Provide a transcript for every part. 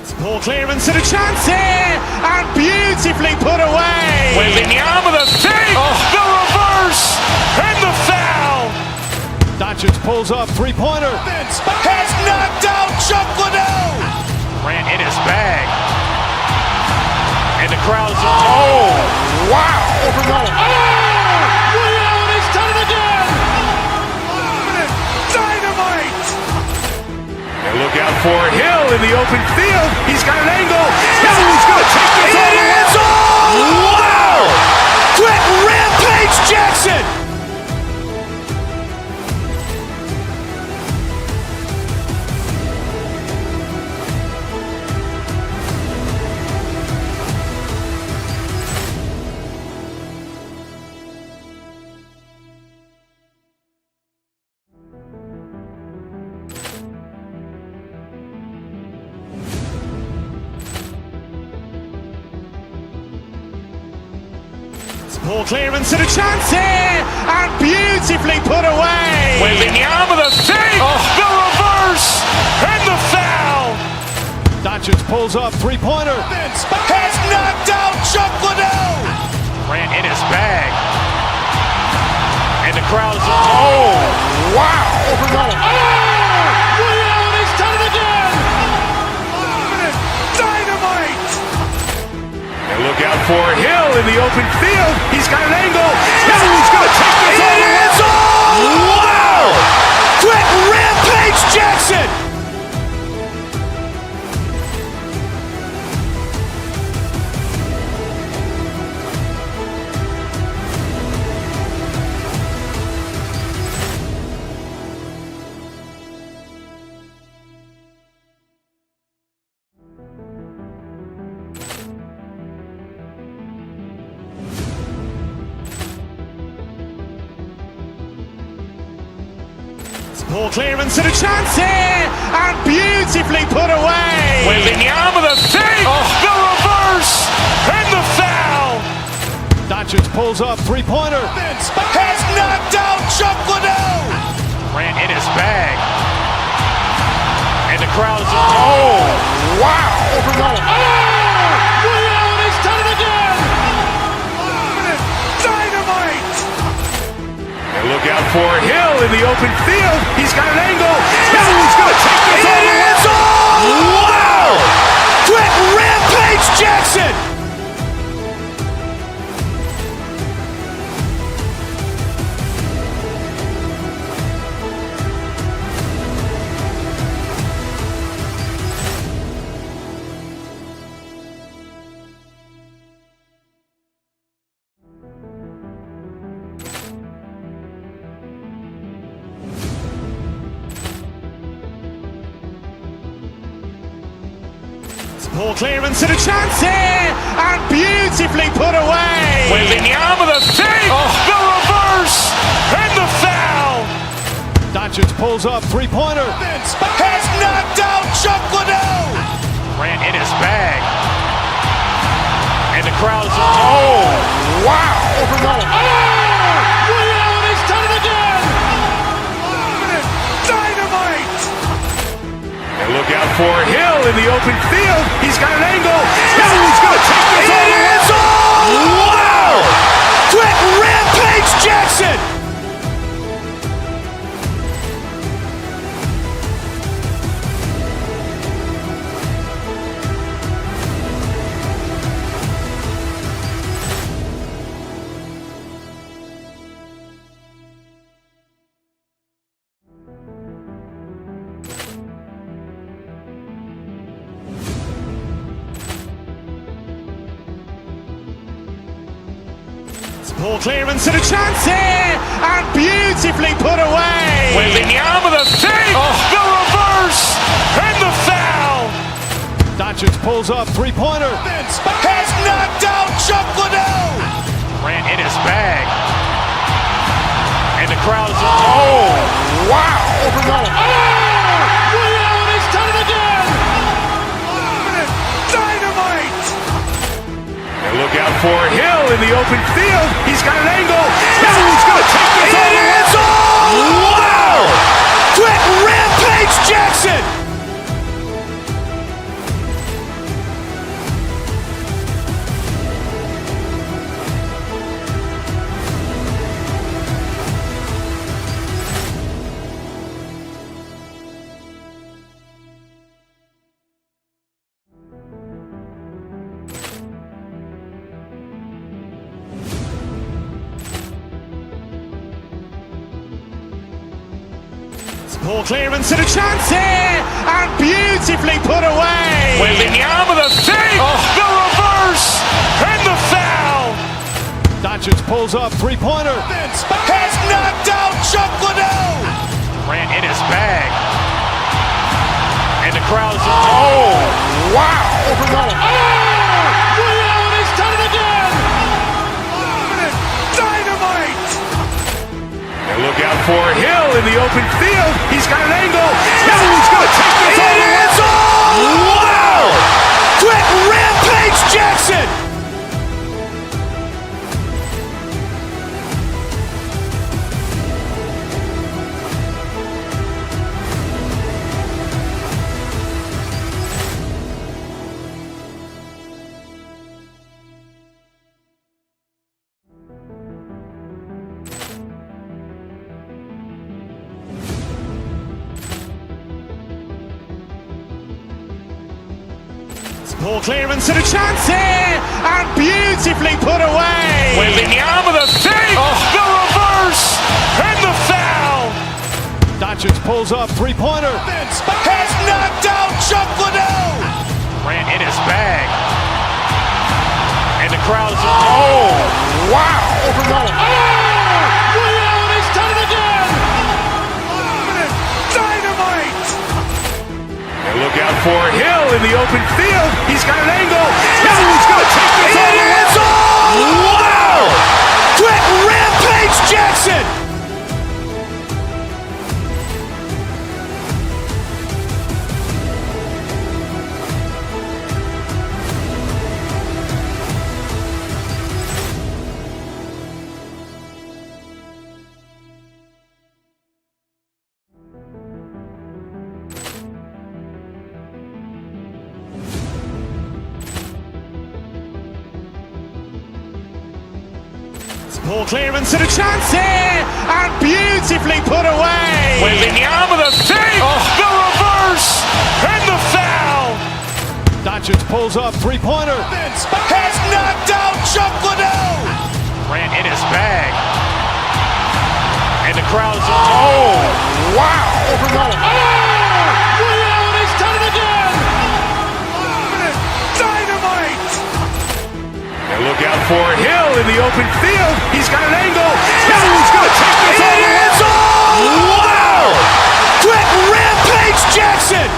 Poor clearance and a chance here, and beautifully put away. Wembanyama with a fake, the reverse, and the foul. Doncic pulls up, three-pointer. Has knocked out Chuck Liddell. Grant in his bag. And the crowd's, wow. Overrun. Leon has done it again. Dynamite. And look out for Hill in the open field. He's got an angle. He's going to take this all the way. Wow. Quick Rampage Jackson. Poor clearance and a chance here, and beautifully put away. Wembanyama with a fake, the reverse, and the foul. Doncic pulls up, three-pointer. Has knocked out Chuck Liddell. Grant in his bag. And the crowd's, wow. Overrun. Leon has done it again. Dynamite. And look out for Hill in the open field. He's got an angle. He's going to take this all the way. Wow. Quick Rampage Jackson. Poor clearance and a chance here, and beautifully put away. Wembanyama with a fake, the reverse, and the foul. Doncic pulls up, three-pointer. Has knocked out Chuck Liddell. Grant in his bag. And the crowd's, wow. Overrun. Leon has done it again. Dynamite. And look out for Hill in the open field. He's got an angle. He's going to take this all the way. Wow. Quick Rampage Jackson. Poor clearance and a chance here, and beautifully put away. Wembanyama with a fake, the reverse, and the foul. Doncic pulls up, three-pointer. Has knocked out Chuck Liddell. Grant in his bag. And the crowd's, wow. Overrun. Leon has done it again. Dynamite. And look out for Hill in the open field. He's got an angle. He's going to take this all the way. Wow. Quick Rampage Jackson. Poor clearance and a chance here, and beautifully put away. Wembanyama with a fake, the reverse, and the foul. Doncic pulls up, three-pointer. Has knocked out Chuck Liddell. Grant in his bag. And the crowd's, wow. Overrun. Leon has done it again. Dynamite. And look out for Hill in the open field. He's got an angle. He's going to take this all the way. Wow. Quick Rampage Jackson. Poor clearance and a chance here, and beautifully put away. Wembanyama with a save, the reverse, and the foul. Doncic pulls up, three-pointer. Has knocked out Chuck Liddell. Ran in his bag. And the crowd is, oh, wow. He's done it again. Dynamite. And look out for Hill in the open field. He's got an angle. He's going to take this all the way. Wow! Quick rampage Jackson. Poor clearance and a chance here, and beautifully put away. Wembanyama with a save, the reverse, and the foul. Doncic pulls up, three-pointer. Has knocked out Chuck Liddell. Ran in his bag. And the crowd is, oh, wow. He's done it again. Dynamite. And look out for Hill in the open field. He's got an angle. He's going to take this all the way. Wow! Quick rampage Jackson. Poor clearance and a chance here, and beautifully put away. Wembanyama with a save, the reverse, and the foul. Doncic pulls up, three-pointer. Has knocked out Chuck Liddell. Ran in his bag. And the crowd is, oh, wow. He's done it again. Dynamite. And look out for Hill in the open field. He's got an angle. He's going to take this all the way. Wow! Quick rampage Jackson.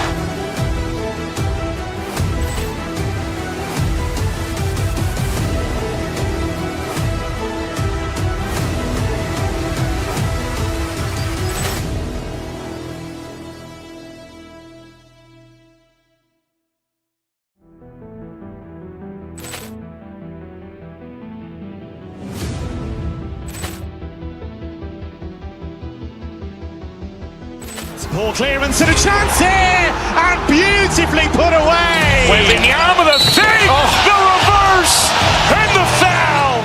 Poor clearance and a chance here, and beautifully put away. Wembanyama with a save, the reverse, and the foul.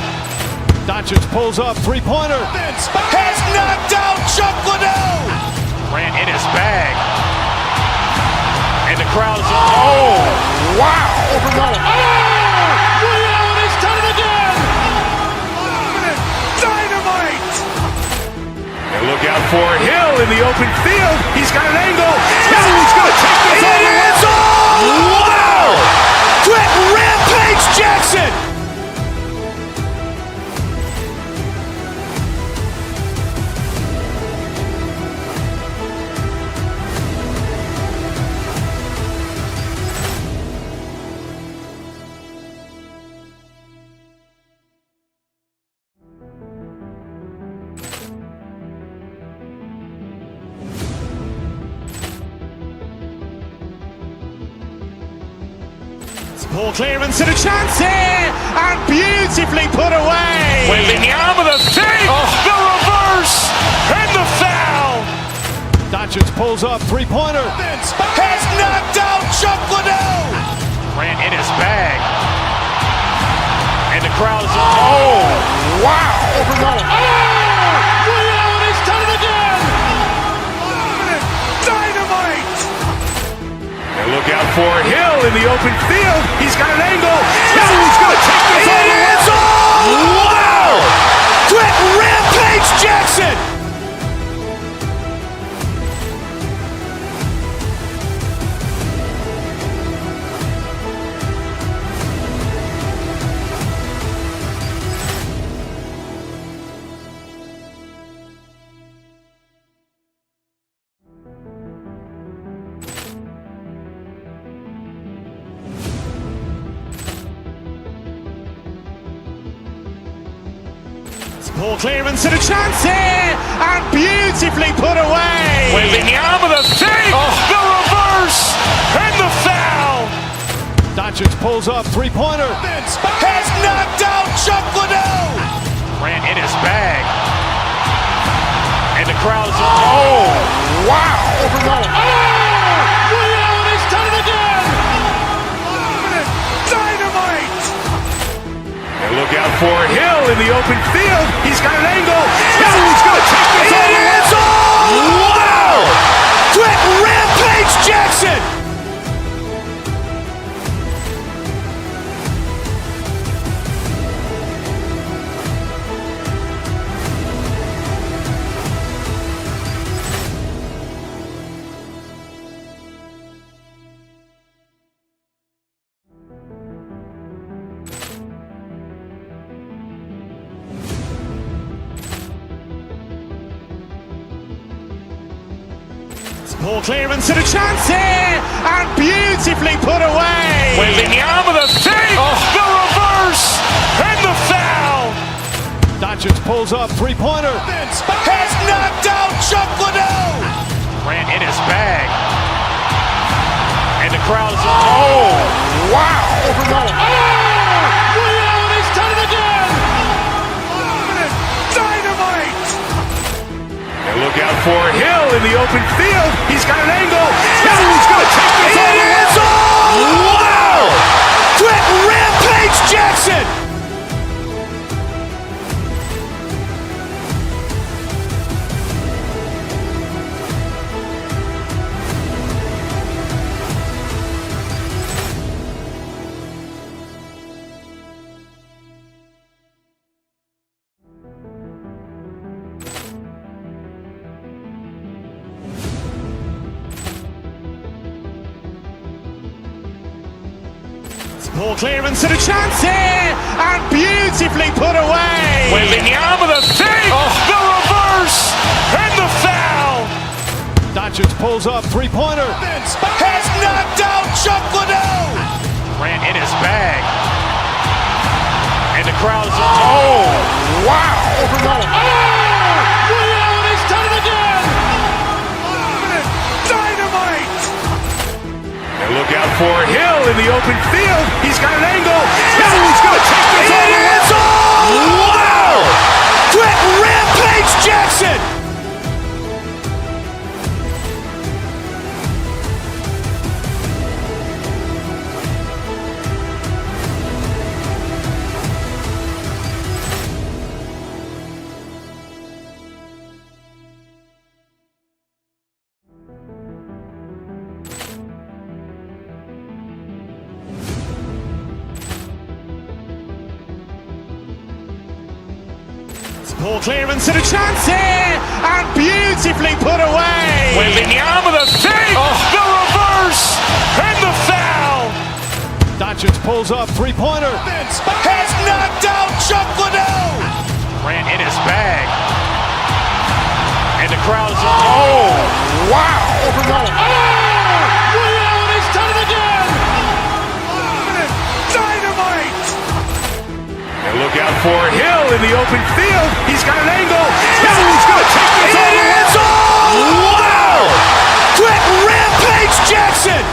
Doncic pulls up, three-pointer. Has knocked out Chuck Liddell. Ran in his bag. And the crowd is, oh, wow. He's done it again. Dynamite. And look out for Hill in the open field. He's got an angle. He's going to take this all the way. Wow! Quick rampage Jackson. Poor clearance and a chance here, and beautifully put away. Wembanyama with a save, the reverse, and the foul. Doncic pulls up, three-pointer. Has knocked out Chuck Liddell. Ran in his bag. And the crowd is, oh, wow. He's done it again. Dynamite. And look out for Hill in the open field. He's got an angle. He's going to take this all the way. Wow! Quick rampage Jackson. Poor clearance and a chance here, and beautifully put away. Wembanyama the fake, the reverse, and the foul. Doncic pulls up, three-pointer. Has knocked out Chuck Liddell. Grant in his bag. And the crowd is, oh, wow. Ray Allen has done it again. Dynamite. And look out for Hill in the open field. He's got an angle. Hill's going to take this all the way. Wow! Quick Rampage Jackson. Poor clearance and a chance here, and beautifully put away. Wembanyama the fake, the reverse, and the foul. Doncic pulls up, three-pointer. Has knocked out Chuck Liddell. Grant in his bag. And the crowd is, oh, wow. Ray Allen has done it again. Dynamite. And look out for Hill in the open field. He's got an angle. Hill's going to take this all the way. Wow! Quick Rampage Jackson. Poor clearance and a chance here, and beautifully put away. Wembanyama the fake, the reverse, and the foul. Doncic pulls up, three-pointer. Has knocked out Chuck Liddell. Grant in his bag. And the crowd is, oh, wow. Ray Allen has done it again. Dynamite. And look out for Hill in the open field. He's got an angle. Hill's going to take this all the way. Wow! Quick Rampage Jackson. Poor clearance and a chance here, and beautifully put away. Wembanyama the fake, the reverse, and the foul. Doncic pulls up, three-pointer. Has knocked out Chuck Liddell. Grant in his bag. And the crowd is, oh, wow. Ray Allen has done it again. Dynamite. And look out for Hill in the open field. He's got an angle. Hill's going to take this all the way. Wow! Quick Rampage Jackson.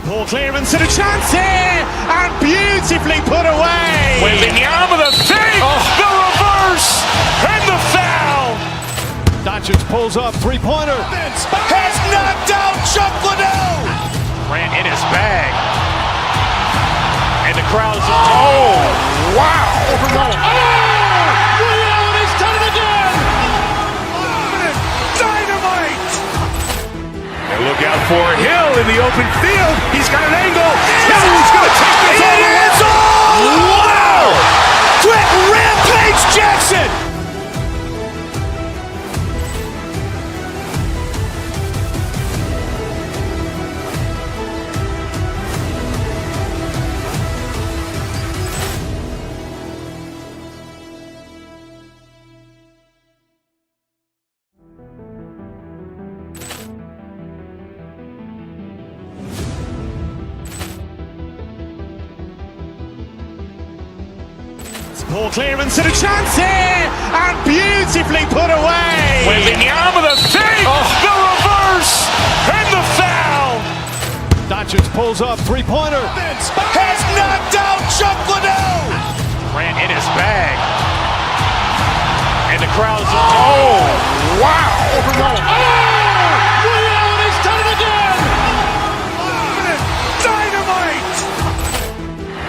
Poor clearance and a chance here, and beautifully put away. Wembanyama the fake, the reverse, and the foul. Doncic pulls up, three-pointer. Has knocked out Chuck Liddell. Grant in his bag. And the crowd is, oh, wow. Ray Allen has done it again. Dynamite. And look out for Hill in the open field. He's got an angle. Hill's going to take this all the way. Wow! Quick Rampage Jackson. Poor clearance and a chance here, and beautifully put away. Wembanyama the fake, the reverse, and the foul. Doncic pulls up, three-pointer. Has knocked out Chuck Liddell. Grant in his bag. And the crowd's wow. He's done it again. Dynamite.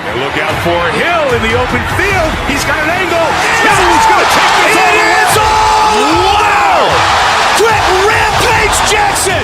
And look out for Hill in the open field. He's got an angle. He's going to take this all the way. Wow. Quick Rampage Jackson.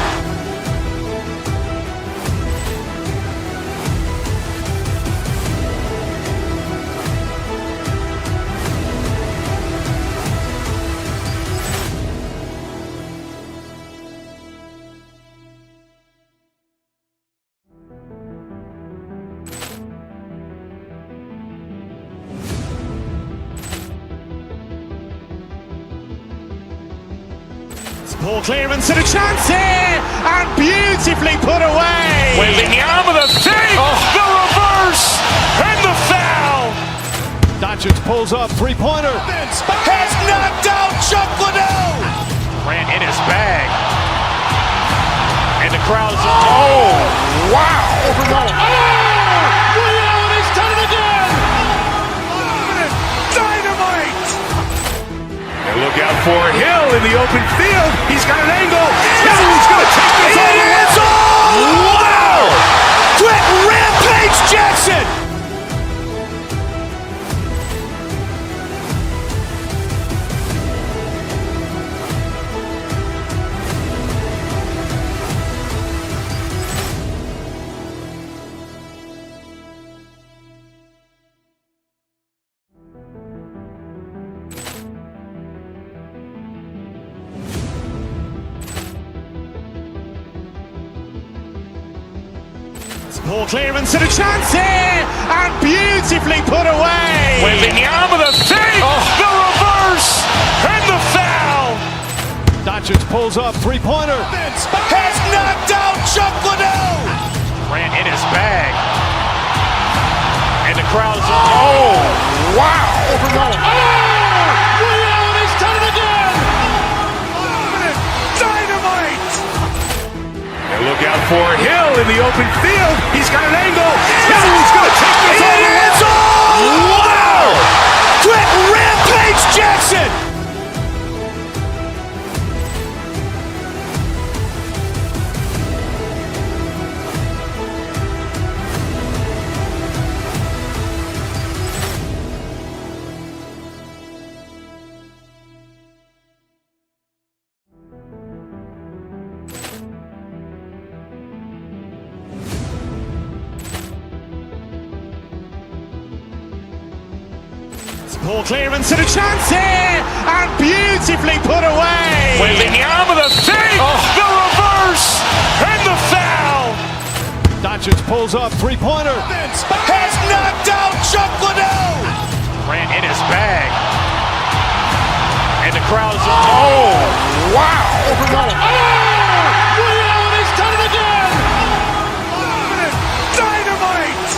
Poor clearance and a chance here, and beautifully put away. Wembanyama the fake, the reverse, and the foul. Doncic pulls up, three-pointer. Has knocked out Chuck Liddell. Grant in his bag. And the crowd's wow. He's done it again. Dynamite. And look out for Hill in the open field. He's got an angle. He's going to take this all the way. Wow. Quick Rampage Jackson. Poor clearance and a chance here, and beautifully put away. Wembanyama the fake, the reverse, and the foul. Doncic pulls up, three-pointer. Has knocked out Chuck Liddell. Grant in his bag. And the crowd's wow. He's done it again. Dynamite. And look out for Hill in the open field. He's got an angle. He's going to take this all the way. Wow. Quick Rampage Jackson. Poor clearance and a chance here, and beautifully put away. Wembanyama the fake, the reverse, and the foul. Doncic pulls up, three-pointer. Has knocked out Chuck Liddell. Grant in his bag. And the crowd's wow. He's done it again. Dynamite.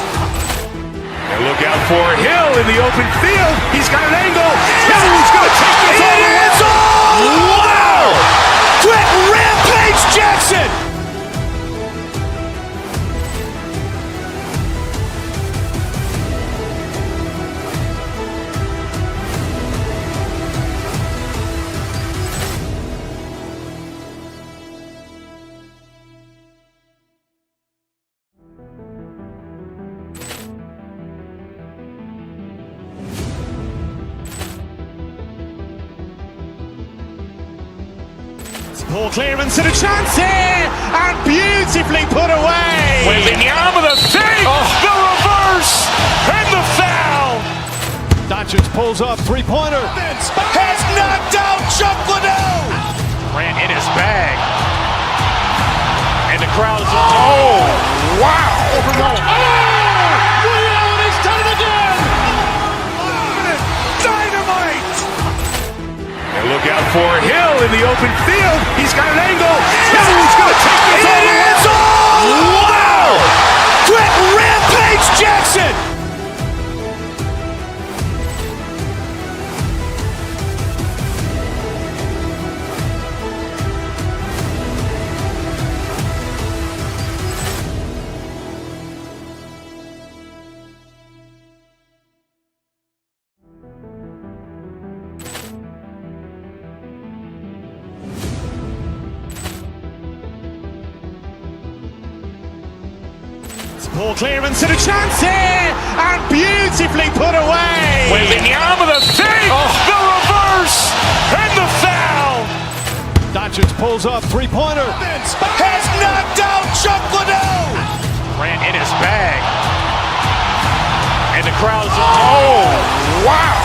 And look out for Hill in the open field. He's got an angle. He's going to take this all the way. Wow. Quick Rampage Jackson. Poor clearance and a chance here, and beautifully put away. Wembanyama the fake, the reverse, and the foul. Doncic pulls up, three-pointer. Has knocked out Chuck Liddell. Grant in his bag. And the crowd's wow. He's done it again. Dynamite. And look out for Hill in the open field. He's got an angle. He's going to take this all the way. Wow. Quick Rampage Jackson. Ball clearance and a chance here, and beautifully put away. Wembanyama the fake, the reverse, and the foul. Doncic pulls up, three-pointer. Has knocked out Chuck Liddell. Ran in his bag. And the crowd is, oh, wow.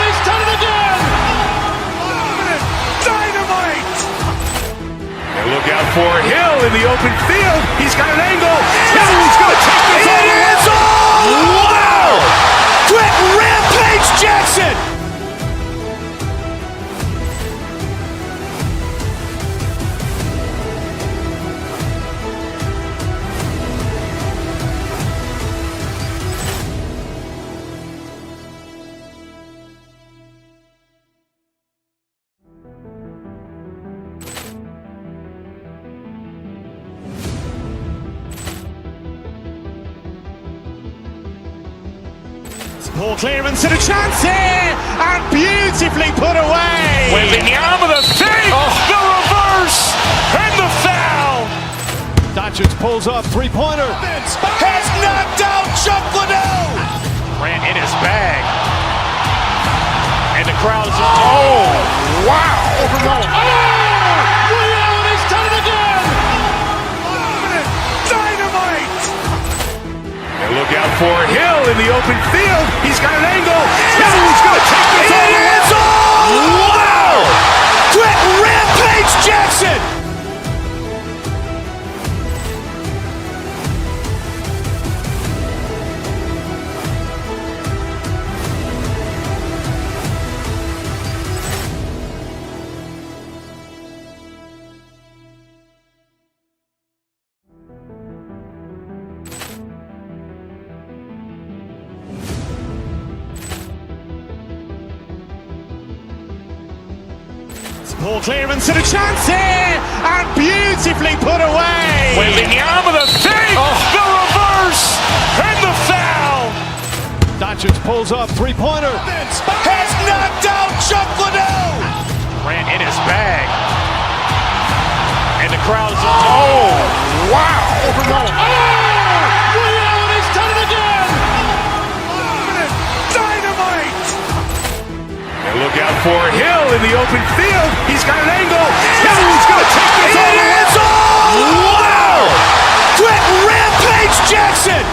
He's done it again. Dynamite. And look out for Hill in the open field. He's got an angle. He's going to take this all the way. Wow. Quick Rampage Jackson. Ball clearance and a chance here, and beautifully put away. Wembanyama the fake, the reverse, and the foul. Doncic pulls up, three-pointer. Has knocked out Chuck Liddell. Ran in his bag. And the crowd is, oh, wow. He's done it again. Dynamite. And look out for Hill in the open field. He's got an angle. He's going to take this all the way. Wow. Quick Rampage Jackson. Ball clearance and a chance here, and beautifully put away. Wembanyama the fake, the reverse, and the foul. Doncic pulls up, three-pointer. Has knocked out Chuck Liddell. Ran in his bag. And the crowd is, oh, wow. He's done it again. Dynamite. And look out for Hill in the open field. He's got an angle. He's going to take this all the way. Wow. Quick Rampage Jackson.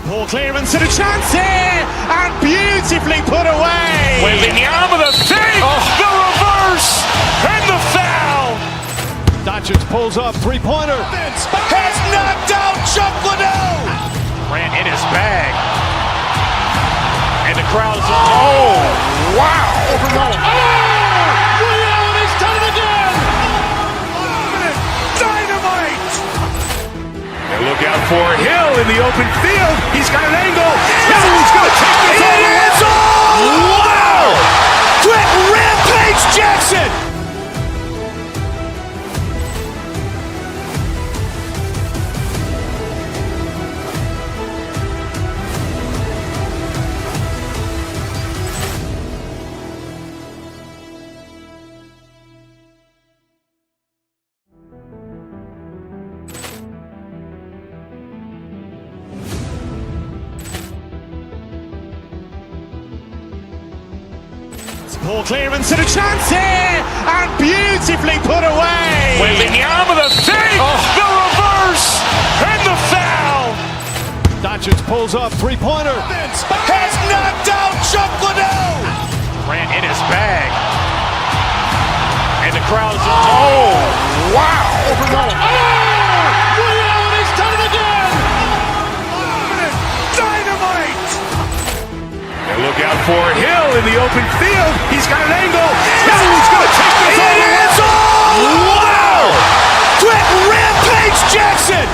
Ball clearance and a chance here, and beautifully put away. Wembanyama the fake, the reverse, and the foul. Doncic pulls up, three-pointer. Has knocked out Chuck Liddell. Ran in his bag. And the crowd is, oh, wow. He's done it again. Dynamite. And look out for Hill in the open field. He's got an angle. He's going to take this all the way. Wow. Quick Rampage Jackson. Ball clearance and a chance here, and beautifully put away. Wembanyama the fake, the reverse, and the foul. Doncic pulls up, three-pointer. Has knocked out Chuck Liddell. Ran in his bag. And the crowd is, oh, wow. He's done it again. Dynamite. And look out for Hill in the open field. He's got an angle. He's going to take this all the way. Wow. Quick Rampage Jackson.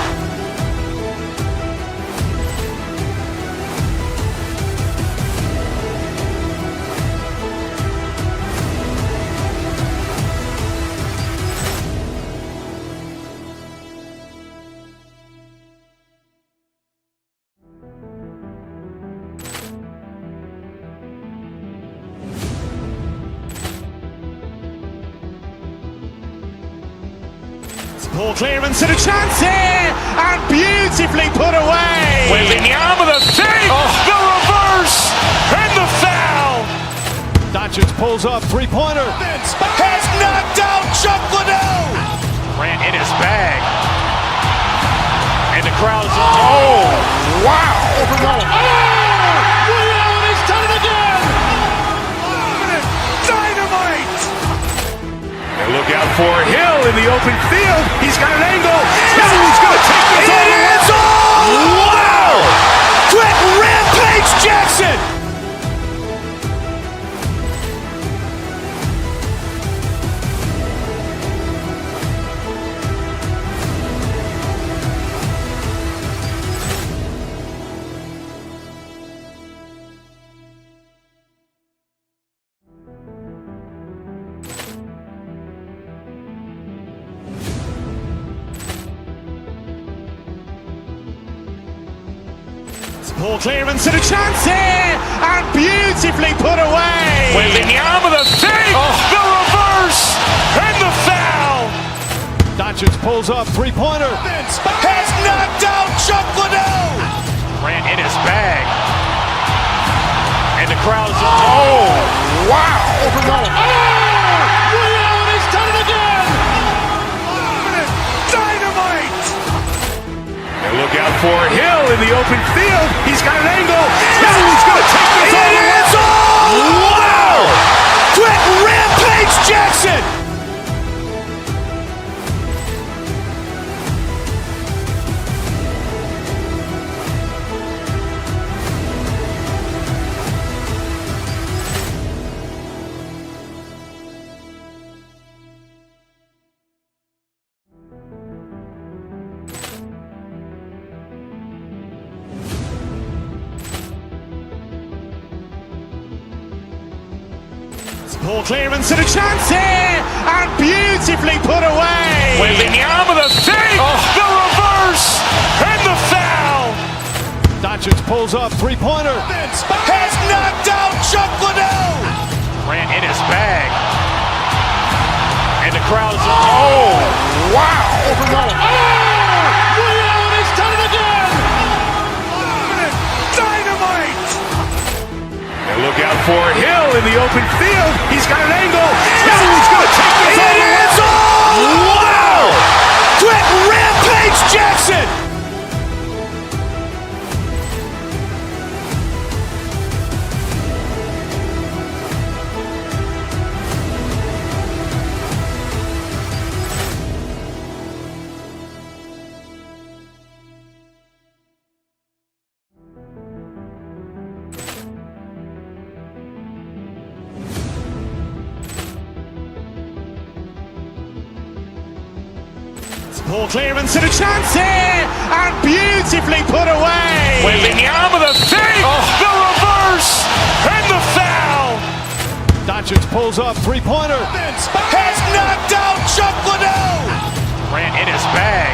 Poor clearance and a chance here, and beautifully put away. Wembanyama with a save, the reverse, and the foul. Doncic pulls up, three-pointer. Has knocked out Chuck Liddell. Grant in his bag. And the crowd is, wow. He's done it again. Dynamite. And look out for Hill in the open field. He's got an angle. Hill's going to take this all the way. Wow. Quick rampage Jackson. Poor clearance and a chance here, and beautifully put away. Wembanyama with a save, the reverse, and the foul. Doncic pulls up, three-pointer. Has knocked out Chuck Liddell. Grant in his bag. And the crowd is, wow. He's done it again. Dynamite. And look out for Hill in the open field. He's got an angle. Hill's going to take this all the way. Wow. Quick rampage Jackson. Poor clearance and a chance here, and beautifully put away. Wembanyama with a save, the reverse, and the foul. Doncic pulls up, three-pointer. Has knocked out Chuck Liddell. Grant in his bag. And the crowd is, wow. He's done it again. Dynamite. And look out for Hill in the open field. He's got an angle. Hill's going to take this all the way. Wow. Quick rampage Jackson. Poor clearance and a chance here, and beautifully put away. Wembanyama with a save, the reverse, and the foul. Doncic pulls up, three-pointer. Has knocked out Chuck Liddell. Grant in his bag.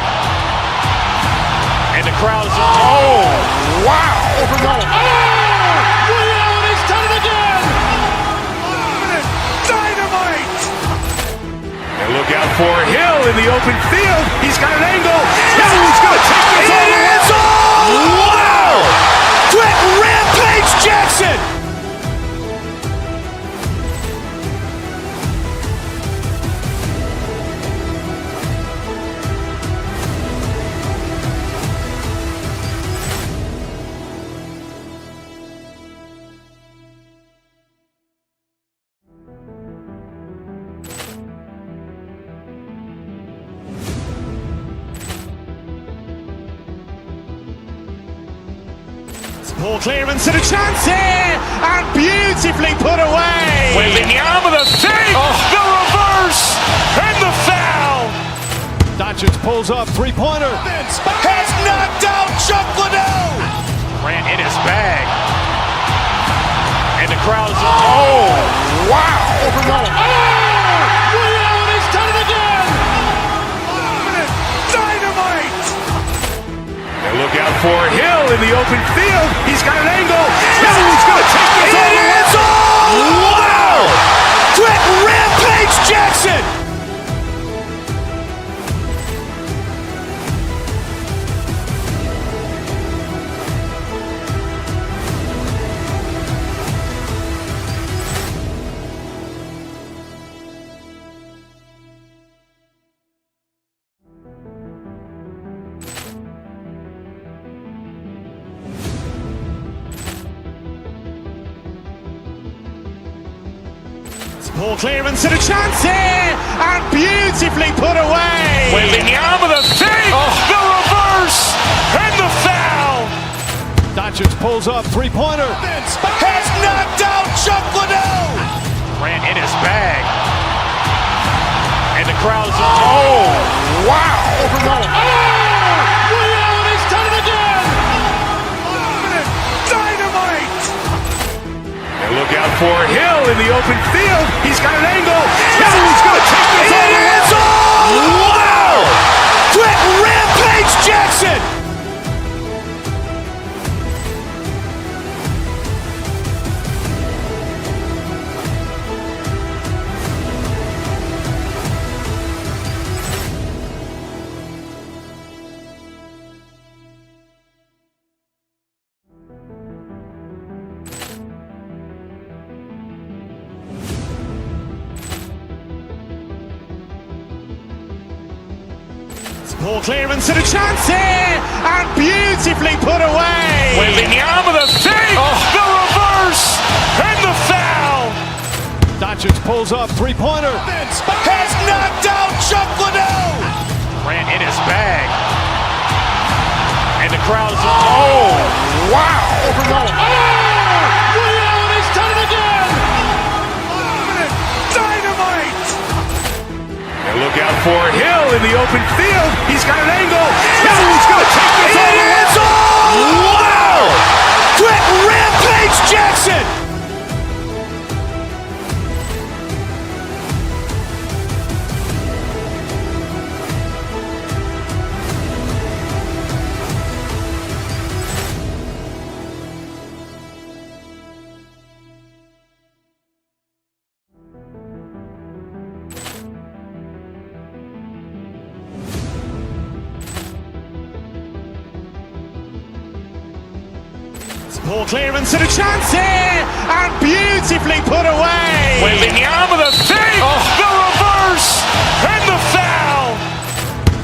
And the crowd is, wow. He's done it again. Dynamite. And look out for Hill in the open field. He's got an angle. Hill's going to take this all the way. Wow. Quick rampage Jackson. Poor clearance and a chance here, and beautifully put away. Wembanyama with a save, the reverse, and the foul. Doncic pulls up, three-pointer. Has knocked out Chuck Liddell. Grant in his bag. And the crowd is, wow. He's done it again. Dynamite. And look out for Hill in the open field. He's got an angle. Hill's going to take this all the way. Wow. Quick rampage Jackson. Ball clearance and a chance here, and beautifully put away. Wembanyama with a fake, the reverse, and the foul. Doncic pulls up, three-pointer. Has knocked out Chuck Liddell. Grant in his bag. And the crowd's wow. Ray Allen has done it again. Dynamite. And look out for Hill in the open field. He's got an angle. He's going to take this all the way. Wow. Quick Rampage Jackson. Ball clearance and a chance here, and beautifully put away. Wembanyama with a fake, the reverse, and the foul. Doncic pulls up, three-pointer. Has knocked out Chuck Liddell. Grant in his bag. And the crowd's wow. Ray Allen has done it again. Dynamite. And look out for Hill in the open field. He's got an angle. He's going to take this all the way. Wow. Quick Rampage Jackson. Ball clearance and a chance here, and beautifully put away. Wembanyama with a fake, the reverse, and the foul.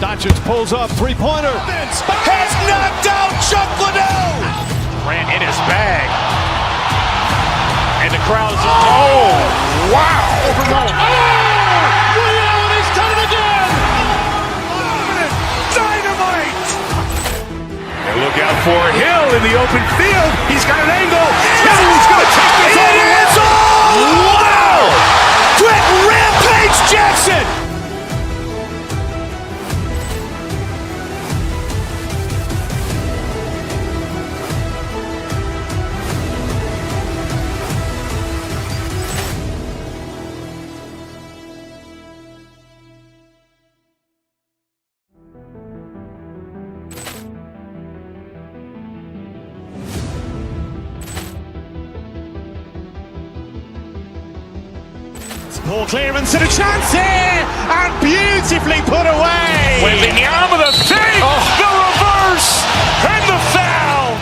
Doncic pulls up, three-pointer. Has knocked out Chuck Liddell. Grant in his bag. And the crowd's wow. Ray Allen has done it again. Dynamite. And look out for Hill in the open field. He's got an angle. He's going to take this all the way. Wow. Quick Rampage Jackson. Ball clearance and a chance here, and beautifully put away. Wembanyama with a fake, the reverse, and the foul.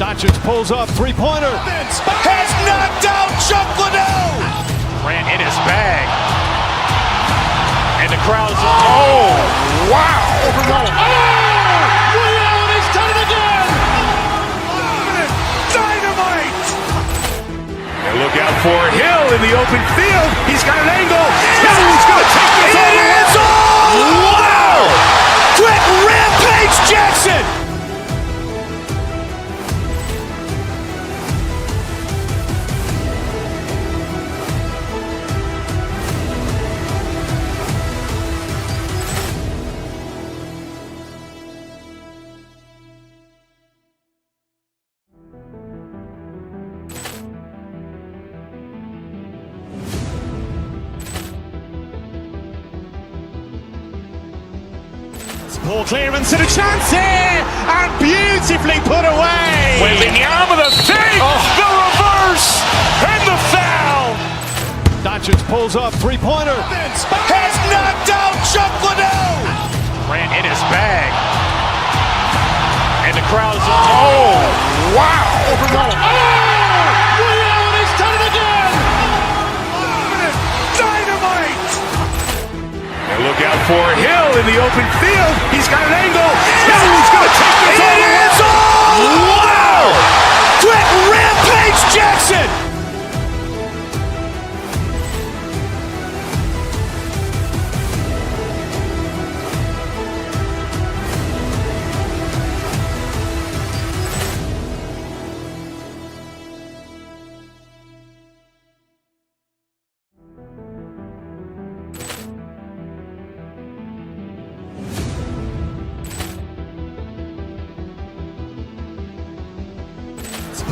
Doncic pulls up, three-pointer. Has knocked out Chuck Liddell. Grant in his bag. And the crowd's wow. Ray Allen has done it again. Dynamite. And look out for Hill in the open field. He's got an angle. He's going to take this all the way. Wow. Quick Rampage Jackson. Ball clearance and a chance here, and beautifully put away. Wembanyama with a fake, the reverse, and the foul. Doncic pulls up, three-pointer. Has knocked out Chuck Liddell. Grant in his bag. And the crowd's wow. Ray Allen has done it again. Dynamite. And look out for Hill in the open field. He's got an angle. He's going to take this all the way. Wow. Quick Rampage Jackson.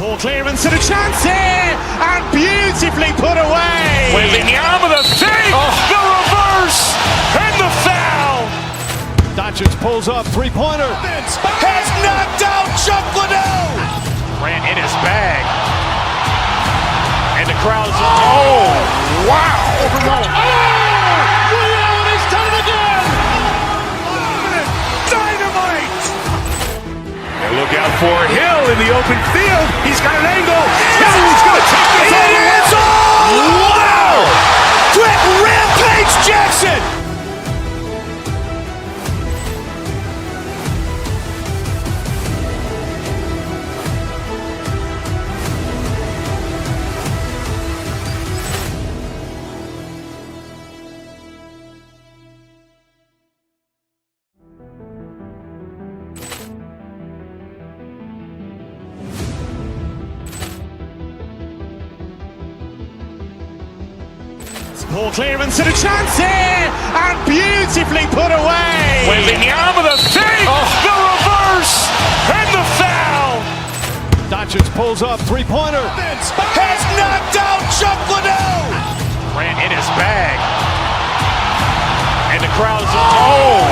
Ball clearance and a chance here, and beautifully put away. Wembanyama the fake, the reverse, and the foul. Doncic pulls up, three-pointer. Has knocked out Chuck Liddell. Grant in his bag. And the crowd's, oh, wow. Ray Allen has done it again. Dynamite. And look out for Hill in the open field. He's got an angle. Hill's going to take this all the way. Wow. Quick Rampage Jackson. Ball clearance and a chance here, and beautifully put away. Wembanyama the fake, the reverse, and the foul. Doncic pulls up, three-pointer. Has knocked out Chuck Liddell. Grant in his bag. And the crowd's, oh,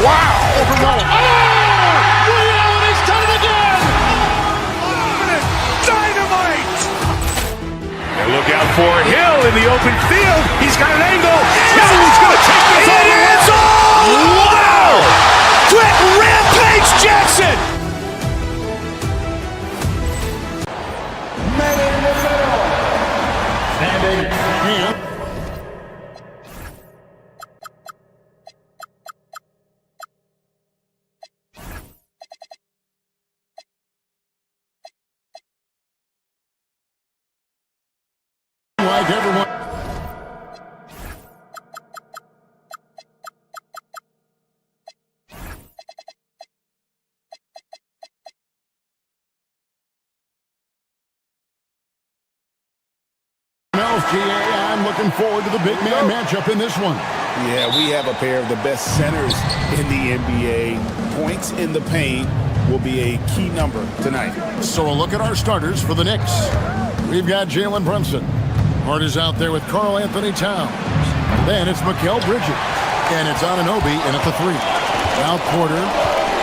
wow. Ray Allen has done it again. Dynamite. And look out for Hill in the open field. He's got an angle. Hill's going to take this all the way. Wow. Quick Rampage Jackson. Like everyone. I'm looking forward to the big man matchup in this one. Yeah, we have a pair of the best centers in the NBA. Points in the paint will be a key number tonight. So a look at our starters for the Knicks. We've got Jalen Brunson. Hart is out there with Karl Anthony Towns. Then it's Mikal Bridges. And it's Anunoby in at the three. Now Porter.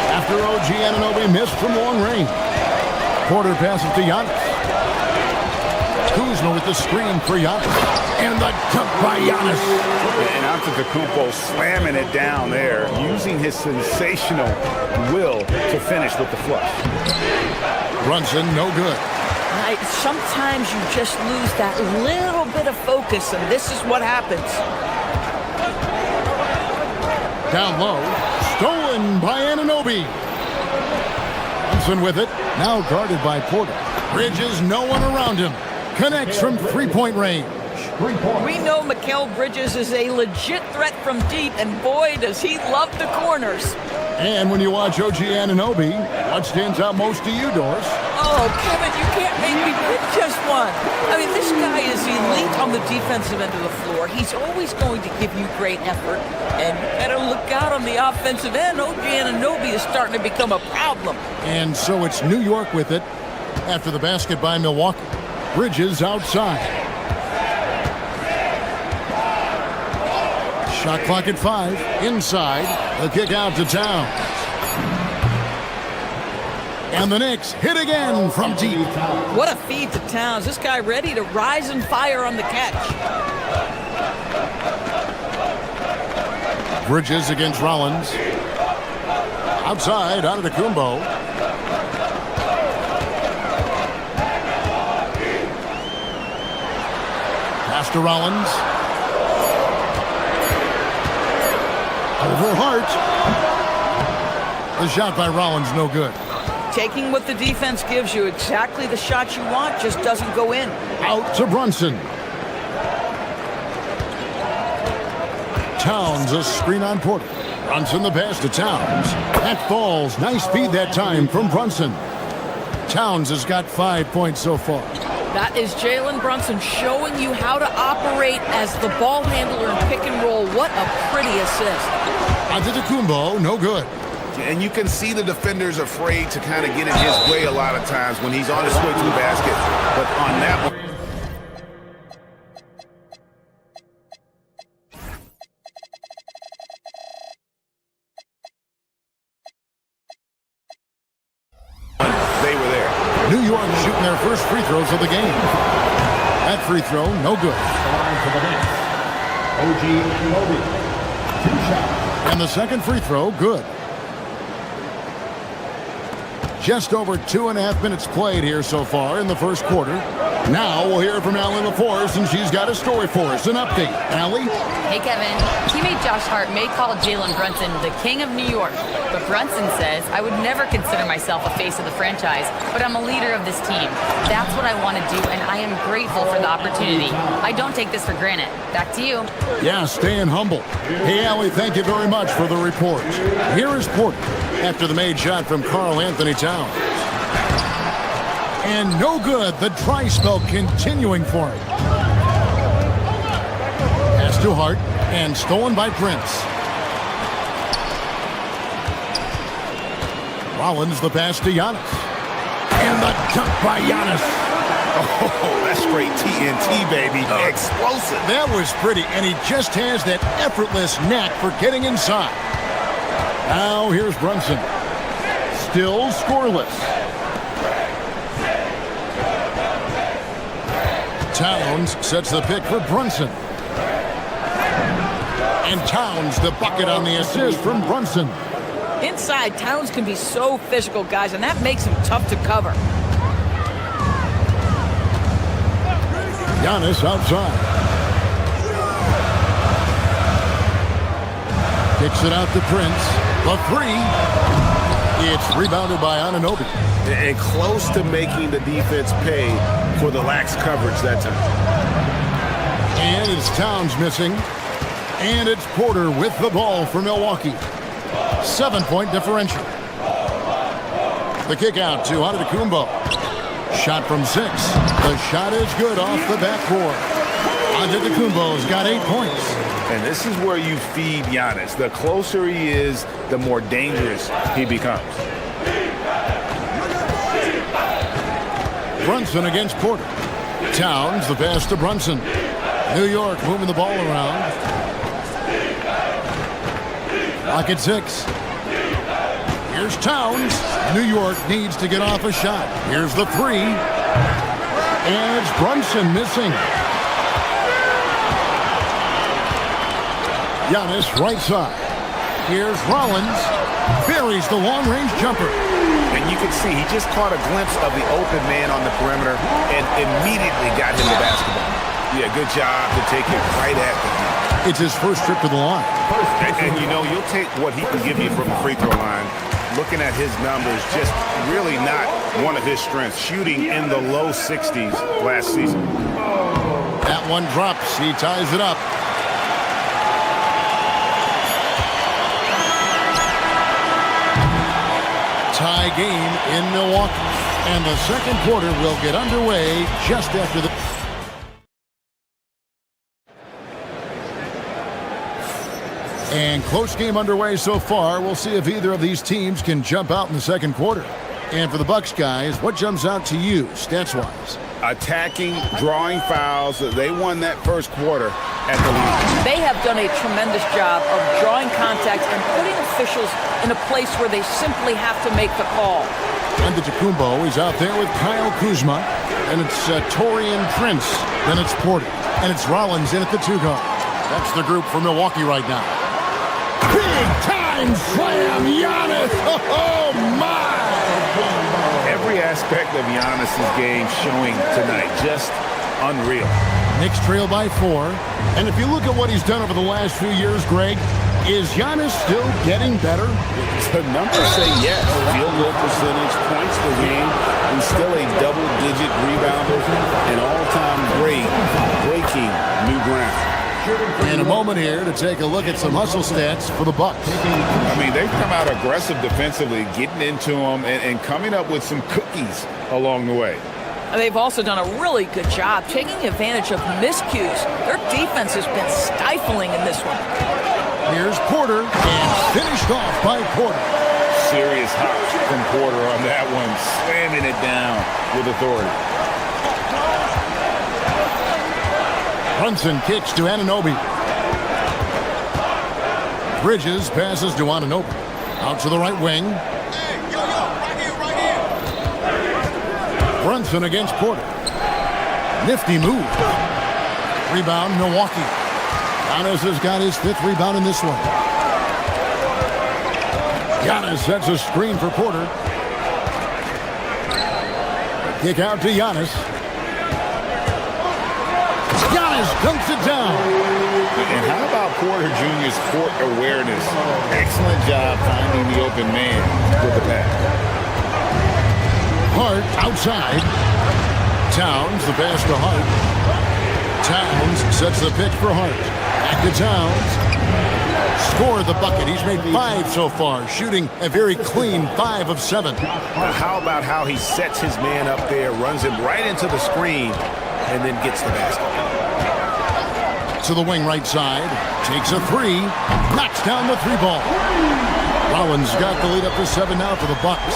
After OG Anunoby missed from long range. Porter passes to Giannis. Kuzma with the screen for Giannis. And the dunk by Giannis. And Antetokounmpo slamming it down there, using his sensational will to finish with the flush. Brunson, no good. Sometimes you just lose that little bit of focus, and this is what happens. Down low, stolen by Anunoby. Brunson with it, now guarded by Porter. Bridges, no one around him. Connects from three-point range. We know Mikal Bridges is a legit threat from deep, and boy, does he love the corners. And when you watch OG Anunoby, what stands out most to you, Doris? Oh, Kevin, you can't make me pick just one. I mean, this guy is elite on the defensive end of the floor. He's always going to give you great effort, and you better look out on the offensive end. OG Anunoby is starting to become a problem. And so it's New York with it after the basket by Milwaukee. Bridges outside. Shot clock at 5. Inside. The kick out to Towns. And the Knicks hit again from deep. What a feed to Towns. This guy ready to rise and fire on the catch. Bridges against Rollins. Outside, Antetokounmpo. Pass to Rollins. Over Hart. The shot by Rollins, no good. Taking what the defense gives you, exactly the shot you want, just doesn't go in. Out to Brunson. Towns, a screen on Porter. Brunson the pass to Towns. That falls. Nice speed that time from Brunson. Towns has got 5 points so far. That is Jalen Brunson showing you how to operate as the ball handler in pick and roll. What a pretty assist. Antetokounmpo, no good. And you can see the defenders afraid to kind of get in his way a lot of times when he's on his way to the basket. But on that one, they were there. New York shooting their first free throws of the game. That free throw, no good. And the second free throw, good. Just over 2.5 minutes played here so far in the first quarter. Now we'll hear from Allie LaForce, and she's got a story for us, an update. Allie? Hey, Kevin. Teammate Josh Hart may call Jalen Brunson the king of New York, but Brunson says, I would never consider myself a face of the franchise, but I'm a leader of this team. That's what I want to do, and I am grateful for the opportunity. I don't take this for granted. Back to you. Yeah, staying humble. Hey, Allie, thank you very much for the report. Here is Porter after the made shot from Karl-Anthony Towns. And no good. The dry spell continuing for him. Pass to Hart and stolen by Prince. Rollins the pass to Giannis. And the dunk by Giannis. Oh, that's straight TNT, baby. Explosive. That was pretty, and he just has that effortless knack for getting inside. Now here's Brunson. Still scoreless. Towns sets the pick for Brunson. And Towns the bucket on the assist from Brunson. Inside, Towns can be so physical, guys, and that makes him tough to cover. Giannis outside. Kicks it out to Prince. The three. It's rebounded by Anunoby. And close to making the defense pay for the lax coverage that time. And it's Towns missing. And it's Porter with the ball for Milwaukee. 7-point differential. The kick out to Antetokounmpo. Shot from 6. The shot is good off the backboard. Antetokounmpo's got 8 points. And this is where you feed Giannis. The closer he is, the more dangerous he becomes. Brunson against Porter. Towns the pass to Brunson. New York moving the ball around. Lock at 6. Here's Towns. New York needs to get off a shot. Here's the 3. And it's Brunson missing. Giannis right side. Here's Rollins. Buries the long-range jumper. And you can see he just caught a glimpse of the open man on the perimeter and immediately got him the basketball. Yeah, good job to take it right at the net. It's his first trip to the line. And you know, you'll take what he can give you from the free throw line. Looking at his numbers, just really not one of his strengths. Shooting in the low 60s last season. That one drops. He ties it up. Tie game in Milwaukee. And the second quarter will get underway just after the... And close game underway so far. We'll see if either of these teams can jump out in the second quarter. And for the Bucks guys, what jumps out to you, stats-wise? Attacking, drawing fouls. They won that first quarter at the line. They have done a tremendous job of drawing contact and putting officials in a place where they simply have to make the call. Antetokounmpo is out there with Kyle Kuzma. And it's Taurean Prince. Then it's Porter. And it's Rollins in at the 2 guard. That's the group for Milwaukee right now. Big time slam, Giannis! Oh, my! Every aspect of Giannis's game showing tonight, just unreal. Knicks trail by 4. And if you look at what he's done over the last few years, Greg, is Giannis still getting better? The numbers say yes. Field goal percentage, points per game. He's still a double-digit rebounder, an all-time great, breaking new ground. In a moment here to take a look at some hustle stats for the Bucks. I mean, they've come out aggressive defensively, getting into them and coming up with some cookies along the way. They've also done a really good job taking advantage of miscues. Their defense has been stifling in this one. Here's Porter, and finished off by Porter. serious hops from Porter on that one, slamming it down with authority. Brunson kicks to Anunoby. Bridges passes to Anunoby. Out to the right wing. Brunson against Porter. Nifty move. Rebound, Milwaukee. Giannis has got his 5th rebound in this one. Giannis sets a screen for Porter. Kick out to Giannis. Giannis dunks it down. And how about Porter Jr.'s court awareness? Excellent job finding the open man with the pass. Hart outside. Towns, the pass to Hart. Towns sets the pitch for Hart. Back to Towns. Scored the bucket. He's made 5 so far, shooting a very clean 5 of 7. How about how he sets his man up there, runs him right into the screen, and then gets the basket. To the wing right side. Takes a 3. Knocks down the 3-ball. Rollins got the lead up to 7 now for the Bucks.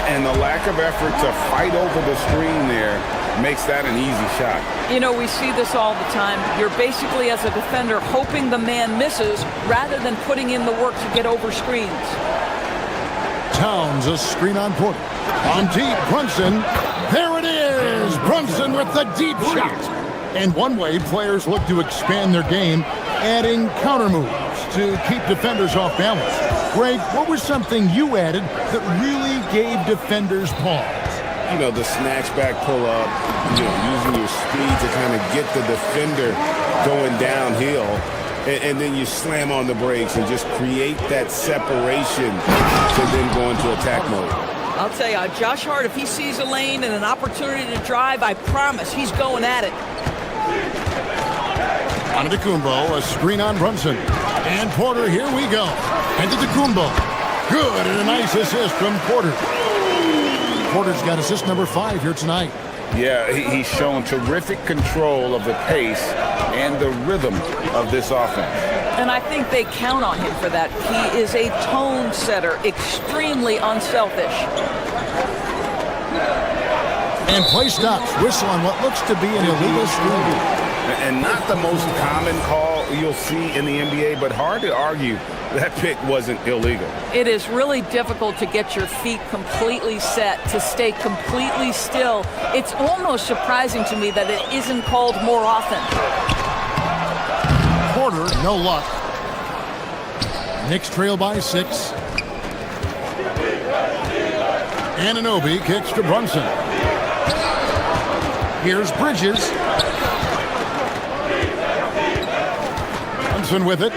And the lack of effort to fight over the screen there makes that an easy shot. You know, we see this all the time. You're basically, as a defender, hoping the man misses rather than putting in the work to get over screens. Towns, a screen on Porter. On deep, Brunson. There it is! Brunson with the deep shot. And one way players look to expand their game, adding counter moves to keep defenders off balance. Greg, what was something you added that really gave defenders pause? You know, the snatch back pull up, using your speed to kind of get the defender going downhill. And then you slam on the brakes and just create that separation to then go into attack mode. I'll tell you, Josh Hart, if he sees a lane and an opportunity to drive, I promise he's going at it. Antetokounmpo, a screen on Brunson. And Porter, here we go. Antetokounmpo. Good, and a nice assist from Porter. Porter's got assist number 5 here tonight. Yeah, he's shown terrific control of the pace and the rhythm of this offense. And I think they count on him for that. He is a tone setter, extremely unselfish. And play stops. Whistle on what looks to be an illegal screen. And not the most common call you'll see in the NBA, but hard to argue that pick wasn't illegal. It is really difficult to get your feet completely set, to stay completely still. It's almost surprising to me that it isn't called more often. Porter, no luck. Knicks trail by 6. Anunoby kicks to Brunson. Here's Bridges. Brunson with it.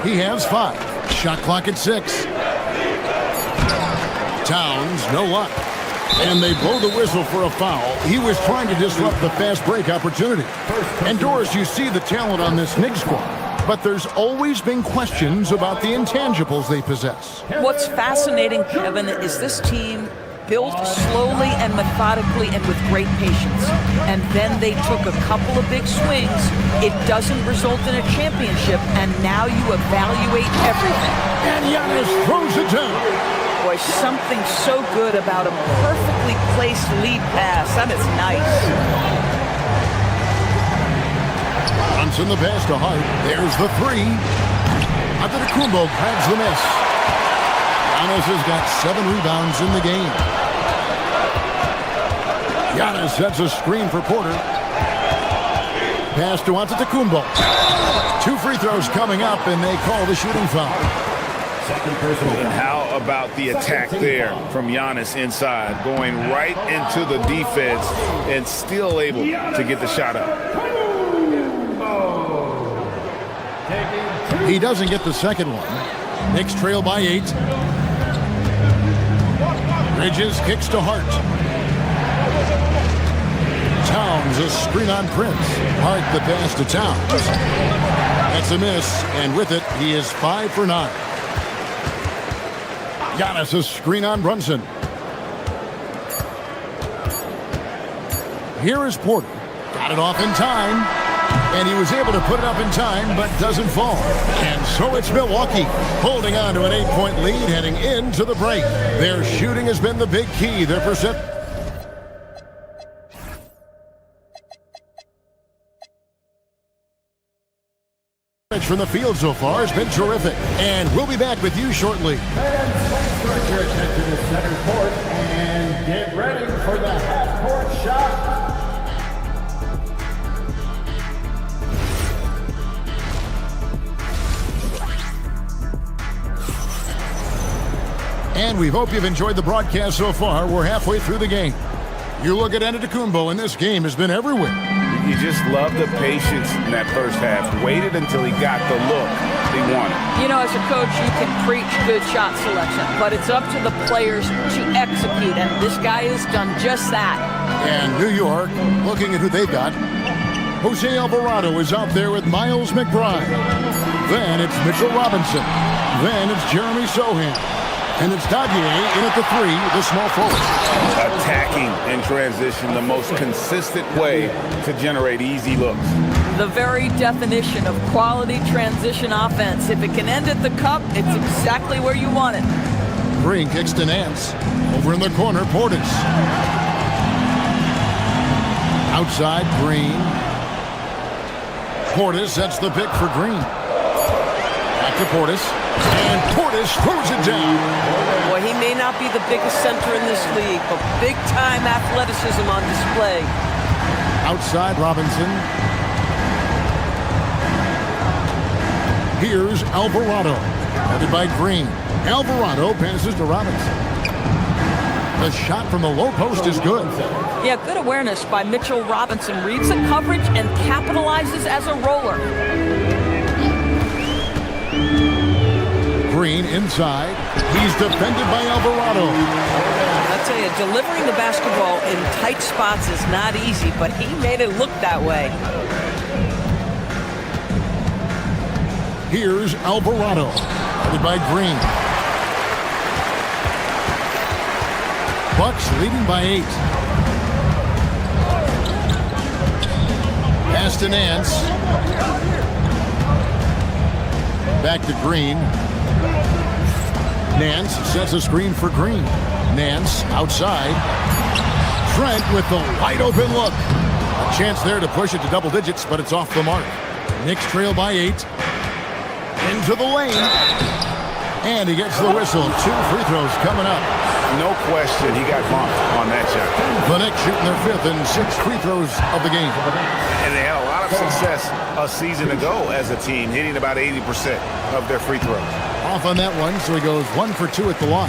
He has 5. Shot clock at 6. Towns, no luck. And they blow the whistle for a foul. He was trying to disrupt the fast break opportunity. And Doris, you see the talent on this Knicks squad, but there's always been questions about the intangibles they possess. What's fascinating, Kevin, is this team built slowly and methodically and with great patience. And then they took a couple of big swings. It doesn't result in a championship, and now you evaluate everything. And Giannis throws it down. Boy, something so good about a perfectly placed lead pass. That is nice. Brunson the pass to Hart. There's the 3. Antetokounmpo grabs the miss. Giannis has got 7 rebounds in the game. Giannis sets a screen for Porter. Pass to Antetokounmpo. 2 free throws coming up, and they call the shooting foul. And how about the attack there from Giannis inside, going right into the defense and still able to get the shot up. He doesn't get the second one. Knicks trail by 8. Bridges kicks to Hart. Towns, a screen on Prince. Hart the pass to Towns. That's a miss, and with it, he is 5 for 9. Giannis, a screen on Brunson. Here is Porter. Got it off in time. And he was able to put it up in time, but doesn't fall. And so it's Milwaukee holding on to an 8-point lead heading into the break. Their shooting has been the big key. Their percentage from the field so far has been terrific. And we'll be back with you shortly. Start your attention to center court and get ready for the half-court shot. And we hope you've enjoyed the broadcast so far. We're halfway through the game. You look at Antetokounmpo, and this game has been everywhere. You just love the patience in that first half. Waited until he got the look he wanted. You know, as a coach, you can preach good shot selection, but it's up to the players to execute, and this guy has done just that. And New York, looking at who they've got, Jose Alvarado is out there with Miles McBride. Then it's Mitchell Robinson. Then it's Jeremy Sohan. And it's Dadier in at the 3, the small forward. Attacking in transition, the most consistent way to generate easy looks. The very definition of quality transition offense. If it can end at the cup, it's exactly where you want it. Green kicks to Nance. Over in the corner, Portis. Outside, Green. Portis sets the pick for Green. Back to Portis. And Portis throws it down. Boy, he may not be the biggest center in this league, but big-time athleticism on display. Outside, Robinson. Here's Alvarado. Headed by Green. Alvarado passes to Robinson. The shot from the low post is good. Yeah, good awareness by Mitchell Robinson. Reads the coverage and capitalizes as a roller. Green inside. He's defended by Alvarado. I tell you, delivering the basketball in tight spots is not easy, but he made it look that way. Here's Alvarado. Headed by Green. Bucks leading by 8. Pass to Nance. Back to Green. Nance sets a screen for Green. Nance outside. Trent with the wide open look. A chance there to push it to double digits, but it's off the mark. Knicks trail by 8. Into the lane. And he gets the whistle. 2 free throws coming up. No question, he got bumped on that shot. The Knicks shooting their 5th and 6th free throws of the game. And they had a lot of success a season ago as a team, hitting about 80% of their free throws. Off on that one, so he goes 1 for 2 at the line.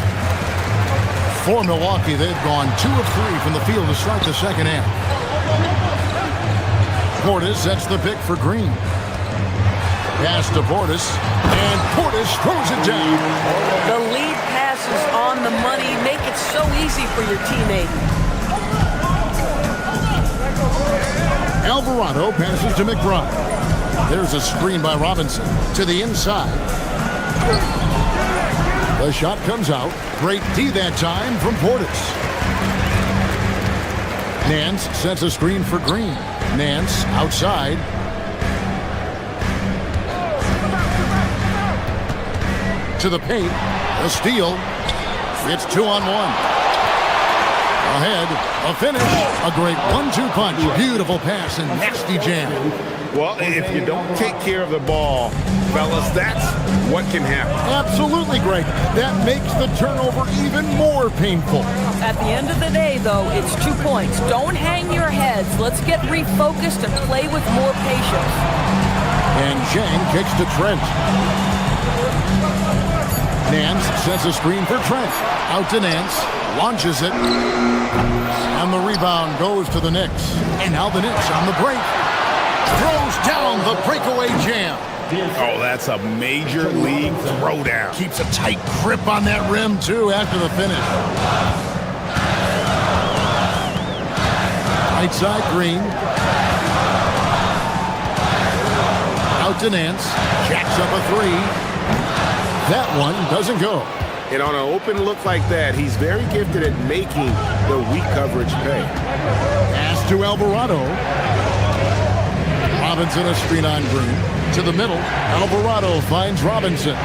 For Milwaukee, they've gone 2 of 3 from the field to start the second half. Portis sets the pick for Green. Pass to Portis, and Portis throws it down. The lead pass is on the money. Make it so easy for your teammate. Alvarado passes to McBride. There's a screen by Robinson to the inside. The shot comes out. Great D that time from Portis. Nance sets a screen for Green. Nance outside. To the paint. A steal. It's 2-on-1. Ahead, a finish, a great 1-2 punch, beautiful pass, and nasty jam. Well, if you don't take care of the ball, fellas, that's what can happen. Absolutely great. That makes the turnover even more painful. At the end of the day, though, it's 2 points. Don't hang your heads. Let's get refocused and play with more patience. And Zhang kicks to Trent. Nance sets a screen for Trent. Out to Nance. Launches it. And the rebound goes to the Knicks. And now the Knicks on the break. Throws down the breakaway jam. Oh, that's a major league throwdown. Keeps a tight grip on that rim, too, after the finish. Right side, Green. Out to Nance. Jacks up a 3. That one doesn't go. And on an open look like that, he's very gifted at making the weak coverage pay. Pass to Alvarado. Robinson, a screen on Green. To the middle, Alvarado finds Robinson.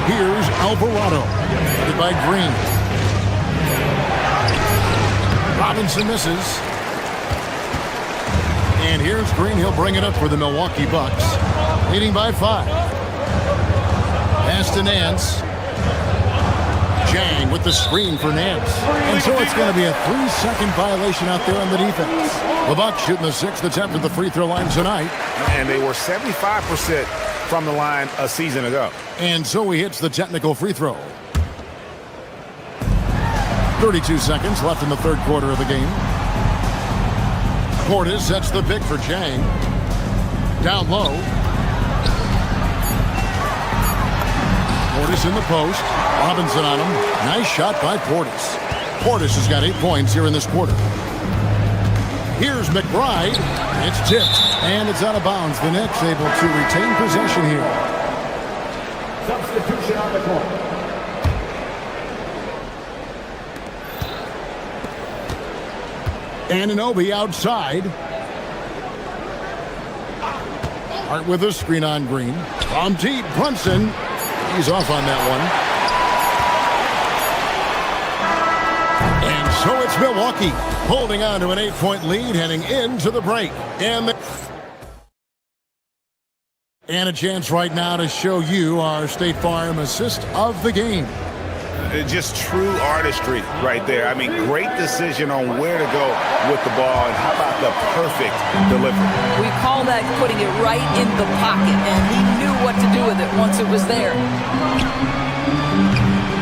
Here's Alvarado, headed by Green. Robinson misses. And here's Green. He'll bring it up for the Milwaukee Bucks, leading by 5. Pass to Nance. Jang with the screen for Nance. And so it's going to be a 3-second violation out there on the defense. The Bucks shooting the 6th attempt at the free throw line tonight. And they were 75% from the line a season ago. And so he hits the technical free throw. 32 seconds left in the third quarter of the game. Portis sets the pick for Jang. Down low. Portis in the post. Robinson on him. Nice shot by Portis. Portis has got 8 points here in this quarter. Here's McBride. It's tipped, and it's out of bounds. The Knicks able to retain possession here. Substitution on the court. Anunoby outside. Hart with a screen on Green. From deep, Brunson. He's off on that one. And so it's Milwaukee holding on to an 8-point lead heading into the break. And a chance right now to show you our State Farm assist of the game. Just true artistry right there. I mean, great decision on where to go with the ball, and how about the perfect delivery? We call that putting it right in the pocket, and he knew what to do with it once it was there.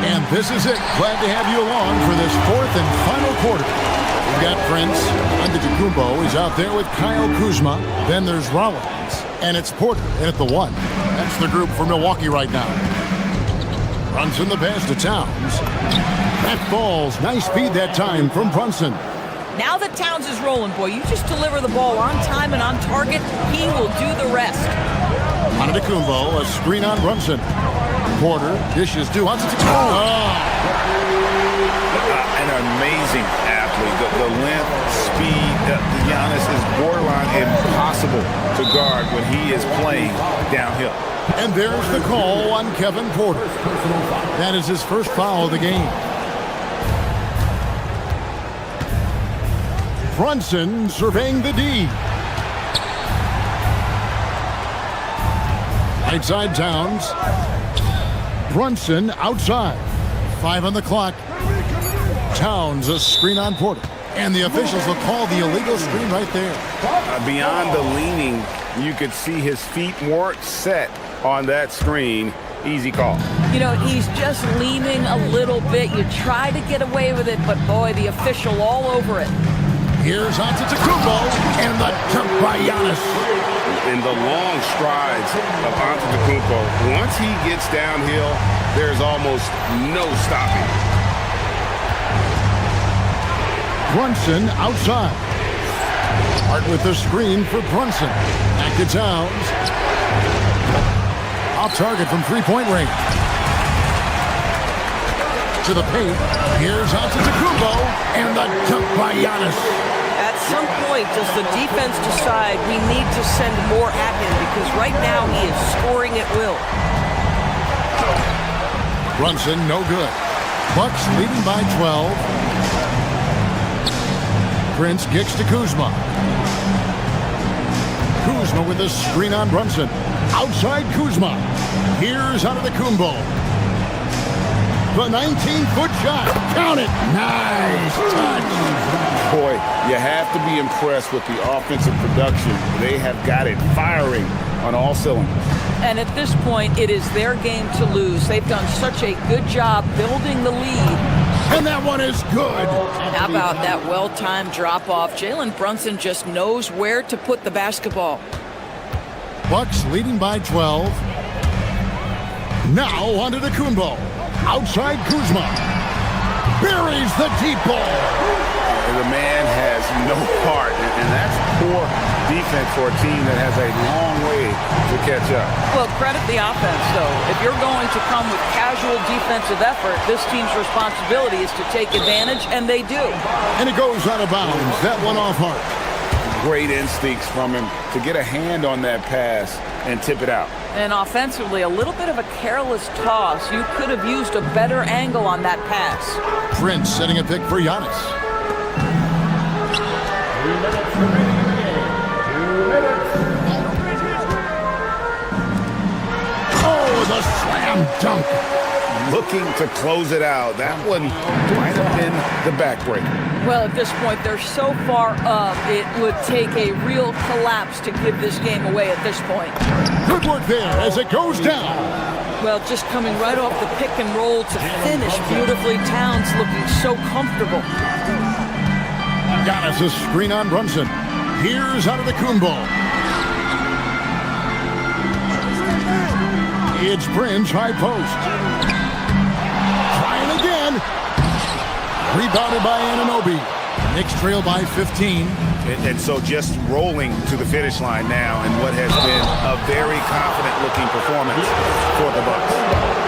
And this is it. Glad to have you along for this 4th and final quarter. We've got Prince. Antetokounmpo is out there with Kyle Kuzma. Then there's Rollins, and it's Porter in at the 1. That's the group for Milwaukee right now. Brunson the pass to Towns. That falls. Nice speed that time from Brunson. Now that Towns is rolling, boy, you just deliver the ball on time and on target, he will do the rest. Antetokounmpo, a screen on Brunson. Porter dishes to Antetokounmpo. An amazing athlete. The length, speed, Giannis is borderline impossible to guard when he is playing downhill. And there's the call on Kevin Porter. That is his first foul of the game. Brunson surveying the D. Right side Towns. Brunson outside. 5 on the clock. Towns a screen on Porter. And the officials will call the illegal screen right there. Beyond the leaning, you could see his feet weren't set on that screen. Easy call. You know, he's just leaning a little bit. You try to get away with it, but boy, the official all over it. Here's Antetokounmpo, and the jump by Giannis. In the long strides of Antetokounmpo, once he gets downhill, there's almost no stopping. Brunson outside. Hart with the screen for Brunson. Back to Towns. Off target from 3-point range. To the paint. Here's Antetokounmpo, and the dunk by Giannis. At some point, does the defense decide we need to send more at him, because right now he is scoring at will. Brunson, no good. Bucks leading by 12. Prince kicks to Kuzma. Kuzma with a screen on Brunson. Outside Kuzma. Here's Antetokounmpo. The 19-foot shot. Count it. Nice touch. Boy, you have to be impressed with the offensive production. They have got it firing on all cylinders. And at this point, it is their game to lose. They've done such a good job building the lead. And that one is good. How about that well-timed drop-off? Jalen Brunson just knows where to put the basketball. Bucks leading by 12. Now Antetokounmpo. Outside Kuzma. Buries the deep ball. The man has no heart, and that's poor defense. accomplishment for a team that has a long way to catch up. Well, credit the offense, though. If you're going to come with casual defensive effort, this team's responsibility is to take advantage, and they do. And it goes out of bounds. That one off Hart. Great instincts from him to get a hand on that pass and tip it out. And offensively, a little bit of a careless toss. You could have used a better angle on that pass. Prince setting a pick for Giannis. 2 minutes remaining in the game. 2 minutes. Oh, the slam dunk. Looking to close it out. That one might have been the backbreaker. Well, at this point, they're so far up, it would take a real collapse to give this game away at this point. Good work there as it goes down. Well, just coming right off the pick and roll to finish beautifully. Towns looking so comfortable. Giannis a screen on Brunson. Here's out of the Kumbo. It's Prince, high post. Trying again. Rebounded by Anunoby. Knicks trail by 15. And so just rolling to the finish line now in what has been a very confident-looking performance for the Bucks.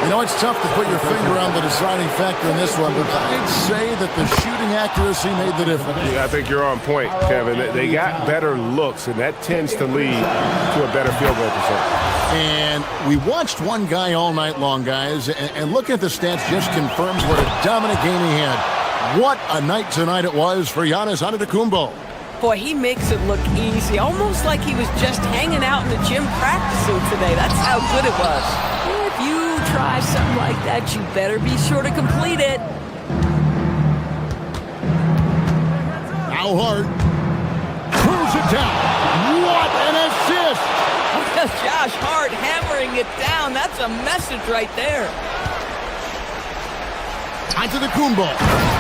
You know, it's tough to put your finger on the deciding factor in this one, but I'd say that the shooting accuracy made the difference. Yeah, I think you're on point, Kevin. They got better looks, and that tends to lead to a better field goal percentage. And we watched one guy all night long, guys, and looking at the stats just confirms what a dominant game he had. What a night tonight it was for Giannis Antetokounmpo. Boy, he makes it look easy, almost like he was just hanging out in the gym practicing today. That's how good it was. If you try something like that, you better be sure to complete it. Now Hart. Throws it down. What an assist! Josh Hart hammering it down. That's a message right there. Onto the Kumbo.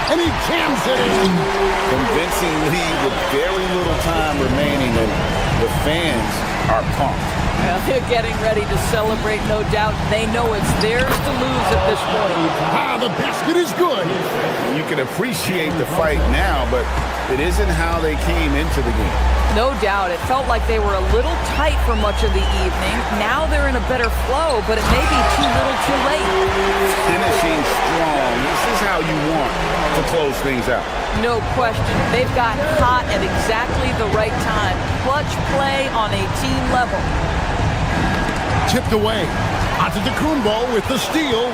And he jams it in. Convincing lead with very little time remaining, and the fans are pumped. Well, they're getting ready to celebrate, no doubt. They know it's theirs to lose at this point. Ah, the basket is good. You can appreciate the fight now, but it isn't how they came into the game. No doubt. It felt like they were a little tight for much of the evening. Now they're in a better flow, but it may be too little too late. Finishing strong. This is how you want to close things out. No question. They've gotten hot at exactly the right time. Clutch play on a team level. Tipped away. Onto the Kumbo with the steal.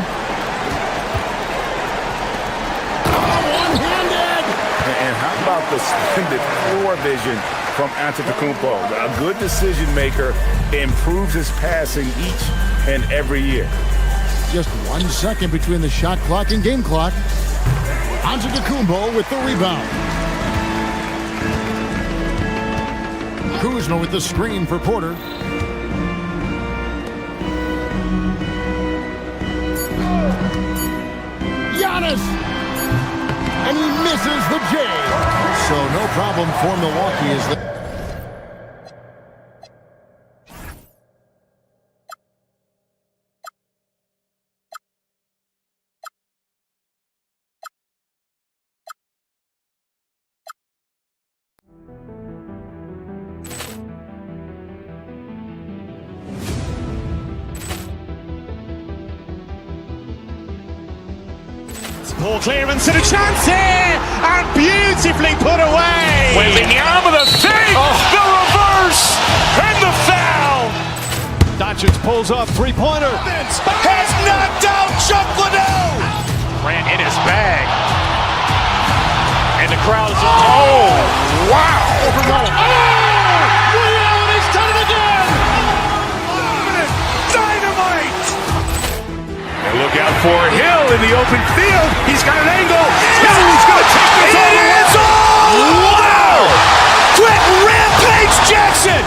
One-handed. And how about the splendid floor vision from Antetokounmpo? A good decision maker, improves his passing each and every year. Just 1 second between the shot clock and game clock. Antetokounmpo with the rebound. Kuzma with the screen for Porter. Giannis! And he misses the J. So no problem for Milwaukee as the... Poor clearance and a chance here, and beautifully put away. Wembanyama the save, the reverse, and the foul. Doncic pulls up, three-pointer. Has knocked out Chuck Liddell. Ran in his bag. And the crowd is oh, wow. He's done it again. Dynamite. And look out for Hill in the open field. He's got an angle. Hill's going to take this all the way. Wow! Quick rampage Jackson.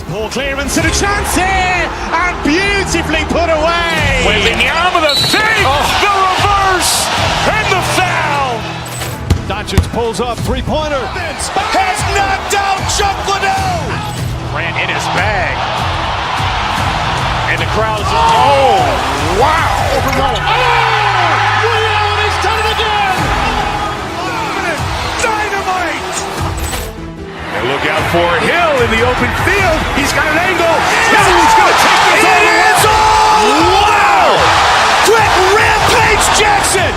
Poor clearance and a chance here, and beautifully put away. Wembanyama the fake, the reverse, and the foul. Doncic pulls up, three-pointer. Has knocked out Chuck Liddell. Ran in his bag. And the crowd is, oh, wow. Ray Allen, he's done it again. Dynamite. And look out for Hill in the open field. He's got an angle. Hill's going to take this all the way. Wow. Quick rampage Jackson.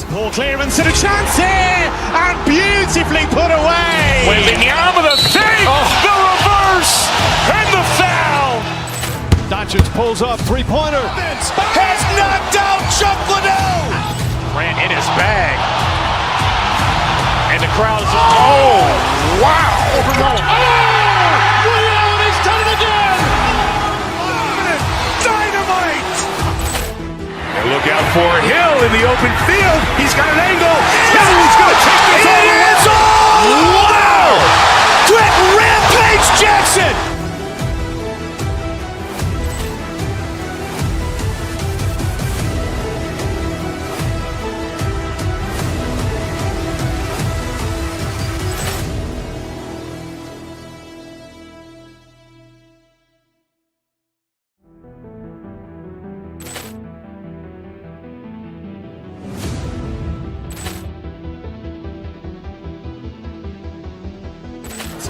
Poor clearance and a chance here, and beautifully put away. Wembanyama the fake, the reverse, and the foul. Doncic pulls up, three-pointer. Has knocked out Chuck Liddell. Ran in his bag. And the crowd is, oh, wow. Ray Allen, he's done it again. Dynamite. And look out for Hill in the open field. He's got an angle. Hill's going to take this all the way. Wow. Quick rampage Jackson.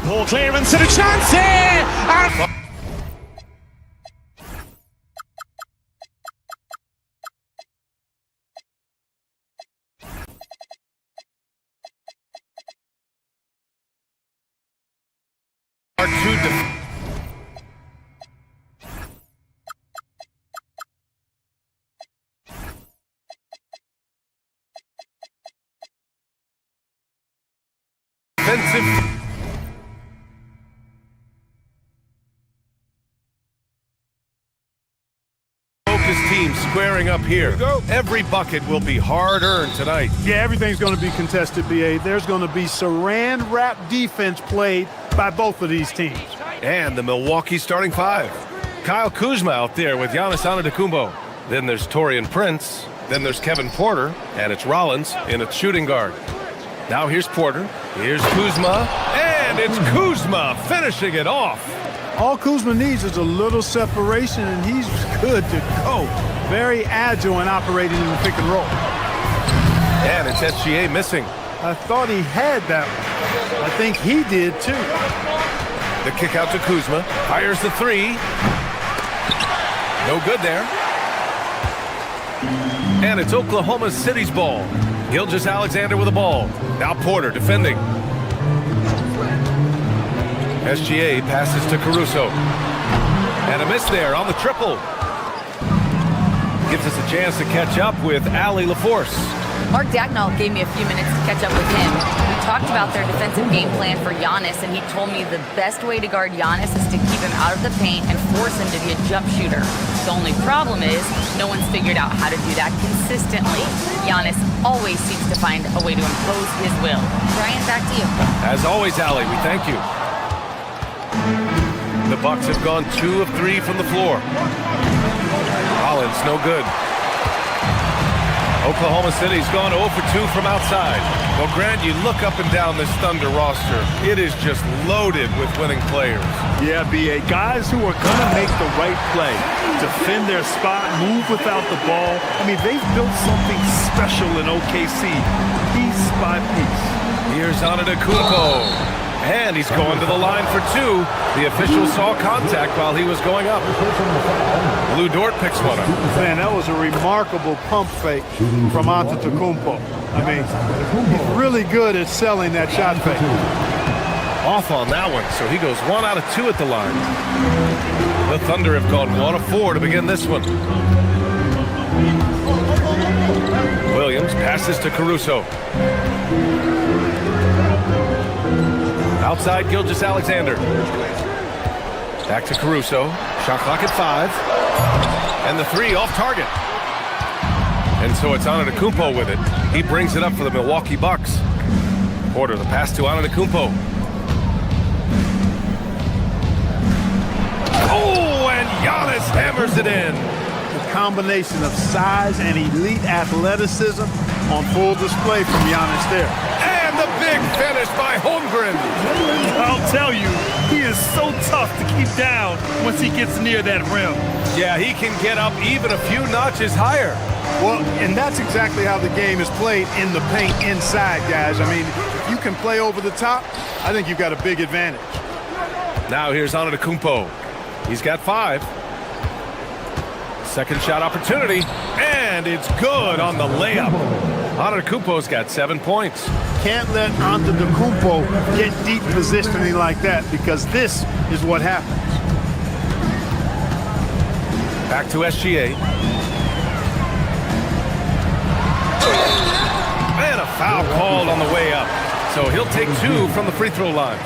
Poor clearance and a chance here, and Defensive. Team squaring up here. Every bucket will be hard-earned tonight. Yeah, everything's going to be contested, B.A. There's going to be saran wrap defense played by both of these teams. And the Milwaukee starting five. Kyle Kuzma out there with Giannis Antetokounmpo. Then there's Taurean Prince. Then there's Kevin Porter. And it's Rollins in its shooting guard. Now here's Porter. Here's Kuzma. And it's Kuzma finishing it off. All Kuzma needs is a little separation, and he's good to go. Very agile in operating in the pick and roll. And it's SGA missing. I thought he had that one. I think he did, too. The kick out to Kuzma. Fires the three. No good there. And it's Oklahoma City's ball. Gilgeous-Alexander with the ball. Now Porter defending. SGA passes to Caruso. And a miss there on the triple. Gives us a chance to catch up with Allie LaForce. Mark Dagnall gave me a few minutes to catch up with him. We talked about their defensive game plan for Giannis, and he told me the best way to guard Giannis is to keep him out of the paint and force him to be a jump shooter. The only problem is no one's figured out how to do that consistently. Giannis always seems to find a way to impose his will. Brian, back to you. As always, Allie, we thank you. The Bucks have gone 2 of 3 from the floor. Rollins, no good. Oklahoma City's gone 0 for 2 from outside. Well, Grant, you look up and down this Thunder roster. It is just loaded with winning players. Yeah, B.A. Guys who are going to make the right play, defend their spot, move without the ball. I mean, they've built something special in OKC, piece by piece. Here's Antetokounmpo. And he's going to the line for 2. The official saw contact while he was going up. Lou Dort picks one up. Man, that was a remarkable pump fake from Antetokounmpo. I mean, he's really good at selling that shot fake. Off on that one, so he goes 1 out of 2 at the line. The Thunder have gone 1 of 4 to begin this one. Williams passes to Caruso. Outside Gilgeous-Alexander. Back to Caruso. Shot clock at 5. And the 3 off target. And so it's Antetokounmpo with it. He brings it up for the Milwaukee Bucks. Porter, the pass to Antetokounmpo. Oh, and Giannis hammers it in. The combination of size and elite athleticism on full display from Giannis there. And the big finish by Holmgren. I'll tell you, he is so tough to keep down once he gets near that rim. Yeah, he can get up even a few notches higher. Well, and that's exactly how the game is played in the paint inside, guys. I mean, if you can play over the top, I think you've got a big advantage. Now here's Antetokounmpo. He's got 5. Second shot opportunity, and it's good on the layup. Antetokounmpo's got 7 points. Can't let Antetokounmpo get deep positioning like that, because this is what happens. Back to SGA. And a foul called on the way up. So he'll take 2 from the free throw line.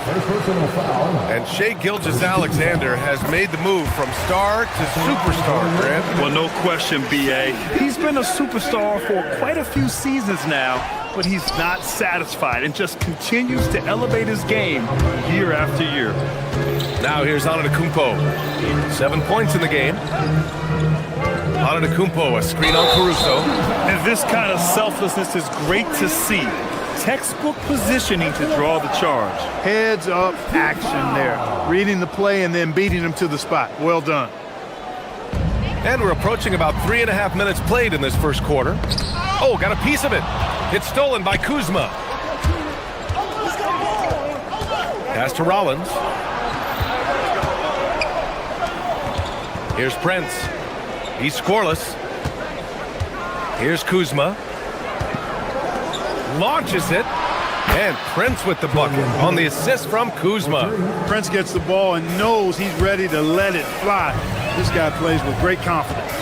And Shai Gilgeous-Alexander has made the move from star to superstar, Grant. Well, no question, B.A. He's been a superstar for quite a few seasons now, but he's not satisfied and just continues to elevate his game year after year. Now here's Antetokounmpo. 7 points in the game. Antetokounmpo, a screen on Caruso. And this kind of selflessness is great to see. Textbook positioning to draw the charge. Heads up action there. Reading the play and then beating him to the spot. Well done. And we're approaching about 3.5 minutes played in this first quarter. Oh, got a piece of it. It's stolen by Kuzma. Pass to Rollins. Here's Prince. He's scoreless. Here's Kuzma. Launches it. And Prince with the bucket on the assist from Kuzma. Prince gets the ball and knows he's ready to let it fly. This guy plays with great confidence.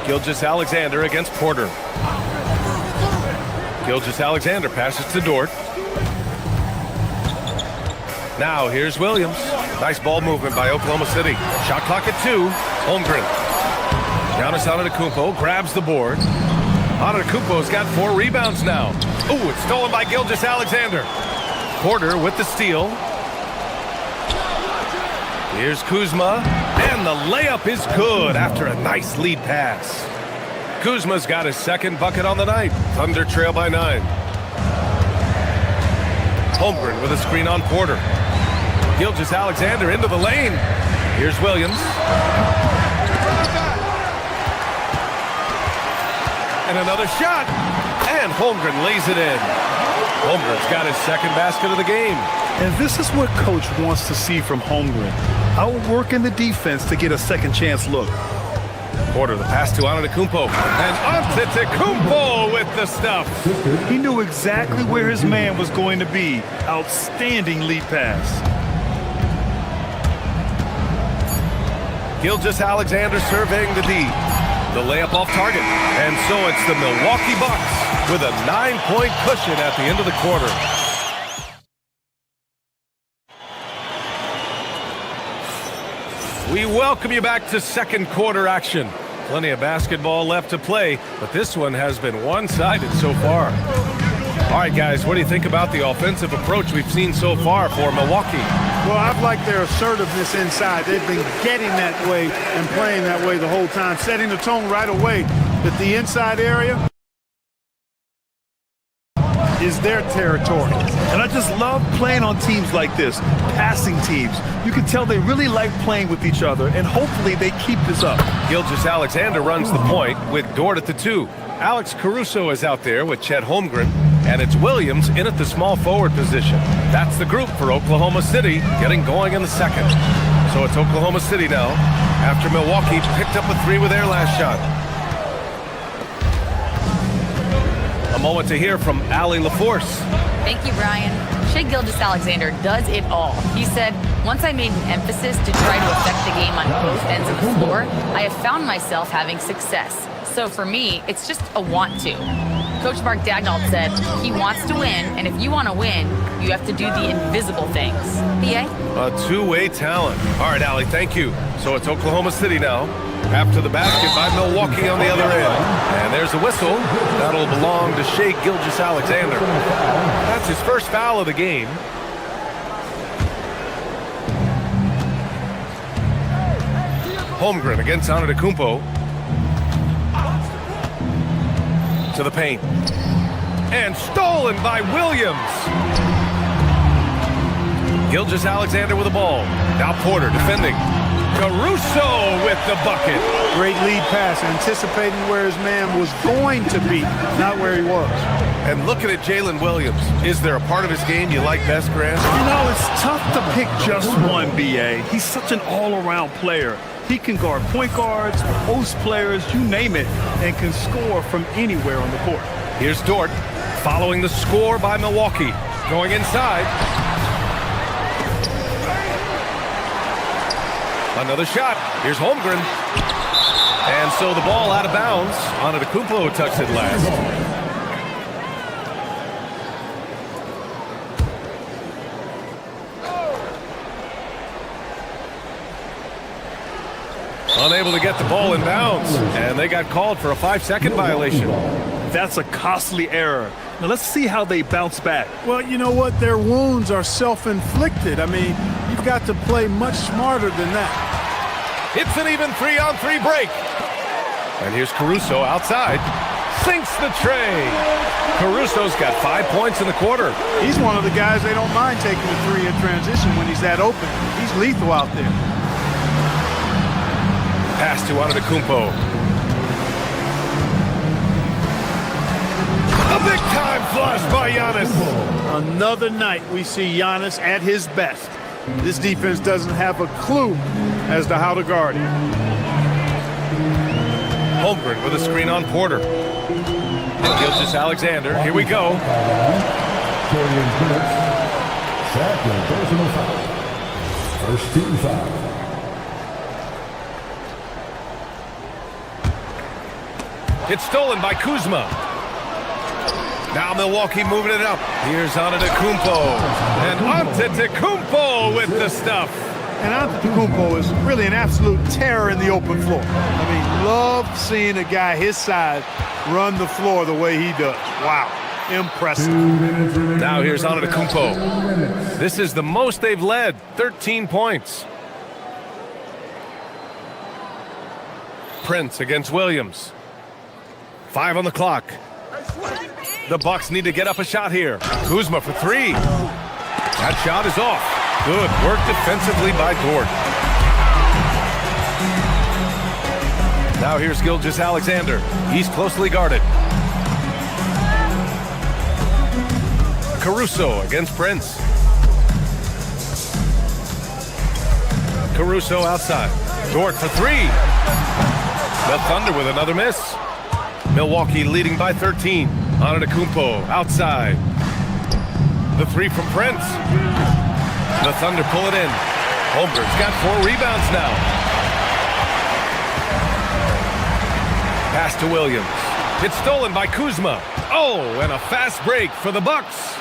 Gilgeous-Alexander against Porter. Gilgeous-Alexander passes to Dort. Now here's Williams. Nice ball movement by Oklahoma City. Shot clock at 2. Holmgren. Giannis Antetokounmpo grabs the board. Antetokounmpo's got 4 rebounds now. Ooh, it's stolen by Gilgeous-Alexander. Porter with the steal. Here's Kuzma. And the layup is good after a nice lead pass. Kuzma's got his second bucket on the night. Thunder trail by 9. Holmgren with a screen on Porter. Gilgeous-Alexander into the lane. Here's Williams. And another shot. And Holmgren lays it in. Holmgren's got his second basket of the game. And this is what Coach wants to see from Holmgren. Outworking the defense to get a second chance look. Porter, the pass to Antetokounmpo. And Antetokounmpo with the stuff. He knew exactly where his man was going to be. Outstanding lead pass. Gilgeous-Alexander surveying the D. The layup off target. And so it's the Milwaukee Bucks with a 9-point cushion at the end of the quarter. We welcome you back to second quarter action. Plenty of basketball left to play, but this one has been one-sided so far. All right, guys, what do you think about the offensive approach we've seen so far for Milwaukee? Well, I've liked their assertiveness inside. They've been getting that way and playing that way the whole time, setting the tone right away that the inside area is their territory. And I just love playing on teams like this, passing teams. You can tell they really like playing with each other, and hopefully they keep this up. Gilgeous-Alexander runs the point with Dort at the 2. Alex Caruso is out there with Chet Holmgren, and it's Williams in at the small forward position. That's the group for Oklahoma City getting going in the second. So it's Oklahoma City now after Milwaukee picked up a 3 with their last shot. A moment to hear from Allie LaForce. Thank you, Brian. Shai Gilgeous-Alexander does it all. He said, once I made an emphasis to try to affect the game on both ends of the floor, I have found myself having success. So for me, it's just a want to. Coach Mark Daigneault said he wants to win, and if you want to win, you have to do the invisible things. B.A.? A two-way talent. All right, Allie, thank you. So it's Oklahoma City now. After the basket by Milwaukee on the other end. And there's a whistle. That'll belong to Shai Gilgeous-Alexander. That's his first foul of the game. Holmgren against Antetokounmpo. To the paint. And stolen by Williams. Gilgeous-Alexander with the ball. Now Porter defending. Caruso with the bucket. Great lead pass, anticipating where his man was going to be, not where he was. And looking at Jalen Williams, is there a part of his game you like best, Grant? You know, it's tough to pick just one, B.A. He's such an all-around player. He can guard point guards, post players, you name it, and can score from anywhere on the court. Here's Dort, following the score by Milwaukee. Going inside. Another shot. Here's Holmgren. And so the ball out of bounds. Antetokounmpo touched it last. Unable to get the ball in bounds. And they got called for a 5-second violation. That's a costly error. Now let's see how they bounce back. Well, you know what? Their wounds are self-inflicted. I mean, you've got to play much smarter than that. It's an even 3-on-3 break. And here's Caruso outside. Sinks the tray. Caruso's got 5 points in the quarter. He's one of the guys they don't mind taking the three in transition when he's that open. He's lethal out there. Pass to Antetokounmpo. A big-time flush by Giannis. Another night we see Giannis at his best. This defense doesn't have a clue as to how to guard him. Holmgren with a screen on Porter. And Gilgeous-Alexander. Here we go. First team foul. It's stolen by Kuzma. Now Milwaukee moving it up. Here's Antetokounmpo. And Antetokounmpo with the stuff. And Antetokounmpo is really an absolute terror in the open floor. I mean, love seeing a guy his size run the floor the way he does. Wow, impressive. Now here's Antetokounmpo. This is the most they've led, 13 points. Prince against Williams. 5 on the clock. The Bucks need to get up a shot here. Kuzma for 3. That shot is off. Good work defensively by Dort. Now here's Gilgeous-Alexander. He's closely guarded. Caruso against Prince. Caruso outside. Dort for 3. The Thunder with another miss. Milwaukee leading by 13. Antetokounmpo outside. The 3 from Prince. The Thunder pull it in. Holmgren's got 4 rebounds now. Pass to Williams. It's stolen by Kuzma. Oh, and a fast break for the Bucks.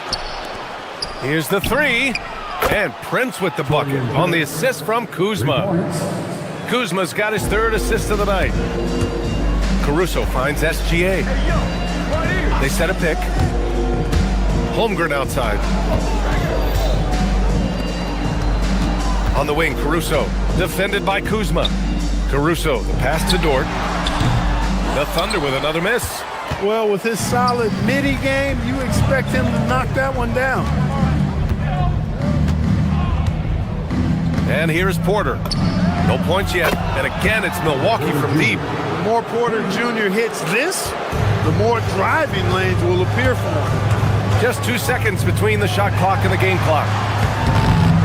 Here's the 3. And Prince with the bucket on the assist from Kuzma. Kuzma's got his 3rd assist of the night. Caruso finds SGA. They set a pick. Holmgren outside. On the wing, Caruso. Defended by Kuzma. Caruso, the pass to Dort. The Thunder with another miss. Well, with his solid midi game, you expect him to knock that one down. And here's Porter. No points yet. And again, it's Milwaukee from deep. The more Porter Jr. hits this, the more driving lanes will appear for him. Just 2 seconds between the shot clock and the game clock.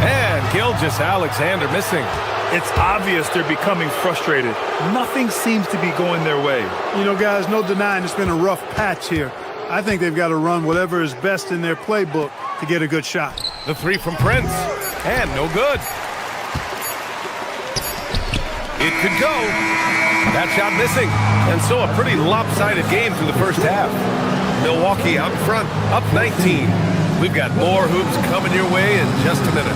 And Gilgeous-Alexander missing. It's obvious they're becoming frustrated. Nothing seems to be going their way. You know, guys, no denying it's been a rough patch here. I think they've got to run whatever is best in their playbook to get a good shot. The three from Prince, and no good. It could go. That shot missing. And so a pretty lopsided game through the first half. Milwaukee out in front, up 19. We've got more hoops coming your way in just a minute.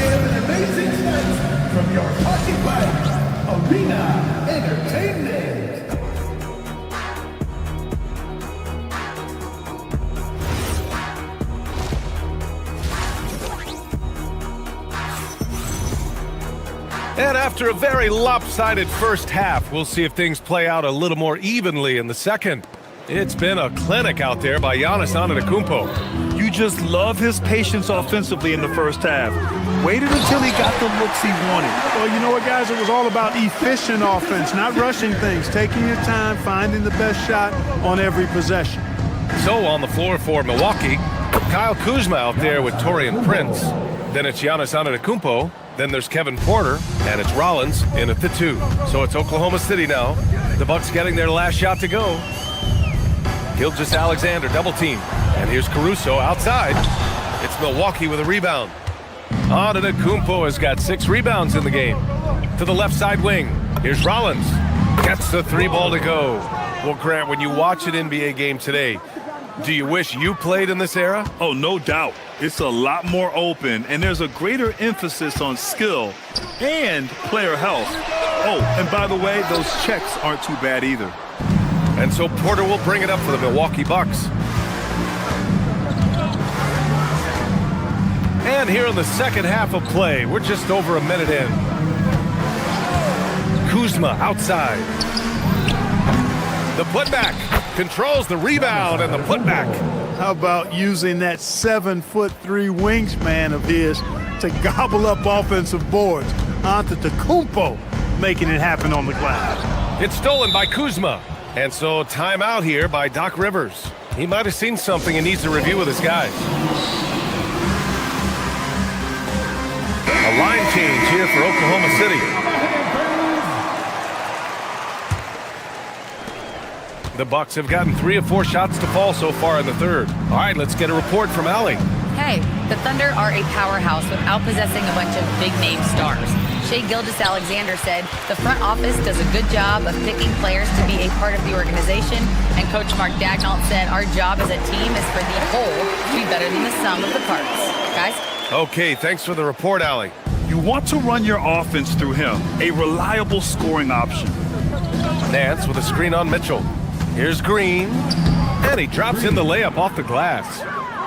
An amazing sight from your hockey fight, Arena Entertainment. And after a very lopsided first half, we'll see if things play out a little more evenly in the second. It's been a clinic out there by Giannis Antetokounmpo. You just love his patience offensively in the first half. Waited until he got the looks he wanted. Well, you know what, guys? It was all about efficient offense, not rushing things, taking your time, finding the best shot on every possession. So on the floor for Milwaukee, Kyle Kuzma out there with Taurean Prince. Then it's Giannis Antetokounmpo. Then there's Kevin Porter, and it's Rollins in at the 2. So it's Oklahoma City now. The Bucks getting their last shot to go. Gilgeous-Alexander double team. And here's Caruso outside. It's Milwaukee with a rebound. Antetokounmpo has got 6 rebounds in the game. To the left side wing. Here's Rollins. Gets the 3 ball to go. Well, Grant, when you watch an NBA game today, do you wish you played in this era? Oh, no doubt. It's a lot more open, and there's a greater emphasis on skill and player health. Oh, and by the way, those checks aren't too bad either. And so Porter will bring it up for the Milwaukee Bucks. And here in the second half of play, we're just over a minute in. Kuzma outside. The putback controls the rebound and the putback. How about using that 7'3" wingspan of his to gobble up offensive boards? Antetokounmpo making it happen on the glass. It's stolen by Kuzma. And so timeout here by Doc Rivers. He might have seen something and needs to review with his guys. A line change here for Oklahoma City. The Bucks have gotten 3 of 4 shots to fall so far in the third. All right, let's get a report from Allie. Hey, the Thunder are a powerhouse without possessing a bunch of big-name stars. Shai Gilgeous-Alexander said the front office does a good job of picking players to be a part of the organization, and Coach Mark Daigneault said our job as a team is for the whole to be better than the sum of the parts. Guys? Okay, thanks for the report, Allie. You want to run your offense through him, a reliable scoring option. Nance with a screen on Mitchell. Here's Green, and he drops in the layup off the glass.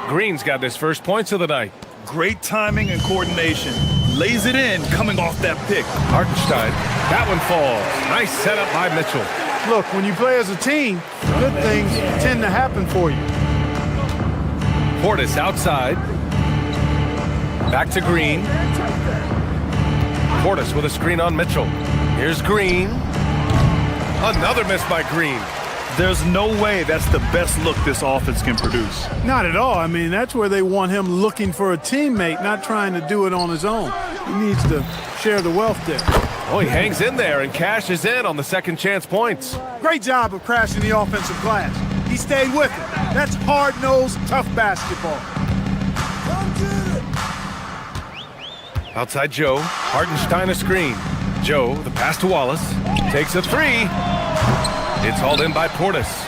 Green's got his first points of the night. Great timing and coordination. Lays it in coming off that pick. Hartenstein, that one falls. Nice setup by Mitchell. Look, when you play as a team, good things tend to happen for you. Portis outside. Back to Green. Portis with a screen on Mitchell. Here's Green. Another miss by Green. There's no way that's the best look this offense can produce. Not at all. I mean, that's where they want him looking for a teammate, not trying to do it on his own. He needs to share the wealth there. Oh, he hangs in there and cashes in on the second chance points. Great job of crashing the offensive glass. He stayed with it. That's hard-nosed, tough basketball. Outside Joe, Hartenstein a screen. Joe, the pass to Wallace, takes a 3. It's hauled in by Portis.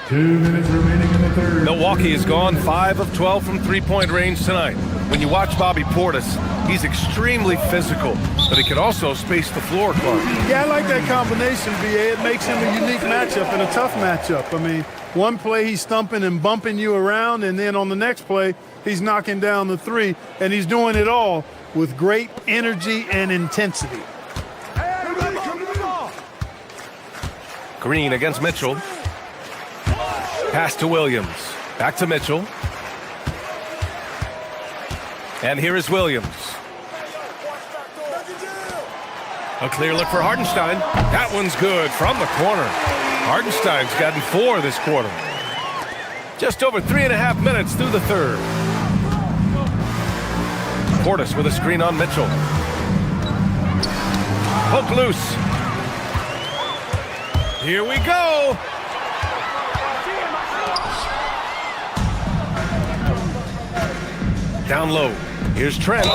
2 minutes remaining in the third. Milwaukee has gone 5 of 12 from three-point range tonight. When you watch Bobby Portis, he's extremely physical, but he can also space the floor, Clark. Yeah, I like that combination, B.A. It makes him a unique matchup and a tough matchup. I mean, one play he's stumping and bumping you around, and then on the next play, he's knocking down the 3, and he's doing it all with great energy and intensity. Green against Mitchell. Pass to Williams. Back to Mitchell. And here is Williams. A clear look for Hartenstein. That one's good from the corner. Hartenstein's gotten 4 this quarter. Just over 3.5 minutes through the third. Portis with a screen on Mitchell. Poke loose. Here we go. Down low. Here's Trent.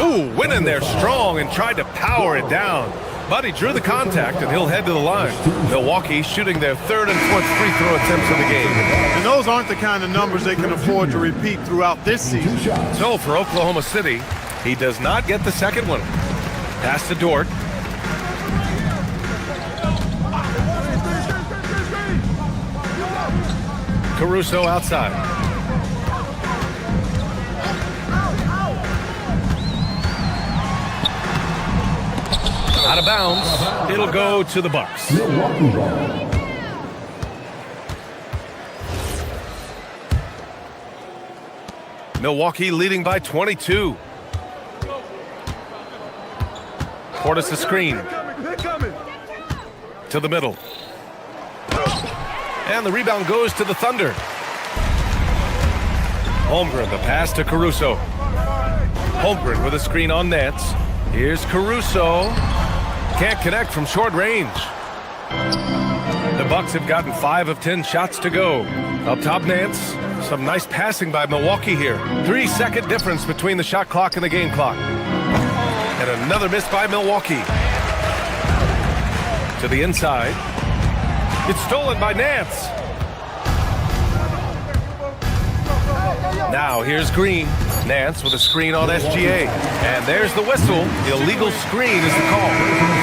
Ooh, went in there strong and tried to power it down. But he drew the contact, and he'll head to the line. Milwaukee shooting their third and fourth free throw attempts of the game. And those aren't the kind of numbers they can afford to repeat throughout this season. So for Oklahoma City, he does not get the second one. Pass to Dort. Caruso outside. Out of bounds. It'll go to the Bucks. Milwaukee leading by 22. Portis the screen. To the middle. And the rebound goes to the Thunder. Holmgren, the pass to Caruso. Holmgren with a screen on Nance. Here's Caruso. Can't connect from short range. The Bucks have gotten 5 of 10 shots to go. Up top, Nance. Some nice passing by Milwaukee here. 3-second difference between the shot clock and the game clock. And another miss by Milwaukee. To the inside. It's stolen by Nance. Now here's Green. Nance with a screen on SGA. And there's the whistle. Illegal screen is the call.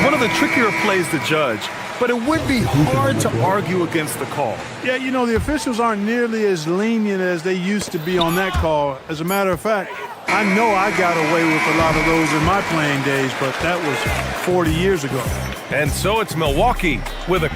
One of the trickier plays to judge, but it would be hard to argue against the call. Yeah, you know, the officials aren't nearly as lenient as they used to be on that call. As a matter of fact, I know I got away with a lot of those in my playing days, but that was 40 years ago. And so it's Milwaukee with a...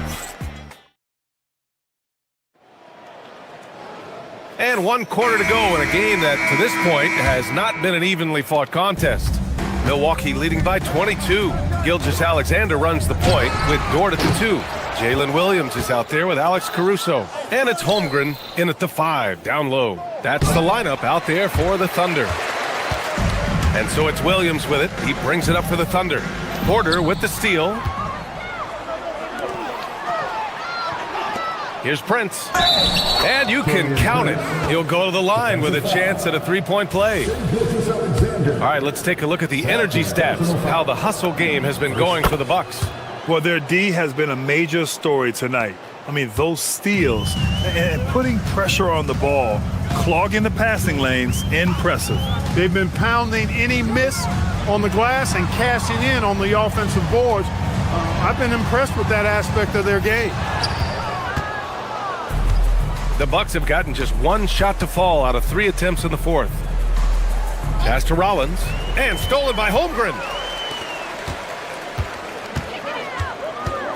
And 1 quarter to go in a game that, to this point, has not been an evenly fought contest. Milwaukee leading by 22. Gilgeous-Alexander runs the point with Dort at the 2. Jalen Williams is out there with Alex Caruso. And it's Holmgren in at the 5, down low. That's the lineup out there for the Thunder. And so it's Williams with it. He brings it up for the Thunder. Porter with the steal. Here's Prince. And you can count it. He'll go to the line with a chance at a 3-point play. All right, let's take a look at the energy stats, how the hustle game has been going for the Bucks. Well, their D has been a major story tonight. I mean, those steals and putting pressure on the ball, clogging the passing lanes, impressive. They've been pounding any miss on the glass and cashing in on the offensive boards. I've been impressed with that aspect of their game. The Bucks have gotten just 1 shot to fall out of 3 attempts in the fourth. Pass to Rollins, and stolen by Holmgren.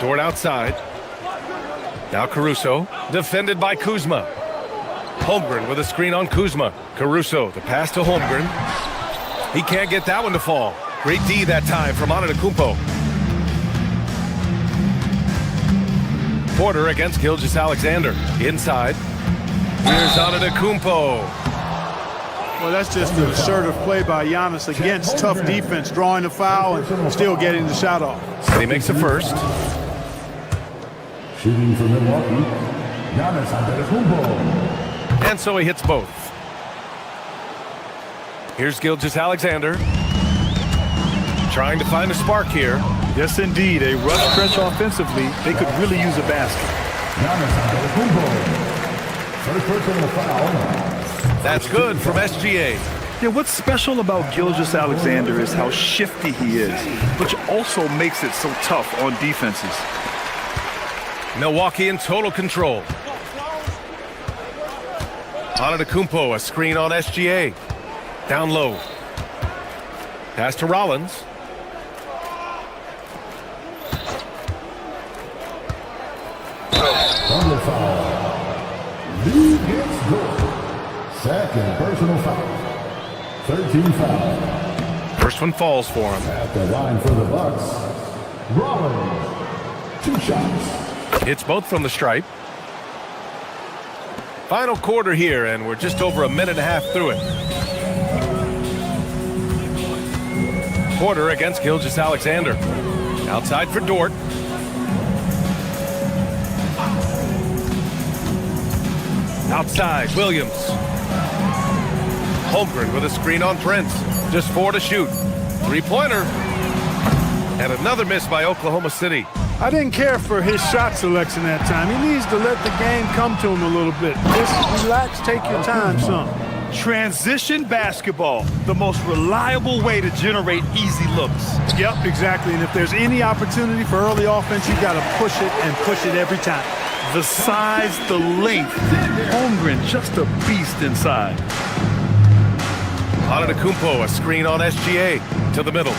Dort outside. Now Caruso, defended by Kuzma. Holmgren with a screen on Kuzma. Caruso, the pass to Holmgren. He can't get that one to fall. Great D that time from Antetokounmpo. Porter against Gilgeous-Alexander. Inside. Here's Antetokounmpo. Well, that's just an assertive play by Giannis against tough defense, drawing a foul and still getting the shot off. And he makes the first. Shooting for Milwaukee, Giannis Antetokounmpo. And so he hits both. Here's Gilgeous-Alexander. Trying to find a spark here. Yes, indeed. A rough stretch offensively. They could really use a basket. Giannis Antetokounmpo. First personal foul. That's good from SGA. Yeah, what's special about Gilgeous-Alexander is how shifty he is, which also makes it so tough on defenses. Milwaukee in total control. Antetokounmpo, a screen on SGA. Down low. Pass to Rollins. Double foul. Lead gets Dort. Second personal foul. 13 foul. First one falls for him. At the line for the Bucks, Rollins. 2 shots. Hits both from the stripe. Final quarter here, and we're just over a minute and a half through it. Porter against Gilgeous-Alexander. Outside for Dort. Outside, Williams. Holmgren with a screen on Prince. Just 4 to shoot. Three-pointer. And another miss by Oklahoma City. I didn't care for his shot selection that time. He needs to let the game come to him a little bit. Just relax, take your time some. Transition basketball, the most reliable way to generate easy looks. Yep, exactly. And if there's any opportunity for early offense, you got to push it and push it every time. The size, the length. Holmgren, just a beast inside. Antetokounmpo, a screen on SGA to the middle.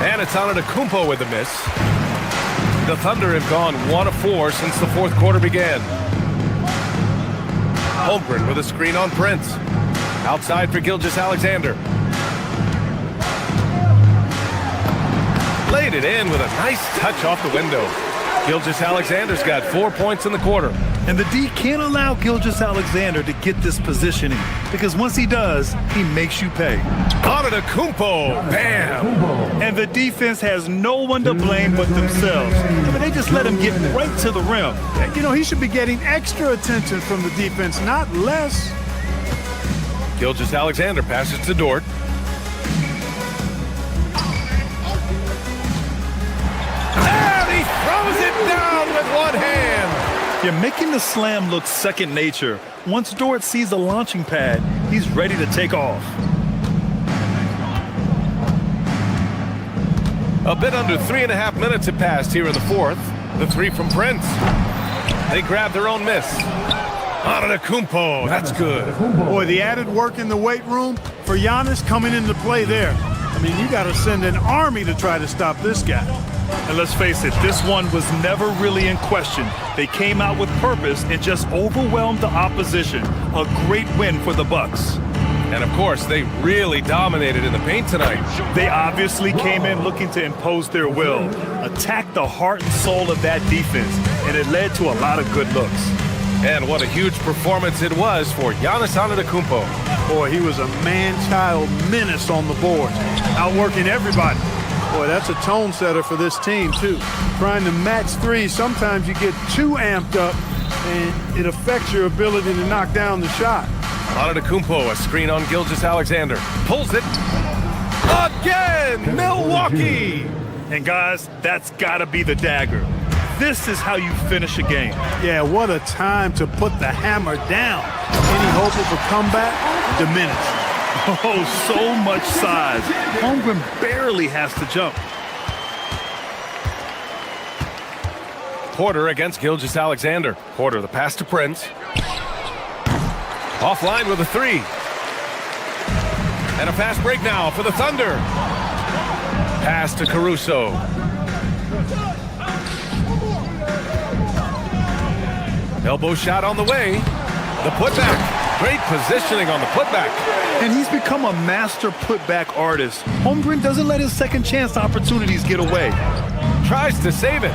And it's Antetokounmpo with the miss. The Thunder have gone 1 of 4 since the fourth quarter began. Holmgren with a screen on Prince. Outside for Gilgeous-Alexander. Laid it in with a nice touch off the window. Gilgeous-Alexander's got 4 points in the quarter. And the D can't allow Gilgeous-Alexander to get this positioning, because once he does, he makes you pay. Antetokounmpo, bam! And the defense has no one to blame but themselves. I mean, they just let him get right to the rim. You know, he should be getting extra attention from the defense, not less. Gilgeous-Alexander passes to Dort. And he throws it down with one hand. You're making the slam look second nature. Once Dort sees the launching pad, he's ready to take off. A bit under 3.5 minutes have passed here in the fourth. The three from Prince. They grab their own miss. Antetokounmpo, that's good. Boy, the added work in the weight room for Giannis coming into play there. I mean, you got to send an army to try to stop this guy. And let's face it, this one was never really in question. They came out with purpose and just overwhelmed the opposition. A great win for the Bucks. And of course, they really dominated in the paint tonight. They obviously came in looking to impose their will, attack the heart and soul of that defense, and it led to a lot of good looks. And what a huge performance it was for Giannis Antetokounmpo. Boy, he was a man-child menace on the board, outworking everybody. Boy, that's a tone setter for this team, too. Trying to match threes, sometimes you get too amped up, and it affects your ability to knock down the shot. Antetokounmpo, a screen on Gilgeous-Alexander. Pulls it. Again, Milwaukee! And guys, that's got to be the dagger. This is how you finish a game. Yeah, what a time to put the hammer down. Any hope of a comeback? Diminished. Oh, so much size. Holmgren barely has to jump. Porter against Gilgeous-Alexander. Porter, the pass to Prince. Offline with a three. And a fast break now for the Thunder. Pass to Caruso. Elbow shot on the way. The putback. Great positioning on the putback. And he's become a master putback artist. Holmgren doesn't let his second chance opportunities get away. Tries to save it.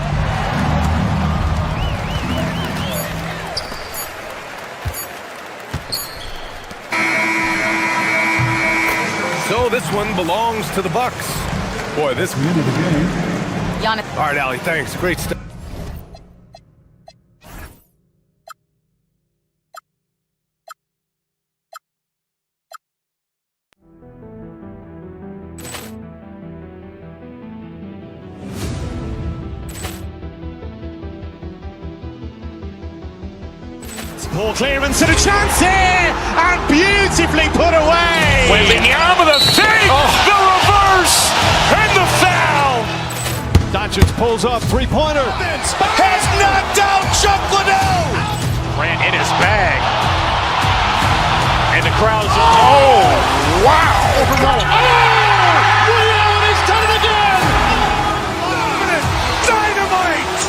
So this one belongs to the Bucks. Boy, this minute of the game. Giannis. All right, Allie, thanks. Great stuff. Ball clearance and a chance here, and beautifully put away. Wembanyama with a three, the reverse, and the foul. Doncic pulls up, three-pointer. Has knocked out Chuck Liddell. Grant in his bag. And the crowd's oh, wow. Allen has done it again. Dynamite.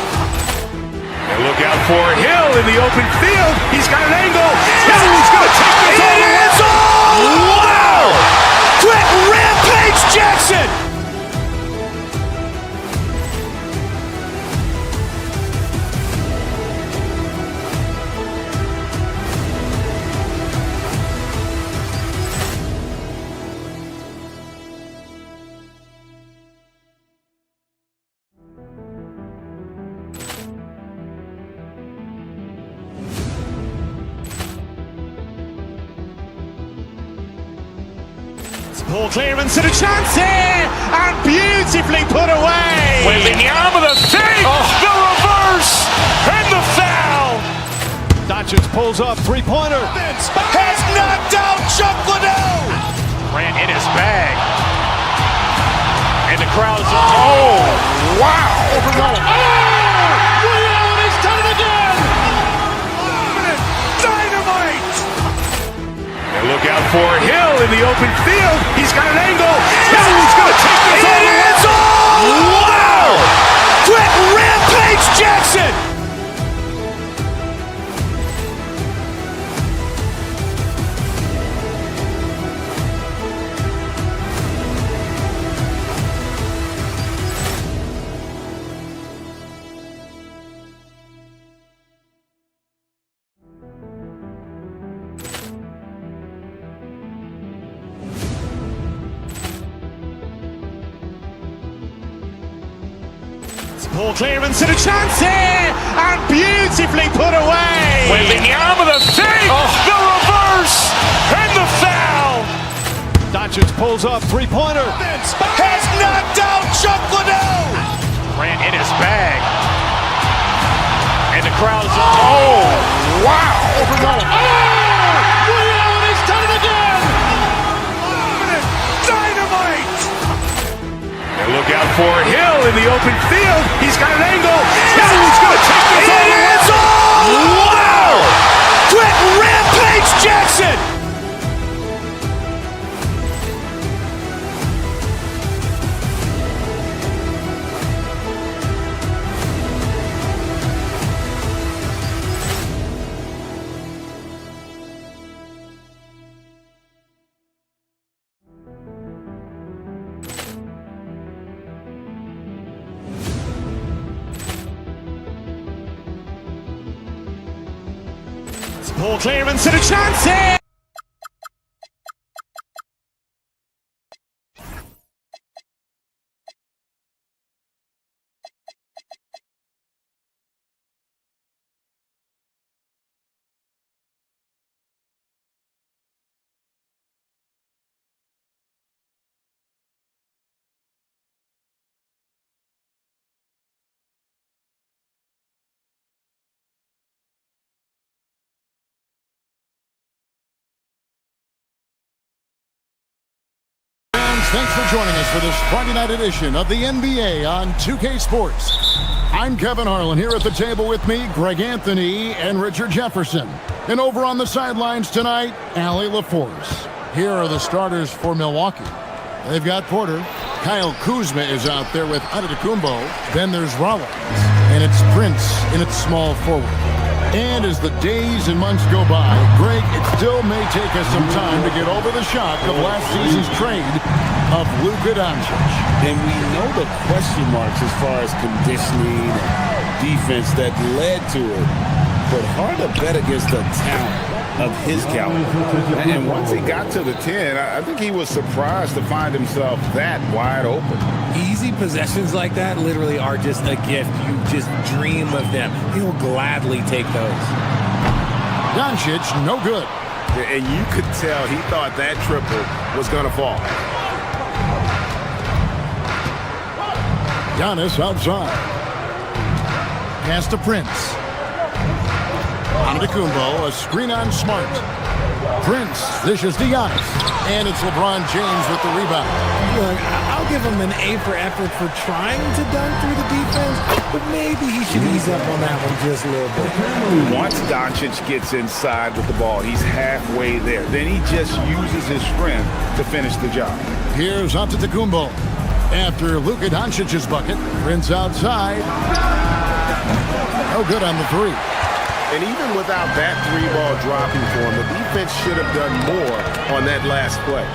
And look out for Hill in the open field. He's got an angle. Hill is going to take this all the way. Wow. Quick rampage Jackson. Ball clearance and a chance here, and beautifully put away. Wembanyama the fake, the reverse, and the foul. Doncic pulls up, three-pointer. Has knocked out Chuck Liddell. Grant in his bag. And the crowd's Wow. He's done it again. Dynamite. And look out for Hill in the open field. He's got an angle. Hill's going to take this all the way. Wow. Quick rampage Jackson. Ball clearance and a chance here, and beautifully put away. Wembanyama the fake, the reverse, and the foul. Doncic pulls up, three-pointer. Has knocked out Chuck Liddell. Grant in his bag. And the crowd's Wow. He's done it again. Dynamite. And look out for Hill in the open field. He's got an angle. Hill's going to take this all the way. Wow. Quick rampage Jackson. Ball clearance and a chance here. Thanks for joining us for this Friday night edition of the NBA on 2K Sports. I'm Kevin Harlan, here at the table with me, Greg Anthony and Richard Jefferson. And over on the sidelines tonight, Allie LaForce. Here are the starters for Milwaukee. They've got Porter. Kyle Kuzma is out there with Antetokounmpo. Then there's Rollins. And it's Prince in its small forward. And as the days and months go by, Greg, it still may take us some time to get over the shock of last season's trade of Luka Doncic. And we know the question marks as far as conditioning and defense that led to it. But hard to bet against the talent of his caliber. And once he got to the 10, I think he was surprised to find himself that wide open. Easy possessions like that literally are just a gift. You just dream of them. He'll gladly take those. Doncic, no good. And you could tell he thought that triple was going to fall. Giannis outside. Pass to Prince. Antetokounmpo, a screen on Smart. Prince dishes to Giannis. And it's LeBron James with the rebound. Look, I'll give him an A for effort for trying to dunk through the defense, but maybe he should ease up on that one just a little bit. Once Doncic gets inside with the ball, he's halfway there. Then he just uses his strength to finish the job. Here's Antetokounmpo. After Luka Doncic's bucket, Prince outside. No good on the three. And even without that three ball dropping for him, the defense should have done more on that last play.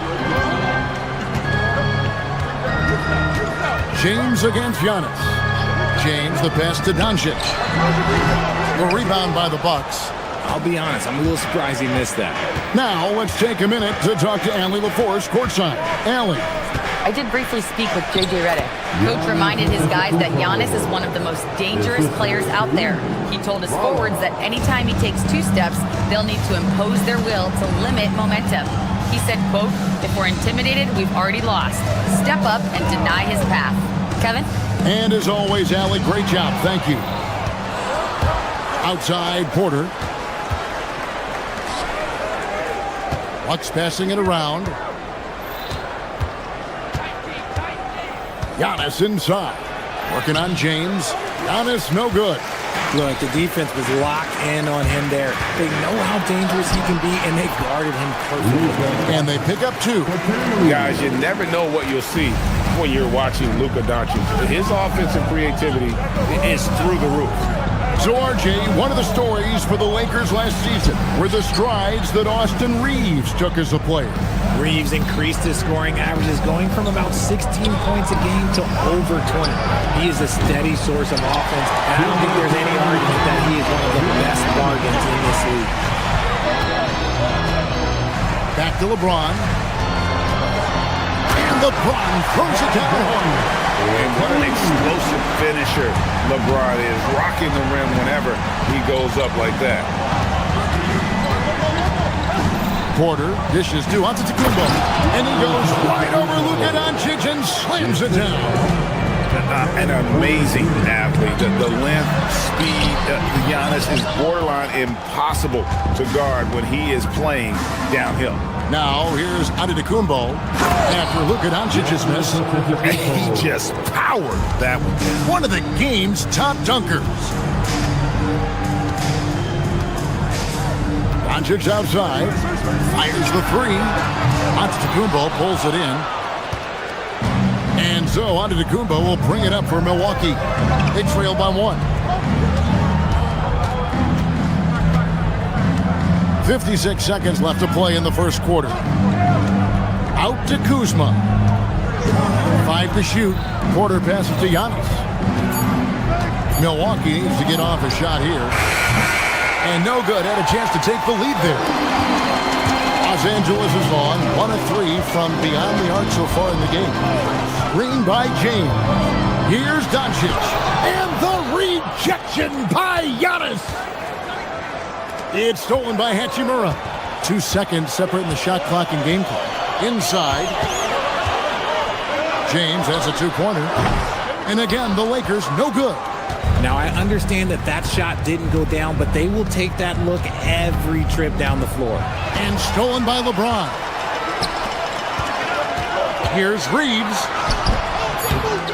James against Giannis. James the pass to Doncic. The rebound by the Bucks. I'll be honest, I'm a little surprised he missed that. Now let's take a minute to talk to Allie LaForce courtside. Allie. I did briefly speak with J.J. Redick. Coach reminded his guys that Giannis is one of the most dangerous players out there. He told his forwards that anytime he takes two steps, they'll need to impose their will to limit momentum. He said, quote, "If we're intimidated, we've already lost. Step up and deny his path." Kevin? And as always, Allie, great job. Thank you. Outside, Porter. Bucks passing it around. Giannis inside. Working on James. Giannis, no good. Look, the defense was locked in on him there. They know how dangerous he can be, and they guarded him perfectly. And they pick up 2. Guys, you never know what you'll see when you're watching Luka Doncic. His offensive creativity is through the roof. So, RJ, one of the stories for the Lakers last season were the strides that Austin Reeves took as a player. Reeves increased his scoring averages, going from about 16 points a game to over 20. He is a steady source of offense, and I don't think there's any argument that he is one of the best bargains in this league. Back to LeBron. And LeBron throws it down. And what an explosive finisher LeBron is, rocking the rim whenever he goes up like that. Porter dishes to Antetokounmpo, and he goes right over Luka Doncic and slams it down. An amazing athlete. The length, speed, Giannis is borderline impossible to guard when he is playing downhill. Now here's Antetokounmpo after Luka Doncic's miss. He just powered that one down. One of the game's top dunkers. Doncic outside, fires the 3. Antetokounmpo pulls it in. And so Antetokounmpo will bring it up for Milwaukee. They trail by 1. 56 seconds left to play in the first quarter. Out to Kuzma. 5 to shoot. Porter passes to Giannis. Milwaukee needs to get off a shot here. And no good. Had a chance to take the lead there. Los Angeles is on 1 of 3 from beyond the arc so far in the game. Screen by James. Here's Doncic. And the rejection by Giannis. It's stolen by Hachimura. 2 seconds separating the shot clock and game clock. Inside. James has a 2-pointer. And again, the Lakers, no good. Now, I understand that that shot didn't go down, but they will take that look every trip down the floor. And stolen by LeBron. Here's Reeves.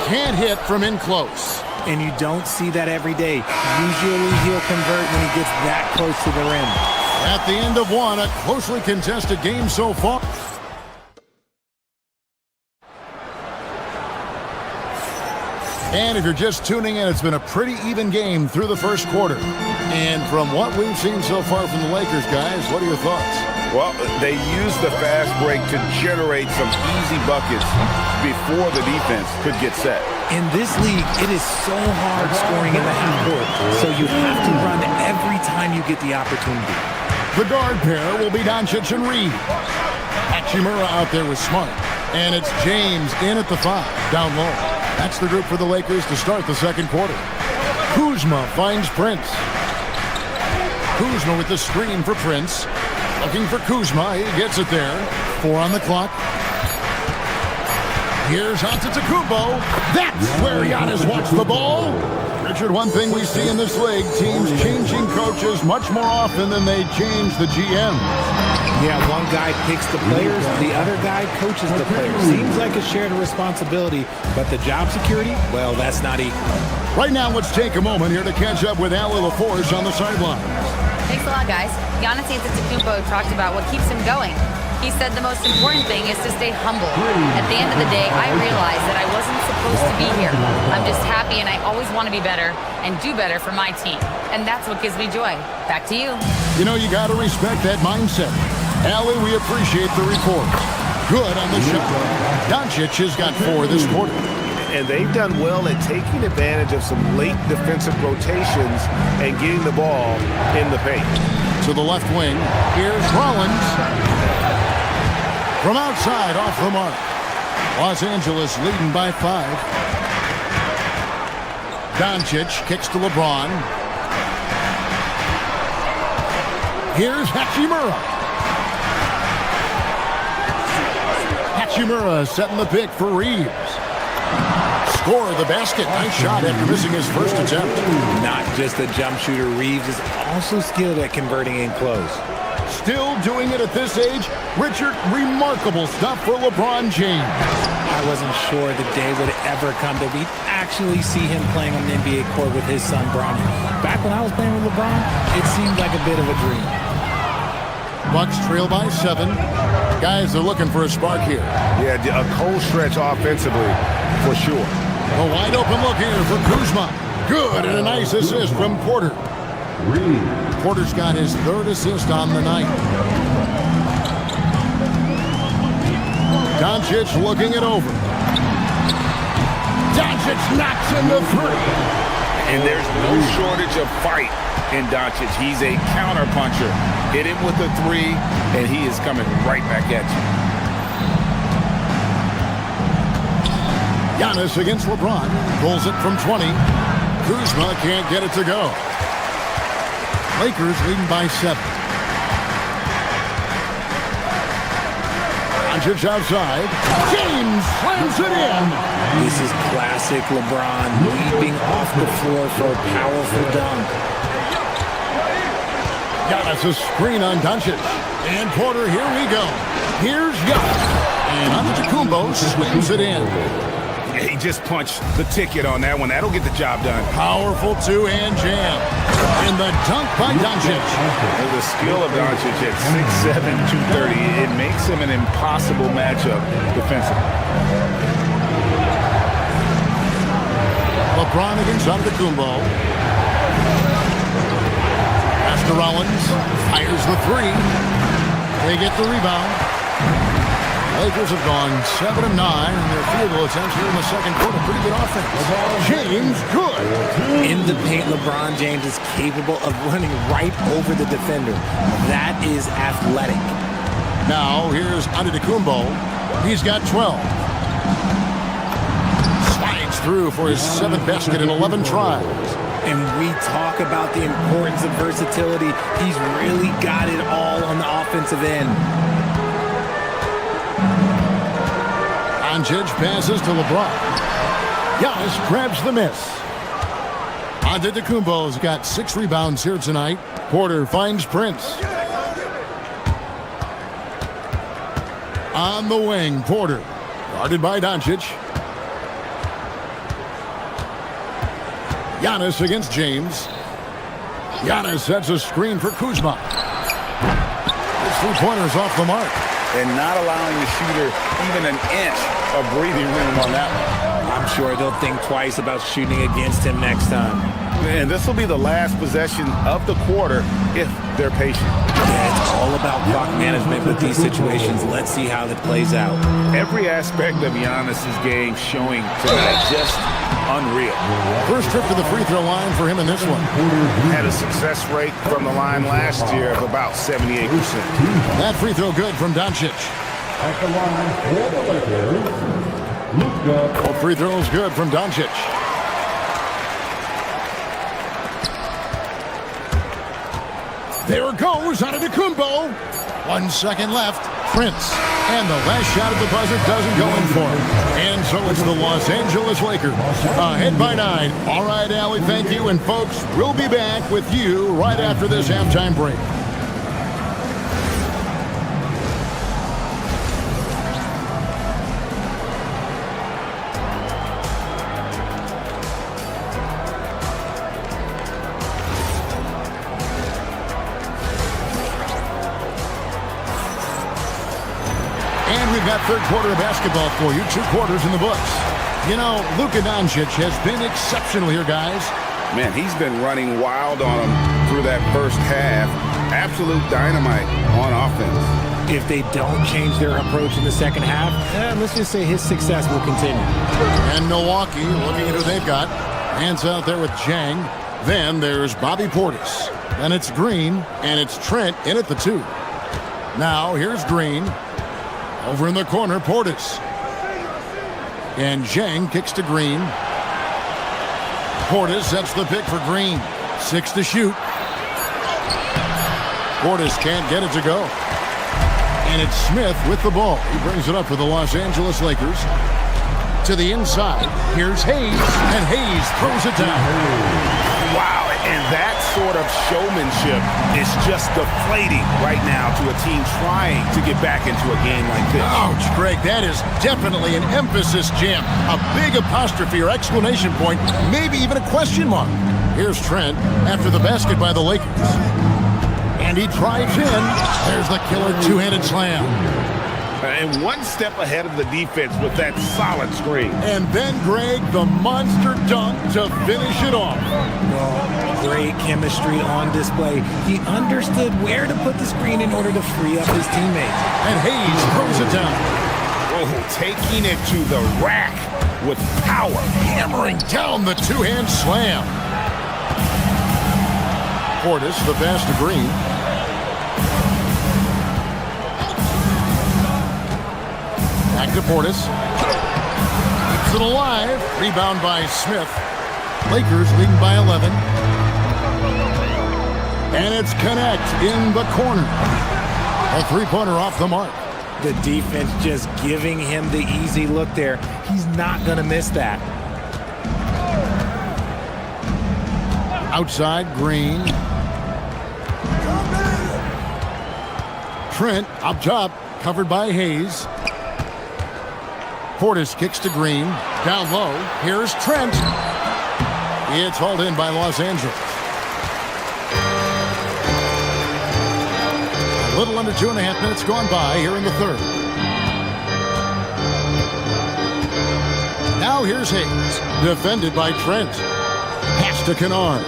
Can't hit from in close. And you don't see that every day. Usually he'll convert when he gets that close to the rim. At the end of 1, a closely contested game so far. And if you're just tuning in, it's been a pretty even game through the first quarter. And from what we've seen so far from the Lakers, guys, what are your thoughts? Well, they used the fast break to generate some easy buckets before the defense could get set. In this league, it is so hard scoring in the half court, so you have to run every time you get the opportunity. The guard pair will be Doncic and Reeves. Hachimura out there with Smart. And it's James in at the 5, down low. That's the group for the Lakers to start the second quarter. Kuzma finds Prince. Kuzma with the screen for Prince. Looking for Kuzma. He gets it there. 4 on the clock. Here's Antetokounmpo. That's where Giannis wants the ball. Richard, one thing we see in this league, teams changing coaches much more often than they change the GM. Yeah, one guy picks the players, the other guy coaches the players. Seems like a shared responsibility, but the job security, well, that's not equal. Right now, let's take a moment here to catch up with Allie LaForce on the sideline. Thanks a lot, guys. Giannis Antetokounmpo talked about what keeps him going. He said the most important thing is to stay humble. At the end of the day, I realized that I wasn't supposed to be here. I'm just happy, and I always want to be better and do better for my team. And that's what gives me joy. Back to you. You know, you got to respect that mindset. Allie, we appreciate the report. Good on the shot. Doncic has got 4 this quarter. And they've done well at taking advantage of some late defensive rotations and getting the ball in the paint. To the left wing, here's Rollins. From outside, off the mark. Los Angeles leading by 5. Doncic kicks to LeBron. Here's Hachimura. Hachimura setting the pick for Reeves. Score the basket. Nice shot after missing his first attempt. Not just a jump shooter, Reeves is also skilled at converting in close. Still doing it at this age, Richard, remarkable stuff for LeBron James. I wasn't sure the day would ever come that we'd actually see him playing on the NBA court with his son, Bronny. Back when I was playing with LeBron, it seemed like a bit of a dream. Bucks trail by 7. Guys are looking for a spark here. Yeah, a cold stretch offensively, for sure. A wide open look here for Kuzma. Good, and a nice assist from Porter. Porter's got his 3rd assist on the night. Doncic looking it over. Doncic knocks in the 3. And there's no shortage of fight in Doncic. He's a counter puncher. Hit him with a 3, and he is coming right back at you. Giannis against LeBron. Pulls it from 20. Kuzma can't get it to go. Lakers leading by 7. Doncic outside. James slams it in. This is classic LeBron, leaping off the floor for a powerful dunk. Giannis a screen on Doncic. And Porter, here we go. Here's Giannis. And Antetokounmpo swings it in. He just punched the ticket on that one. That'll get the job done. Powerful two-hand jam. And the dunk by Doncic. The skill of Doncic at 6'7", 230, it makes him an impossible matchup defensively. LeBron against Antetokounmpo. Pass to Rollins. Fires the 3. They get the rebound. Lakers have gone 7 of 9 in their field goal attempts here in the second quarter. Pretty good offense. James, good. In the paint, LeBron James is capable of running right over the defender. That is athletic. Now, here's Antetokounmpo. He's got 12. Slides through for his 7th basket in 11 tries. And we talk about the importance of versatility. He's really got it all on the offensive end. Doncic passes to LeBron. Giannis grabs the miss. Antetokounmpo's got 6 rebounds here tonight. Porter finds Prince. On the wing, Porter. Guarded by Doncic. Giannis against James. Giannis sets a screen for Kuzma. His 3-pointers off the mark. And not allowing the shooter even an inch of breathing room on that one. I'm sure they'll think twice about shooting against him next time. And this will be the last possession of the quarter if they're patient. Yeah, it's all about clock management with these situations. Let's see how that plays out. Every aspect of Giannis' game showing tonight just unreal. First trip to the free throw line for him in this one. Had a success rate from the line last year of about 78%. That free throw good from Doncic. At the line for the Lakers, Luka. Both free throws good from Doncic. There goes Antetokounmpo. 1 second left. Prince. And the last shot at the buzzer doesn't go in for him. And so it's the Los Angeles Lakers. Ahead by 9. All right, Allie, thank you. And folks, we'll be back with you right after this halftime break. We've got third quarter of basketball for you. 2 quarters in the books. You know, Luka Doncic has been exceptional here, guys. Man, he's been running wild on him through that first half. Absolute dynamite on offense. If they don't change their approach in the second half, let's just say his success will continue. And Milwaukee, looking at who they've got. Hands out there with Jang. Then there's Bobby Portis. Then it's Green, and it's Trent in at the 2. Now, here's Green. Over in the corner, Portis. And Jang kicks to Green. Portis sets the pick for Green. 6 to shoot. Portis can't get it to go. And it's Smith with the ball. He brings it up for the Los Angeles Lakers. To the inside. Here's Hayes. And Hayes throws it down. Wow, and that sort of showmanship is just deflating right now to a team trying to get back into a game like this. Ouch, Greg, that is definitely an emphasis jam. A big apostrophe or exclamation point, maybe even a question mark. Here's Trent after the basket by the Lakers. And he drives in. There's the killer two-handed slam. And one step ahead of the defense with that solid screen. And then, Greg, the monster dunk to finish it off. Well, great chemistry on display. He understood where to put the screen in order to free up his teammates. And Hayes throws it down. Oh, taking it to the rack with power. Hammering down the two-hand slam. Portis, the pass to Green. Back to Portis. Keeps it alive. Rebound by Smith. Lakers leading by 11. And it's Connect in the corner. A three-pointer off the mark. The defense just giving him the easy look there. He's not going to miss that. Outside, Green. Trent up top, covered by Hayes. Portis kicks to Green. Down low. Here's Trent. It's hauled in by Los Angeles. A little under 2.5 minutes gone by here in the third. Now here's Hayes. Defended by Trent. Pass to Kennard.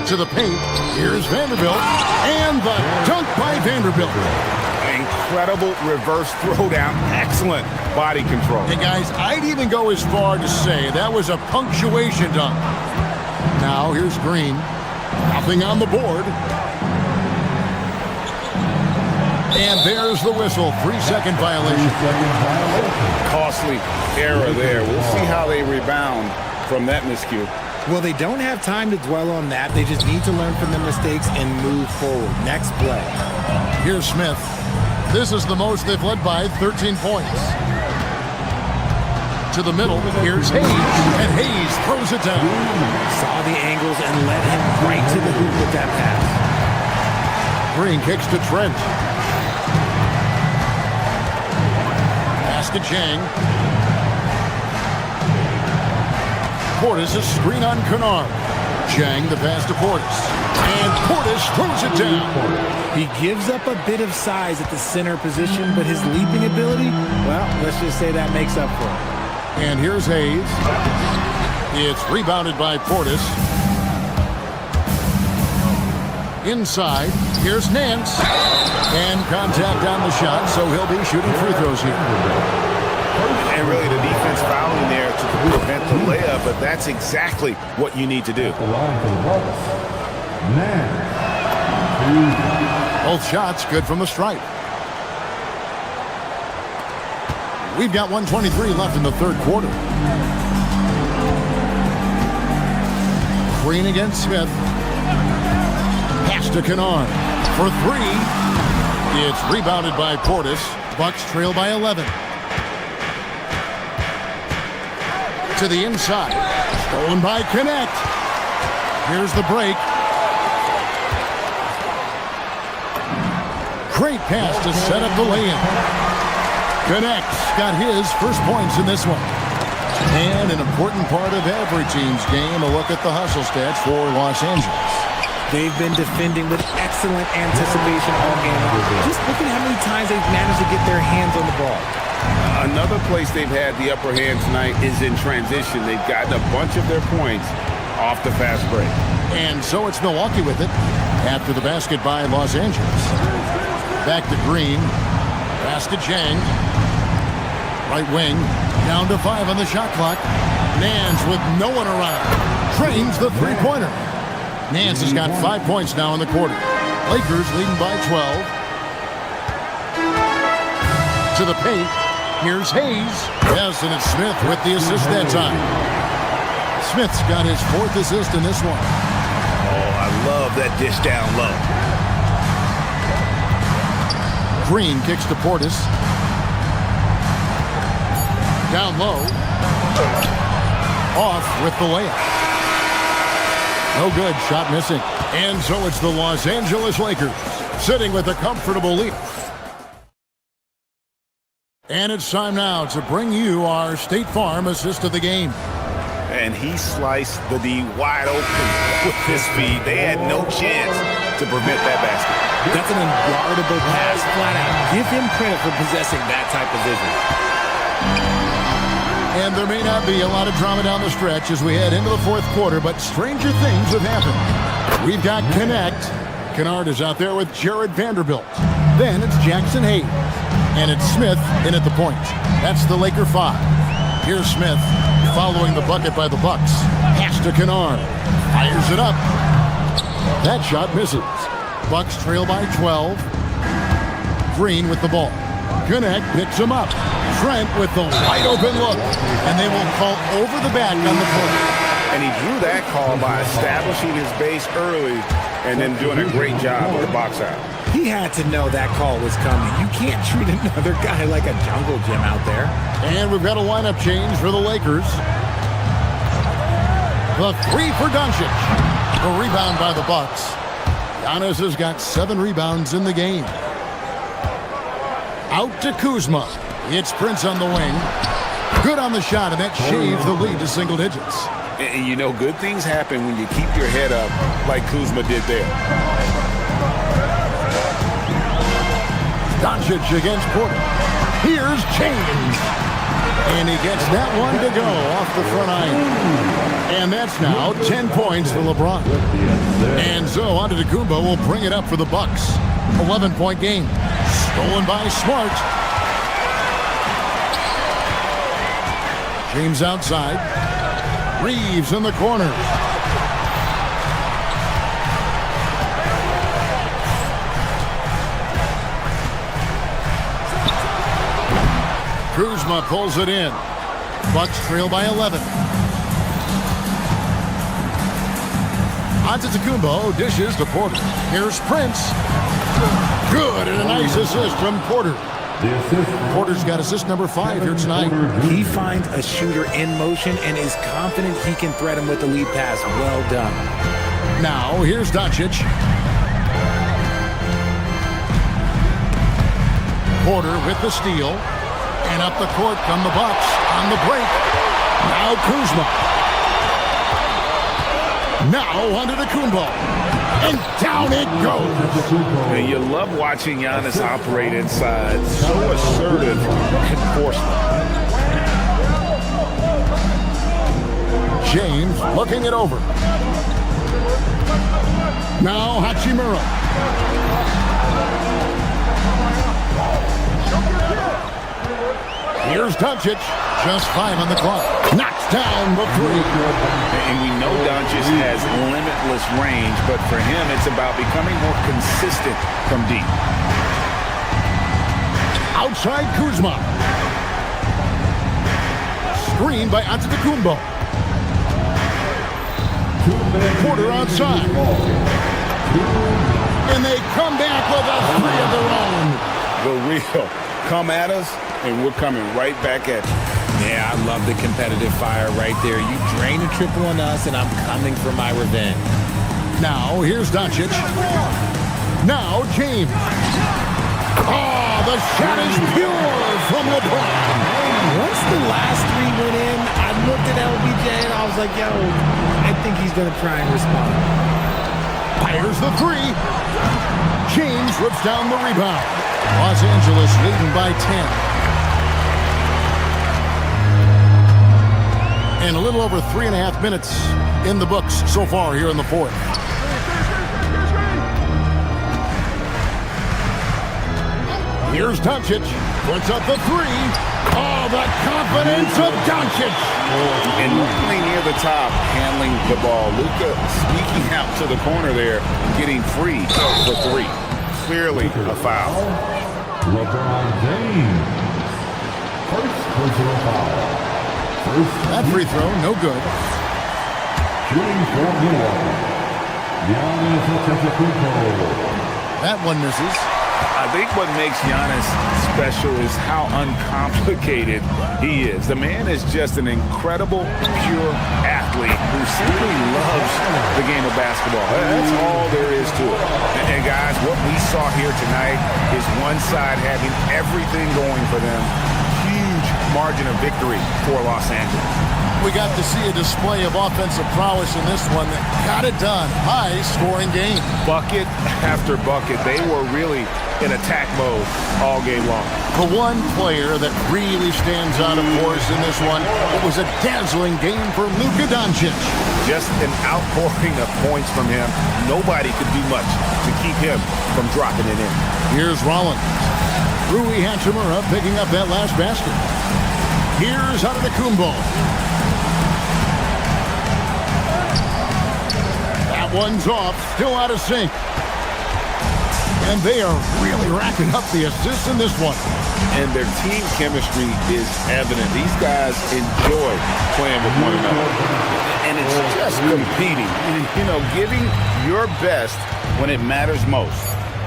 To the paint. Here's Vanderbilt. And the dunk by Vanderbilt. Incredible reverse throwdown. Excellent body control. Hey, guys, I'd even go as far to say that was a punctuation dunk. Now, here's Green. Nothing on the board. And there's the whistle. 3-second violation. Costly error there. We'll see how they rebound from that miscue. Well, they don't have time to dwell on that. They just need to learn from their mistakes and move forward. Next play. Here's Smith. This is the most they've led by, 13 points. To the middle, here's Hayes, and Hayes throws it down. Saw the angles and led him right to the hoop with that pass. Green kicks to Trent. Pass to Chang. Portis a screen on Kennard. Chang the pass to Portis. And Portis throws it down. He gives up a bit of size at the center position, but his leaping ability, well, let's just say that makes up for it. And here's Hayes. It's rebounded by Portis. Inside, here's Nance. And contact on the shot, so he'll be shooting free throws here. And really the defense fouling there to prevent the layup, but that's exactly what you need to do. Both shots good from the stripe. We've got 1:23 left in the third quarter. Green against Smith. Pass to Kennard for three. It's rebounded by Portis. Bucks trail by 11. To the inside. Stolen by Connect. Here's the break. Great pass to set up the lay-in. Connect's got his first points in this one. And an important part of every team's game, a look at the hustle stats for Los Angeles. They've been defending with excellent anticipation all game. Just look at how many times they've managed to get their hands on the ball. Another place they've had the upper hand tonight is in transition. They've gotten a bunch of their points off the fast break. And so it's Milwaukee with it after the basket by Los Angeles. Back to Green. Pass to Chang. Right wing. Down to 5 on the shot clock. Nance with no one around. Trains the three-pointer. Nance has got 5 points now in the quarter. Lakers leading by 12. To the paint. Here's Hayes. Yes, and it's Smith with the assist that time. Smith's got his 4th assist in this one. Oh, I love that dish down low. Green kicks to Portis. Down low. Off with the layup. No good. Shot missing. And so it's the Los Angeles Lakers sitting with a comfortable lead. And it's time now to bring you our State Farm assist of the game. And he sliced the D wide open with his speed. They had no chance to prevent that basket. That's an unguardable pass, flat out. Give him credit for possessing that type of vision. And there may not be a lot of drama down the stretch as we head into the fourth quarter, but stranger things have happened. We've got Connect. Kennard is out there with Jared Vanderbilt. Then it's Jackson Hayes. And it's Smith in at the point. That's the Laker 5. Here's Smith following the bucket by the Bucks. Pass to Kennard. Fires it up. That shot misses. Bucks trail by 12. Green with the ball. Connect picks him up. Trent with the wide open look. And they will call over the back on the play. And he drew that call by establishing his base early and then doing a great job with the box out. He had to know that call was coming. You can't treat another guy like a jungle gym out there. And we've got a lineup change for the Lakers. The 3 for Doncic. A rebound by the Bucks. Giannis has got 7 rebounds in the game. Out to Kuzma. It's Prince on the wing. Good on the shot, and that shaves the lead to single digits. And you know, good things happen when you keep your head up like Kuzma did there. Doncic against Porter. Here's James. And he gets that one to go off the front iron. And that's now 10 points for LeBron. And so Antetokounmpo will bring it up for the Bucks. 11-point game. Stolen by Smart. James outside. Reeves in the corner. Kuzma pulls it in. Bucks trail by 11. Antetokounmpo dishes to Porter. Here's Prince. Good, and a nice assist from Porter. Porter's got assist number 5 here tonight. He finds a shooter in motion and is confident he can thread him with the lead pass. Well done. Now, here's Doncic. Porter with the steal. And up the court come the Bucks on the break. Now Kuzma. Now Antetokounmpo. And down it goes. And you love watching Giannis operate inside. So assertive enforcement. James looking it over. Now Hachimura. Here's Doncic. Just 5 on the clock. Knocks down the 3. And we know Doncic has limitless range, but for him, it's about becoming more consistent from deep. Outside Kuzma. Screen by Antetokounmpo. Porter outside. And they come back with a 3 of their own. The real come at us, and we're coming right back at you. Yeah, I love the competitive fire right there. You drain a triple on us, and I'm coming for my revenge. Now, here's Doncic. Now, James. Oh, the shot is pure from LeBron. Once the last 3 went in, I looked at LBJ, and I was like, yo, I think he's going to try and respond. Fires the 3. James rips down the rebound. Los Angeles leading by 10. And a little over 3.5 minutes in the books so far here in the fourth. Here's Doncic. Puts up the 3. Oh, the confidence of Doncic. And really near the top, handling the ball. Luka sneaking out to the corner there, getting free for 3. Clearly a foul. LeBron James. First personal foul. That free throw, no good. Shooting for Milwaukee. Giannis Antetokounmpo. That one misses. I think what makes Giannis special is how uncomplicated he is. The man is just an incredible, pure athlete who simply loves the game of basketball. That's all there is to it. And guys, what we saw here tonight is one side having everything going for them. Huge margin of victory for Los Angeles. We got to see a display of offensive prowess in this one that got it done. High-scoring game. Bucket after bucket. They were really in attack mode all game long. The one player that really stands out, of course, in this one, it was a dazzling game for Luka Doncic. Just an outpouring of points from him. Nobody could do much to keep him from dropping it in. Here's Rollins. Rui Hachimura picking up that last basket. Here's Antetokounmpo. That one's off, still out of sync. And they are really racking up the assists in this one. And their team chemistry is evident. These guys enjoy playing with one another. And it's just competing. You know, giving your best when it matters most.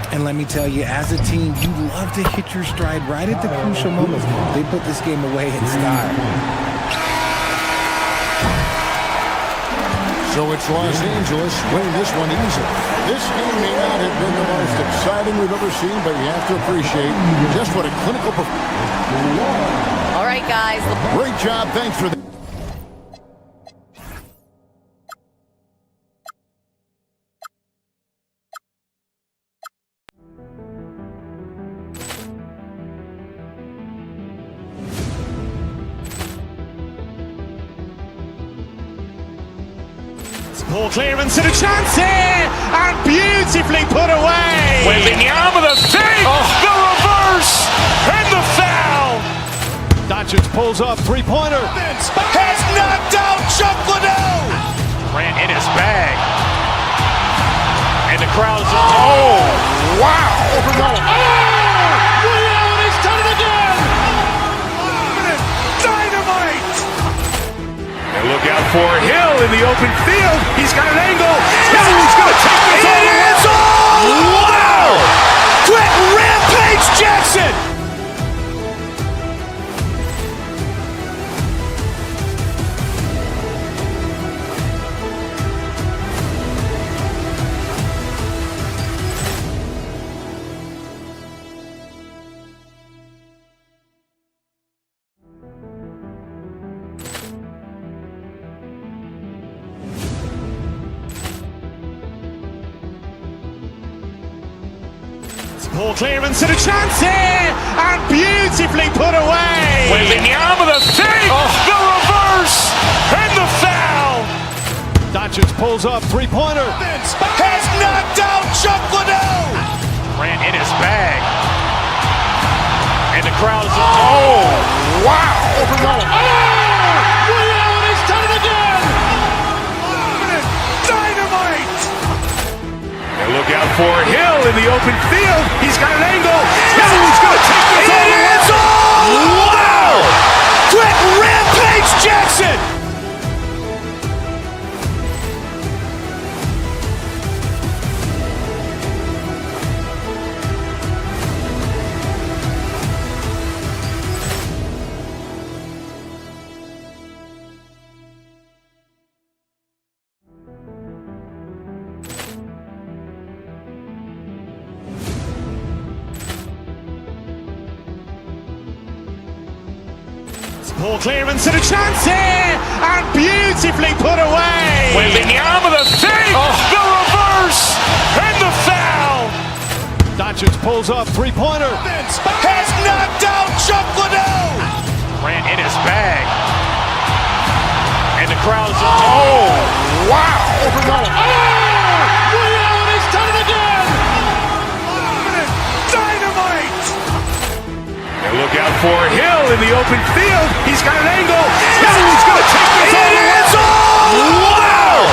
And let me tell you, as a team, you love to hit your stride right at the crucial moments. They put this game away in style. So it's Los Angeles winning this one easily. This game may not have been the most exciting we've ever seen, but you have to appreciate just what a clinical performance. All right, guys. Great job. Thanks for that. Poor clearance and a chance here, and beautifully put away. Wembanyama the fake, the reverse, and the foul. Doncic pulls up, three-pointer. Has knocked out Chuck Liddell. Ran in his bag. And the crowd is... Oh, wow. He's done it again. Dynamite. And look out for Hill in the open field. He's got an angle. He's going to take this all the way. Wow! Quick rampage Jackson. Poor clearance and a chance here, and beautifully put away. Wembanyama the fake, the reverse, and the foul. Doncic pulls up, three-pointer. Has knocked out Chuck Liddell. Ran in his bag. And the crowd is... Oh, wow. He's done it again. Dynamite. And look out for Hill in the open field. He's got an angle. He's going to take this all the way. Wow. Quick rampage Jackson. Poor clearance and a chance here, and beautifully put away. Wembanyama the fake, the reverse, and the foul. Doncic pulls up, three-pointer. Has knocked out Chuck Liddell. Ran in his bag. And the crowd is... Oh, wow. He's done it again. Dynamite. And look out for Hill in the open field. He's got an angle. He's going to take this all the way. Wow.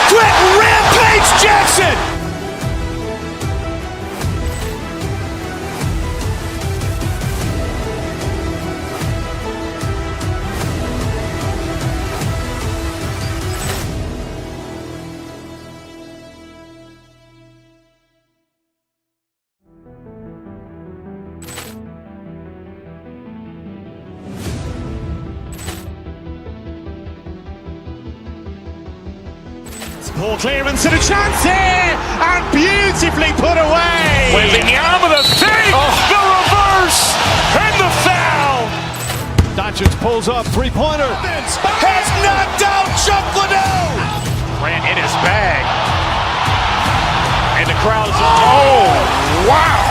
Quick rampage Jackson. Poor clearance and a chance here, and beautifully put away. Wembanyama the save, the reverse, and the foul. Doncic pulls up, three-pointer. Has knocked out Chuck Liddell. Grant in his bag. And the crowd is, oh, wow.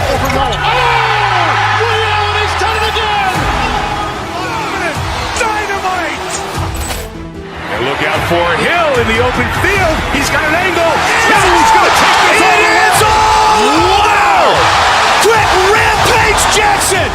He's done it again. Dynamite. And look out for Hill in the open field. He's got an angle. He's going to take this all the way. Wow. Quick rampage Jackson.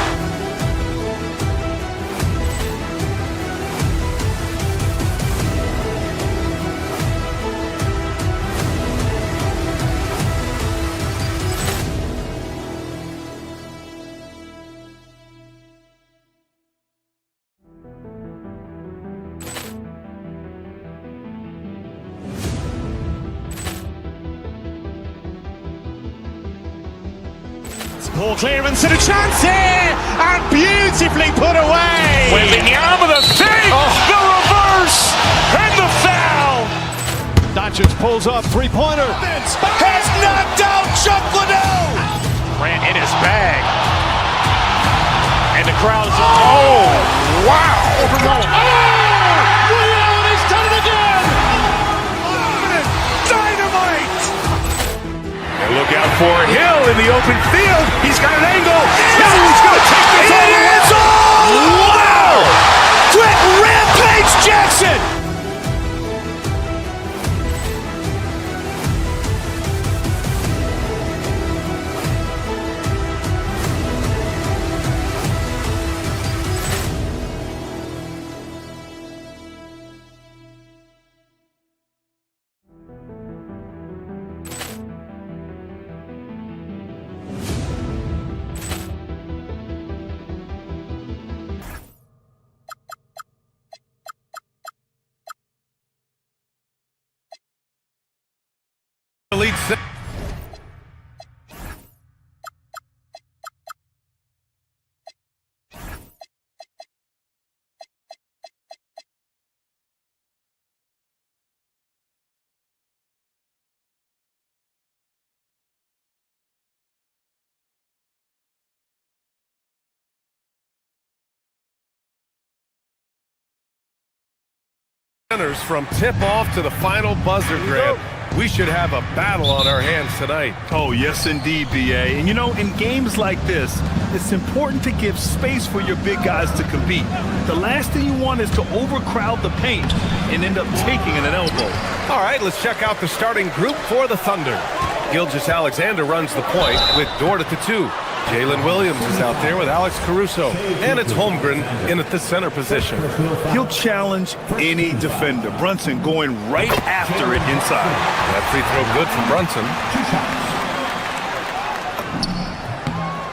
Poor clearance and a chance here, and beautifully put away. Wembanyama the save, the reverse, and the foul. Doncic pulls up, three-pointer. Has knocked out Chuck Liddell. Grant in his bag. And the crowd is, oh, wow. He's done it again. Dynamite. And look out for Hill in the open field. He's got an angle. He's going to take this all the way. Wow. Quick rampage Jackson. Lead six. From tip-off to the final buzzer grab. We should have a battle on our hands tonight. Oh, yes, indeed, B.A. And, you know, in games like this, it's important to give space for your big guys to compete. The last thing you want is to overcrowd the paint and end up taking an elbow. All right, let's check out the starting group for the Thunder. Gilgeous-Alexander runs the point with Dort at the 2. Jalen Williams is out there with Alex Caruso. And it's Holmgren in at the center position. He'll challenge any defender. Brunson going right after it inside. That free throw good from Brunson.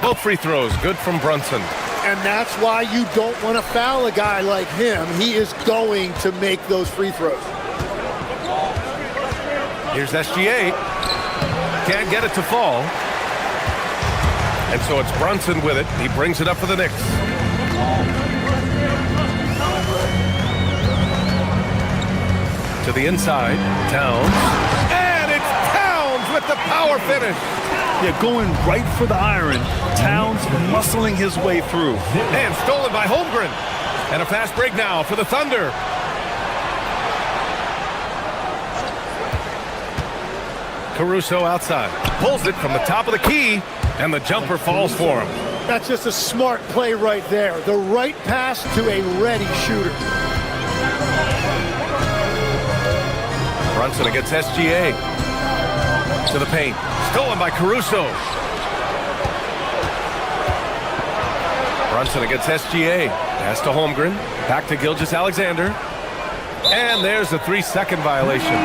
Both free throws good from Brunson. And that's why you don't want to foul a guy like him. He is going to make those free throws. Here's SGA. Can't get it to fall. And so it's Brunson with it. He brings it up for the Knicks. To the inside, Towns. And it's Towns with the power finish. Yeah, going right for the iron. Towns muscling his way through. And stolen by Holmgren. And a fast break now for the Thunder. Caruso outside. Pulls it from the top of the key. And the jumper falls for him. That's just a smart play right there. The right pass to a ready shooter. Brunson against SGA. To the paint. Stolen by Caruso. Brunson against SGA. Pass to Holmgren. Back to Gilgeous-Alexander. And there's a 3-second violation.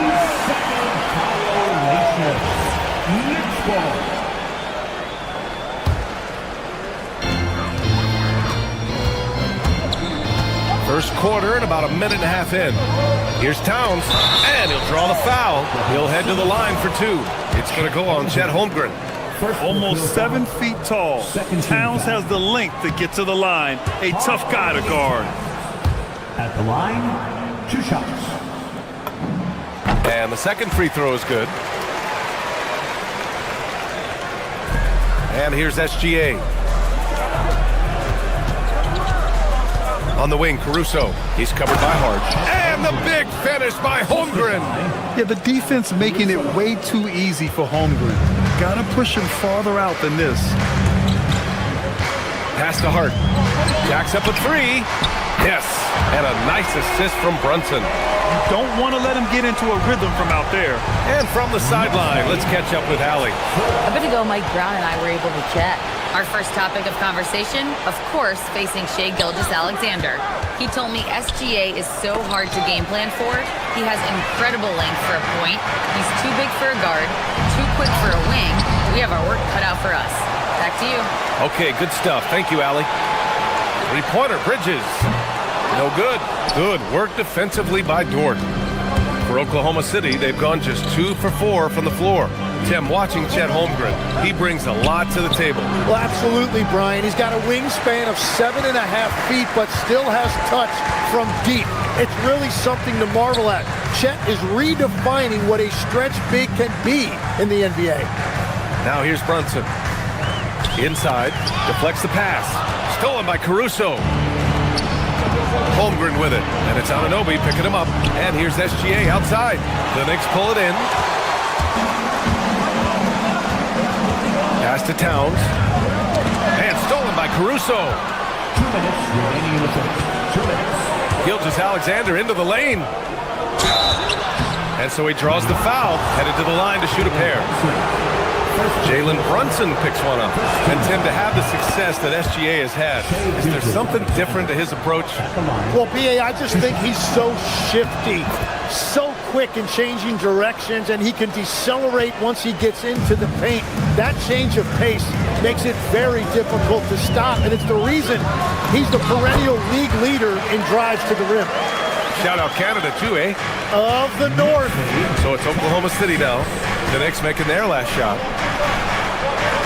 First quarter and about a minute and a half in. Here's Towns, and he'll draw the foul. He'll head to the line for 2. It's going to go on Chet Holmgren. Almost 7 feet tall. Towns has the length to get to the line. A tough guy to guard. At the line, 2 shots. And the second free throw is good. And here's SGA. On the wing, Caruso. He's covered by Hart. And the big finish by Holmgren. Yeah, the defense making it way too easy for Holmgren. Gotta push him farther out than this. Pass to Hart. Jacks up a three. Yes, and a nice assist from Brunson. Don't want to let him get into a rhythm from out there. And from the sideline, let's catch up with Allie. A bit ago, Mike Brown and I were able to chat. Our first topic of conversation, of course, facing Shai Gilgeous-Alexander. He told me SGA is so hard to game plan for. He has incredible length for a point. He's too big for a guard, too quick for a wing. We have our work cut out for us. Back to you. Okay, good stuff. Thank you, Allie. Three-pointer, Bridges. No good. Good work defensively by Dort. For Oklahoma City, they've gone just 2 for 4 from the floor. Tim, watching Chet Holmgren, he brings a lot to the table. Well, absolutely, Brian. He's got a wingspan of 7.5 feet, but still has touch from deep. It's really something to marvel at. Chet is redefining what a stretch big can be in the NBA. Now here's Brunson. Inside, deflects the pass. Stolen by Caruso. Holmgren with it, and it's Anunoby picking him up. And here's SGA outside. The Knicks pull it in. Pass to Towns. And stolen by Caruso. 2 minutes remaining in the first. 2 minutes. Gilgeous-Alexander into the lane. And so he draws the foul, headed to the line to shoot a pair. Jalen Brunson picks one up. And Tim, to have the success that SGA has had, is there something different to his approach? Well, B.A., I just think he's so shifty, so quick in changing directions, and he can decelerate once he gets into the paint. That change of pace makes it very difficult to stop, and it's the reason he's the perennial league leader in drives to the rim. Shout out Canada too, eh? Of the North. So it's Oklahoma City now. The Knicks making their last shot.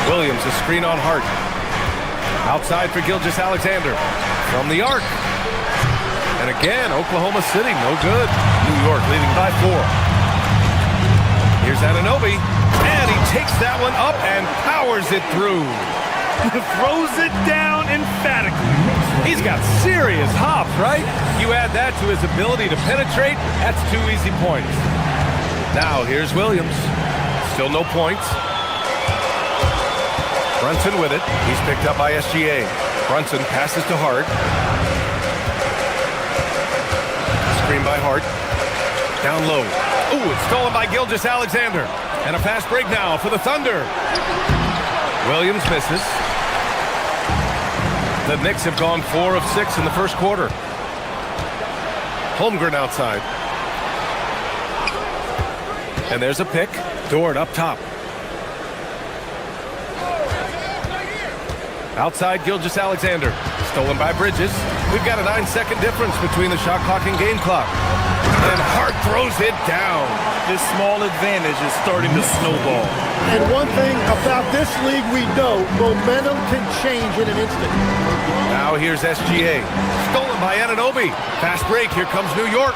Williams, a screen on Hart. Outside for Gilgeous-Alexander. From the arc. And again, Oklahoma City, no good. New York leading by 4. Here's Anunoby. And he takes that one up and powers it through. Throws it down emphatically. He's got serious hops, right? You add that to his ability to penetrate, that's 2 easy points. Now here's Williams. Still no points. Brunson with it. He's picked up by SGA. Brunson passes to Hart. Screen by Hart. Down low. Ooh, it's stolen by Gilgeous-Alexander. And a fast break now for the Thunder. Williams misses. The Knicks have gone 4 of 6 in the first quarter. Holmgren outside. And there's a pick. Dort up top. Outside Gilgeous-Alexander. Stolen by Bridges. We've got a 9-second difference between the shot clock and game clock. And Hart throws it down. This small advantage is starting to snowball. And one thing about this league we know, momentum can change in an instant. Now here's SGA. Stolen by Anunoby. Fast break. Here comes New York.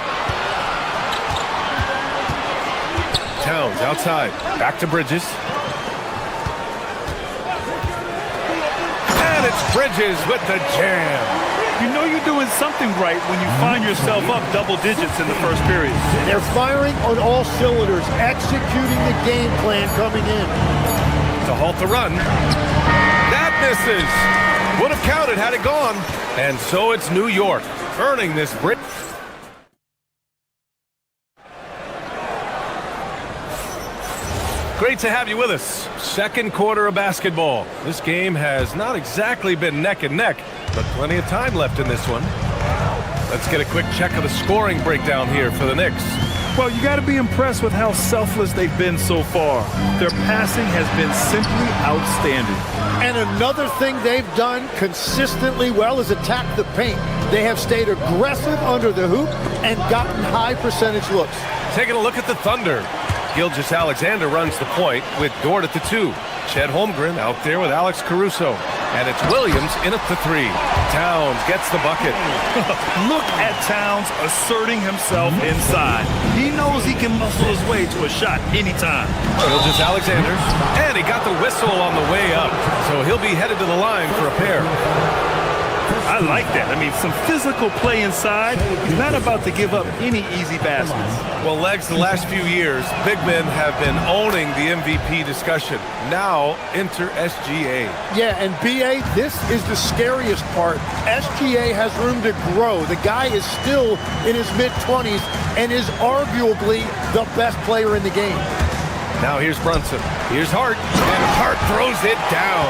Towns outside. Back to Bridges. And it's Bridges with the jam. You know you're doing something right when you find yourself up double digits in the first period. They're firing on all cylinders, executing the game plan coming in. To halt the run. That misses. Would have counted had it gone. And so it's New York earning this break. Great to have you with us. Second quarter of basketball. This game has not exactly been neck and neck, but plenty of time left in this one. Let's get a quick check of the scoring breakdown here for the Knicks. Well, you got to be impressed with how selfless they've been so far. Their passing has been simply outstanding. And another thing they've done consistently well is attack the paint. They have stayed aggressive under the hoop and gotten high percentage looks. Taking a look at the Thunder. Gilgeous-Alexander runs the point with Dort at the 2. Chet Holmgren out there with Alex Caruso. And it's Williams in at the 3. Towns gets the bucket. Look at Towns asserting himself inside. He knows he can muscle his way to a shot anytime. Gilgeous-Alexander. And he got the whistle on the way up. So he'll be headed to the line for a pair. I like that. I mean, some physical play inside. He's not about to give up any easy baskets. Well, Legs, the last few years, big men have been owning the MVP discussion. Now, enter SGA. Yeah, and BA, this is the scariest part. SGA has room to grow. The guy is still in his mid-20s and is arguably the best player in the game. Now here's Brunson. Here's Hart. And Hart throws it down.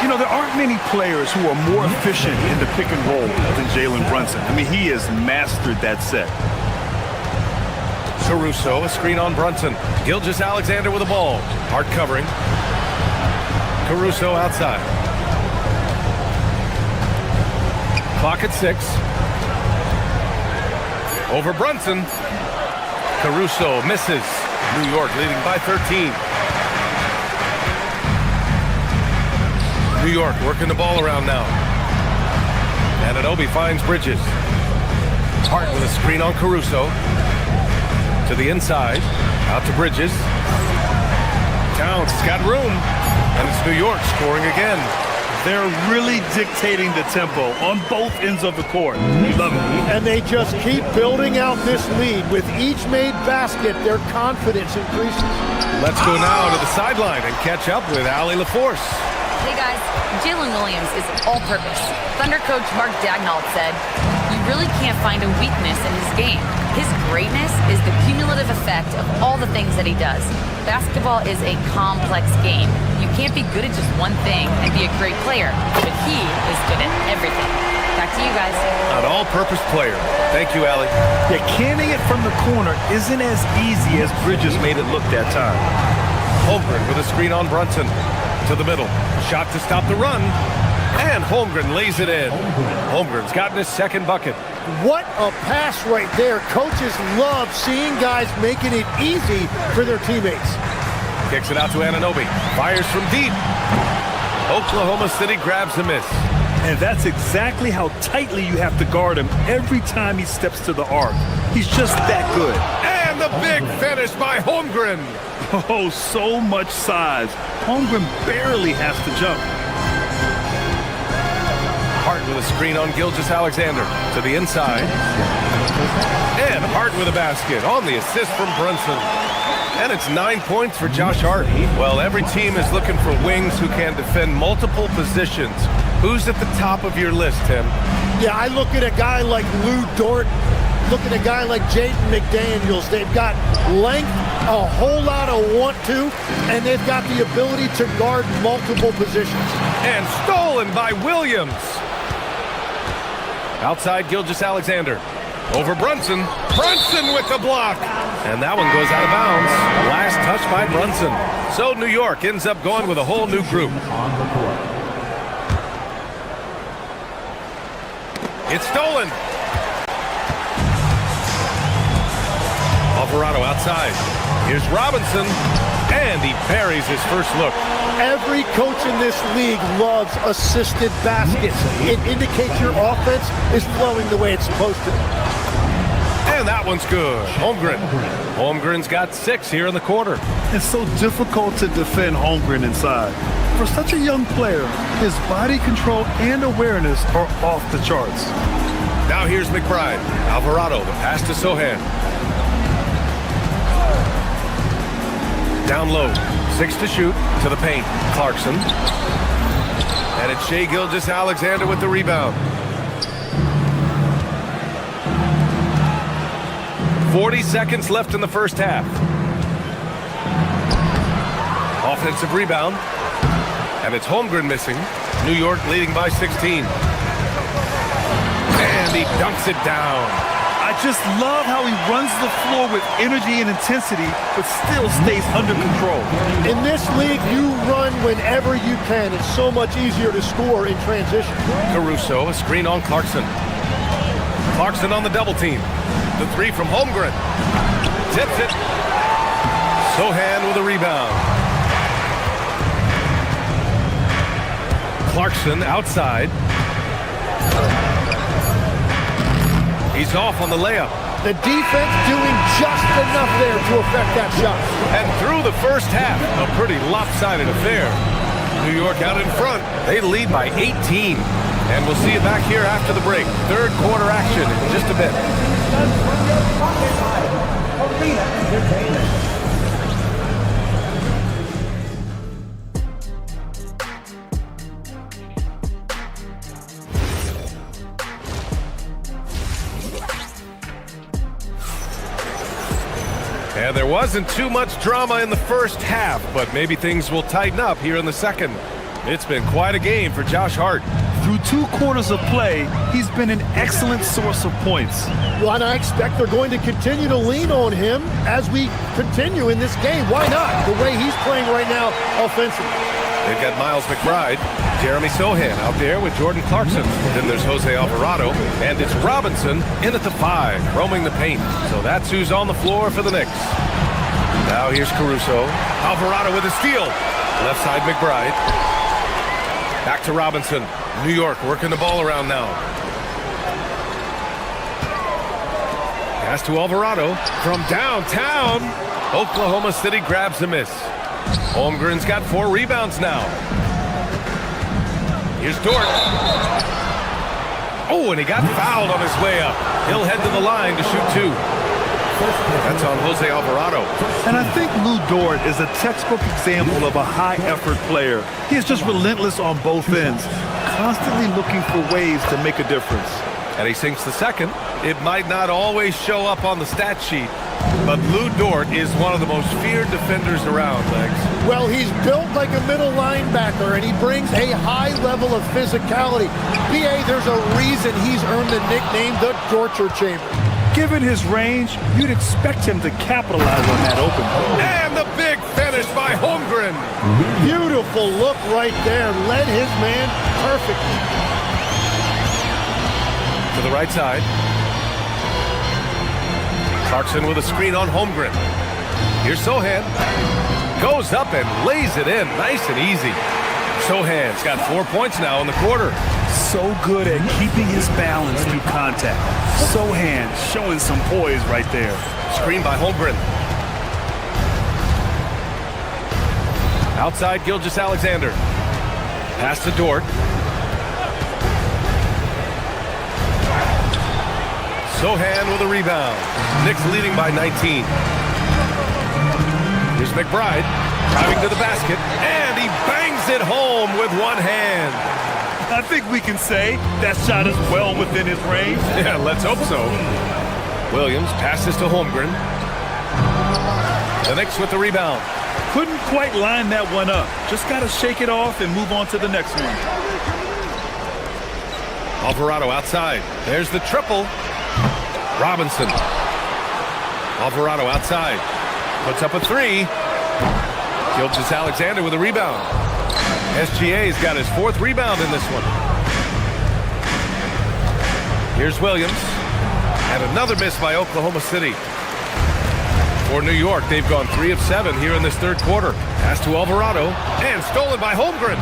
You know, there aren't many players who are more efficient in the pick and roll than Jalen Brunson. I mean, he has mastered that set. Caruso, a screen on Brunson. Gilgeous-Alexander with the ball. Hart covering. Caruso outside. Clock at 6. Over Brunson. Caruso misses. New York leading by 13. New York working the ball around now. Anunoby finds Bridges. Hart with a screen on Caruso. To the inside. Out to Bridges. Towns has got room. And it's New York scoring again. They're really dictating the tempo on both ends of the court. Love it. And they just keep building out this lead. With each made basket, their confidence increases. Let's go now to the sideline and catch up with Allie LaForce. Hey guys, Jalen Williams is all-purpose. Thunder coach Mark Daigneault said, "You really can't find a weakness in his game. His greatness is the cumulative effect of all the things that he does. Basketball is a complex game. You can't be good at just one thing and be a great player, but he is good at everything." Back to you guys. An all-purpose player. Thank you, Allie. Yeah, canning it from the corner isn't as easy as Bridges made it look that time. Holmgren with a screen on Brunson. To the middle. Shot to stop the run. And Holmgren lays it in. Holmgren's gotten his second bucket. What a pass right there. Coaches love seeing guys making it easy for their teammates. Kicks it out to Anunoby. Fires from deep. Oklahoma City grabs a miss. And that's exactly how tightly you have to guard him every time he steps to the arc. He's just that good. And the big finish by Holmgren. Oh, so much size. Holmgren barely has to jump. Hart with a screen on Gilgeous-Alexander. To the inside. And Hart with a basket on the assist from Brunson. And it's 9 points for Josh Hart. Well, every team is looking for wings who can defend multiple positions. Who's at the top of your list, Tim? Yeah, I look at a guy like Lou Dort. Look at a guy like Jaden McDaniels. They've got length, a whole lot of want to, and they've got the ability to guard multiple positions. And stolen by Williams. Outside Gilgeous-Alexander. Over Brunson. Brunson with the block. And that one goes out of bounds. Last touch by Brunson. So New York ends up going with a whole new group. It's stolen. Alvarado outside. Here's Robinson. And he buries his first look. Every coach in this league loves assisted baskets. It indicates your offense is flowing the way it's supposed to. And that one's good. Holmgren. Holmgren's got 6 here in the quarter. It's so difficult to defend Holmgren inside. For such a young player, his body control and awareness are off the charts. Now here's McBride. Alvarado, the pass to Sohan. Down low. 6 to shoot. To the paint. Clarkson. And it's Shai Gilgeous-Alexander with the rebound. 40 seconds left in the first half. Offensive rebound. And it's Holmgren missing. New York leading by 16. And he dunks it down. I just love how he runs the floor with energy and intensity, but still stays under control. In this league, you run whenever you can. It's so much easier to score in transition. Caruso, a screen on Clarkson. Clarkson on the double team. The 3 from Holmgren. Tips it. Sohan with a rebound. Clarkson outside. He's off on the layup. The defense doing just enough there to affect that shot. And through the first half, a pretty lopsided affair. New York out in front. They lead by 18. And we'll see you back here after the break. Third quarter action in just a bit. And there wasn't too much drama in the first half, but maybe things will tighten up here in the second. It's been quite a game for Josh Hart. Through 2 quarters of play, he's been an excellent source of points. Well, and I expect they're going to continue to lean on him as we continue in this game. Why not? The way he's playing right now offensively. They've got Miles McBride, Jeremy Sohan out there with Jordan Clarkson. Then there's Jose Alvarado, and it's Robinson in at the 5, roaming the paint. So that's who's on the floor for the Knicks. Now here's Caruso. Alvarado with a steal. Left side McBride. Back to Robinson. New York working the ball around now. Pass to Alvarado from downtown. Oklahoma City grabs the miss. Holmgren's got 4 rebounds now. Here's Dort. Oh, and he got fouled on his way up. He'll head to the line to shoot 2. That's on Jose Alvarado. And I think Lou Dort is a textbook example of a high-effort player. He is just relentless on both ends, constantly looking for ways to make a difference. And he sinks the second. It might not always show up on the stat sheet, but Lou Dort is one of the most feared defenders around, Legs. Well, he's built like a middle linebacker, and he brings a high level of physicality. B.A., there's a reason he's earned the nickname the Torture Chamber. Given his range, you'd expect him to capitalize on that open goal. And the big finish by Holmgren. Beautiful look right there. Led his man perfectly. To the right side. Clarkson with a screen on Holmgren. Here's Sohan. Goes up and lays it in. Nice and easy. Sohan's got 4 points now in the quarter. So good at keeping his balance through contact. Sohan showing some poise right there. Screen by Holmgren. Outside Gilgeous-Alexander. Pass to Dort. Sohan with a rebound. Knicks leading by 19. Here's McBride driving to the basket, and he bangs it home with one hand. I think we can say that shot is well within his range. Yeah, let's hope so. Williams passes to Holmgren. The Knicks with the rebound. Couldn't quite line that one up. Just got to shake it off and move on to the next one. Alvarado outside. There's the triple. Robinson. Alvarado outside. Puts up a 3. Gilgeous-Alexander with a rebound. SGA's got his 4th rebound in this one. Here's Williams. And another miss by Oklahoma City. For New York, they've gone 3 of 7 here in this third quarter. Pass to Alvarado. And stolen by Holmgren.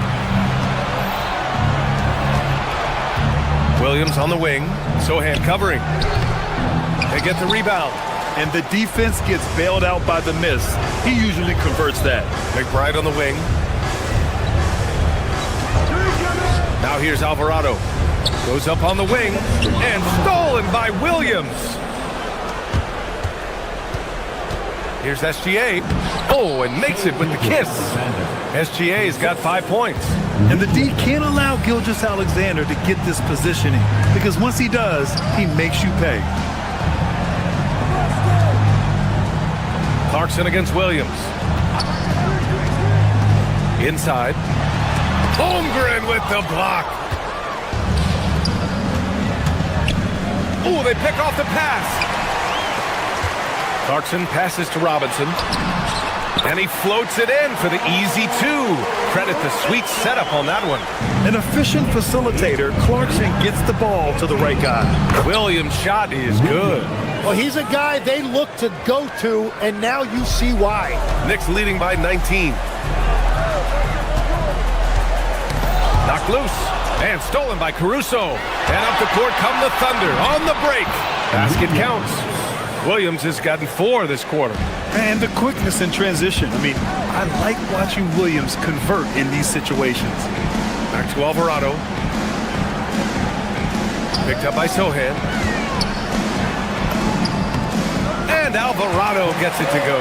Williams on the wing. Sohan covering. They get the rebound. And the defense gets bailed out by the miss. He usually converts that. McBride on the wing. Now here's Alvarado. Goes up on the wing. And stolen by Williams. Here's SGA. Oh, and makes it with the kiss. SGA's got 5 points. And the D can't allow Gilgeous-Alexander to get this positioning, because once he does, he makes you pay. Clarkson against Williams. Inside. Holmgren with the block. Oh, they pick off the pass. Clarkson passes to Robinson. And he floats it in for the easy 2. Credit the sweet setup on that one. An efficient facilitator, Clarkson gets the ball to the right guy. Williams' shot is good. Well, he's a guy they look to go to, and now you see why. Knicks leading by 19. Knocked loose and stolen by Caruso. And up the court come the Thunder on the break. Basket counts. Williams has gotten 4 this quarter. And the quickness in transition. I mean, I like watching Williams convert in these situations. Back to Alvarado. Picked up by Sohan. And Alvarado gets it to go.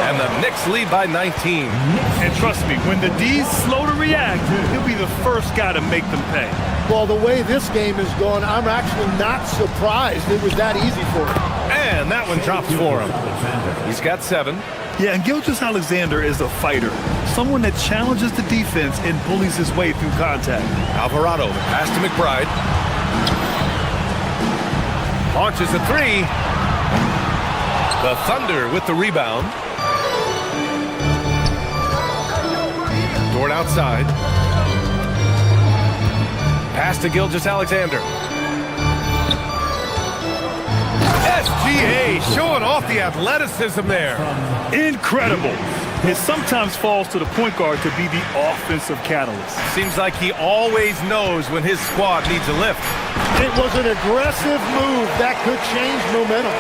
And the Knicks lead by 19. And trust me, when the D's slow to react, he'll be the first guy to make them pay. Well, the way this game is going, I'm actually not surprised it was that easy for him. And that one drops for him. He's got 7. Yeah, and Gilgeous-Alexander is a fighter. Someone that challenges the defense and bullies his way through contact. Alvarado, the pass to McBride. Launches a 3. The Thunder with the rebound. Dort outside. Pass to Gilgeous-Alexander. SGA showing off the athleticism there. Incredible. It sometimes falls to the point guard to be the offensive catalyst. Seems like he always knows when his squad needs a lift. It was an aggressive move that could change momentum.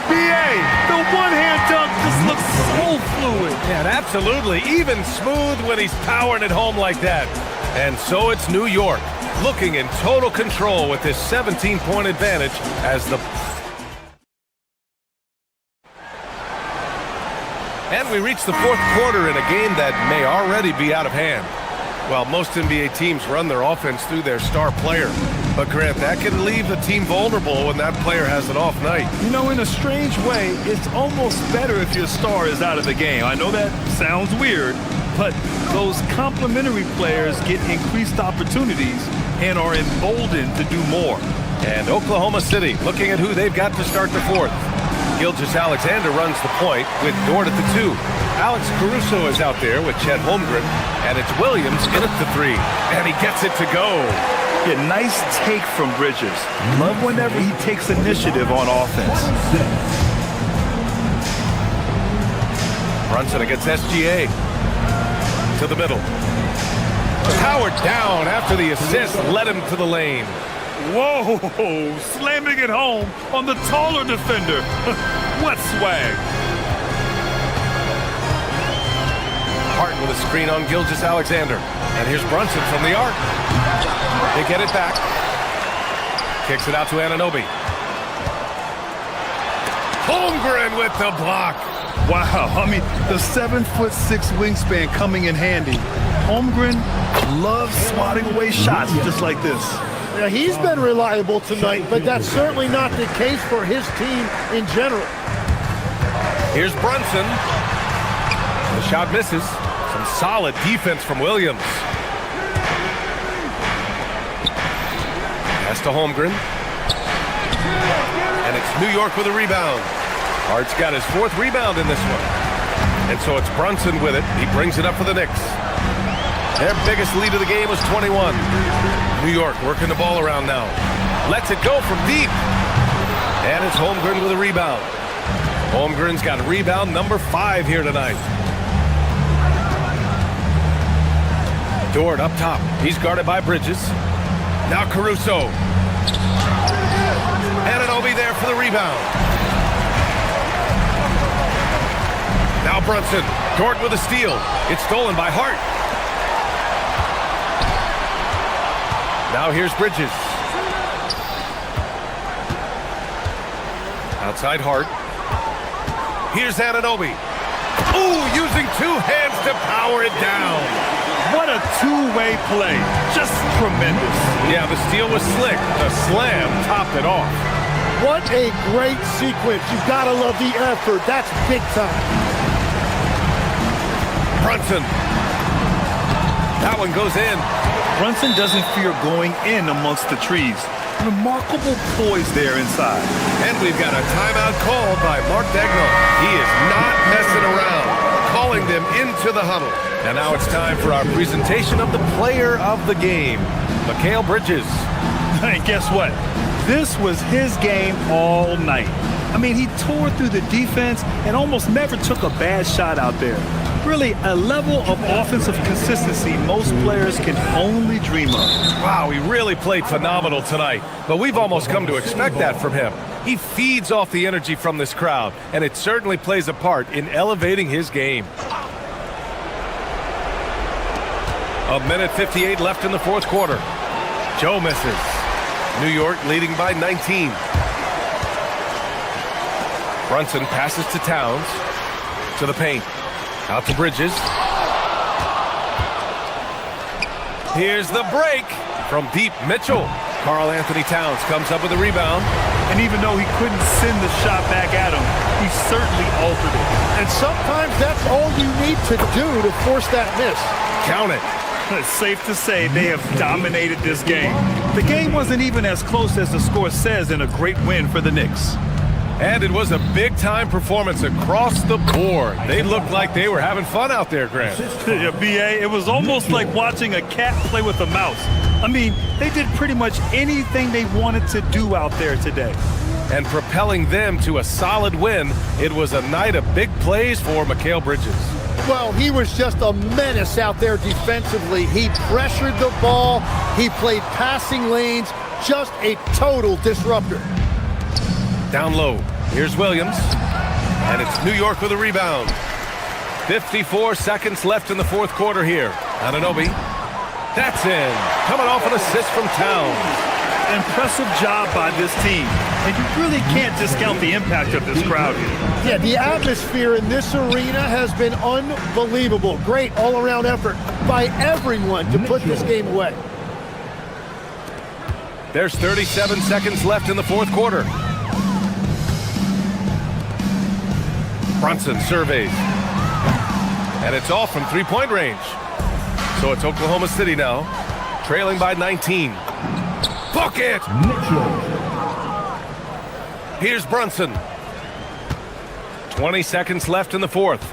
BA, the one-hand dunk just looks so fluid. Yeah, absolutely. Even smooth when he's powering it home like that. And so it's New York, looking in total control with this 17-point advantage as the... And we reach the 4th quarter in a game that may already be out of hand. Well, most NBA teams run their offense through their star player. But, Grant, that can leave the team vulnerable when that player has an off night. You know, in a strange way, it's almost better if your star is out of the game. I know that sounds weird, but those complementary players get increased opportunities and are emboldened to do more. And Oklahoma City looking at who they've got to start the 4th. Gilgeous-Alexander runs the point with Dort at the 2. Alex Caruso is out there with Chet Holmgren, and it's Williams in at the 3. And he gets it to go. Yeah, nice take from Bridges. Love whenever he takes initiative on offense. Brunson against SGA. To the middle. Powered down after the assist led him to the lane. Whoa, slamming it home on the taller defender. What swag. Hart with a screen on Gilgeous-Alexander. And here's Brunson from the arc. They get it back. Kicks it out to Anunoby. Holmgren with the block. Wow, I mean, the 7'6" wingspan coming in handy. Holmgren loves swatting away shots just like this. Yeah, he's been reliable tonight, but that's certainly not the case for his team in general. Here's Brunson. The shot misses. Some solid defense from Williams. Pass to Holmgren. And it's New York with a rebound. Hart's got his 4th rebound in this one. And so it's Brunson with it. He brings it up for the Knicks. Their biggest lead of the game was 21. New York working the ball around now. Lets it go from deep. And it's Holmgren with a rebound. Holmgren's got rebound number 5 here tonight. Dort up top. He's guarded by Bridges. Now Caruso. Anunoby there for the rebound. Now Brunson. Dort with a steal. It's stolen by Hart. Now here's Bridges. Outside Hart. Here's Anunoby. Ooh, using 2 hands to power it down. What a two-way play. Just tremendous. Yeah, the steal was slick. The slam topped it off. What a great sequence. You've got to love the effort. That's big time. Brunson. That one goes in. Brunson doesn't fear going in amongst the trees. Remarkable poise there inside. And we've got a timeout called by Mark Daigneault. He is not messing around, calling them into the huddle. And now it's time for our presentation of the player of the game, Mikal Bridges. And guess what? This was his game all night. I mean, he tore through the defense and almost never took a bad shot out there. Really, a level of offensive consistency most players can only dream of. Wow, he really played phenomenal tonight, but we've almost come to expect that from him. He feeds off the energy from this crowd, and it certainly plays a part in elevating his game. A minute 58 left in the fourth quarter. Joe misses. New York leading by 19. Brunson passes to Towns. To the paint. Out to Bridges. Here's the break from deep Mitchell. Karl Anthony Towns comes up with a rebound. And even though he couldn't send the shot back at him, he certainly altered it. And sometimes that's all you need to do to force that miss. Count it. It's safe to say they have dominated this game. The game wasn't even as close as the score says in a great win for the Knicks. And it was a big-time performance across the board. They looked like they were having fun out there, Grant. Yeah, B.A., it was almost like watching a cat play with a mouse. I mean, they did pretty much anything they wanted to do out there today. And propelling them to a solid win, it was a night of big plays for Mikal Bridges. Well, he was just a menace out there defensively. He pressured the ball. He played passing lanes. Just a total disruptor. Down low. Here's Williams. And it's New York with a rebound. 54 seconds left in the fourth quarter here. Anunoby. That's in. Coming off an assist from Towns. Impressive job by this team. And you really can't discount the impact of this crowd here. Yeah, the atmosphere in this arena has been unbelievable. Great all-around effort by everyone to put this game away. There's 37 seconds left in the fourth quarter. Brunson surveys. And it's off from three-point range. So it's Oklahoma City now, trailing by 19. Bucket! Here's Brunson. 20 seconds left in the fourth.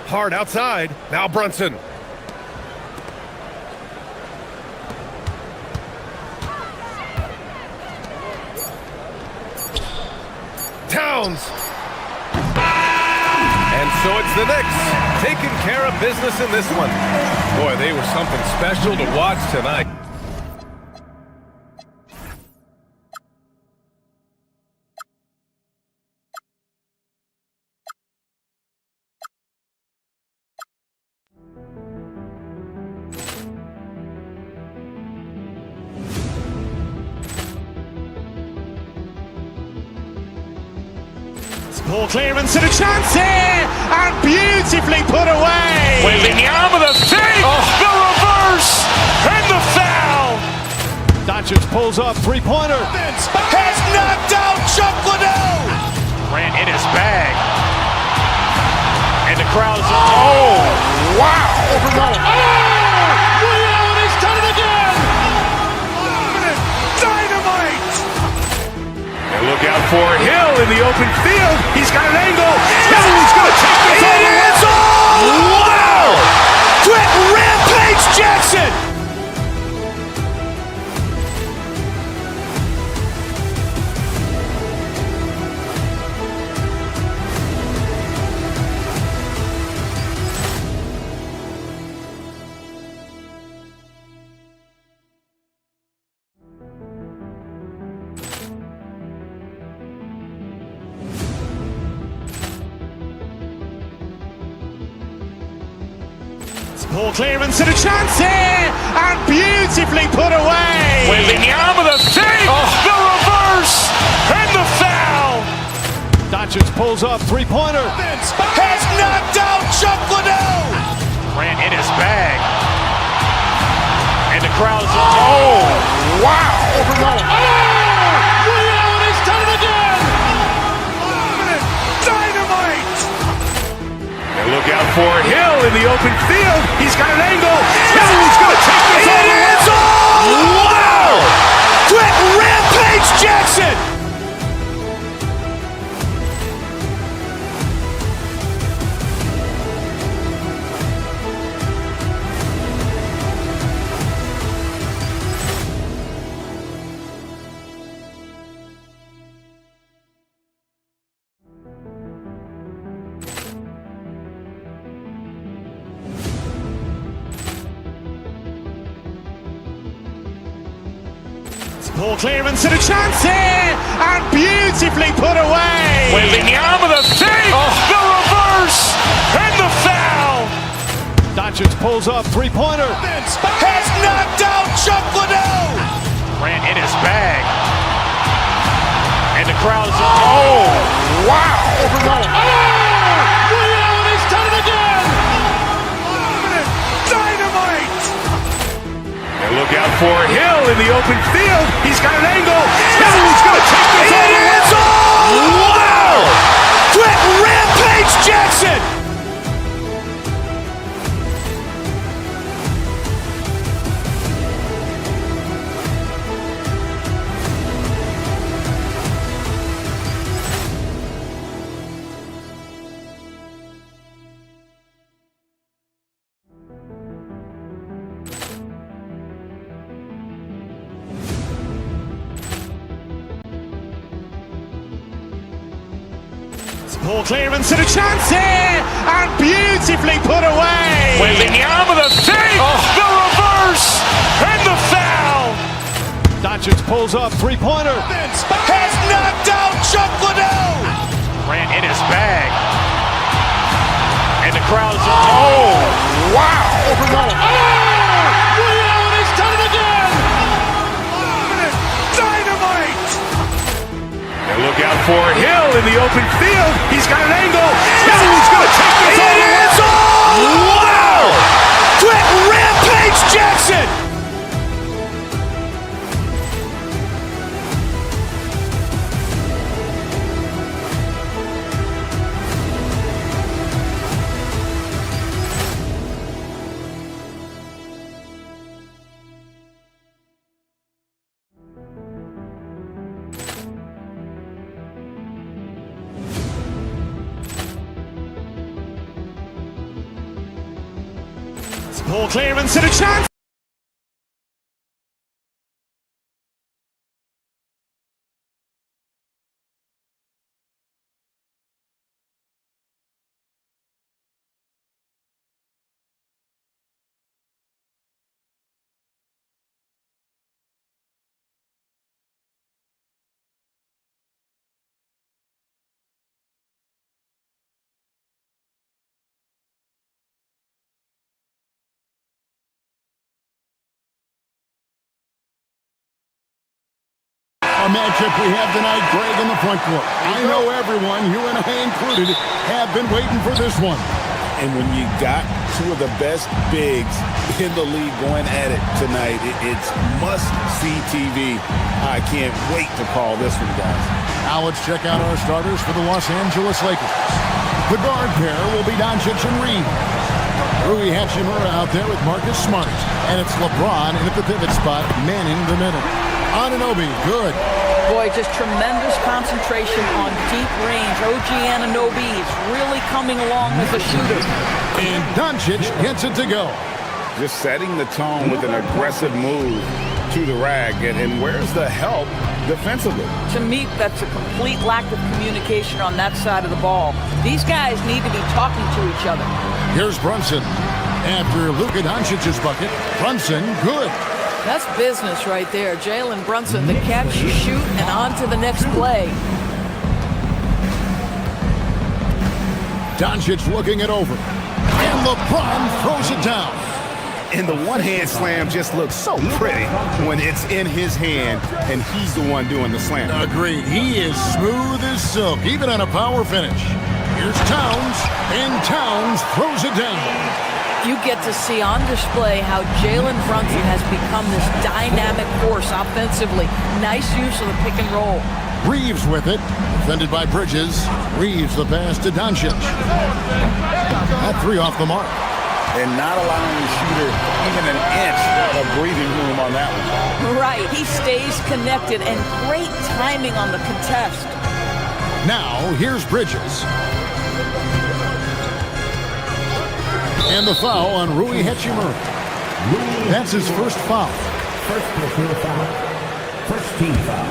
Hard outside. Now Brunson. Towns. And so it's the Knicks taking care of business in this one. Boy, they were something special to watch tonight. Ball clearance and a chance here, and beautifully put away. Wembanyama the fake, the reverse, and the foul. Doncic pulls up, three-pointer. Has knocked out Chuck Liddell. Grant in his bag. And the crowd is, oh, wow. Overrun. And he's done it again. Dynamite. And look out for Hill in the open field. He's got an angle. Hill's going to take this all the way. Wow! Quick rampage Jackson. Ball clearance and a chance here, and beautifully put away. Wembanyama the fake, the reverse, and the foul. Doncic pulls up, three-pointer. Has knocked out Chuck Liddell. Grant in his bag. And the crowd is, oh, wow. Overrun. And he's done it again. Dynamite. And look out for Hill in the open field. He's got an angle. Hill's going to take this all the way. Wow! Quick rampage Jackson. Ball clearance and a chance here, and beautifully put away. Wembanyama the fake, the reverse, and the foul. Doncic pulls up, three-pointer. Has knocked out Chuck Liddell. Ran in his bag. And the crowd is, oh, wow. He's done it again. Dynamite. And look out for Hill in the open field. He's got an angle. Hill's going to take this all the way. Wow. Quick rampage Jackson. Ball clearance and a chance here, and beautifully put away. Wembanyama the fake, the reverse, and the foul. Doncic pulls up, three-pointer. Has knocked out Chuck Liddell. Ran in his bag. And the crowd is, oh, wow. He's done it again. Dynamite. And look out for Hill in the open field. He's got an angle. Hill's going to take this all the way. Wow. Quick rampage Jackson. Ball clearance and a chance. Our matchup we have tonight, Greg in the front court. I know everyone, you and I included, have been waiting for this one. And when you got two of the best bigs in the league going at it tonight, it's must-see TV. I can't wait to call this one, guys. Now let's check out our starters for the Los Angeles Lakers. The guard pair will be Doncic and Reed. Rui Hachimura out there with Marcus Smart. And it's LeBron in at the pivot spot, manning the middle. Anunoby, good. Boy, just tremendous concentration on deep range. OG Anunoby is really coming along as a shooter. And Doncic gets it to go. Just setting the tone with an aggressive move to the rack. And where's the help defensively? To me, that's a complete lack of communication on that side of the ball. These guys need to be talking to each other. Here's Brunson. After Luka Doncic's bucket, Brunson, good. That's business right there. Jalen Brunson, the catch, shoot, and on to the next play. Doncic looking it over. And LeBron throws it down. And the one-hand slam just looks so pretty when it's in his hand and he's the one doing the slam. Agreed. He is smooth as silk, even on a power finish. Here's Towns, and Towns throws it down. You get to see on display how Jalen Brunson has become this dynamic force offensively. Nice use of the pick and roll. Reeves with it, defended by Bridges. Reeves the pass to Doncic. That three off the mark. And not allowing the shooter even an inch of breathing room on that one. Right, he stays connected, and great timing on the contest. Now, here's Bridges. And the foul on Rui Hachimura. That's his first foul. First personal foul. First team foul.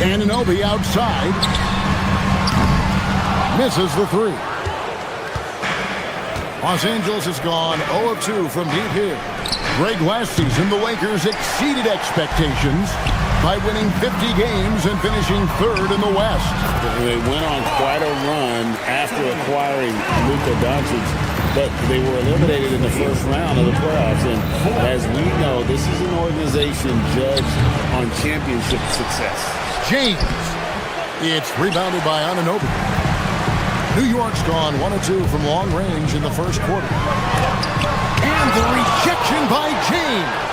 Anunoby outside. Misses the three. Los Angeles has gone 0 of 2 from deep here. Greg, last season, the Lakers exceeded expectations by winning 50 games and finishing 3rd in the West. They went on quite a run after acquiring Luka Doncic, but they were eliminated in the first round of the playoffs. And as we know, this is an organization judged on championship success. James. It's rebounded by Anunoby. New York's gone 1 of 2 from long range in the first quarter. And the rejection by James.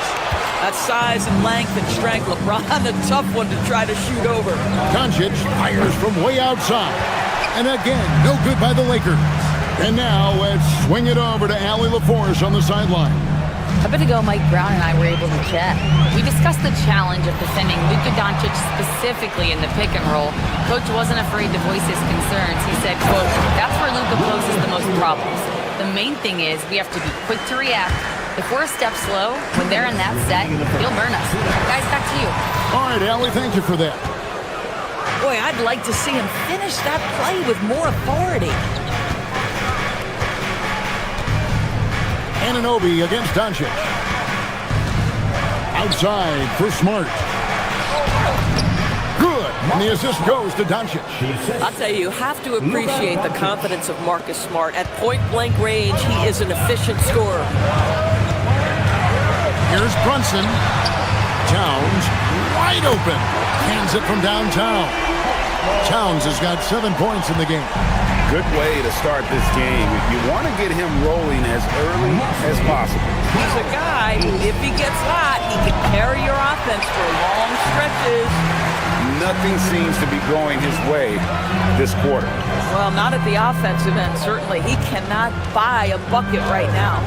That size and length and strength, LeBron, a tough one to try to shoot over. Doncic fires from way outside. And again, no good by the Lakers. And now let's swing it over to Allie LaForce on the sideline. A bit ago, Mike Brown and I were able to chat. We discussed the challenge of defending Luka Doncic specifically in the pick and roll. Coach wasn't afraid to voice his concerns. He said, quote, that's where Luka poses the most problems. The main thing is we have to be quick to react. If we're a step slow, when they're in that set, he'll burn us. Guys, back to you. All right, Allie, thank you for that. Boy, I'd like to see him finish that play with more authority. Anunoby against Doncic. Outside for Smart. Good. And the assist goes to Doncic. I'll tell you have to appreciate the confidence of Marcus Smart. At point-blank range, he is an efficient scorer. Here's Brunson. Towns wide open. Hands it from downtown. Towns has got 7 points in the game. Good way to start this game. You want to get him rolling as early as possible. He's a guy, if he gets hot, he can carry your offense for long stretches. Nothing seems to be going his way this quarter. Well, not at the offensive end, certainly. He cannot buy a bucket right now.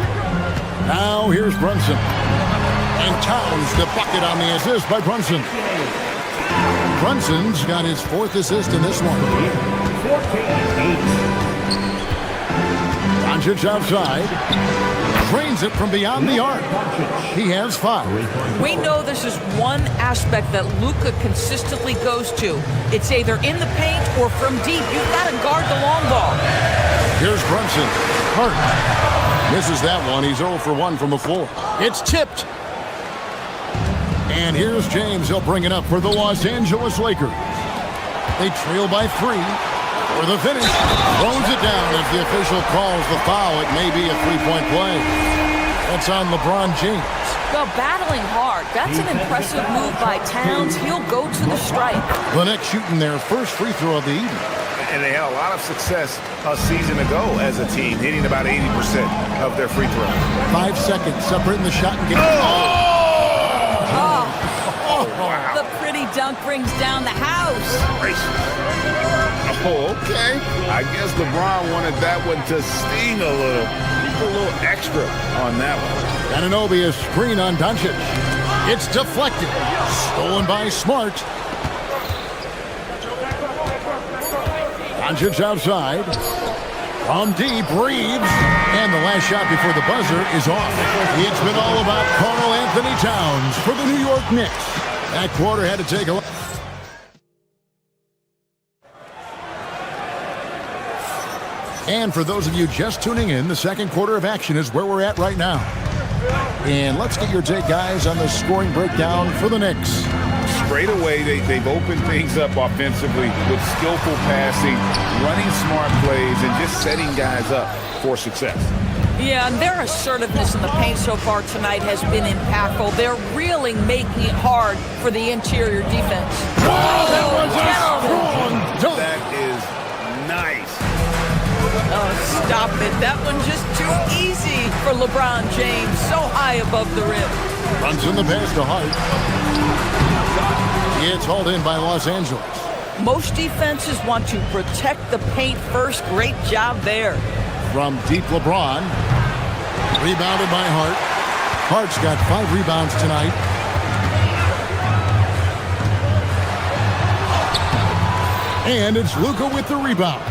Now here's Brunson. And Towns the bucket on the assist by Brunson. Brunson's got his 4th assist in this one. Doncic outside. Drains it from beyond the arc. He has 5. We know this is one aspect that Luka consistently goes to. It's either in the paint or from deep. You've got to guard the long ball. Here's Brunson. Hurt. Misses that one. He's 0 for 1 from the floor. It's tipped. And here's James. He'll bring it up for the Los Angeles Lakers. They trail by 3. For the finish. Throws it down. If the official calls the foul, it may be a 3-point play. That's on LeBron James. Well, battling hard. That's an impressive move by Towns. He'll go to the stripe. The Knicks shooting their first free throw of the evening. And they had a lot of success a season ago as a team, hitting about 80% of their free throws. 5 seconds separating the shot and getting Wow. The pretty dunk brings down the house. Oh, okay. I guess LeBron wanted that one to sting a little. He put a little extra on that one. Anunoby a screen on Doncic. It's deflected. Stolen by Smart. Doncic outside. From deep, Reeves. And the last shot before the buzzer is off. It's been all about Karl Anthony Towns for the New York Knicks. That quarter had to take a... And for those of you just tuning in, the second quarter of action is where we're at right now. And let's get your take, guys, on the scoring breakdown for the Knicks. Straight away, they've opened things up offensively with skillful passing, running smart plays, and just setting guys up for success. Yeah, and their assertiveness in the paint so far tonight has been impactful. They're really making it hard for the interior defense. Wow, that was a strong dunk. That is nice. Oh, stop it. That one's just too easy for LeBron James. So high above the rim. Runs in the pass to Hart. It's hauled in by Los Angeles. Most defenses want to protect the paint first. Great job there. From deep, LeBron. Rebounded by Hart. Hart's got 5 rebounds tonight. And it's Luka with the rebound.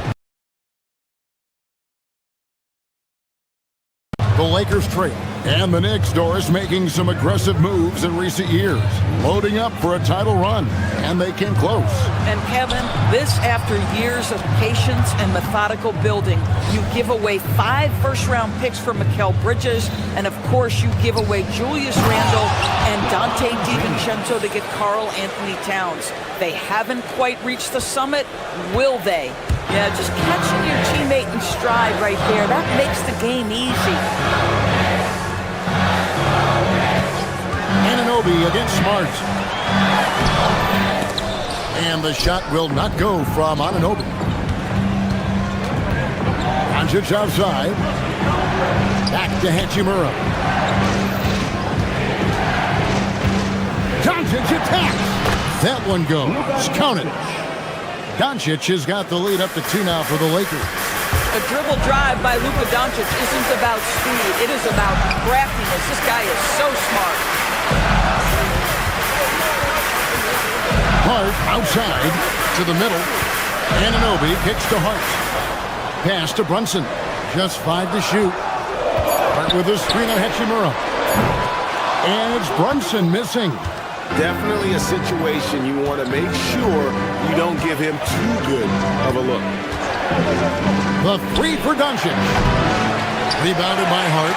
The Lakers trail, and the Knicks, Doris, making some aggressive moves in recent years, loading up for a title run, and they came close. And Kevin, this after years of patience and methodical building. You give away 5 first-round picks for Mikal Bridges, and of course you give away Julius Randle and Dante DiVincenzo to get Karl Anthony Towns. They haven't quite reached the summit, will they? Yeah, just catching your teammate in stride right there, that makes the game easy. Anunoby against Smart. And the shot will not go from Anunoby. Doncic outside. Back to Hachimura. Doncic attacks. That one goes. Count it. Doncic has got the lead up to 2 now for the Lakers. A dribble drive by Luka Doncic isn't about speed. It is about craftiness. This guy is so smart. Hart outside to the middle. Anunoby kicks to Hart. Pass to Brunson. Just 5 to shoot. Hart with a screen on Hachimura. And it's Brunson missing. Definitely a situation you want to make sure you don't give him too good of a look. The 3 for Doncic. Rebounded by Hart.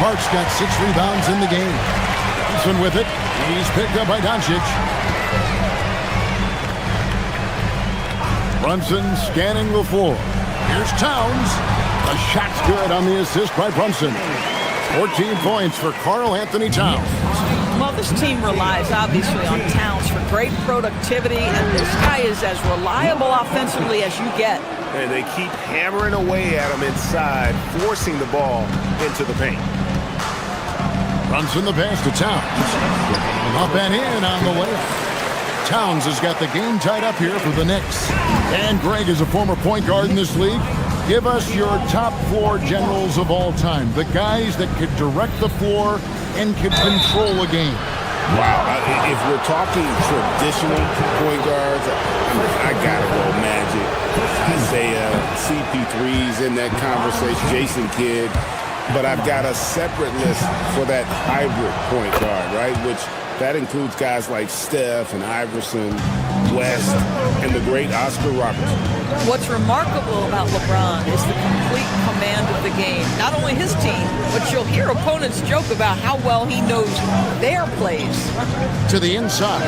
Hart's got 6 rebounds in the game. Brunson with it. He's picked up by Doncic. Brunson scanning the floor. Here's Towns. The shot's good on the assist by Brunson. 14 points for Karl Anthony Towns. Well, this team relies obviously on Towns for great productivity, and this guy is as reliable offensively as you get. And they keep hammering away at him inside, forcing the ball into the paint. Brunson the pass to Towns. Up and in on the layup. Towns has got the game tied up here for the Knicks. And Greg is a former point guard in this league. Give us your top floor generals of all time. The guys that could direct the floor and could control a game. Wow. If we're talking traditional point guards, I got to go Magic, Isaiah, CP3's in that conversation, Jason Kidd. But I've got a separate list for that hybrid point guard, right? Which that includes guys like Steph and Iverson, West, and the great Oscar Robertson. What's remarkable about LeBron is the complete command of the game. Not only his team, but you'll hear opponents joke about how well he knows their plays. To the inside.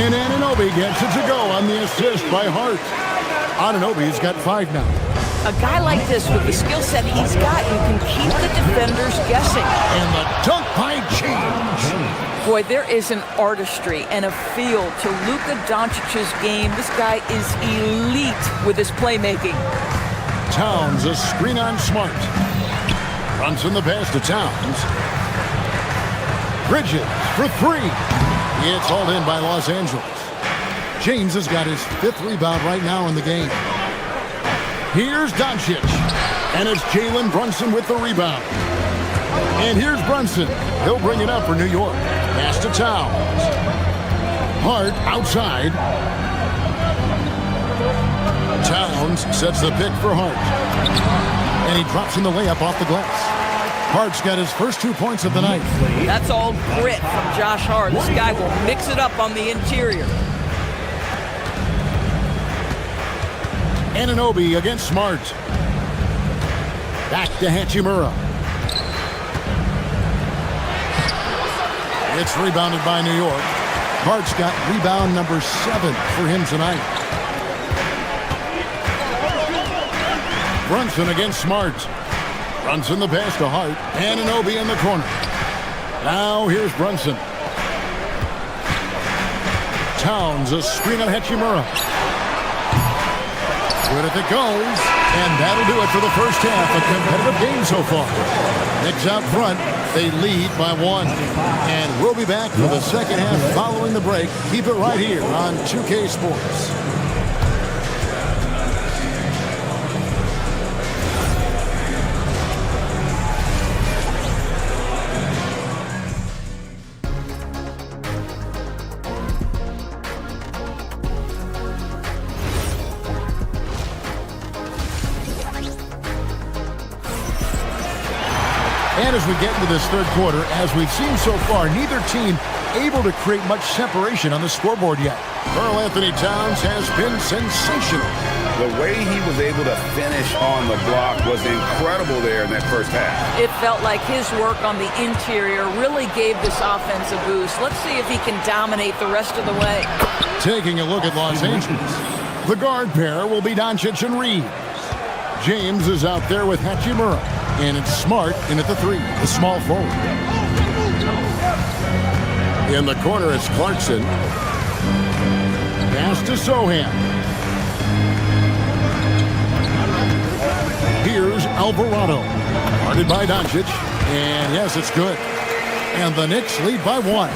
And Anunoby gets it to go on the assist by Hart. Anunoby's got 5 now. A guy like this with the skill set he's got, you can keep the defenders guessing. And the dunk by James. Boy, there is an artistry and a feel to Luka Doncic's game. This guy is elite with his playmaking. Towns, a screen on Smart. Brunson the pass to Towns. Bridges for 3. It's hauled in by Los Angeles. James has got his 5th rebound right now in the game. Here's Doncic. And it's Jalen Brunson with the rebound. And here's Brunson. He'll bring it up for New York. Pass to Towns. Hart outside. Towns sets the pick for Hart. And he drops in the layup off the glass. Hart's got his first 2 points of the night. That's all grit from Josh Hart. This guy will mix it up on the interior. Anunoby against Smart. Back to Hachimura. It's rebounded by New York. Hart's got rebound number 7 for him tonight. Brunson against Smart. Brunson the pass to Hart. Anunoby in the corner. Now here's Brunson. Towns, a screen on Hachimura. Good if it goes. And that'll do it for the first half. A competitive game so far. Knicks out front. They lead by 1. And we'll be back for the second half following the break. Keep it right here on 2K Sports. And as we get into this third quarter, as we've seen so far, neither team able to create much separation on the scoreboard yet. Karl Anthony Towns has been sensational. The way he was able to finish on the block was incredible there in that first half. It felt like his work on the interior really gave this offense a boost. Let's see if he can dominate the rest of the way. Taking a look at Los Angeles. The guard pair will be Doncic and Reed. James is out there with Hachimura. And it's Smart in at the 3, the small forward. In the corner, it's Clarkson. Pass to Sohan. Here's Alvarado. Guarded by Doncic. And yes, it's good. And the Knicks lead by 1.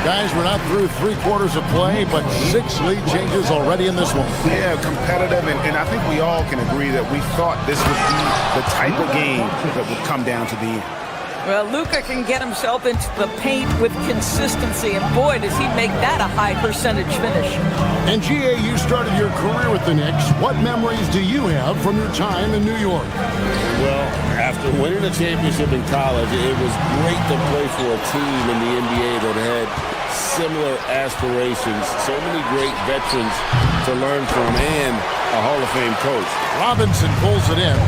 Guys, we're not through 3 quarters of play, but 6 lead changes already in this one. Yeah, competitive, and I think we all can agree that we thought this would be the type of game that would come down to the end. Well, Luka can get himself into the paint with consistency, and boy, does he make that a high percentage finish. And GA, you started your career with the Knicks. What memories do you have from your time in New York? Well, after winning a championship in college, it was great to play for a team in the NBA that had similar aspirations, so many great veterans to learn from, and a Hall of Fame coach. Robinson pulls it in.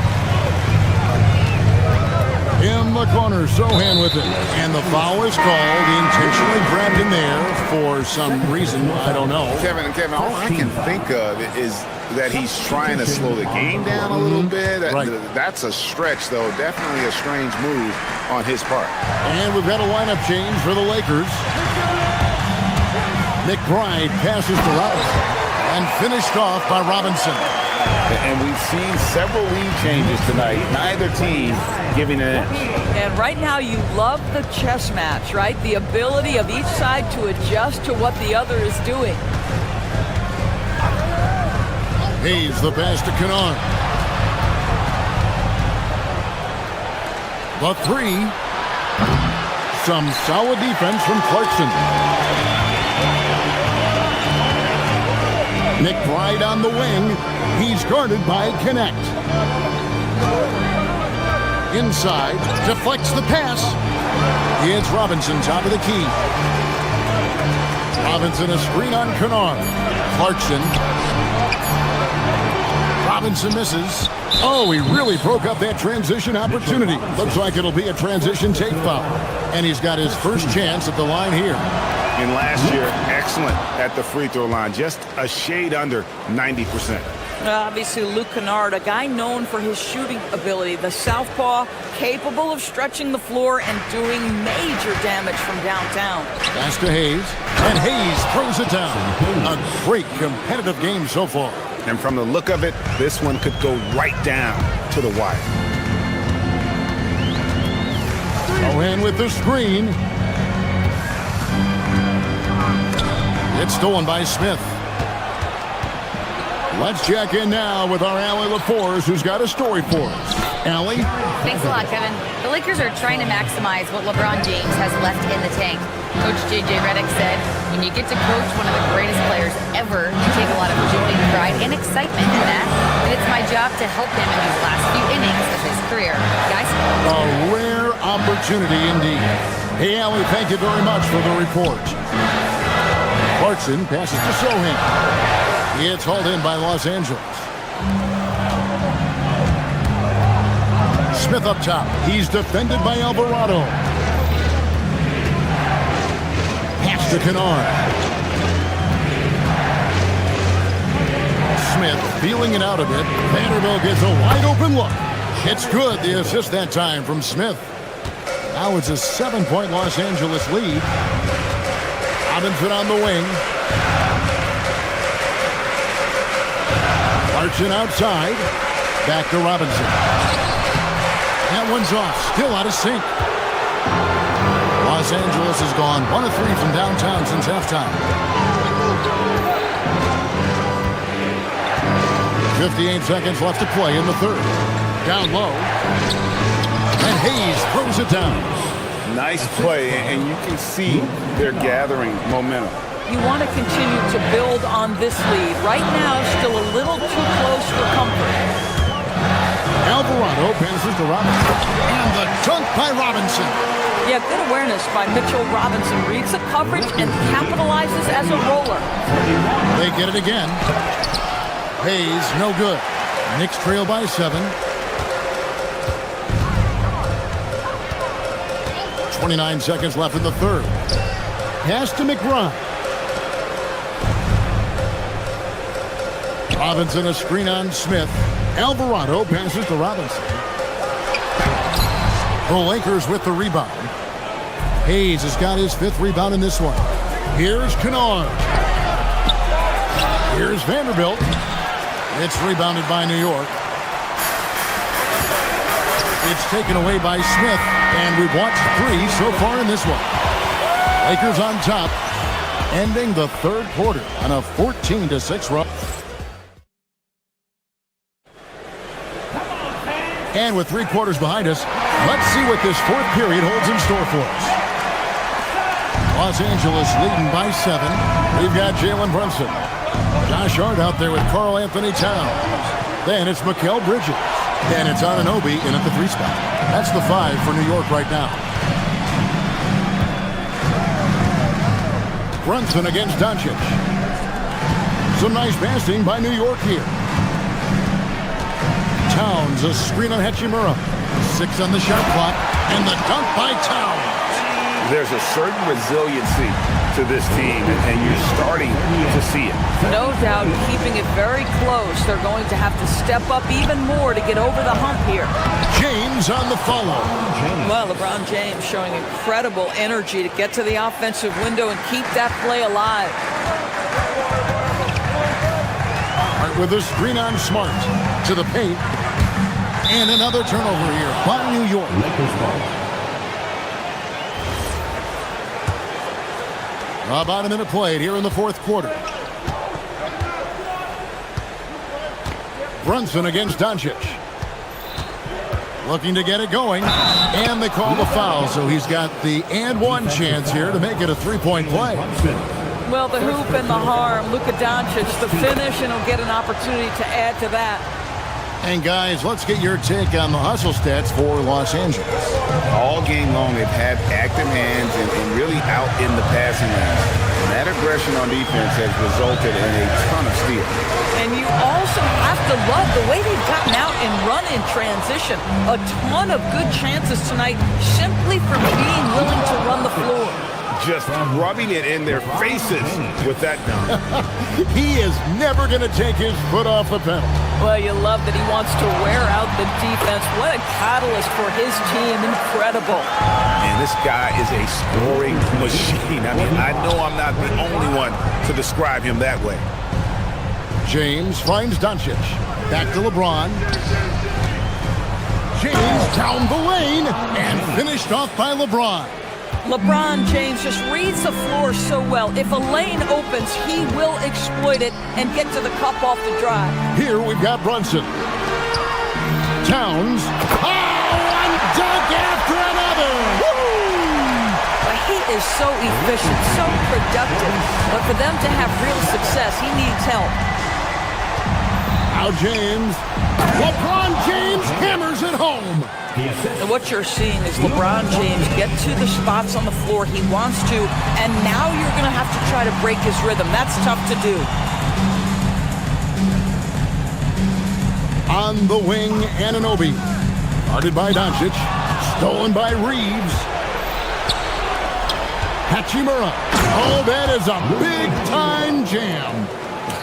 In the corner, Sohan with it. And the foul is called. He intentionally grabbed him there for some reason. I don't know. Kevin, all I can think of is that he's trying to slow the game down a little bit. Right. That's a stretch, though. Definitely a strange move on his part. And we've got a lineup change for the Lakers. McBride passes to Robinson. And finished off by Robinson. And we've seen several lead changes tonight. Neither team giving an inch. And right now you love the chess match, right? The ability of each side to adjust to what the other is doing. Hayes the pass to Kennard. The 3. Some solid defense from Clarkson. McBride on the wing. He's guarded by Connect. Inside, deflects the pass. It's Robinson, top of the key. Robinson, a screen on Kennard. Clarkson. Robinson misses. Oh, he really broke up that transition opportunity. Looks like it'll be a transition take foul. And he's got his first chance at the line here. And last year, excellent at the free throw line. Just a shade under 90%. Obviously, Luke Kennard, a guy known for his shooting ability. The southpaw, capable of stretching the floor and doing major damage from downtown. Pass to Hayes. And Hayes throws it down. A great competitive game so far. And from the look of it, this one could go right down to the wire. Sohan with the screen. It's stolen by Smith. Let's check in now with our Allie LaForce, who's got a story for us. Allie? Thanks a lot, Kevin. The Lakers are trying to maximize what LeBron James has left in the tank. Coach J.J. Redick said, when you get to coach one of the greatest players ever, you take a lot of joy, pride, and excitement in that. And it's my job to help him in these last few innings of his career. Guys? A rare opportunity indeed. Hey, Allie, thank you very much for the report. Clarkson passes to Sohan. It's hauled in by Los Angeles. Smith up top. He's defended by Alvarado. Pass to Kennard. Smith feeling it out a bit. Vanderbilt gets a wide open look. It's good. The assist that time from Smith. Now it's a 7-point Los Angeles lead. Robinson on the wing. Clarkson outside. Back to Robinson. That one's off. Still out of sync. Los Angeles has gone 1 of 3 from downtown since halftime. 58 seconds left to play in the third. Down low. And Hayes throws it down. Nice play, and you can see they're gathering momentum. You want to continue to build on this lead. Right now, still a little too close for comfort. Alvarado passes to Robinson. And the dunk by Robinson. Yeah, good awareness by Mitchell Robinson. Reads the coverage and capitalizes as a roller. They get it again. Hayes, no good. Knicks trail by 7. 29 seconds left in the third. Pass to McBride. Robinson, a screen on Smith. Alvarado passes to Robinson. The Lakers with the rebound. Hayes has got his 5th rebound in this one. Here's Kennard. Here's Vanderbilt. It's rebounded by New York. It's taken away by Smith, and we've watched 3 so far in this one. Lakers on top, ending the third quarter on a 14-6 run. And with 3 quarters behind us, let's see what this 4th period holds in store for us. Los Angeles leading by 7. We've got Jalen Brunson. Josh Hart out there with Karl Anthony Towns. Then it's Mikal Bridges. And it's Anunoby in at the 3 spot. That's the 5 for New York right now. Brunson against Doncic. Some nice passing by New York here. Towns, a screen on Hachimura. 6 on the shot clock. And the dunk by Towns. There's a certain resiliency to this team, and you're starting to see it. No doubt, keeping it very close. They're going to have to step up even more to get over the hump here. James on the follow. Well, LeBron James showing incredible energy to get to the offensive window and keep that play alive. With a screen on Smart to the paint. And another turnover here by New York. About a minute played here in the 4th quarter. Brunson against Doncic. Looking to get it going. And they call the foul, so he's got the and 1 chance here to make it a 3-point play. Well, the hoop and the harm. Luka Doncic, the finish, and he'll get an opportunity to add to that. And guys, let's get your take on the hustle stats for Los Angeles. All game long, they've had active hands and really out in the passing lane. And that aggression on defense has resulted in a ton of steals. And you also have to love the way they've gotten out and run in transition. A ton of good chances tonight simply from being willing to run the floor. Just rubbing it in their faces with that dunk. He is never going to take his foot off the pedal. Well, you love that he wants to wear out the defense. What a catalyst for his team. Incredible. And this guy is a scoring machine. I mean, I know I'm not the only one to describe him that way. James finds Doncic. Back to LeBron. James down the lane and finished off by LeBron. LeBron James just reads the floor so well. If a lane opens, he will exploit it and get to the cup off the drive. Here we've got Brunson. Towns. Oh, one dunk after another. Woo! But he is so efficient, so productive. But for them to have real success, he needs help. Now James. LeBron James hammers it home. And what you're seeing is LeBron James get to the spots on the floor he wants to, and now you're going to have to try to break his rhythm. That's tough to do. On the wing, Anunoby. Guarded by Doncic. Stolen by Reeves. Hachimura. Oh, that is a big-time jam.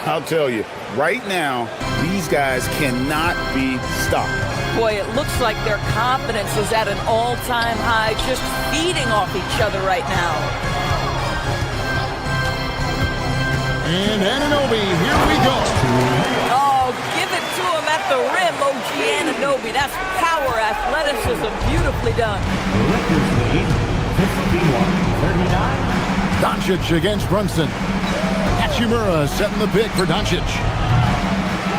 I'll tell you, right now, these guys cannot be stopped. Boy, it looks like their confidence is at an all-time high, just feeding off each other right now. And Anunoby, here we go. Oh, give it to him at the rim, OG Anunoby. That's power, athleticism, beautifully done. Doncic against Brunson. Hachimura setting the pick for Doncic.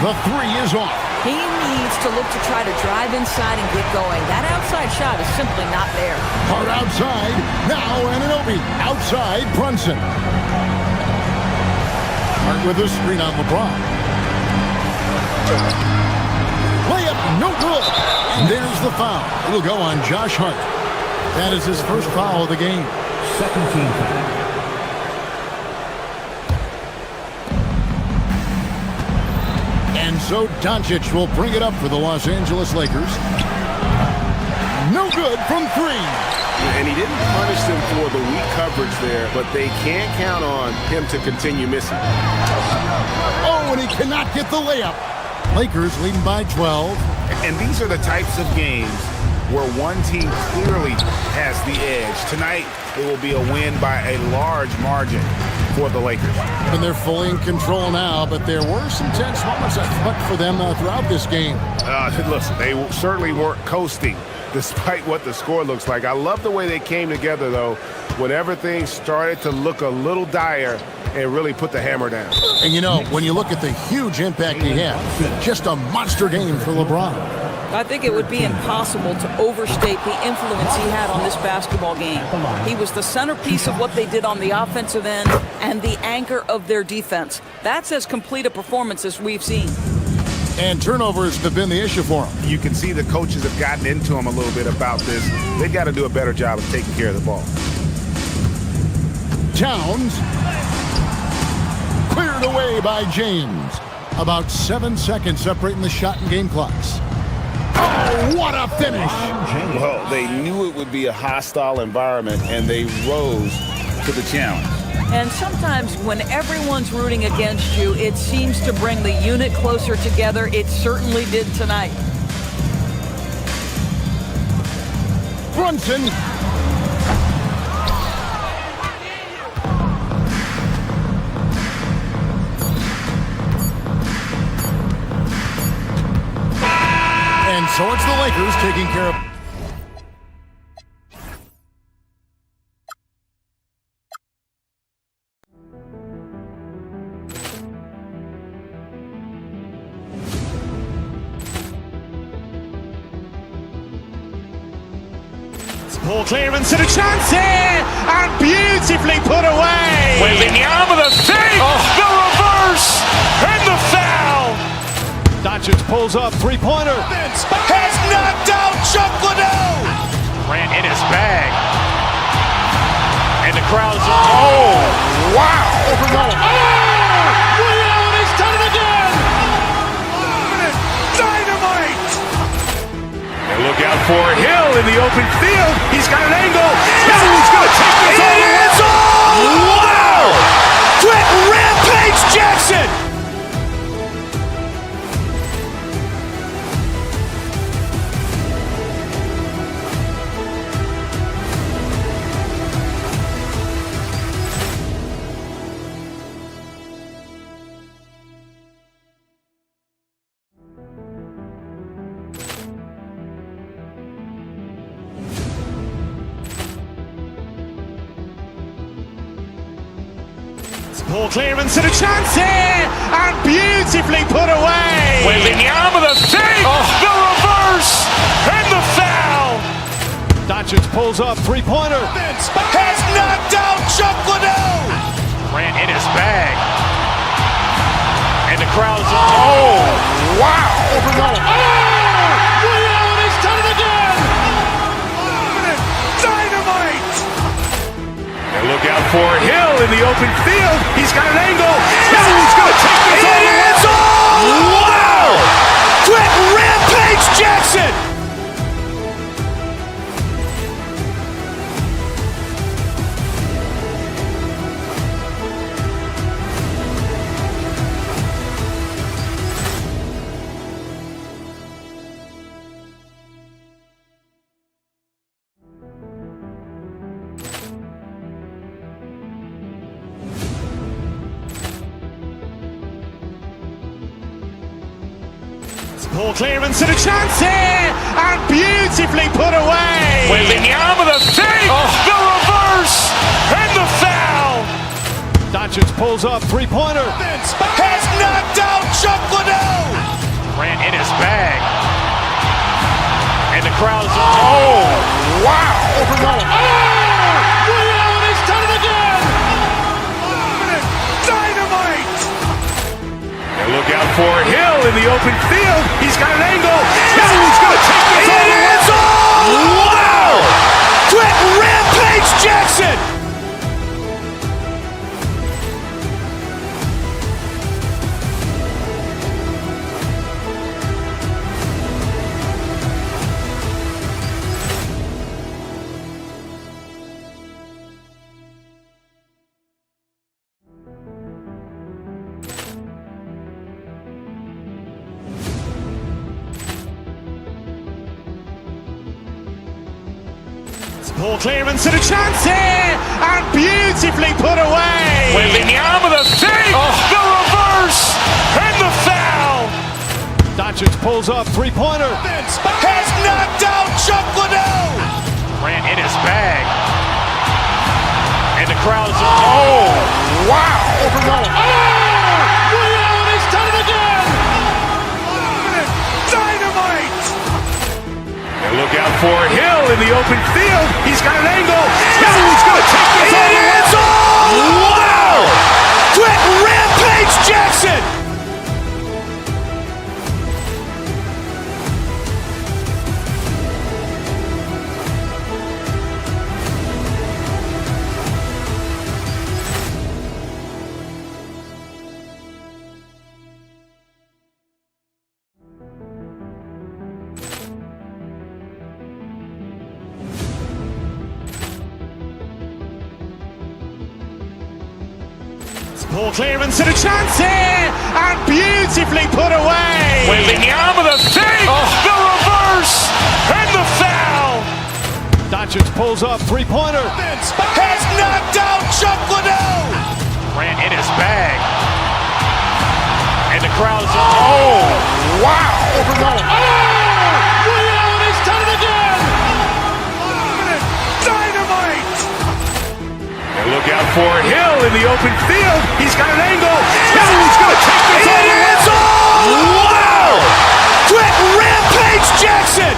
The 3 is off. He needs to look to try to drive inside and get going. That outside shot is simply not there. Hard outside. Now Anunoby. Outside Brunson. Hart with a screen on LeBron. Layup No good. And there's the foul. It'll go on Josh Hart. That is his first foul of the game. Second team foul. And so Doncic will bring it up for the Los Angeles Lakers. No good from three. And he didn't punish them for the weak coverage there, but they can't count on him to continue missing. Oh, and he cannot get the layup. Lakers leading by 12. And these are the types of games where one team clearly has the edge. Tonight, it will be a win by a large margin for the Lakers. And they're fully in control now, but there were some tense moments, I thought, for them throughout this game. Listen, they certainly weren't coasting despite what the score looks like. I love the way they came together, though, when everything started to look a little dire and really put the hammer down. And, you know, when you look at the huge impact he had, just a monster game for LeBron. I think it would be impossible to overstate the influence he had on this basketball game. He was the centerpiece of what they did on the offensive end and the anchor of their defense. That's as complete a performance as we've seen. And turnovers have been the issue for him. You can see the coaches have gotten into him a little bit about this. They've got to do a better job of taking care of the ball. Towns cleared away by James. About 7 seconds separating the shot and game clocks. Oh, what a finish! Well, they knew it would be a hostile environment, and they rose to the challenge. And sometimes when everyone's rooting against you, it seems to bring the unit closer together. It certainly did tonight. Brunson. And so it's the Lakers taking care of... Ball clearance and a chance here, and beautifully put away. Wembanyama the save, the reverse, and the foul. Doncic pulls up, three-pointer. Has knocked out Chuck Liddell. Ran in his bag. And the crowd's oh, wow. Liddell, he's done it again. Dynamite. And look out for Hill in the open field. He's got an angle. Hill's going to take this all the way. Wow! Quick Rampage Jackson. Ball clearance and a chance here, and beautifully put away. Wembanyama the save, the reverse, and the foul. Doncic pulls up, three-pointer. Has knocked out Chuck Liddell. Ran in his bag. And the crowd's oh, wow. Liddell, he's done it again. Dynamite. And look out for Hill in the open field. He's got an angle. Hill's going to take this all the way. Wow! Quick Rampage Jackson. Ball clearance and a chance here, and beautifully put away. Wembanyama the save, the reverse, and the foul. Doncic pulls up, three-pointer. Has knocked out Chuck Liddell. Ran in his bag. And the crowd's oh, wow. Liddell, he's done it again. Dynamite. And look out for Hill in the open field. He's got an angle. Jackson! Poor clearance and a chance here, and beautifully put away. Wembanyama the fake, the reverse, and the foul. Doncic pulls up, three-pointer. Has knocked out Chuck Liddell. Ran in his bag. And the crowd is, oh, wow. Overrun. Liddell, he's done it again. Dynamite. And look out for Hill in the open field. He's got an angle. He's going to take this all the way. Wow! Quick rampage Jackson. Poor clearance and a chance here, and beautifully put away. Wembanyama the fake, the reverse, and the foul. Doncic pulls up, three-pointer. Has knocked out Chuck Liddell. Ran in his bag. And the crowd is, oh, wow. Overrun. Liddell, he's done it again. Dynamite. And look out for Hill in the open field. He's got an angle. He's going to take this all the way. Wow! Quick rampage Jackson.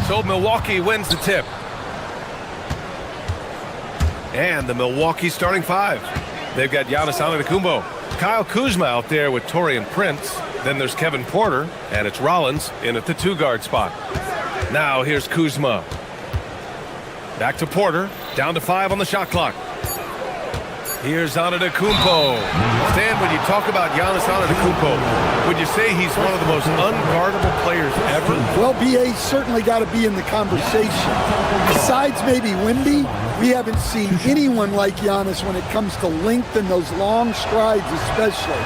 So Milwaukee wins the tip. And the Milwaukee starting five. They've got Giannis Antetokounmpo, Kyle Kuzma out there with Taurean Prince. Then there's Kevin Porter, and it's Rollins in at the two-guard spot. Now here's Kuzma. Back to Porter, down to 5 on the shot clock. Here's Antetokounmpo. Stan, when you talk about Giannis Antetokounmpo, would you say he's one of the most unguardable players ever? Well, BA's certainly got to be in the conversation. Besides maybe Wemby, we haven't seen anyone like Giannis when it comes to length and those long strides especially.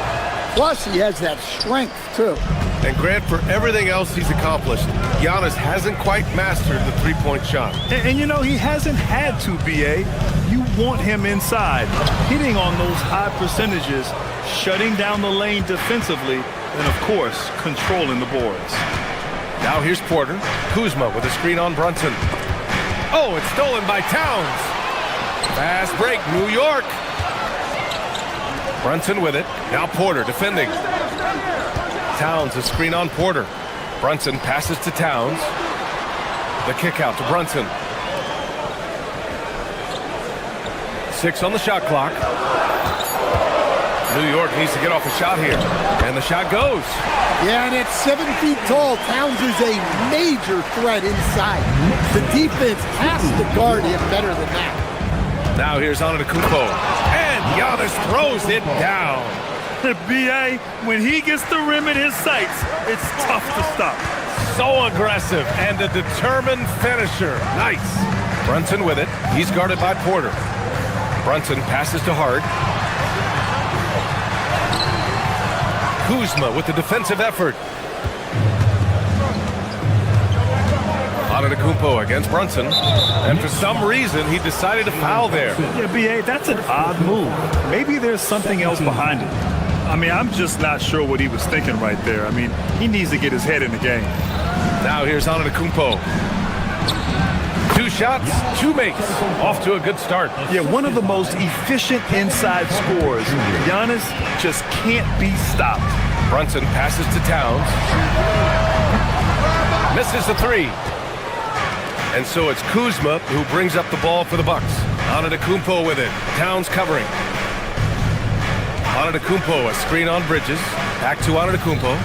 Plus, he has that strength, too. And Grant, for everything else he's accomplished, Giannis hasn't quite mastered the three-point shot. And you know, he hasn't had to, BA. You want him inside, hitting on those high percentages, shutting down the lane defensively, and, of course, controlling the boards. Now here's Porter. Kuzma with a screen on Brunson. Oh, it's stolen by Towns. Fast break, New York. Brunson with it. Now Porter defending. Towns, a screen on Porter. Brunson passes to Towns. The kick out to Brunson. 6 on the shot clock. New York needs to get off a shot here. And the shot goes. Yeah, and at 7 feet tall, Towns is a major threat inside. The defense has to guard him better than that. Now here's Antetokounmpo. And Giannis throws it down. BA, when he gets the rim in his sights, it's tough to stop. So aggressive and a determined finisher. Nice. Brunson with it. He's guarded by Porter. Brunson passes to Hart. Kuzma with the defensive effort. Antetokounmpo against Brunson. And for some reason, he decided to foul there. Yeah, B.A., that's an odd move. Maybe there's something else behind it. I mean, I'm just not sure what he was thinking right there. I mean, he needs to get his head in the game. Now here's Antetokounmpo. 2 shots, 2 makes. Off to a good start. Yeah, one of the most efficient inside scorers. Giannis just can't be stopped. Brunson passes to Towns. Misses the 3. And so it's Kuzma who brings up the ball for the Bucks. Antetokounmpo with it. Towns covering. Antetokounmpo, a screen on Bridges. Back to Antetokounmpo.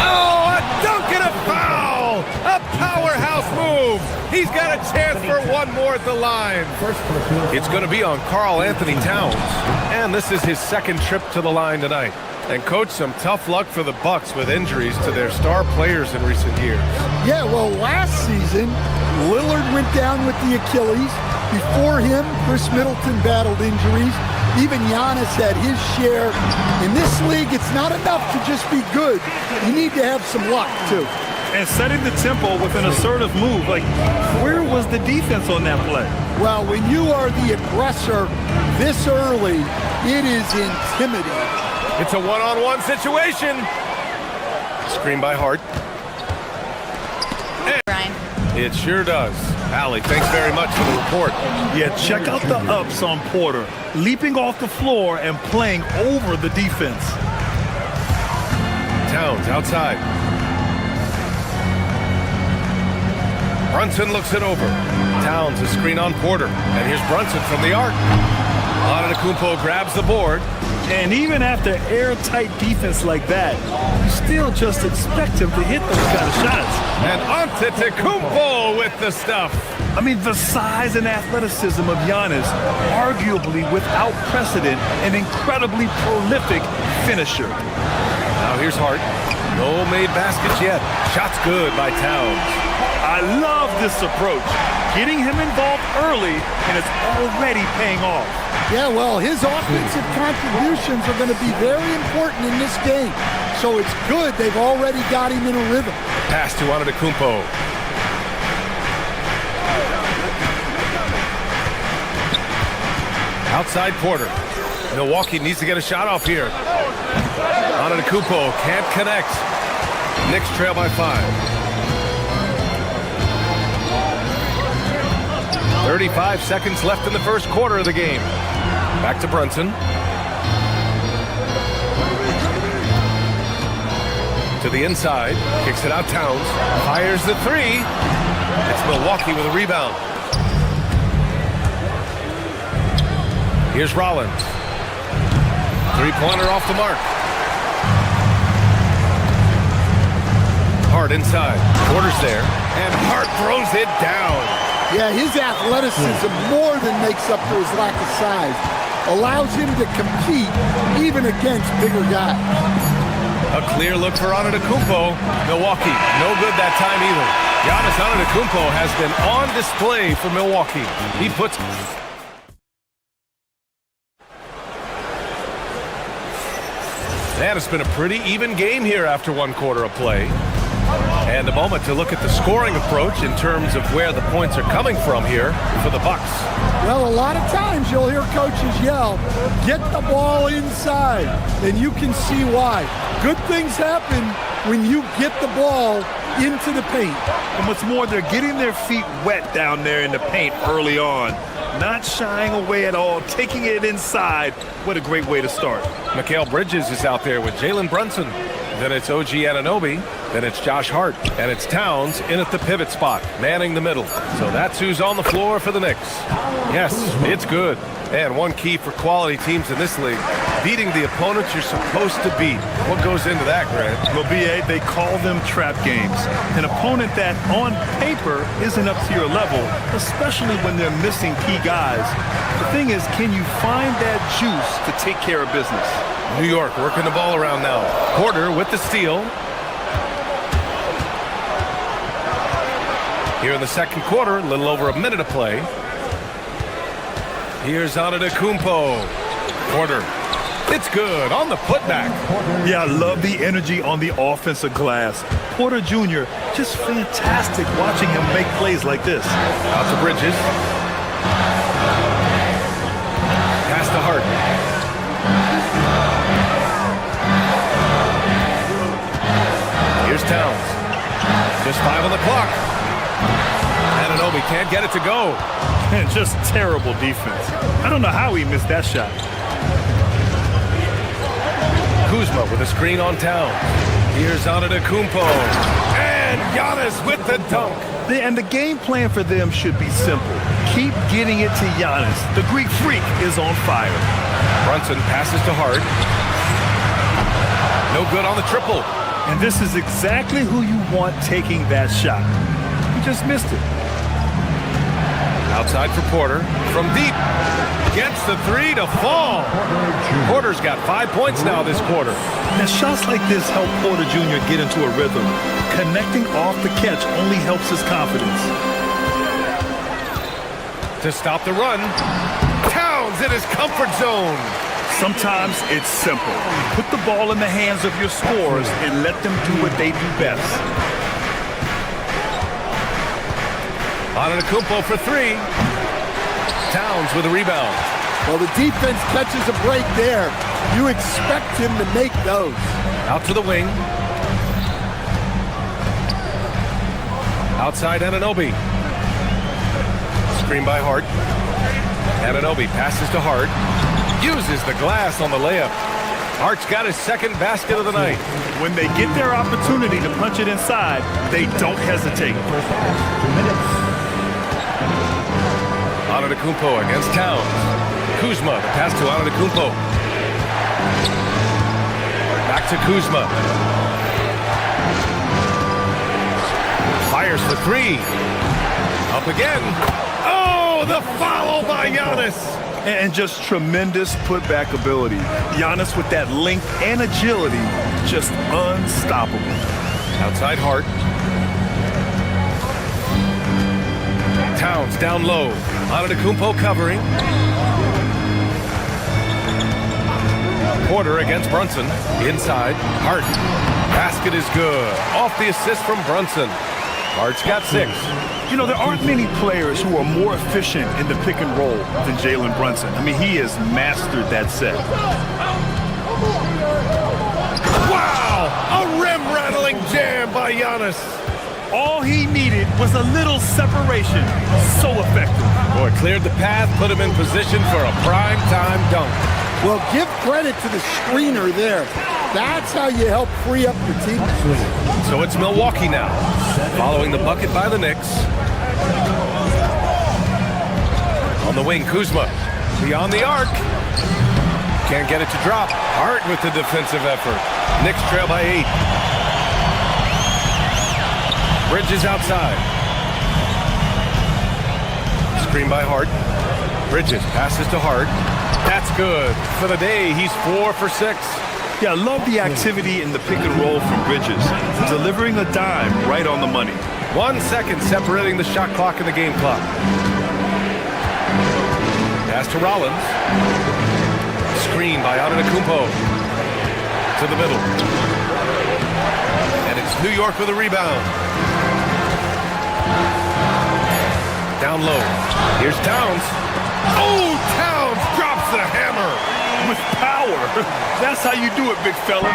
Oh, a dunk and a foul! A powerhouse move! He's got a chance for one more at the line. It's going to be on Karl Anthony Towns. And this is his second trip to the line tonight. And, Coach, some tough luck for the Bucks with injuries to their star players in recent years. Yeah, well, last season, Lillard went down with the Achilles. Before him, Chris Middleton battled injuries. Even Giannis had his share. In this league, it's not enough to just be good. You need to have some luck, too. And setting the tempo with an assertive move. Like, where was the defense on that play? Well, when you are the aggressor this early, it is intimidating. It's a one-on-one situation. Screen by Hart. Brian. It sure does. Allie, thanks very much for the report. Yeah, check out the ups on Porter. Leaping off the floor and playing over the defense. Towns outside. Brunson looks it over. Towns a screen on Porter. And here's Brunson from the arc. Antetokounmpo grabs the board. And even after airtight defense like that, you still just expect him to hit those kind of shots. And Antetokounmpo with the stuff. I mean, the size and athleticism of Giannis, arguably without precedent, an incredibly prolific finisher. Now here's Hart. No made baskets yet. Shots good by Towns. I love this approach. Getting him involved early, and it's already paying off. Yeah, well, his offensive contributions are going to be very important in this game. So it's good they've already got him in a rhythm. Pass to Antetokounmpo. Outside Porter. Milwaukee needs to get a shot off here. Antetokounmpo can't connect. Knicks trail by 5. 35 seconds left in the first quarter of the game. Back to Brunson. To the inside. Kicks it out Towns. Fires the 3. It's Milwaukee with a rebound. Here's Rollins. 3-pointer off the mark. Hart inside. Porter's there. And Hart throws it down. Yeah, his athleticism more than makes up for his lack of size. Allows him to compete even against bigger guys. A clear look for Antetokounmpo. Milwaukee, no good that time either. Giannis Antetokounmpo has been on display for Milwaukee. He puts... Man, it's been a pretty even game here after one quarter of play. And a moment to look at the scoring approach in terms of where the points are coming from here for the Bucks. Well, a lot of times you'll hear coaches yell, get the ball inside, and you can see why. Good things happen when you get the ball into the paint. And what's more, they're getting their feet wet down there in the paint early on. Not shying away at all, taking it inside. What a great way to start. Mikal Bridges is out there with Jalen Brunson. Then it's OG Anunoby. Then it's Josh Hart. And it's Towns in at the pivot spot, manning the middle. So that's who's on the floor for the Knicks. Yes, it's good. And one key for quality teams in this league, beating the opponents you're supposed to beat. What goes into that, Grant? Well, B.A., they call them trap games. An opponent that, on paper, isn't up to your level, especially when they're missing key guys. The thing is, can you find that juice to take care of business. New York working the ball around now. Porter with the steal. Here in the second quarter, a little over a minute to play. Here's Antetokounmpo. Porter. It's good on the putback. Yeah, I love the energy on the offensive glass. Porter Jr., just fantastic watching him make plays like this. Out to Bridges. Pass to Hart. Here's Towns. Just 5 on the clock. Anunoby can't get it to go. And just terrible defense. I don't know how he missed that shot. Kuzma with a screen on Towns. Here's Antetokounmpo. And Giannis with the dunk. And the game plan for them should be simple. Keep getting it to Giannis. The Greek freak is on fire. Brunson passes to Hart. No good on the triple. And this is exactly who you want taking that shot. He just missed it. Outside for Porter. From deep. Gets the three to fall. Porter's got 5 points now this quarter. Now, shots like this help Porter Jr. get into a rhythm. Connecting off the catch only helps his confidence. To stop the run, Towns in his comfort zone. Sometimes it's simple. Put the ball in the hands of your scorers and let them do what they do best. Antetokounmpo for 3. Towns with a rebound. Well, the defense catches a break there. You expect him to make those. Out to the wing. Outside Anunoby. Screen by Hart. Anunoby passes to Hart. Uses the glass on the layup. Hart's got his second basket of the night. When they get their opportunity to punch it inside, they don't hesitate. Antetokounmpo against Towns. Kuzma, the pass to Antetokounmpo. Back to Kuzma. Fires for 3. Up again. Oh, the foul by Giannis. And just tremendous putback ability. Giannis with that length and agility, just unstoppable. Outside Hart. Towns down low. Antetokounmpo covering. Porter against Brunson. Inside. Hart. Basket is good. Off the assist from Brunson. Hart's got 6. You know, there aren't many players who are more efficient in the pick and roll than Jalen Brunson. I mean, he has mastered that set. Wow! A rim-rattling jam by Giannis. All he needed was a little separation. So effective. Boy, cleared the path, put him in position for a prime-time dunk. Well, give credit to the screener there. That's how you help free up your team. So it's Milwaukee now, following the bucket by the Knicks. On the wing, Kuzma, beyond the arc. Can't get it to drop. Hart with the defensive effort. Knicks trail by 8. Bridges outside. Screen by Hart. Bridges passes to Hart. That's good. For the day, he's 4 for 6. Yeah, I love the activity in the pick and roll from Bridges. Delivering a dime right on the money. 1 second separating the shot clock and the game clock. Pass to Rollins. Screen by Antetokounmpo. To the middle. And it's New York with a rebound. Down low. Here's Towns. Oh, Towns drops the hammer. With power. That's how you do it, big fella.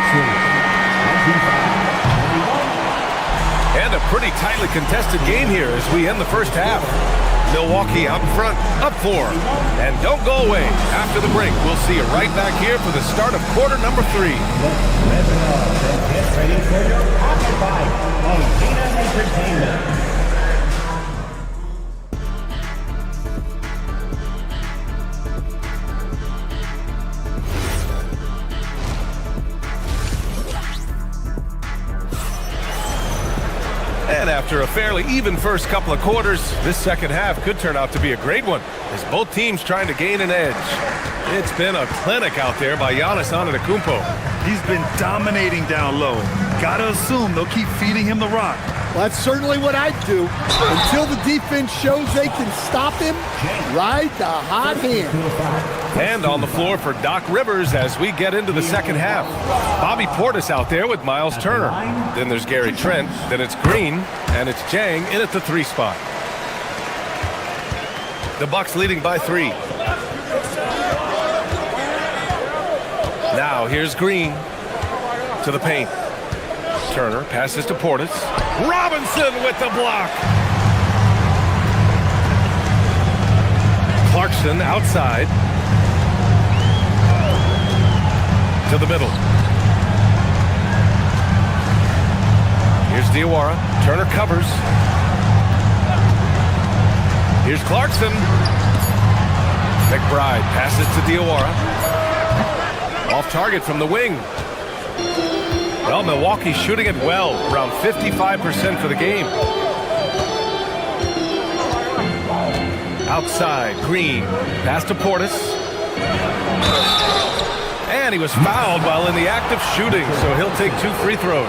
And a pretty tightly contested game here as we end the first half. Milwaukee out in front, up 4. And don't go away. After the break, we'll see you right back here for the start of quarter number 3. Get ready for your after bite on Dana Entertainment. And after a fairly even first couple of quarters, this second half could turn out to be a great one, as both teams trying to gain an edge. It's been a clinic out there by Giannis Antetokounmpo. He's been dominating down low. Gotta assume they'll keep feeding him the rock. Well, that's certainly what I'd do. Until the defense shows they can stop him, ride the hot hand. And on the floor for Doc Rivers as we get into the second half. Bobby Portis out there with Miles Turner. Then there's Gary Trent. Then it's Green. And it's Jang in at the 3 spot. The Bucks leading by 3. Now here's Green to the paint. Turner passes to Portis. Robinson with the block. Clarkson outside. To the middle. Here's Diawara. Turner covers. Here's Clarkson. McBride passes to Diawara. Off target from the wing. Well, Milwaukee shooting it well, around 55% for the game. Outside, Green. Pass to Portis. And he was fouled while in the act of shooting, so he'll take 2 free throws.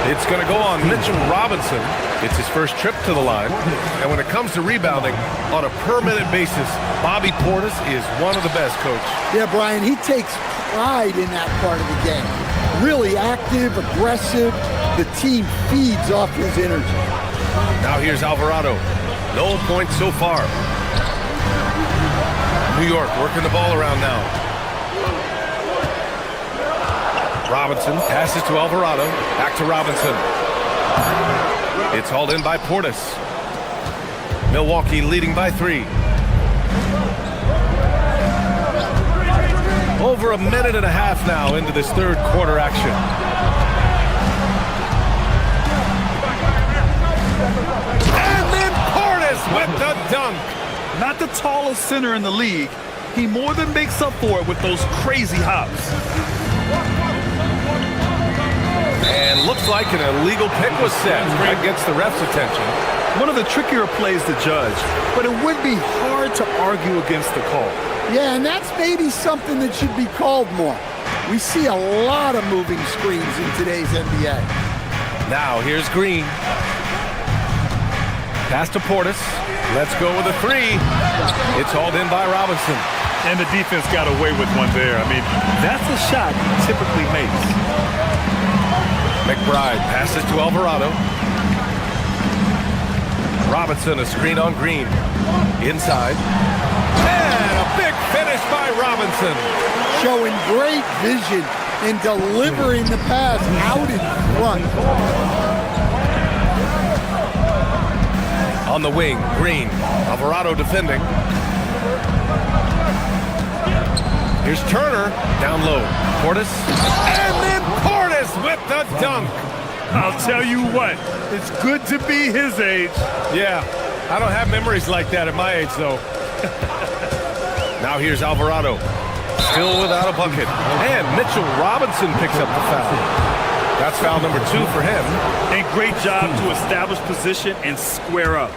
It's going to go on Mitchell Robinson. It's his first trip to the line. And when it comes to rebounding, on a per-minute basis, Bobby Portis is one of the best, Coach. Yeah, Brian, he takes pride in that part of the game. Really active, aggressive. The team feeds off his energy. Now here's Alvarado. No points so far. New York working the ball around now. Robinson passes to Alvarado. Back to Robinson. It's hauled in by Portis. Milwaukee leading by 3. Over a minute and a half now into this third quarter action. And then Portis with the dunk. Not the tallest center in the league. He more than makes up for it with those crazy hops. And looks like an illegal pick was set. That gets the ref's attention. One of the trickier plays to judge, but it would be hard to argue against the call. Yeah, and that's maybe something that should be called more. We see a lot of moving screens in today's NBA. Now here's Green. Pass to Portis. Let's go with a 3. It's hauled in by Robinson. And the defense got away with one there. I mean, that's a shot he typically makes. McBride passes to Alvarado. Robinson, a screen on Green. Inside. And a big finish by Robinson. Showing great vision in delivering the pass out in front. On the wing, Green. Alvarado defending. Here's Turner, down low. Portis, and then Portis with the dunk. I'll tell you what, it's good to be his age. Yeah, I don't have memories like that at my age, though. Now here's Alvarado, still without a bucket. And Mitchell Robinson picks up the foul. That's foul number 2 for him. And great job to establish position and square up.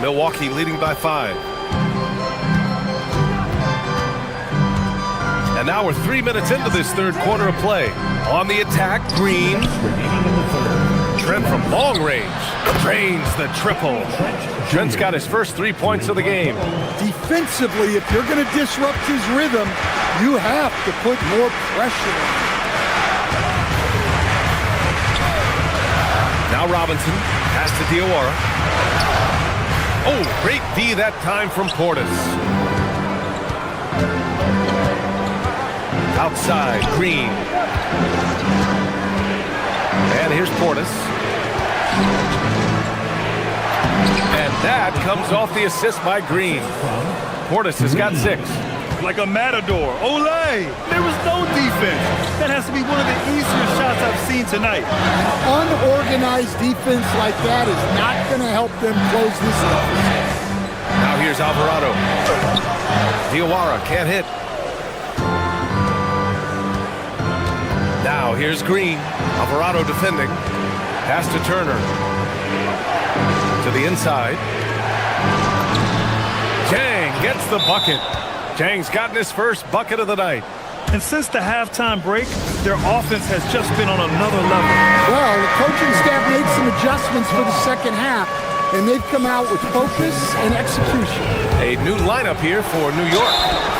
Milwaukee leading by 5. And now we're 3 minutes into this third quarter of play. On the attack, Green. Trent from long range drains the triple. Trent's got his first 3 points of the game. Defensively, if you're going to disrupt his rhythm, you have to put more pressure on him. Now Robinson, pass to Diawara. Oh, great D that time from Portis. Outside, Green. And here's Portis. And that comes off the assist by Green. Portis has got 6. Like a matador. Olay! There was no defense. That has to be one of the easier shots I've seen tonight. Unorganized defense like that is not going to help them close this deficit. Now here's Alvarado. Diawara can't hit. Now here's Green. Alvarado defending. Pass to Turner. To the inside. Chang gets the bucket. Chang's gotten his first bucket of the night. And since the halftime break, their offense has just been on another level. Well, the coaching staff made some adjustments for the second half, and they've come out with focus and execution. A new lineup here for New York.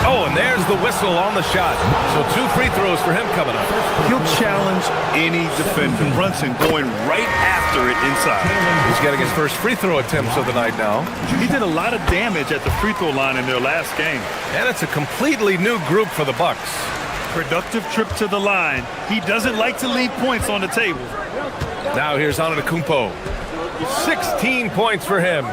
Oh, and there's the whistle on the shot. So 2 free throws for him coming up. He'll challenge any defender. Brunson going right after it inside. He's getting his first free throw attempts of the night now. He did a lot of damage at the free throw line in their last game. And it's a completely new group for the Bucks. Productive trip to the line. He doesn't like to leave points on the table. Now here's Antetokounmpo. 16 points for him.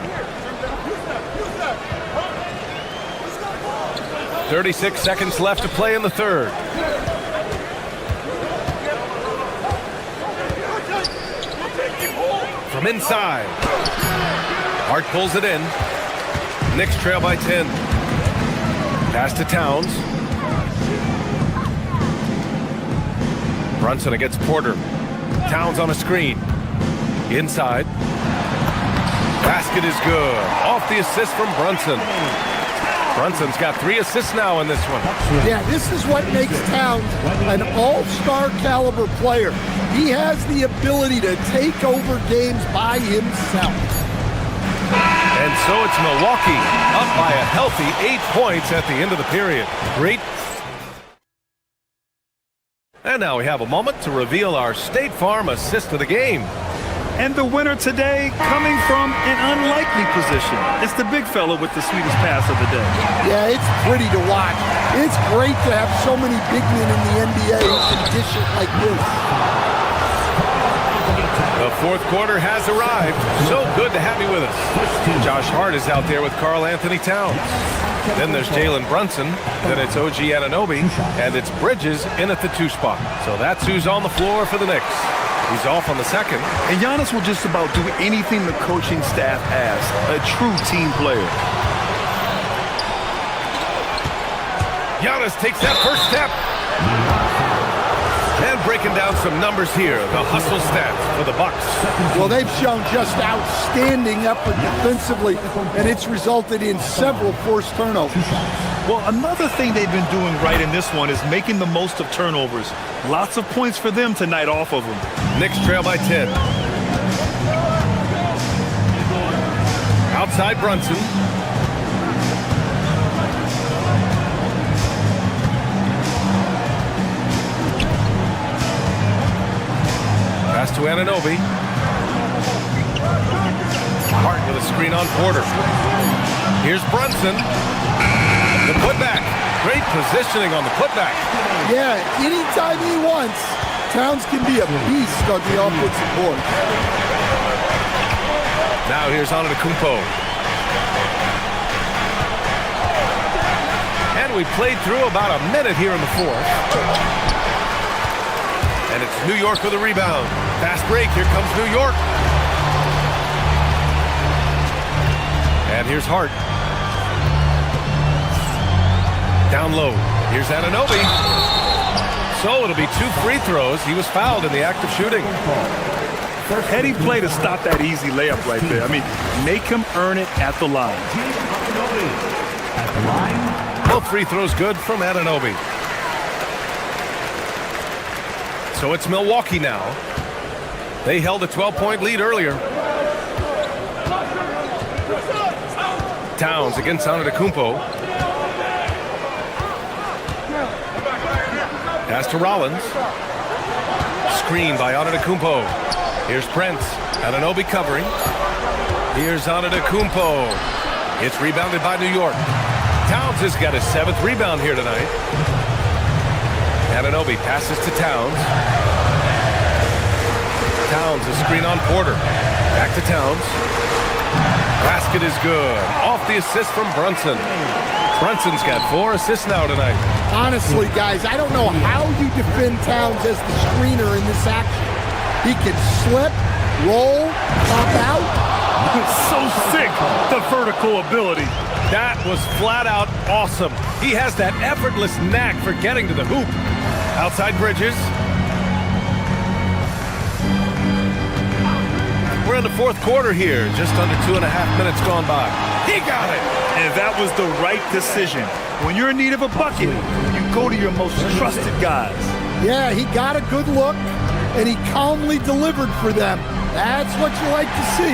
36 seconds left to play in the third. From inside. Hart pulls it in. Knicks trail by 10. Pass to Towns. Brunson against Porter. Towns on a screen. Inside. Basket is good. Off the assist from Brunson. Brunson's got 3 assists now in this one. Yeah, this is what makes Towns an all-star caliber player. He has the ability to take over games by himself. And so it's Milwaukee up by a healthy 8 points at the end of the period. Great. And now we have a moment to reveal our State Farm assist of the game. And the winner today coming from an unlikely position. It's the big fella with the sweetest pass of the day. Yeah, it's pretty to watch. It's great to have so many big men in the NBA who can dish it like this. The fourth quarter has arrived. So good to have you with us. Josh Hart is out there with Karl Anthony Towns. Then there's Jalen Brunson. Then it's OG Anunoby. And it's Bridges in at the 2 spot. So that's who's on the floor for the Knicks. He's off on the second. And Giannis will just about do anything the coaching staff asks. A true team player. Giannis takes that first step. And breaking down some numbers here. The hustle stats for the Bucks. Well, they've shown just outstanding effort defensively, and it's resulted in several forced turnovers. Well, another thing they've been doing right in this one is making the most of turnovers. Lots of points for them tonight off of them. Knicks trail by 10. Outside Brunson. Pass to Anunoby. Hart with a screen on Porter. Here's Brunson. The putback. Great positioning on the putback. Yeah, anytime he wants, Towns can be a beast on the offensive board. Now here's Antetokounmpo. And we played through about a minute here in the fourth. And it's New York with a rebound. Fast break. Here comes New York. And here's Hart. Down low. Here's Anunoby. So it'll be 2 free throws. He was fouled in the act of shooting. Heady play to stop that easy layup right there. I mean, make him earn it at the line. Both free throws good from Anunoby. So it's Milwaukee now. They held a 12-point lead earlier. Towns against Antetokounmpo. Pass to Rollins. Screen by Antetokounmpo. Here's Prince. Anunoby covering. Here's Antetokounmpo. It's rebounded by New York. Towns has got his 7th rebound here tonight. Anunoby passes to Towns. Towns, a screen on Porter. Back to Towns. Basket is good. Off the assist from Brunson. Brunson's got 4 assists now tonight. Honestly, guys, I don't know how you defend Towns as the screener in this action. He can slip, roll, pop out. So sick, the vertical ability. That was flat out awesome. He has that effortless knack for getting to the hoop. Outside Bridges. in the fourth quarter here. Just under 2.5 minutes gone by. He got it! And that was the right decision. When you're in need of a bucket, you go to your most trusted guys. Yeah, he got a good look, and he calmly delivered for them. That's what you like to see.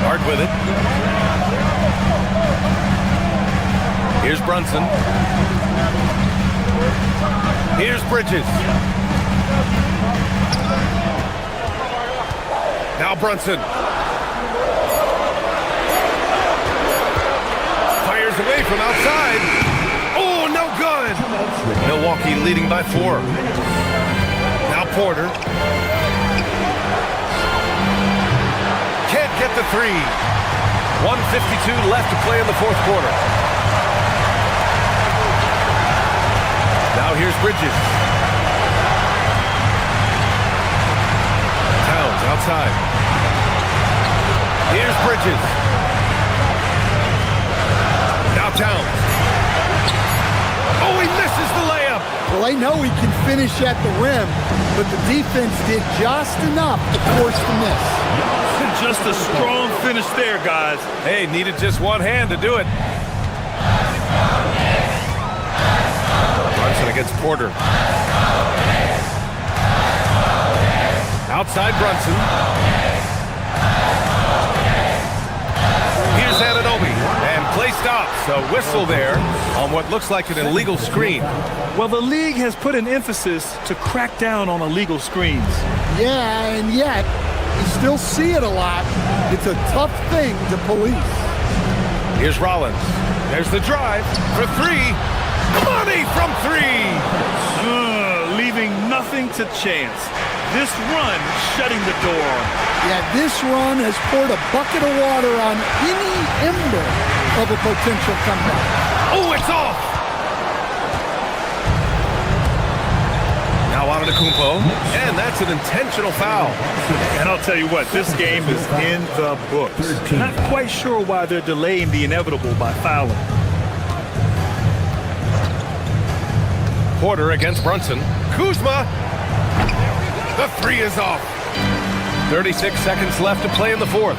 Hard with it. Here's Brunson. Here's Bridges. Now Brunson. Fires away from outside. Oh, no good. Milwaukee leading by 4. Now Porter. Can't get the 3. 1:52 left to play in the fourth quarter. Now here's Bridges. Towns outside. Here's Bridges. Now Towns. Oh, he misses the layup. Well, I know he can finish at the rim, but the defense did just enough to force the miss. Just a strong finish there, guys. Hey, needed just one hand to do it. Brunson against Porter. Outside Brunson. Here's Anunoby. And play stops. A whistle there on what looks like an illegal screen. Well, the league has put an emphasis to crack down on illegal screens. Yeah, and yet, you still see it a lot. It's a tough thing to police. Here's Rollins. There's the drive for 3. Money from 3. Leaving nothing to chance. This run shutting the door. Yeah, this run has poured a bucket of water on any ember of a potential comeback. Oh, it's off. Now Antetokounmpo, and that's an intentional foul. And I'll tell you what, this game is in the books. Not quite sure why they're delaying the inevitable by fouling. Porter against Brunson. Kuzma. The 3 is off. 36 seconds left to play in the fourth.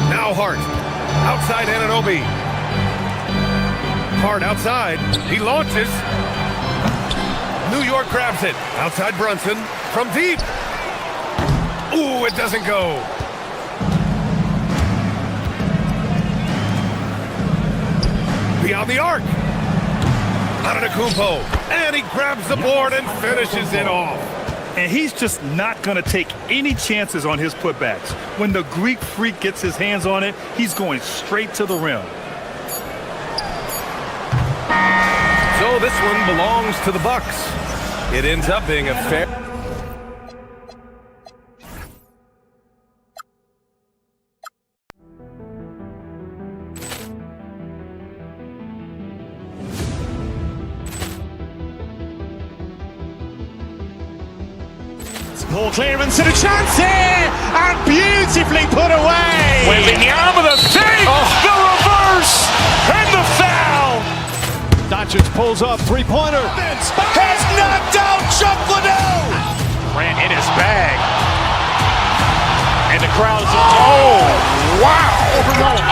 Now Hart. Outside Anunoby. Hart outside. He launches. New York grabs it. Outside Brunson. From deep. Ooh, it doesn't go. Beyond the arc. Antetokounmpo, and he grabs the board and finishes it off. And he's just not going to take any chances on his putbacks. When the Greek freak gets his hands on it, he's going straight to the rim. So this one belongs to the Bucks. It ends up being a fair... Ball clearance and a chance here, and beautifully put away. Wembanyama with a save, the reverse, and the foul. Doncic pulls up, three-pointer. Has knocked out Chuck Liddell. Ran in his bag. And the crowd's... Oh, wow. Liddell,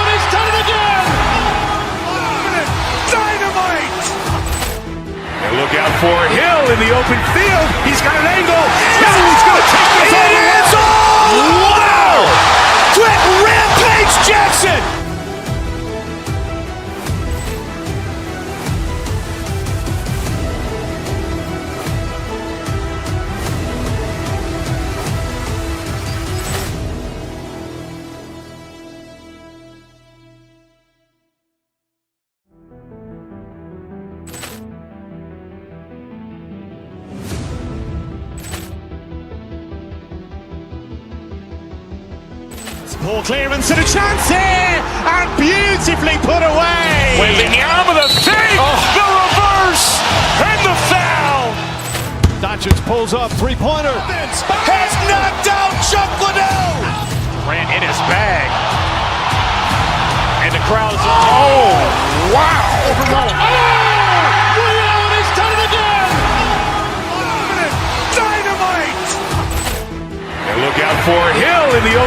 he's done it again. Dynamite. And look out for Hill in the open field. He's got an angle. He's going to take this all the way. Wow! Quick rampage Jackson. Ball clearance and a chance here, and beautifully put away. Wembanyama with a save, the reverse, and the foul. Doncic pulls up, three-pointer. Has knocked out Chuck Liddell. Ran in his bag. And the crowd's... Oh, wow. Liddell, he's done it again.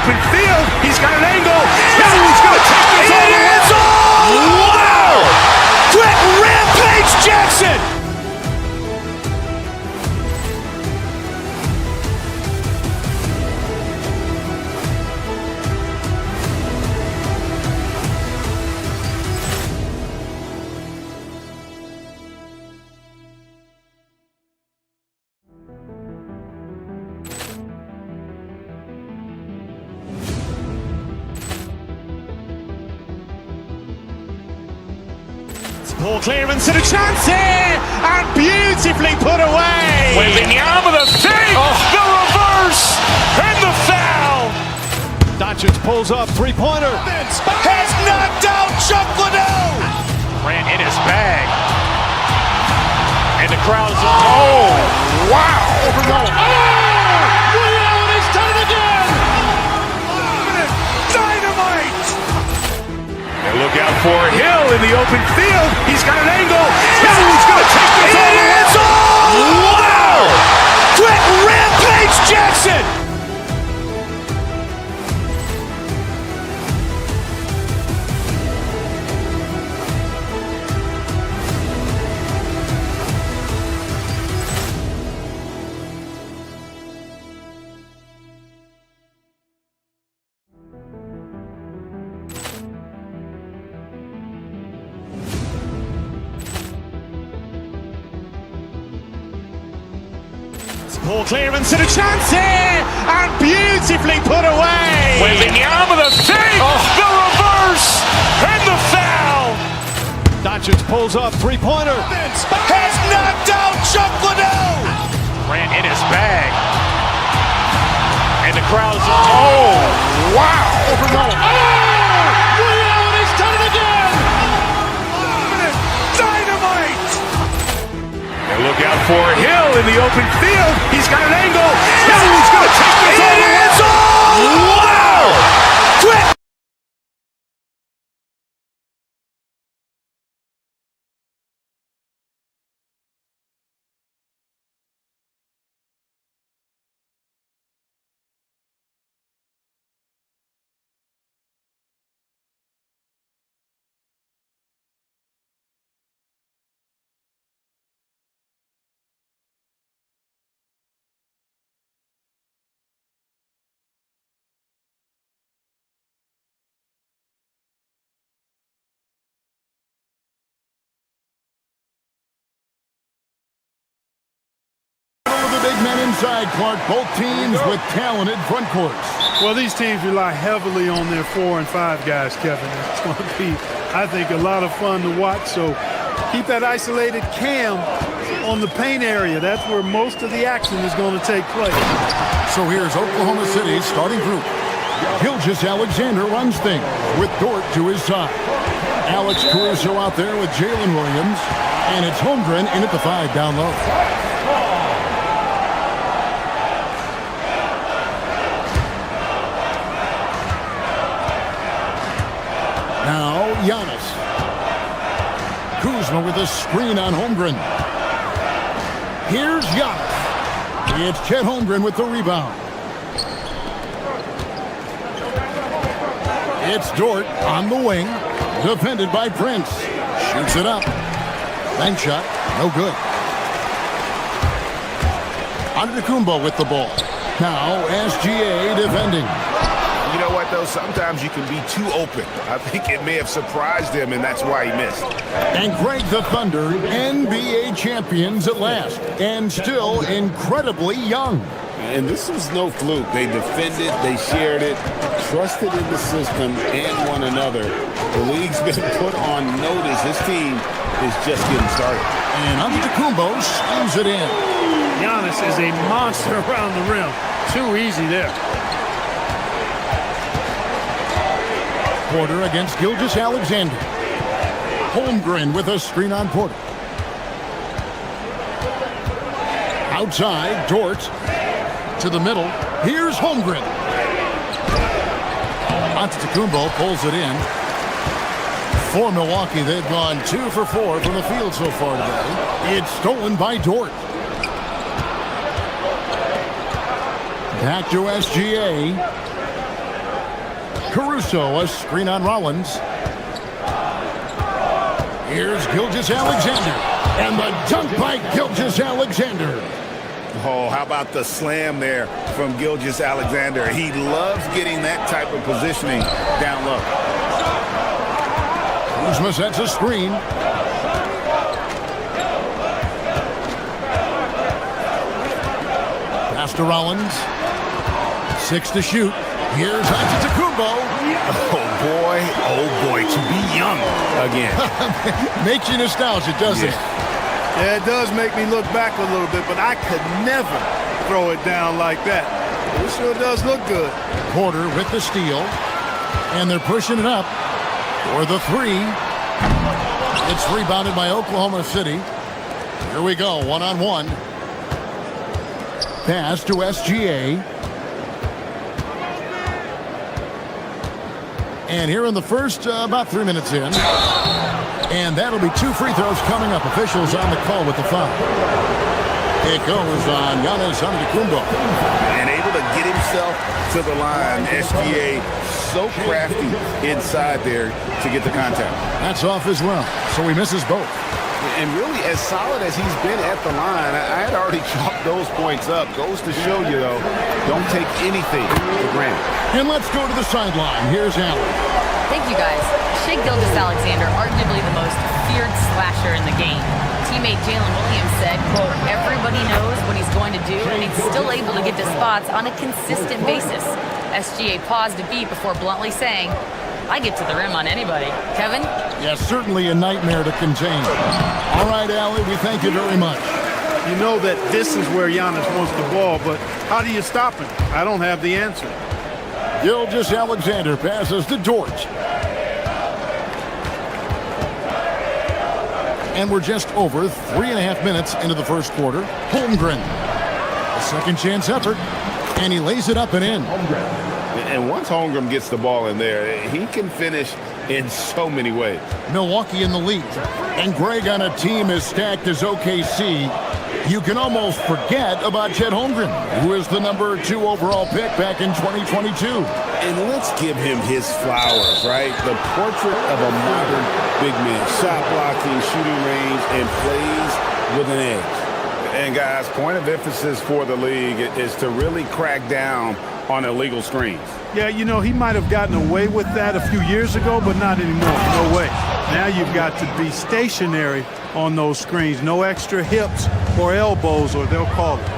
open field. He's got an angle. He's going to take this all the way. Wow! Quick rampage Jackson! Poor clearance and a chance here, and beautifully put away. Wembanyama the save, the reverse, and the foul. Doncic pulls up, three-pointer. Has knocked out Chuck Liddell. Ran in his bag. And the crowd is, oh, wow. He's done it again. Dynamite. And look out for Hill in the open field. He's got an angle. Hill's going to take this all the way. Wow! Quick rampage Jackson. Poor clearance and a chance here, and beautifully put away. Wembanyama the save, the reverse, and the foul. Doncic pulls up, three-pointer. Has knocked out Chuck Liddell. Ran in his bag. And the crowd is, oh, wow. He's done it again. Dynamite. And look out for Hill in the open field. He's got an angle. Hill's going to take this all the way. Wow. Quick. Men inside, Clark, both teams with talented front courts. Well, these teams rely heavily on their 4 and 5 guys, Kevin. It's going to be, I think, a lot of fun to watch. So keep that isolated cam on the paint area. That's where most of the action is going to take place. So here's Oklahoma City's starting group. Gilgeous-Alexander runs things with Dort to his side. Alex Caruso out there with Jalen Williams. And it's Holmgren in at the 5 down low. Now, Giannis. Kuzma with a screen on Holmgren. Here's Giannis. It's Chet Holmgren with the rebound. It's Dort on the wing. Defended by Prince. Shoots it up. Bank shot. No good. Antetokounmpo with the ball. Now, SGA defending. You know what, though? Sometimes you can be too open. I think it may have surprised him, and that's why he missed. And Greg, the Thunder, NBA champions at last, and still incredibly young. And this was no fluke. They defended, they shared it, trusted in the system and one another. The league's been put on notice. This team is just getting started. And Antetokounmpo screws it in. Giannis is a monster around the rim. Too easy there. Porter against Gilgeous-Alexander. Holmgren with a screen on Porter. Outside, Dort to the middle. Here's Holmgren. Antetokounmpo pulls it in. For Milwaukee, they've gone 2 for 4 from the field so far today. It's stolen by Dort. Back to SGA. Caruso, a screen on Rollins. Here's Gilgeous-Alexander. And the dunk by Gilgeous-Alexander. Oh, how about the slam there from Gilgeous-Alexander? He loves getting that type of positioning down low. Kuzma sets a screen. Pass to Rollins. 6 to shoot. Here's Antetokounmpo. Oh boy, to be young again. Makes you nostalgic, doesn't it? Yeah, it does make me look back a little bit, but I could never throw it down like that. It sure does look good. Porter with the steal. And they're pushing it up for the 3. It's rebounded by Oklahoma City. Here we go, one-on-one. Pass to SGA. And here in the first, about 3 minutes in. And that'll be 2 free throws coming up. Officials on the call with the foul. It goes on Giannis Antetokounmpo. And able to get himself to the line. SGA so crafty inside there to get the contact. That's off as well. So he misses both. And really, as solid as he's been at the line, I had already chalked those points up. Goes to show you, though, don't take anything for granted. And let's go to the sideline. Here's Allen. Thank you, guys. Shai Gilgeous-Alexander, arguably the most feared slasher in the game. Teammate Jalen Williams said, quote, everybody knows what he's going to do, and he's still able to get to spots on a consistent basis. SGA paused a beat before bluntly saying, I get to the rim on anybody. Kevin? Yes, certainly a nightmare to contain. All right, Allie, we thank you very much. You know that this is where Giannis wants the ball, but how do you stop him? I don't have the answer. Gilgeous-Alexander passes to George. And we're just over 3.5 minutes into the first quarter. Holmgren, a second chance effort, and he lays it up and in. And once Holmgren gets the ball in there, he can finish in so many ways. Milwaukee in the lead. And Greg, on a team as stacked as OKC, you can almost forget about Chet Holmgren, who is the number 2 overall pick back in 2022. And let's give him his flowers, right? The portrait of a modern big man. Shot blocking, shooting range, and plays with an edge. And guys, point of emphasis for the league is to really crack down on illegal screens. Yeah, you know, he might have gotten away with that a few years ago, but not anymore. No way. Now you've got to be stationary on those screens. No extra hips or elbows, or they'll call it.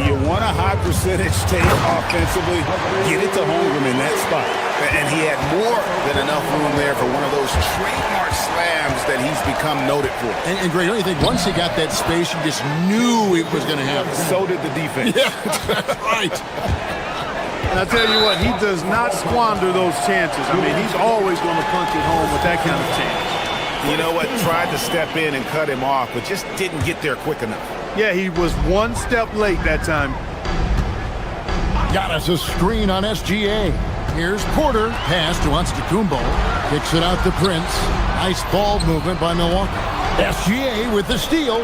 You want a high percentage take offensively, get it to Holmgren in that spot. And he had more than enough room there for one of those trademark slams that he's become noted for. And Greg, don't you think once he got that space, you just knew it was going to happen? So did the defense. Yeah, that's right. And I tell you what, he does not squander those chances. I mean, he's always going to punch it home with that kind of chance. You know what? Tried to step in and cut him off, but just didn't get there quick enough. Yeah, he was one step late that time. Got us a screen on SGA. Here's Porter. Pass to Antetokounmpo. Kicks it out to Prince. Nice ball movement by Milwaukee. SGA with the steal.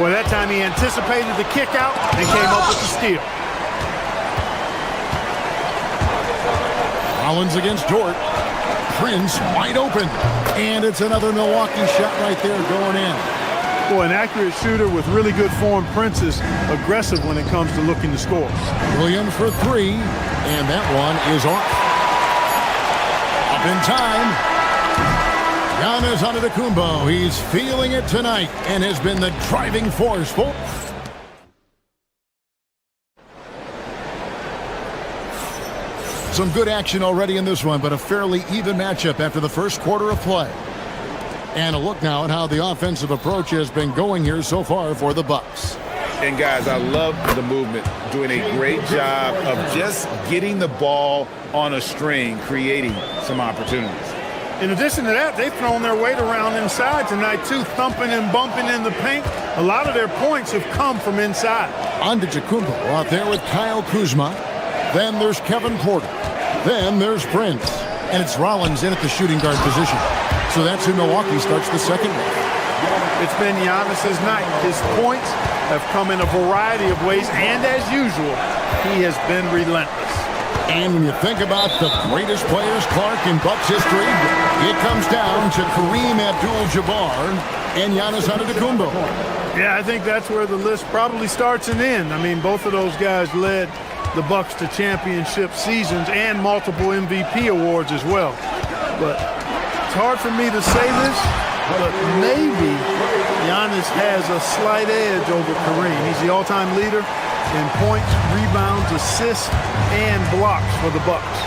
Well, that time he anticipated the kick out and came up with the steal. Rollins against Dort. Prince wide open. And it's another Milwaukee shot right there going in. Boy, an accurate shooter with really good form. Prince is aggressive when it comes to looking to score. Williams for 3. And that one is off. Up in time. Giannis Antetokounmpo. He's feeling it tonight and has been the driving force. Some good action already in this one, but a fairly even matchup after the first quarter of play. And a look now at how the offensive approach has been going here so far for the Bucks. And guys, I love the movement, doing a great job of just getting the ball on a string, creating some opportunities. In addition to that, they've thrown their weight around inside tonight too, thumping and bumping in the paint. A lot of their points have come from inside. Antetokounmpo out there with Kyle Kuzma. Then there's Kevin Porter. Then there's Prince. And it's Rollins in at the shooting guard position. So that's who Milwaukee starts the second with. It's been Giannis's night. His points have come in a variety of ways, and as usual, he has been relentless. And when you think about the greatest players, Clark, in Bucks history, it comes down to Kareem Abdul-Jabbar and Giannis Antetokounmpo. Yeah, I think that's where the list probably starts and ends. I mean, both of those guys led the Bucks to championship seasons and multiple MVP awards as well. But it's hard for me to say this, but maybe Giannis has a slight edge over Kareem. He's the all-time leader in points, rebounds, assists, and blocks for the Bucks.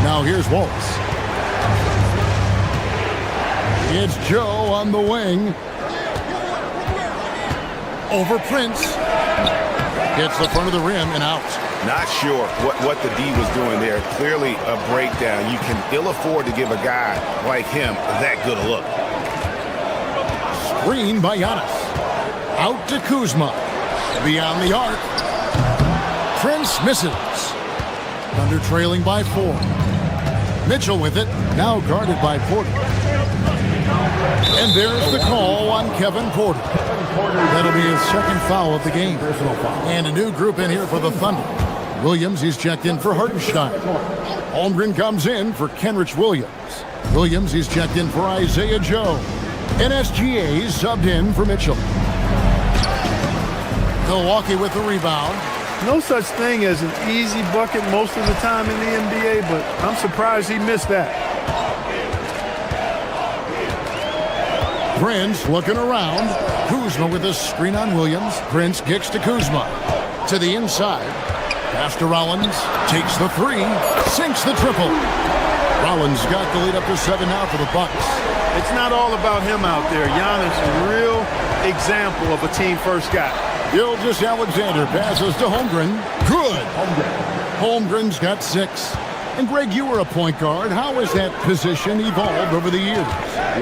Now here's Wallace. It's Joe on the wing. Over Prince. Hits the front of the rim and out. Not sure what the D was doing there. Clearly a breakdown. You can ill afford to give a guy like him that good a look. Screen by Giannis. Out to Kuzma. Beyond the arc. Prince misses. Thunder trailing by 4. Mitchell with it. Now guarded by Porter. And there's the call on Kevin Porter. That'll be his second foul of the game. And a new group in here for the Thunder. Williams, he's checked in for Hartenstein. Holmgren comes in for Kenrich Williams. Williams, he's checked in for Isaiah Joe. And SGA subbed in for Mitchell. Milwaukee with the rebound. No such thing as an easy bucket most of the time in the NBA, but I'm surprised he missed that. Prince looking around. Kuzma with a screen on Williams. Prince kicks to Kuzma. To the inside. Pass to Rollins. Takes the 3. Sinks the triple. Rollins got the lead up to 7 now for the Bucks. It's not all about him out there. Giannis, a real example of a team-first guy. Gilgeous-Alexander passes to Holmgren. Good. Holmgren's got 6. And Greg, you were a point guard. How has that position evolved over the years?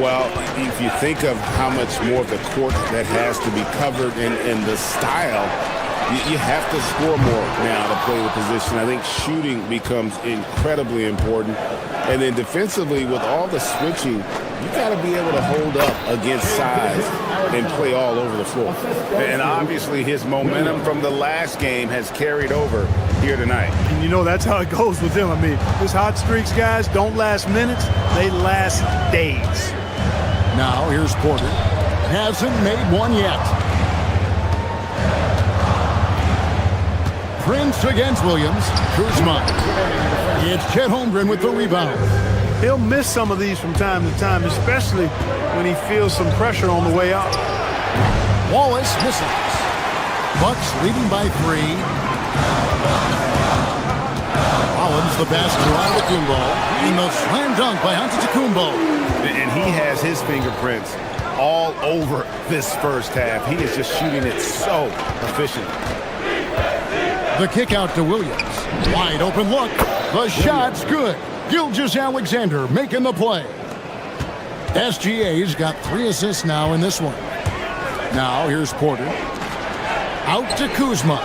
Well, if you think of how much more of the court that has to be covered in the style, you have to score more now to play the position. I think shooting becomes incredibly important. And then defensively, with all the switching, you got to be able to hold up against size and play all over the floor. And obviously his momentum from the last game has carried over here tonight. And you know that's how it goes with him. I mean, his hot streaks, guys, don't last minutes. They last days. Now here's Porter. Hasn't made one yet. Prince against Williams. Kuzma. It's Chet Holmgren with the rebound. He'll miss some of these from time to time, especially when he feels some pressure on the way out. Wallace misses. Bucks leading by 3. Rollins the pass to Antetokounmpo. And the slam dunk by Antetokounmpo. And he has his fingerprints all over this first half. He is just shooting it so efficient. The kick out to Williams. Wide open look. The shot's good. Gilgeous-Alexander making the play. SGA's got 3 assists now in this one. Now here's Porter. Out to Kuzma.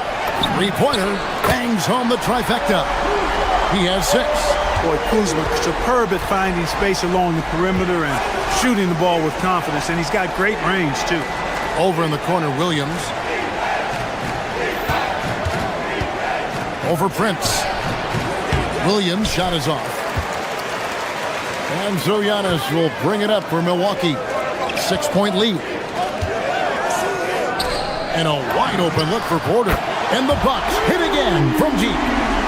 3-pointer. Bangs home the trifecta. He has 6. Boy, Kuzma superb at finding space along the perimeter and shooting the ball with confidence. And he's got great range, too. Over in the corner, Williams. Over Prince. Williams' shot is off. And so Giannis will bring it up for Milwaukee. 6-point lead. And a wide open look for Porter. And the Bucks hit again from deep.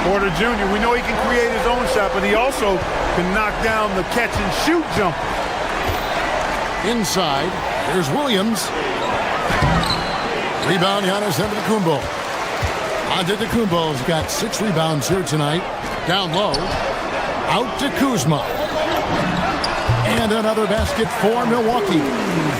Porter Jr., we know he can create his own shot, but he also can knock down the catch and shoot jumper. Inside, there's Williams. Rebound, Giannis Antetokounmpo. Antetokounmpo's got 6 rebounds here tonight. Down low. Out to Kuzma. And another basket for Milwaukee.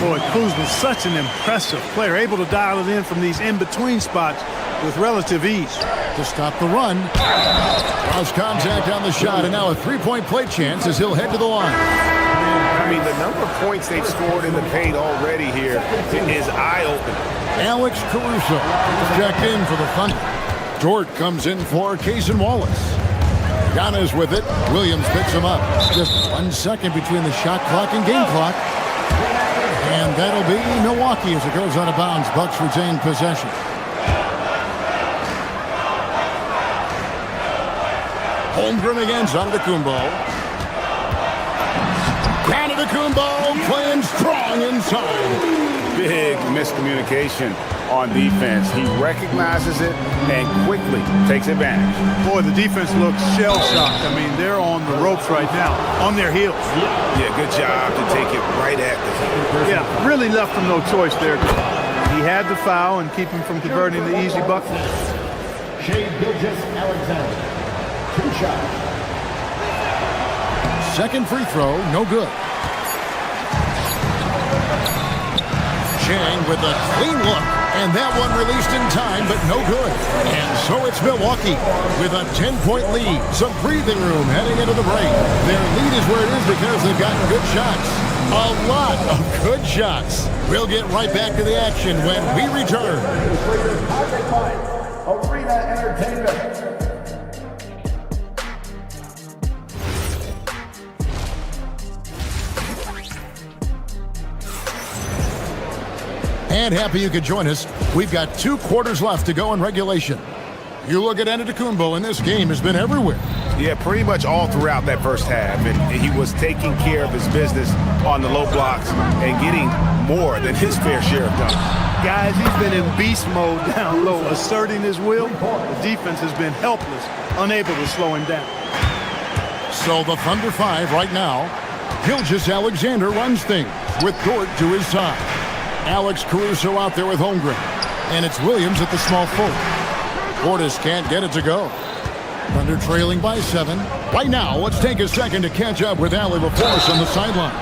Boy, Kuzma's such an impressive player, able to dial it in from these in-between spots with relative ease. To stop the run. Cross contact on the shot, and now a 3-point play chance as he'll head to the line. I mean, the number of points they've scored in the paint already here is eye-opening. Alex Caruso checked in for the Thunder. Dort comes in for Cason Wallace. Giannis with it. Williams picks him up. Just 1 second between the shot clock and game clock. And that'll be Milwaukee as it goes out of bounds. Bucks retain possession. Holmgren against Antetokounmpo. Antetokounmpo playing strong inside. Big miscommunication on defense. He recognizes it and quickly takes advantage. Boy, the defense looks shell-shocked. I mean, they're on the ropes right now, on their heels. Yeah, good job to take it right at the head. Yeah, really left him no choice there. He had to foul and keep him from converting the easy bucket. Shea Gilgeous-Alexander, 2 shots. Second free throw, no good. Chang with a clean look, and that one released in time, but no good. And so it's Milwaukee with a 10-point lead. Some breathing room heading into the break. Their lead is where it is because they've gotten good shots. A lot of good shots. We'll get right back to the action when we return. Arena Entertainment. And happy you could join us. We've got 2 quarters left to go in regulation. You look at Antetokounmpo, and this game has been everywhere. Yeah, pretty much all throughout that first half. And he was taking care of his business on the low blocks and getting more than his fair share of dunks. Guys, he's been in beast mode down low, asserting his will. The defense has been helpless, unable to slow him down. So the Thunder 5 right now. Gilgeous-Alexander runs things with Dort to his side. Alex Caruso out there with Holmgren. And it's Williams at the small forward. Portis can't get it to go. Thunder trailing by 7. Right now, let's take a second to catch up with Allie LaForce on the sidelines.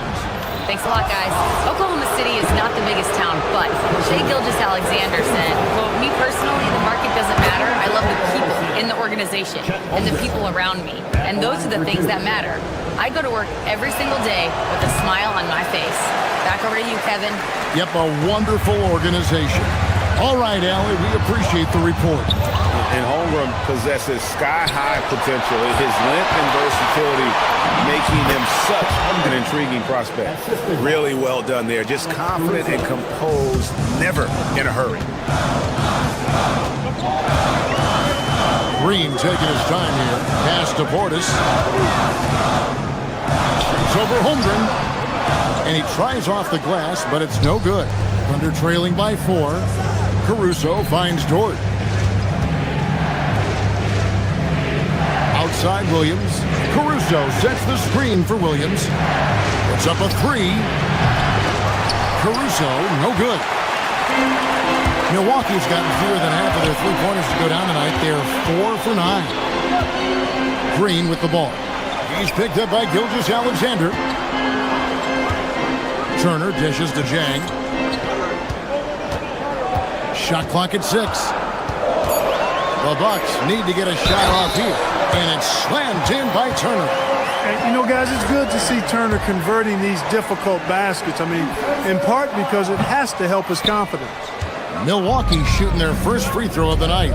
Thanks a lot, guys. Oklahoma City is not the biggest town, but Shea Gilgeous-Alexander said, quote, me personally, the market doesn't matter. I love the people in the organization and the people around me. And those are the things that matter. I go to work every single day with a smile on my face. Back over to you, Kevin. Yep, a wonderful organization. All right, Allie, we appreciate the report. And Holmgren possesses sky-high potential. His length and versatility making him such an intriguing prospect. Really well done there. Just confident and composed, never in a hurry. Green taking his time here. Pass to Portis. Shoots over Holmgren. And he tries off the glass, but it's no good. Thunder trailing by 4. Caruso finds Dort. Outside Williams. Caruso sets the screen for Williams. Puts up a 3. Caruso, no good. Milwaukee's gotten fewer than half of their three-pointers to go down tonight. They're 4 for 9. Green with the ball. He's picked up by Gilgeous-Alexander. Turner dishes to Jang. Shot clock at 6. The Bucks need to get a shot off here. And it's slammed in by Turner. And, you know, guys, it's good to see Turner converting these difficult baskets. I mean, in part because it has to help his confidence. Milwaukee shooting their first free throw of the night.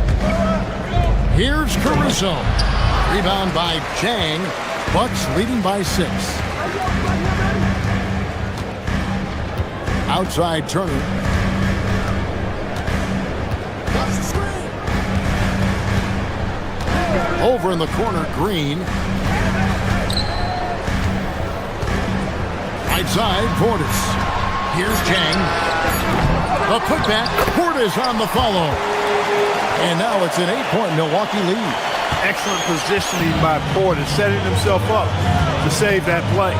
Here's Caruso. Rebound by Jang. Bucks leading by 6. Outside Turner. Over in the corner, Green. Right side, Portis. Here's Jang. The putback. Portis on the follow. And now it's an 8-point Milwaukee lead. Excellent positioning by Portis, setting himself up to save that play.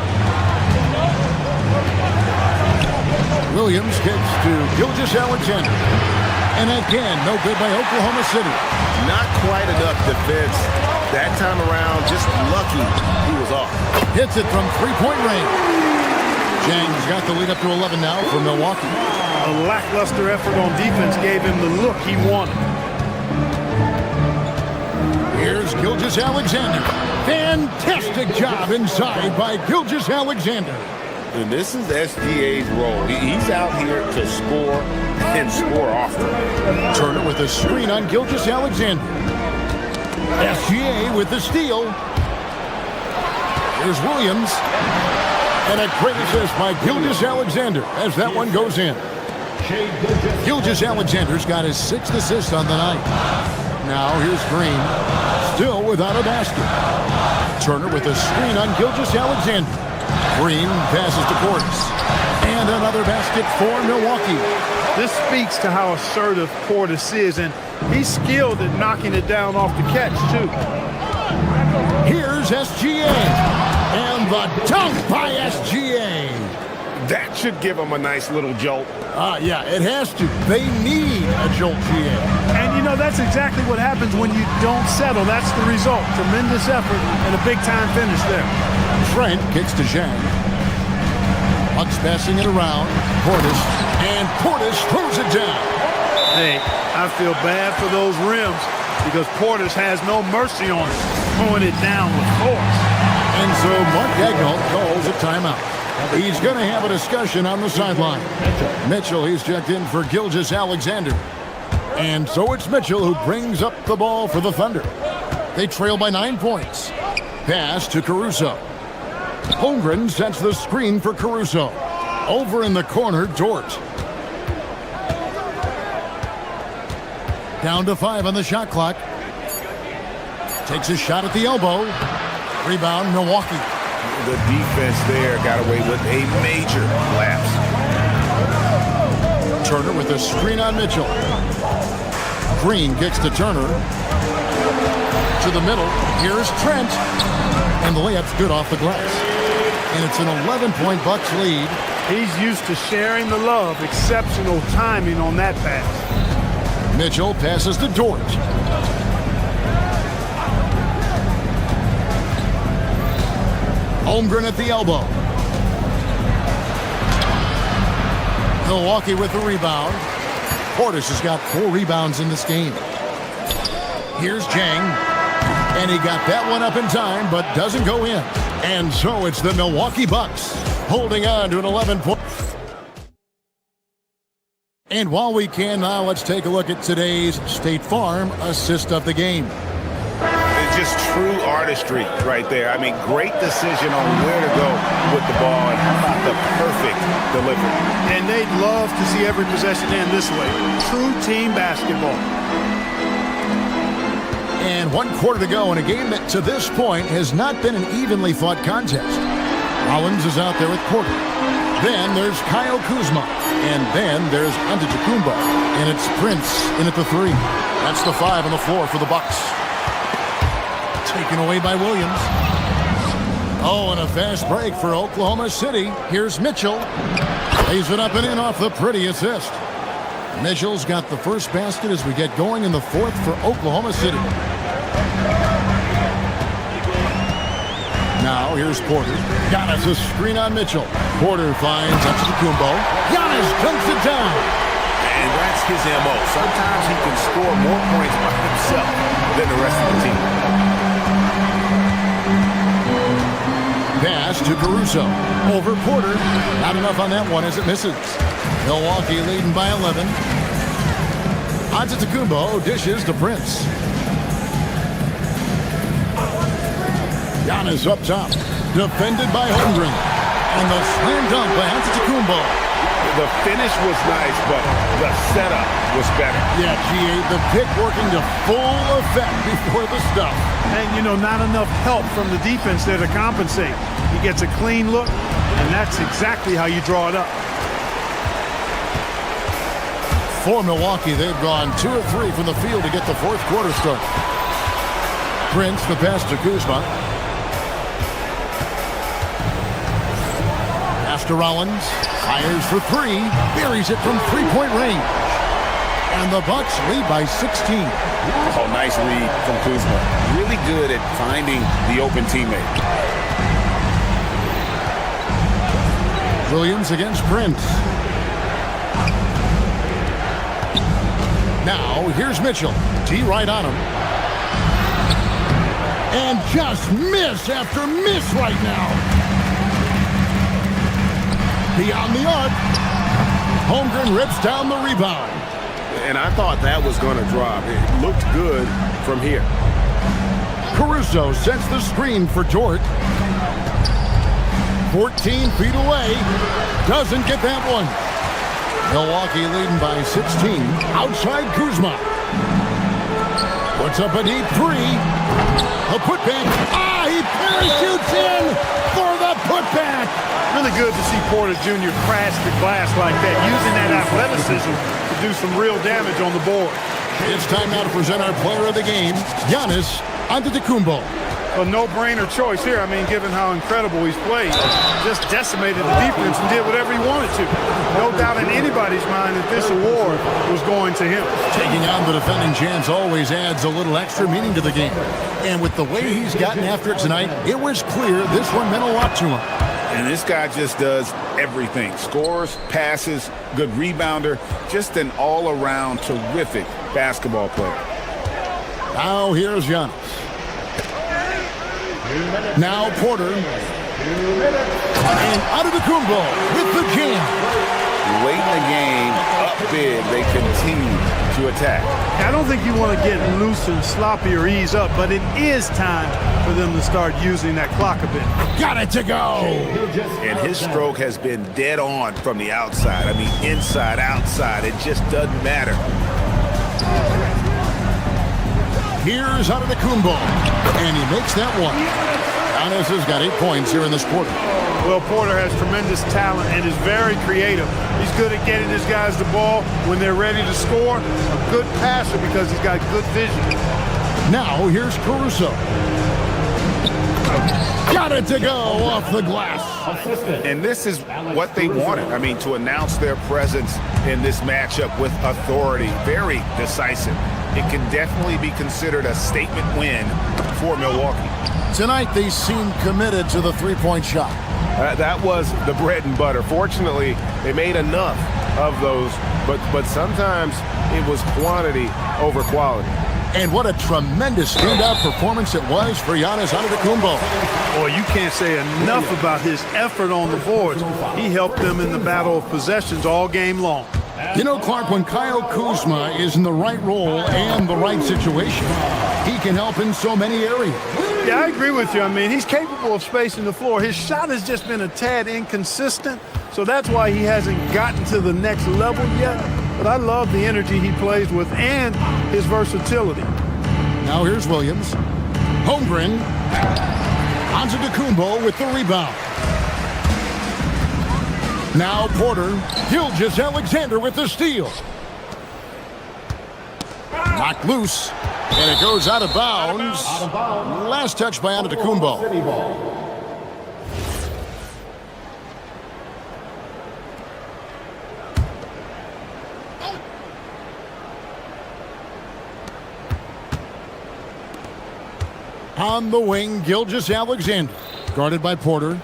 Williams kicks to Gilgeous-Alexander. And again, no good by Oklahoma City. Not quite enough defense that time around. Just lucky he was off. Hits it from 3-point range. Jang's got the lead up to 11 now for Milwaukee. A lackluster effort on defense gave him the look he wanted. Here's Gilgeous-Alexander. Fantastic job inside by Gilgeous-Alexander. And this is SGA's role. He's out here to score and score often. Turner with a screen on Gilgeous-Alexander. SGA with the steal. Here's Williams. And a great assist by Gilgeous-Alexander as that one goes in. Gilgeous-Alexander's got his 6th assist on the night. Now here's Green. still without a basket. Turner with a screen on Gilgeous-Alexander. Green passes to Portis. And another basket for Milwaukee. This speaks to how assertive Portis is, and he's skilled at knocking it down off the catch, too. Here's SGA. And the dunk by SGA. That should give him a nice little jolt. Yeah, it has to. They need a jolt, GA. And, you know, that's exactly what happens when you don't settle. That's the result. Tremendous effort and a big-time finish there. Trent kicks to Zhang. Bucks passing it around. Portis. And Portis throws it down. Hey, I feel bad for those rims because Portis has no mercy on it, throwing it down with force. And so Mark Daigneault calls a timeout. He's going to have a discussion on the sideline. Mitchell, he's checked in for Gilgeous-Alexander. And so it's Mitchell who brings up the ball for the Thunder. They trail by 9 points. Pass to Caruso. Holmgren sets the screen for Caruso. Over in the corner, Dort. Down to 5 on the shot clock. Takes a shot at the elbow. Rebound, Milwaukee. The defense there got away with a major lapse. Turner with a screen on Mitchell. Green kicks to Turner. To the middle. Here's Trent. And the layup's good off the glass. And it's an 11-point Bucks lead. He's used to sharing the love. Exceptional timing on that pass. Mitchell passes to Dort. Holmgren at the elbow. Milwaukee with the rebound. Portis has got 4 rebounds in this game. Here's Zhang. And he got that one up in time, but doesn't go in. And so it's the Milwaukee Bucks holding on to an 11-point. And while we can now, let's take a look at today's State Farm assist of the game. It's just true artistry right there. I mean, great decision on where to go with the ball and the perfect delivery. And they'd love to see every possession end this way. True team basketball. And 1 quarter to go in a game that to this point has not been an evenly fought contest. Rollins is out there with Porter. Then there's Kyle Kuzma. And then there's Antetokounmpo. And it's Prince in at the 3. That's the 5 on the floor for the Bucks. Taken away by Williams. Oh, and a fast break for Oklahoma City. Here's Mitchell. Lays it up and in off the pretty assist. Mitchell's got the first basket as we get going in the 4th for Oklahoma City. Now here's Porter. Giannis a screen on Mitchell. Porter finds Antetokounmpo. Giannis dunks it down. And that's his MO. Sometimes he can score more points by himself than the rest of the team. Pass to Caruso. Over Porter. Not enough on that one as it misses. Milwaukee leading by 11. Antetokounmpo dishes to Prince. Giannis up top. Defended by Holmgren. And the slam dunk by Antetokounmpo. The finish was nice, but the setup was better. Yeah, GA, the pick working to full effect before the stuff. And, you know, not enough help from the defense there to compensate. He gets a clean look, and that's exactly how you draw it up. For Milwaukee, they've gone 2 of 3 from the field to get the 4th quarter start. Prince, the pass to Kuzma. Pass to Rollins. Fires for 3. Buries it from 3-point range. And the Bucks lead by 16. Oh, nice read from Kuzma. Really good at finding the open teammate. Williams against Prince. Now, here's Mitchell. T right on him. And just miss after miss right now. Beyond the arc. Holmgren rips down the rebound. And I thought that was going to drop. It looked good from here. Caruso sets the screen for Dort. 14 feet away. Doesn't get that one. Milwaukee leading by 16. Outside Kuzma. Puts up a deep three. A putback. He parachutes in for the putback. Really good to see Porter Jr. crash the glass like that, using that athleticism to do some real damage on the board. It's time now to present our player of the game, Giannis Antetokounmpo. A no-brainer choice here. I mean, given how incredible he's played, just decimated the defense and did whatever he wanted to. No doubt in anybody's mind that this award was going to him. Taking on the defending champs always adds a little extra meaning to the game. And with the way he's gotten after it tonight, it was clear this one meant a lot to him. And this guy just does everything. Scores, passes, good rebounder, just an all-around terrific basketball player. Now here's Giannis. Now Porter. And Antetokounmpo with the jam. Late in the game, up big, they continue to attack. I don't think you want to get loose and sloppy or ease up, but it is time for them to start using that clock a bit. Got it to go. And his stroke has been dead on from the outside. I mean, inside, outside, it just doesn't matter. Here's Antetokounmpo, and he makes that one. Giannis has got 8 points here in this quarter. Well, Porter has tremendous talent and is very creative. He's good at getting his guys the ball when they're ready to score. A good passer because he's got good vision. Now here's Caruso. Got it to go off the glass. And this is what they wanted. I mean, to announce their presence in this matchup with authority. Very decisive. It can definitely be considered a statement win for Milwaukee. Tonight, they seem committed to the three-point shot. That was the bread and butter. Fortunately, they made enough of those, but sometimes it was quantity over quality. And what a tremendous standout performance it was for Giannis Antetokounmpo. Boy, you can't say enough about his effort on the boards. He helped them in the battle of possessions all game long. You know, Clark, when Kyle Kuzma is in the right role and the right situation, he can help in so many areas. Yeah, I agree with you. I mean, he's capable of spacing the floor. His shot has just been a tad inconsistent, so that's why he hasn't gotten to the next level yet. But I love the energy he plays with and his versatility. Now here's Williams. Holmgren. Antetokounmpo with the rebound. Now Porter. Gilgeous-Alexander with the steal. Knocked loose. And it goes out of bounds. Last touch by Antetokounmpo. On the wing, Gilgeous-Alexander. Guarded by Porter.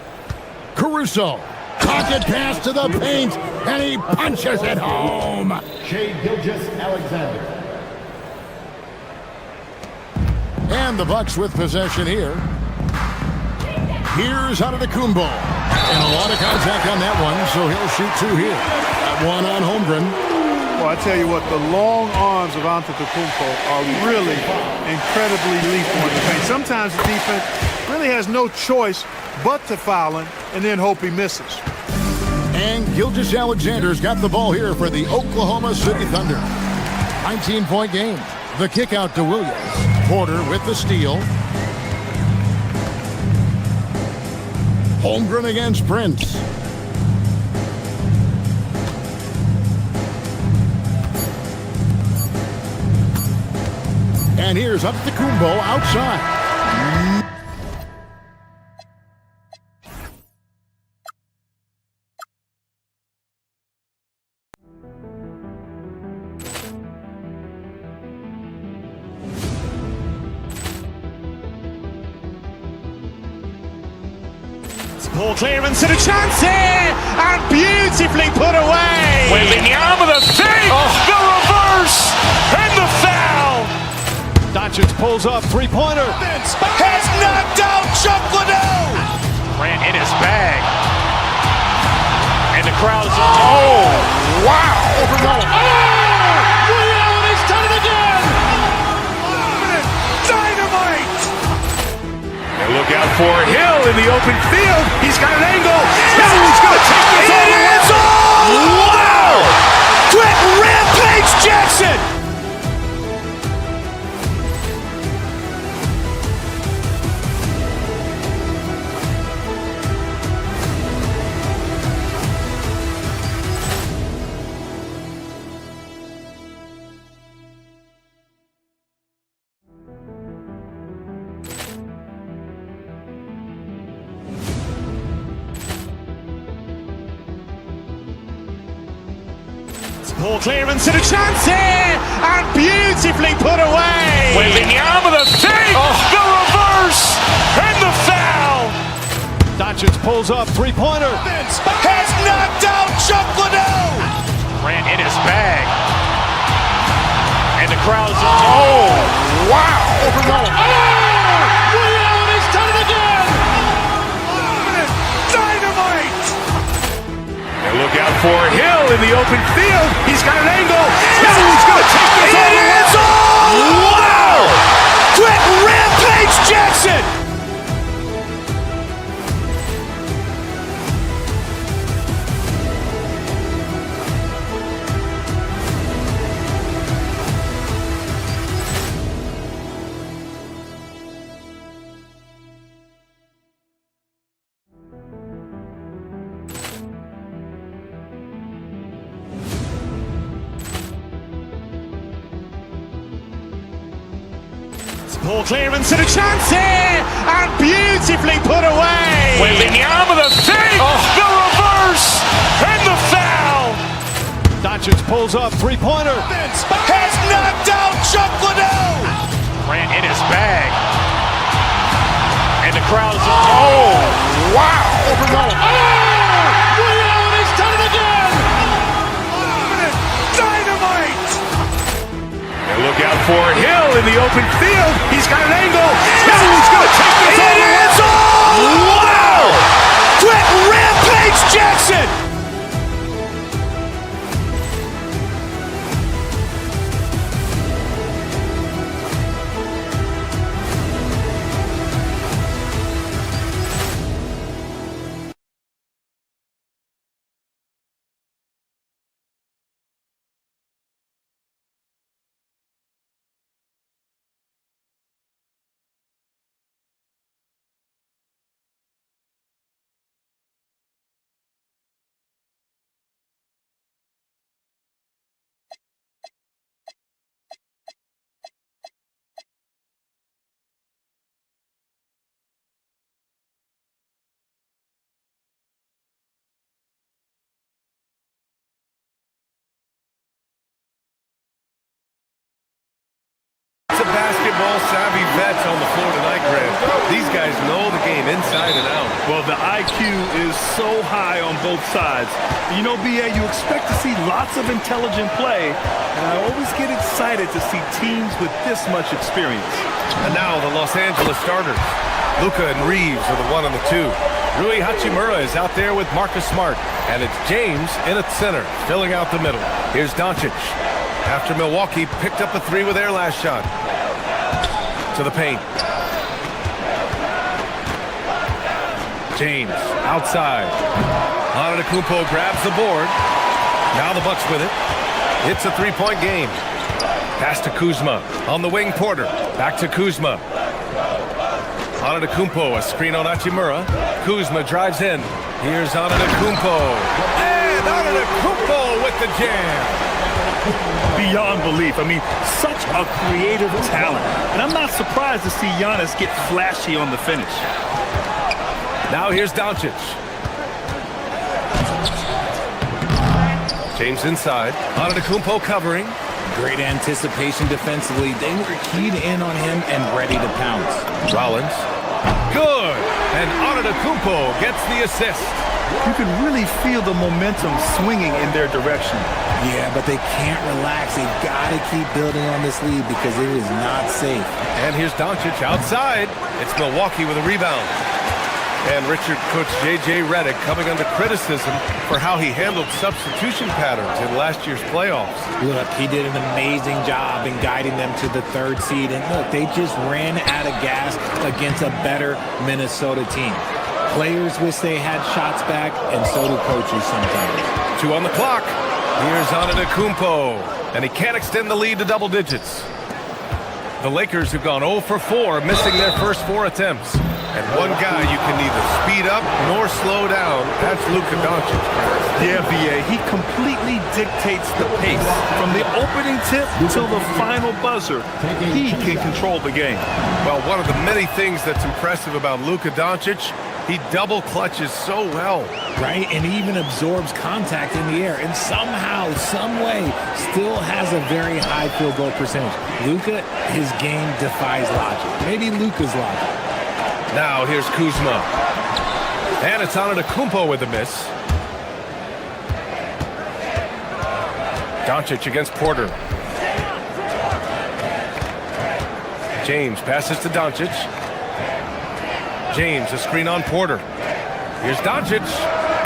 Caruso. Pocket pass to the paint. And he punches it home. Shai Gilgeous-Alexander. And the Bucks with possession here. Here's Antetokounmpo. And a lot of contact on that one, so he'll shoot two here. That one on Holmgren. Well, I tell you what, the long arms of Antetokounmpo are really incredibly lethal in the paint. Sometimes the defense really has no choice but to foul him and then hope he misses. And Gilgeous-Alexander's got the ball here for the Oklahoma City Thunder. 19-point game. The kick out to Williams. Porter with the steal. Holmgren against Prince. And here's Antetokounmpo outside. Ball clearance and a chance here, and beautifully put away. Wembanyama the save, the reverse, and the foul. Doncic pulls up, three-pointer. Has knocked out Chuck Liddell. Grant in his bag. And the crowd is oh, wow. Reality's done it again. Dynamite. And look out for Hill in the open field. He's got an angle. Hill is going to take this all the way. Wow. Quick rampage Jackson. Ball clearance and a chance here, and beautifully put away. Wembanyama the fake, the reverse, and the foul. Doncic pulls up, three-pointer. Has knocked out Chuck Liddell. Ran in his bag. And the crowd's wow! Overrun. He's done it again! Dynamite! And look out for Hill in the open field. He's got an angle. He's going to take this all the way. Wow! Quick rampage Jackson! Ball clearance and a chance here, and beautifully put away. Wembanyama the fake, the reverse, and the foul. Doncic pulls up, three-pointer. Has knocked out Chuck Liddell. Ran in his bag. And the crowd's wow! Overrun. He's done it again! Dynamite! And look out for Hill in the open field. He's got an angle. He's going to take this all the way. Wow! Quick rampage Jackson! Some basketball-savvy vets on the floor tonight, Grant. These guys know the game inside and out. Well, the IQ is so high on both sides. You know, BA, you expect to see lots of intelligent play, and I always get excited to see teams with this much experience. And now the Los Angeles starters. Luka and Reeves are the 1 and the 2. Rui Hachimura is out there with Marcus Smart. And it's James in at center, filling out the middle. Here's Doncic. After Milwaukee picked up a 3 with their last shot. To the paint. James outside. Antetokounmpo grabs the board. Now the Bucks with it. It's a 3-point game. Pass to Kuzma. On the wing, Porter. Back to Kuzma. Antetokounmpo, a screen on Hachimura. Kuzma drives in. Here's Antetokounmpo. And Antetokounmpo with the jam. Beyond belief. I mean, such a creative talent. And I'm not surprised to see Giannis get flashy on the finish. Now here's Doncic. James inside. Antetokounmpo covering. Great anticipation defensively. They were keyed in on him and ready to pounce. Rollins. Good. And Antetokounmpo gets the assist. You can really feel the momentum swinging in their direction. Yeah, but they can't relax. They've got to keep building on this lead because it is not safe. And here's Doncic outside. It's Milwaukee with a rebound. And Richard coach J.J. Redick coming under criticism for how he handled substitution patterns in last year's playoffs. Look, he did an amazing job in guiding them to the 3rd seed. And look, they just ran out of gas against a better Minnesota team. Players wish they had shots back, and so do coaches sometimes. 2 on the clock. Here's Antetokounmpo, and he can't extend the lead to double digits. The Lakers have gone 0 for 4, missing their first 4 attempts. And one guy you can neither speed up nor slow down, that's Luka Doncic. Yeah, BA, he completely dictates the pace. From the opening tip till the final buzzer, he can control the game. Well, one of the many things that's impressive about Luka Doncic He double clutches so well. Right, and he even absorbs contact in the air, and somehow, some way, still has a very high field goal percentage. Luka, his game defies logic. Maybe Luka's logic. Now here's Kuzma. And it's Antetokounmpo with a miss. Doncic against Porter. James passes to Doncic. James, a screen on Porter. Here's Doncic.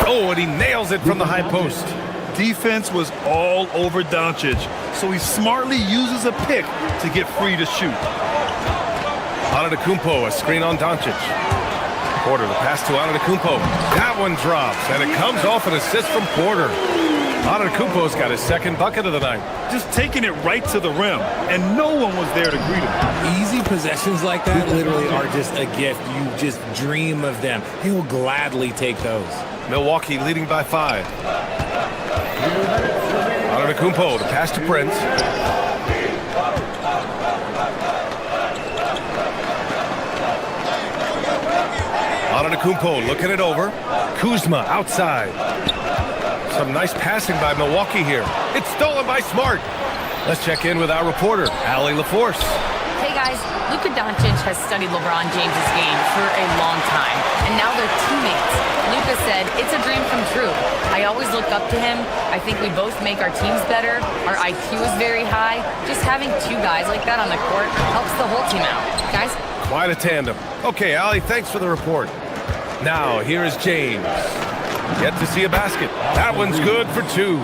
Oh, and he nails it from the high post. Defense was all over Doncic, so he smartly uses a pick to get free to shoot. Antetokounmpo, a screen on Doncic. Porter, the pass to Antetokounmpo. That one drops, and it comes off an assist from Porter. Antetokounmpo's got his second bucket of the night. Just taking it right to the rim, and no one was there to greet him. Easy possessions like that literally are just a gift. You just dream of them. He'll gladly take those. Milwaukee leading by 5. Antetokounmpo, the pass to Prince. Antetokounmpo looking it over. Kuzma outside. Some nice passing by Milwaukee here. It's stolen by Smart. Let's check in with our reporter, Allie LaForce. Hey guys, Luka Doncic has studied LeBron James' game for a long time, and now they're teammates. Luka said, "It's a dream come true. I always look up to him. I think we both make our teams better. Our IQ is very high. Just having two guys like that on the court helps the whole team out. Guys?" Quite a tandem. Okay, Allie, thanks for the report. Now, here is James. Yet to see a basket. That one's good for 2.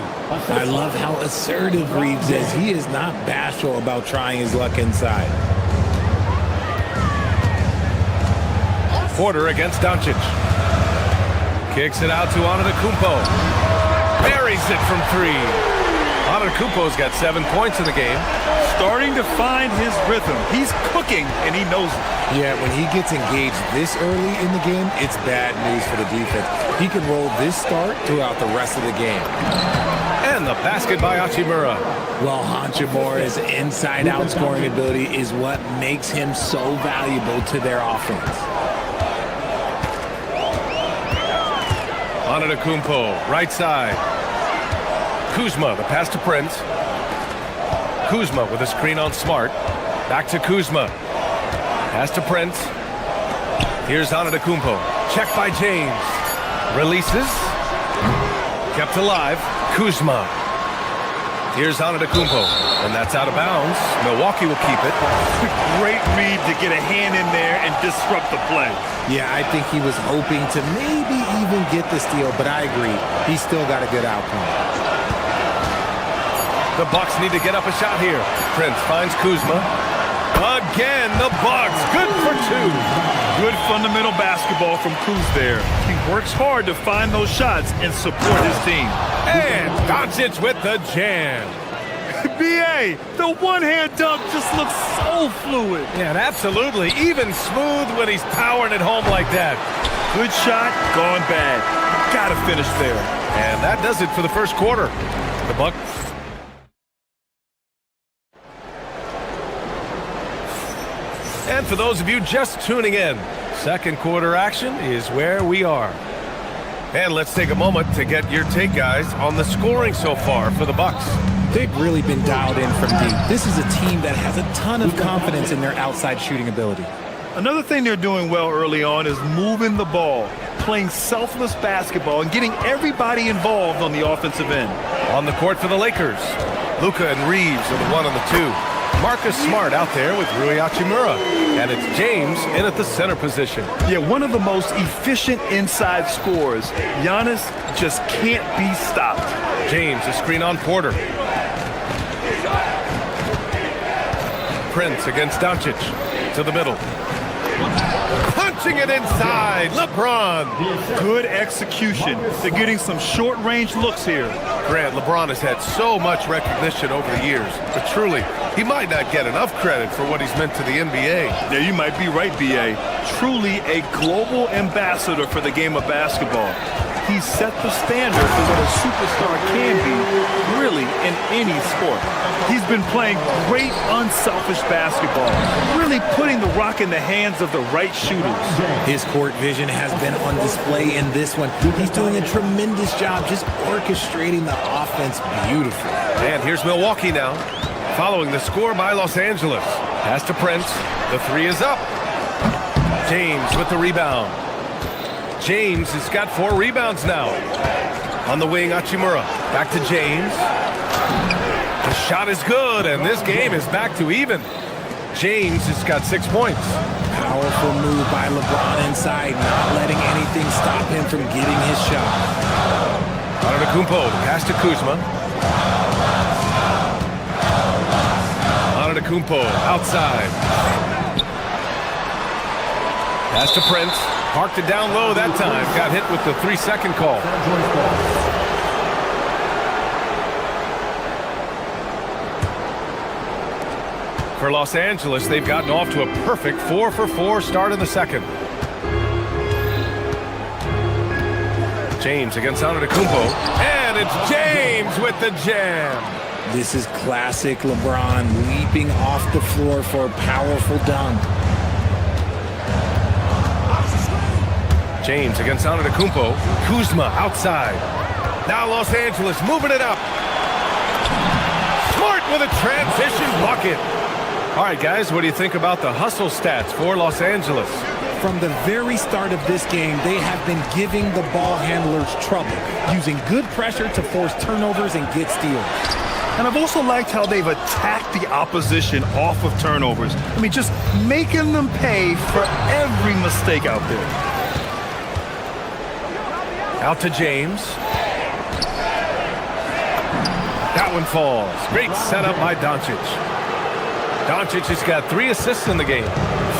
I love how assertive Reeves is. He is not bashful about trying his luck inside. Porter against Doncic. Kicks it out to Antetokounmpo. Buries it from 3. Antetokounmpo's got 7 points in the game. Starting to find his rhythm. He's cooking, and he knows it. Yeah, when he gets engaged this early in the game, it's bad news for the defense. He can roll this start throughout the rest of the game. And the basket by Hachimura. Well, Hachimura's inside-out scoring ability is what makes him so valuable to their offense. Antetokounmpo, right side. Kuzma, the pass to Prince. Kuzma with a screen on Smart. Back to Kuzma. Pass to Prince. Here's Antetokounmpo. Checked by James. Releases. Kept alive. Kuzma. Here's Antetokounmpo. And that's out of bounds. Milwaukee will keep it. Great read to get a hand in there and disrupt the play. Yeah, I think he was hoping to maybe even get the steal, but I agree. He still got a good outcome. The Bucks need to get up a shot here. Prince finds Kuzma. Again, the Bucks. Good for 2. Good fundamental basketball from Kuz there. He works hard to find those shots and support his team. And Doncic with the jam. B.A., the one-hand dunk just looks so fluid. Yeah, and absolutely. Even smooth when he's powering it home like that. Good shot, gone bad. Gotta finish there. And that does it for the first quarter. The Bucks. And for those of you just tuning in, second quarter action is where we are. And let's take a moment to get your take, guys, on the scoring so far for the Bucks. They've really been dialed in from deep. This is a team that has a ton of confidence in their outside shooting ability. Another thing they're doing well early on is moving the ball, playing selfless basketball, and getting everybody involved on the offensive end. On the court for the Lakers, Luka and Reeves are the 1 and the 2. Marcus Smart out there with Rui Hachimura. And it's James in at the center position. Yeah, one of the most efficient inside scorers. Giannis just can't be stopped. James, a screen on Porter. Prince against Doncic. To the middle. Punching it inside. LeBron. Good execution. They're getting some short-range looks here. Grant, LeBron has had so much recognition over the years, but truly, he might not get enough credit for what he's meant to the NBA. Yeah, you might be right, B.A. Truly a global ambassador for the game of basketball. He set the standard for what a superstar can be, really, in any sport. He's been playing great, unselfish basketball, really putting the rock in the hands of the right shooters. His court vision has been on display in this one. He's doing a tremendous job just orchestrating the offense beautifully. And here's Milwaukee now, following the score by Los Angeles. Pass to Prince. The three is up. James with the rebound. James has got 4 rebounds now. On the wing, Hachimura. Back to James. The shot is good, and this game is back to even. James has got 6 points. Powerful move by LeBron inside, not letting anything stop him from getting his shot. Antetokounmpo, pass to Kuzma. Antetokounmpo, outside. Pass to Prince. Parked it down low that time. Got hit with the 3-second call. For Los Angeles, they've gotten off to a perfect 4-for-4 start in the second. James against Antetokounmpo. And it's James with the jam. This is classic LeBron, leaping off the floor for a powerful dunk. James against Antetokounmpo. Kuzma outside. Now Los Angeles moving it up. Smart with a transition bucket. All right, guys, what do you think about the hustle stats for Los Angeles? From the very start of this game, they have been giving the ball handlers trouble, using good pressure to force turnovers and get steals. And I've also liked how they've attacked the opposition off of turnovers. I mean, just making them pay for every mistake out there. Out to James. That one falls. Great setup by Doncic. Doncic has got 3 assists in the game.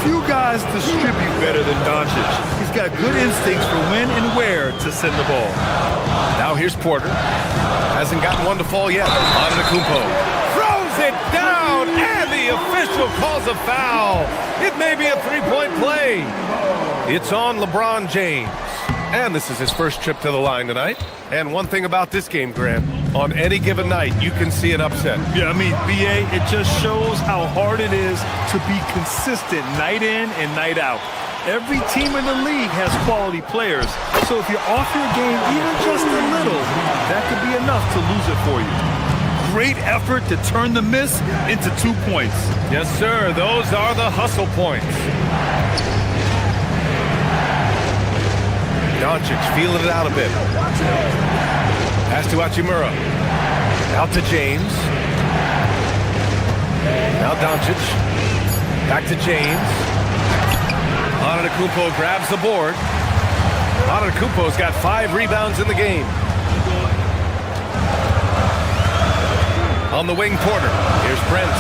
Few guys distribute better than Doncic. He's got good instincts for when and where to send the ball. Now here's Porter. Hasn't gotten one to fall yet. Antetokounmpo throws it down, and the official calls a foul. It may be a 3-point play. It's on LeBron James. And this is his first trip to the line tonight. And one thing about this game, Grant, on any given night, you can see an upset. Yeah, I mean, BA, it just shows how hard it is to be consistent night in and night out. Every team in the league has quality players. So if you're off your game even just a little, that could be enough to lose it for you. Great effort to turn the miss into 2 points. Yes, sir. Those are the hustle points. Doncic feeling it out a bit. Pass to Hachimura. Out to James. Now Doncic. Back to James. Antetokounmpo grabs the board. Antetokounmpo's got 5 rebounds in the game. On the wing, Porter. Here's Prince.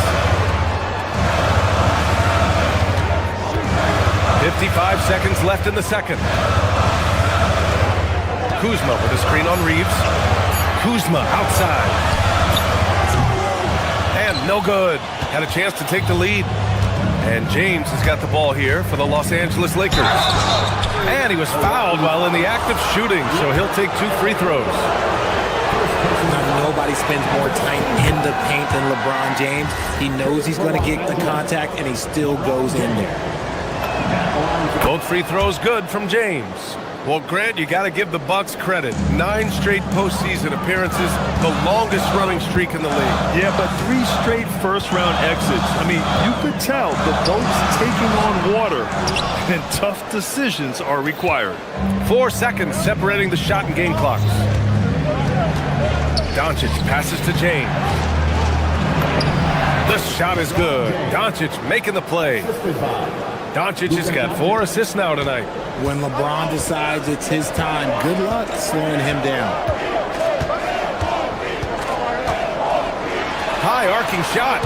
55 seconds left in the second. Kuzma with a screen on Reeves. Kuzma outside. And no good. Had a chance to take the lead. And James has got the ball here for the Los Angeles Lakers. And he was fouled while in the act of shooting, so he'll take 2 free throws. Nobody spends more time in the paint than LeBron James. He knows he's going to get the contact, and he still goes in there. Both free throws good from James. Well, Grant, you got to give the Bucks credit. 9 straight postseason appearances, the longest running streak in the league. Yeah, but 3 straight first-round exits. I mean, you could tell the boat's taking on water, and tough decisions are required. 4 seconds separating the shot and game clocks. Doncic passes to James. The shot is good. Doncic making the play. Doncic has got 4 assists now tonight. When LeBron decides it's his time, good luck slowing him down. High arcing shot.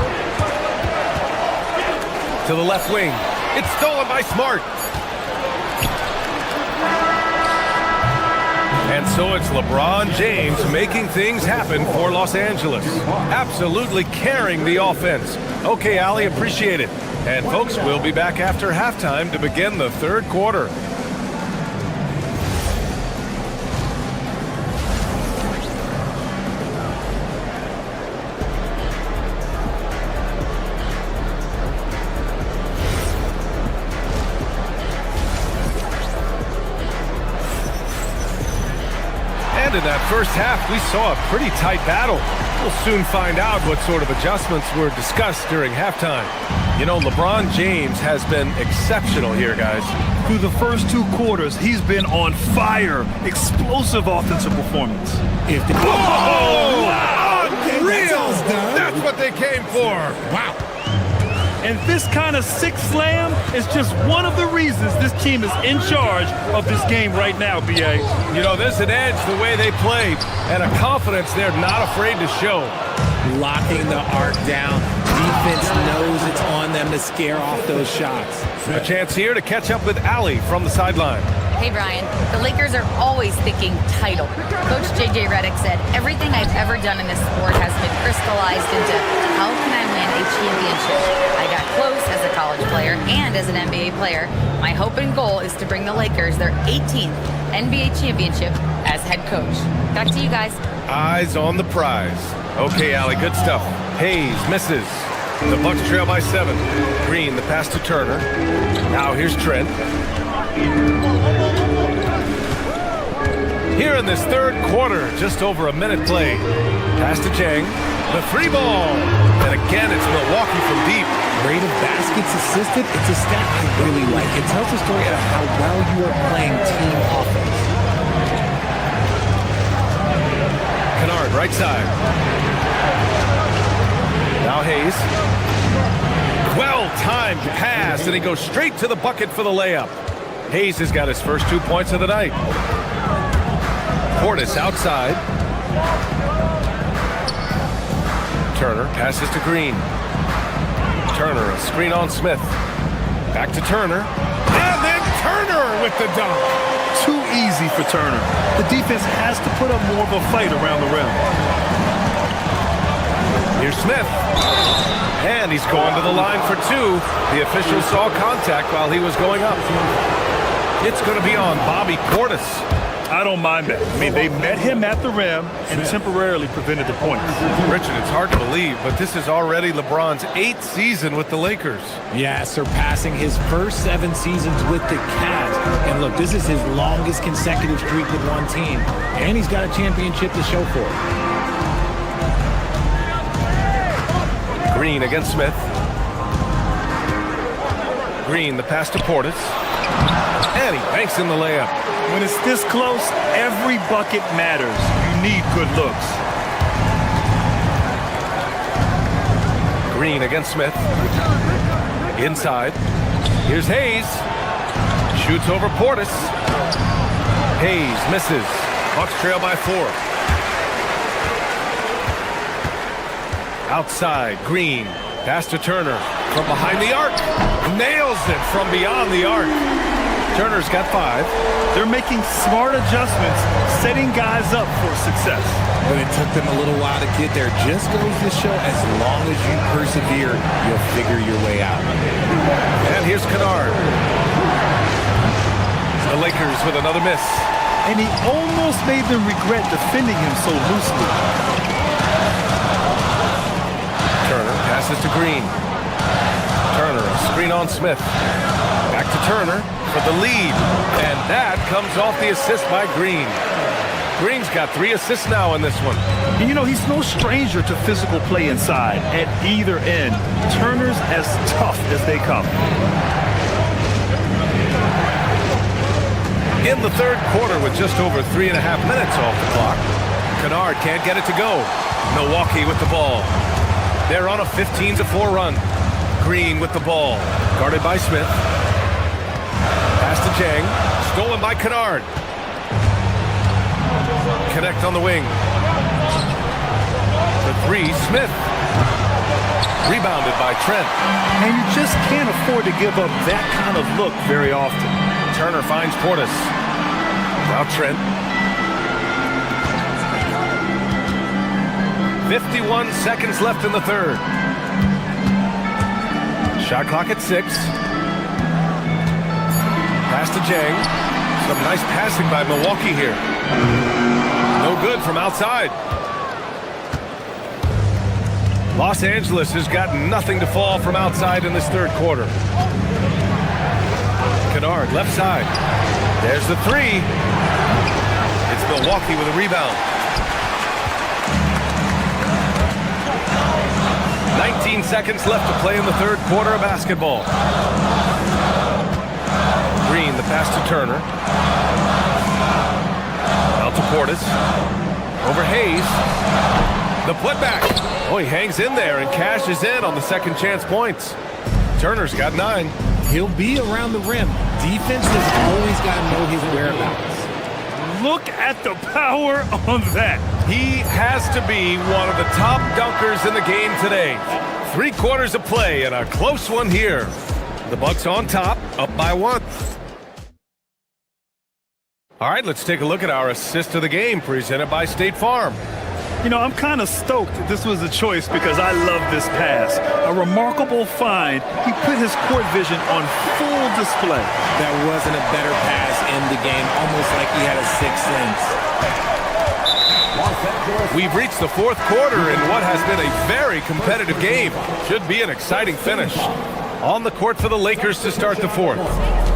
To the left wing. It's stolen by Smart. And so it's LeBron James making things happen for Los Angeles. Absolutely carrying the offense. Okay, Ali, appreciate it. And folks, we'll be back after halftime to begin the third quarter. And in that first half, we saw a pretty tight battle. We'll soon find out what sort of adjustments were discussed during halftime. You know, LeBron James has been exceptional here, guys. Through the first 2 quarters, he's been on fire. Explosive offensive performance. If the Unreal! That's what they came for. Wow. And this kind of sick slam is just one of the reasons this team is in charge of this game right now, B.A. You know, there's an edge the way they play and a confidence they're not afraid to show. Locking the arc down. Defense knows it's on them to scare off those shots. A chance here to catch up with Allie from the sideline. Hey, Brian, the Lakers are always thinking title. Coach J.J. Redick said, everything I've ever done in this sport has been crystallized into how can I win a championship? I got close as a college player and as an NBA player. My hope and goal is to bring the Lakers their 18th NBA championship as head coach. Back to you guys. Eyes on the prize. Okay, Allie, good stuff. Hayes misses. The Bucks trail by 7. Green, the pass to Turner. Now here's Trent. Here in this third quarter, just over a minute played. Pass to Chang. The 3 ball. And again, it's Milwaukee from deep. Rate of baskets assisted, it's a stat I really like. It tells a story of how well you are playing team offense. Kennard, right side. Now Hayes. Well-timed pass, and he goes straight to the bucket for the layup. Hayes has got his first 2 points of the night. Portis outside. Turner passes to Green. Turner, a screen on Smith. Back to Turner. And then Turner with the dunk. Too easy for Turner. The defense has to put up more of a fight around the rim. Here's Smith. And he's going to the line for 2. The official saw contact while he was going up. It's going to be on Bobby Portis. I don't mind that. I mean, they met him at the rim and temporarily prevented the points. Richard, it's hard to believe, but this is already LeBron's 8th season with the Lakers. Yeah, surpassing his first 7 seasons with the Cavs. And look, this is his longest consecutive streak with one team. And he's got a championship to show for it. Green against Smith. Green, the pass to Portis. And he banks in the layup. When it's this close, every bucket matters. You need good looks. Green against Smith. Inside. Here's Hayes. Shoots over Portis. Hayes misses. Bucks trail by 4. Outside, Green. Pass to Turner. From behind the arc. Nails it from beyond the arc. Turner's got 5. They're making smart adjustments, setting guys up for success. But it took them a little while to get there. Just goes to show, as long as you persevere, you'll figure your way out. And here's Kennard. The Lakers with another miss. And he almost made them regret defending him so loosely. Turner passes to Green. Turner, a screen on Smith. Back to Turner for the lead. And that comes off the assist by Green. Green's got 3 assists now in this one. And you know, he's no stranger to physical play inside at either end. Turner's as tough as they come. In the third quarter with just over 3.5 minutes off the clock. Kennard can't get it to go. Milwaukee with the ball. They're on a 15-4 run. Green with the ball. Guarded by Smith. Pass to Chang. Stolen by Kennard. Connect on the wing. The 3, Smith. Rebounded by Trent. And you just can't afford to give up that kind of look very often. Turner finds Portis. Now Trent. 51 seconds left in the third. Shot clock at 6. Pass to Jang. Some nice passing by Milwaukee here. No good from outside. Los Angeles has got nothing to fall from outside in this third quarter. Kennard, left side. There's the 3. It's Milwaukee with a rebound. 19 seconds left to play in the third quarter of basketball. Green, the pass to Turner. Out to Portis. Over Hayes. The putback. Oh, he hangs in there and cashes in on the second chance points. Turner's got 9. He'll be around the rim. Defense has always got to know his whereabouts. Look at the power on that. He has to be one of the top dunkers in the game today. 3 quarters of play and a close one here. The Bucks on top, up by 1. All right, let's take a look at our assist of the game presented by State Farm. You know, I'm kind of stoked that this was a choice because I love this pass. A remarkable find. He put his court vision on full display. That wasn't a better pass in the game, almost like he had a sixth sense. We've reached the fourth quarter in what has been a very competitive game. Should be an exciting finish. On the court for the Lakers to start the fourth.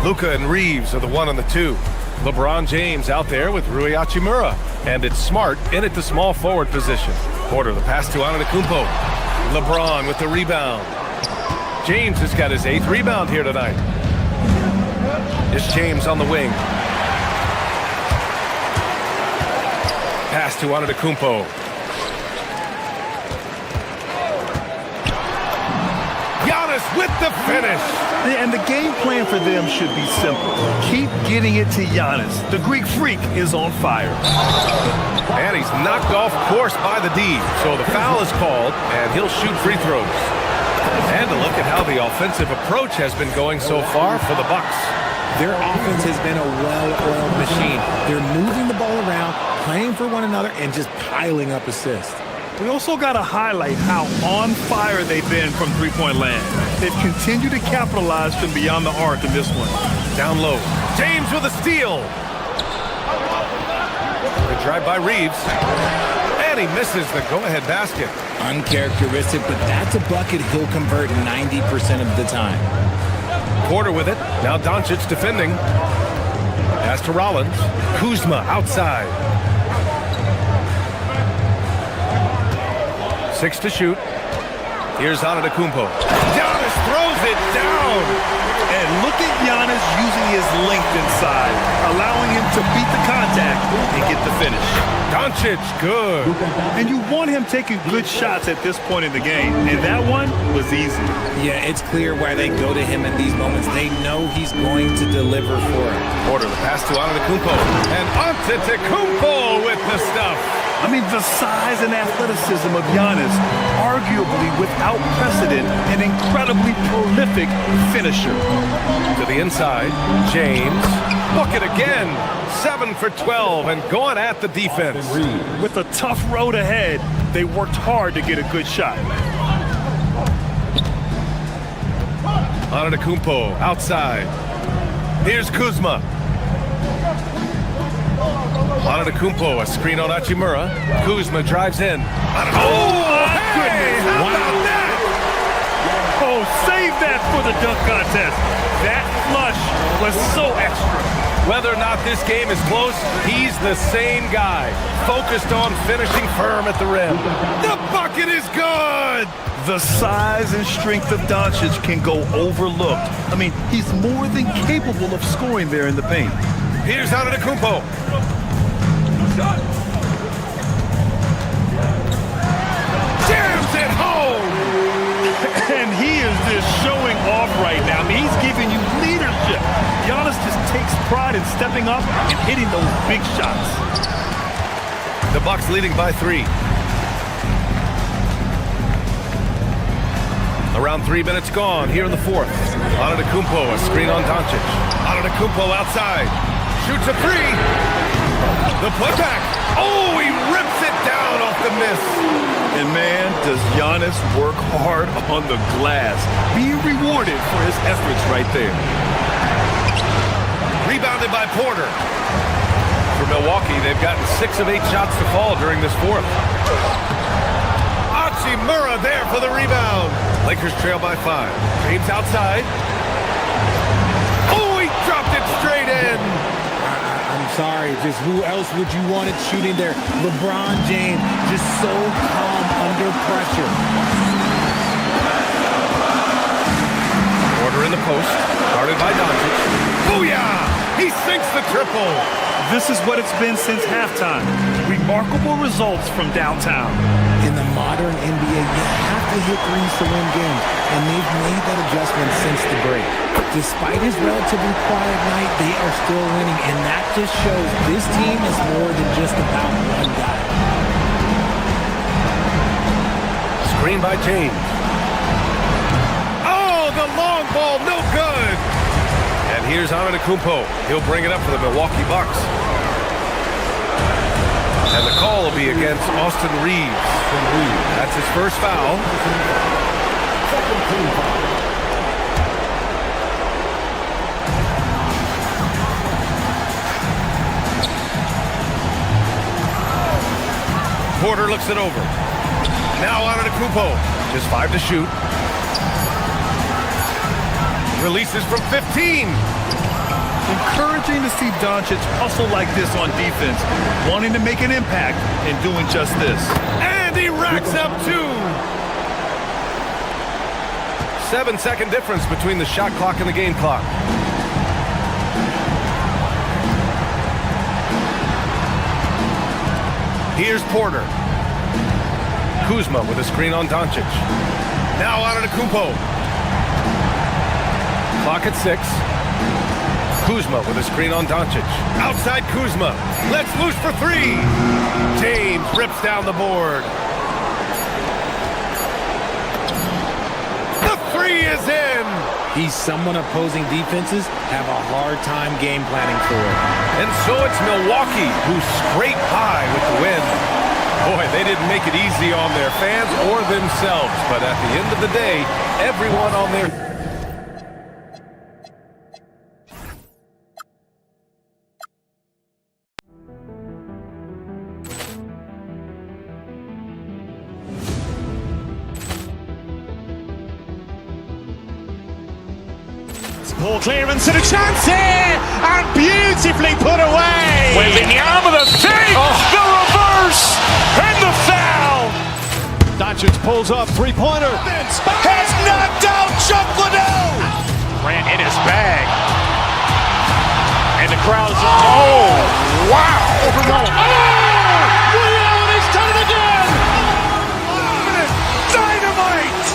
Luka and Reeves are the 1 and the 2. LeBron James out there with Rui Hachimura. And it's Smart in at the small forward position. Porter, the pass to Antetokounmpo. LeBron with the rebound. James has got his 8th rebound here tonight. It's James on the wing. Pass to Antetokounmpo. Giannis with the finish. And the game plan for them should be simple. Keep getting it to Giannis. The Greek freak is on fire. And he's knocked off course by the D. So the foul is called, and he'll shoot free throws. And a look at how the offensive approach has been going so far for the Bucks. Their offense has been a well-oiled machine. They're moving the ball around, playing for one another, and just piling up assists. We also got to highlight how on fire they've been from three-point land. They've continued to capitalize from beyond the arc in this one. Down low. James with a steal. Good drive by Reeves. And he misses the go-ahead basket. Uncharacteristic, but that's a bucket he'll convert 90% of the time. Porter with it. Now Doncic defending. Pass to Rollins. Kuzma outside. 6 to shoot. Here's Antetokounmpo. Giannis throws it down. And look at Giannis using his length inside, allowing him to beat the contact and get the finish. Doncic, good. And you want him taking good shots at this point in the game, and that one was easy. Yeah, it's clear why they go to him in these moments. They know he's going to deliver for it. Porter, the pass to Antetokounmpo. And Antetokounmpo with the stuff. I mean, the size and athleticism of Giannis, arguably without precedent, an incredibly prolific finisher. To the inside, James. Bucket again. 7 for 12 and going at the defense. With a tough road ahead, they worked hard to get a good shot. Antetokounmpo outside. Here's Kuzma. Antetokounmpo, a screen on Hachimura. Kuzma drives in. Oh, hey! How about that? Oh, save that for the dunk contest. That flush was so extra. Whether or not this game is close, he's the same guy. Focused on finishing firm at the rim. The bucket is good! The size and strength of Doncic can go overlooked. I mean, he's more than capable of scoring there in the paint. Here's Antetokounmpo. Jams it home! And he is just showing off right now. I mean, he's giving you leadership. Giannis just takes pride in stepping up and hitting those big shots. The Bucks leading by 3. Around 3 minutes gone here in the fourth. Antetokounmpo, a screen on Doncic. Antetokounmpo outside. Shoots a 3. The putback. Oh, he rips it down off the miss. And man, does Giannis work hard on the glass. Being rewarded for his efforts right there. Rebounded by Porter. For Milwaukee, they've gotten 6 of 8 shots to fall during this fourth. Hachimura there for the rebound. Lakers trail by 5. James outside. Oh, he dropped it straight in. I'm sorry, contentious. Who else would you want it shooting there? LeBron James, just so calm under pressure. Order in the post, guarded by Doncic. Booyah! He sinks the triple. This is what it's been since halftime. Remarkable results from downtown. In the modern NBA, you have to hit threes to win games, and they've made that adjustment since the break. Despite his relatively quiet night, they are still winning, and that just shows this team is more than just about one guy. Screen by James. Oh, the long ball, no good. And here's Antetokounmpo. He'll bring it up for the Milwaukee Bucks. And the call will be against Austin Reeves. That's his first foul. Porter looks it over. Now Antetokounmpo. Just 5 to shoot. Releases from 15. Encouraging to see Doncic hustle like this on defense, wanting to make an impact and doing just this. And he racks up 2. 7-second difference between the shot clock and the game clock. Here's Porter. Kuzma with a screen on Doncic. Now Antetokounmpo. Clock at 6. Kuzma with a screen on Doncic. Outside Kuzma. Let's loose for 3. James rips down the board. The 3 is in. He's someone opposing defenses have a hard time game planning for. And so it's Milwaukee who scrape high with the win. Boy, they didn't make it easy on their fans or themselves. But at the end of the day, everyone on their... Ball clearance and a chance here, and beautifully put away. Wembanyama the save, the reverse, and the foul. Doncic pulls up, three-pointer. Has knocked out Chuck Liddell. Grant in his bag. And the crowd's, oh, wow. Overrun. Oh, Leone's done it again. Dynamite.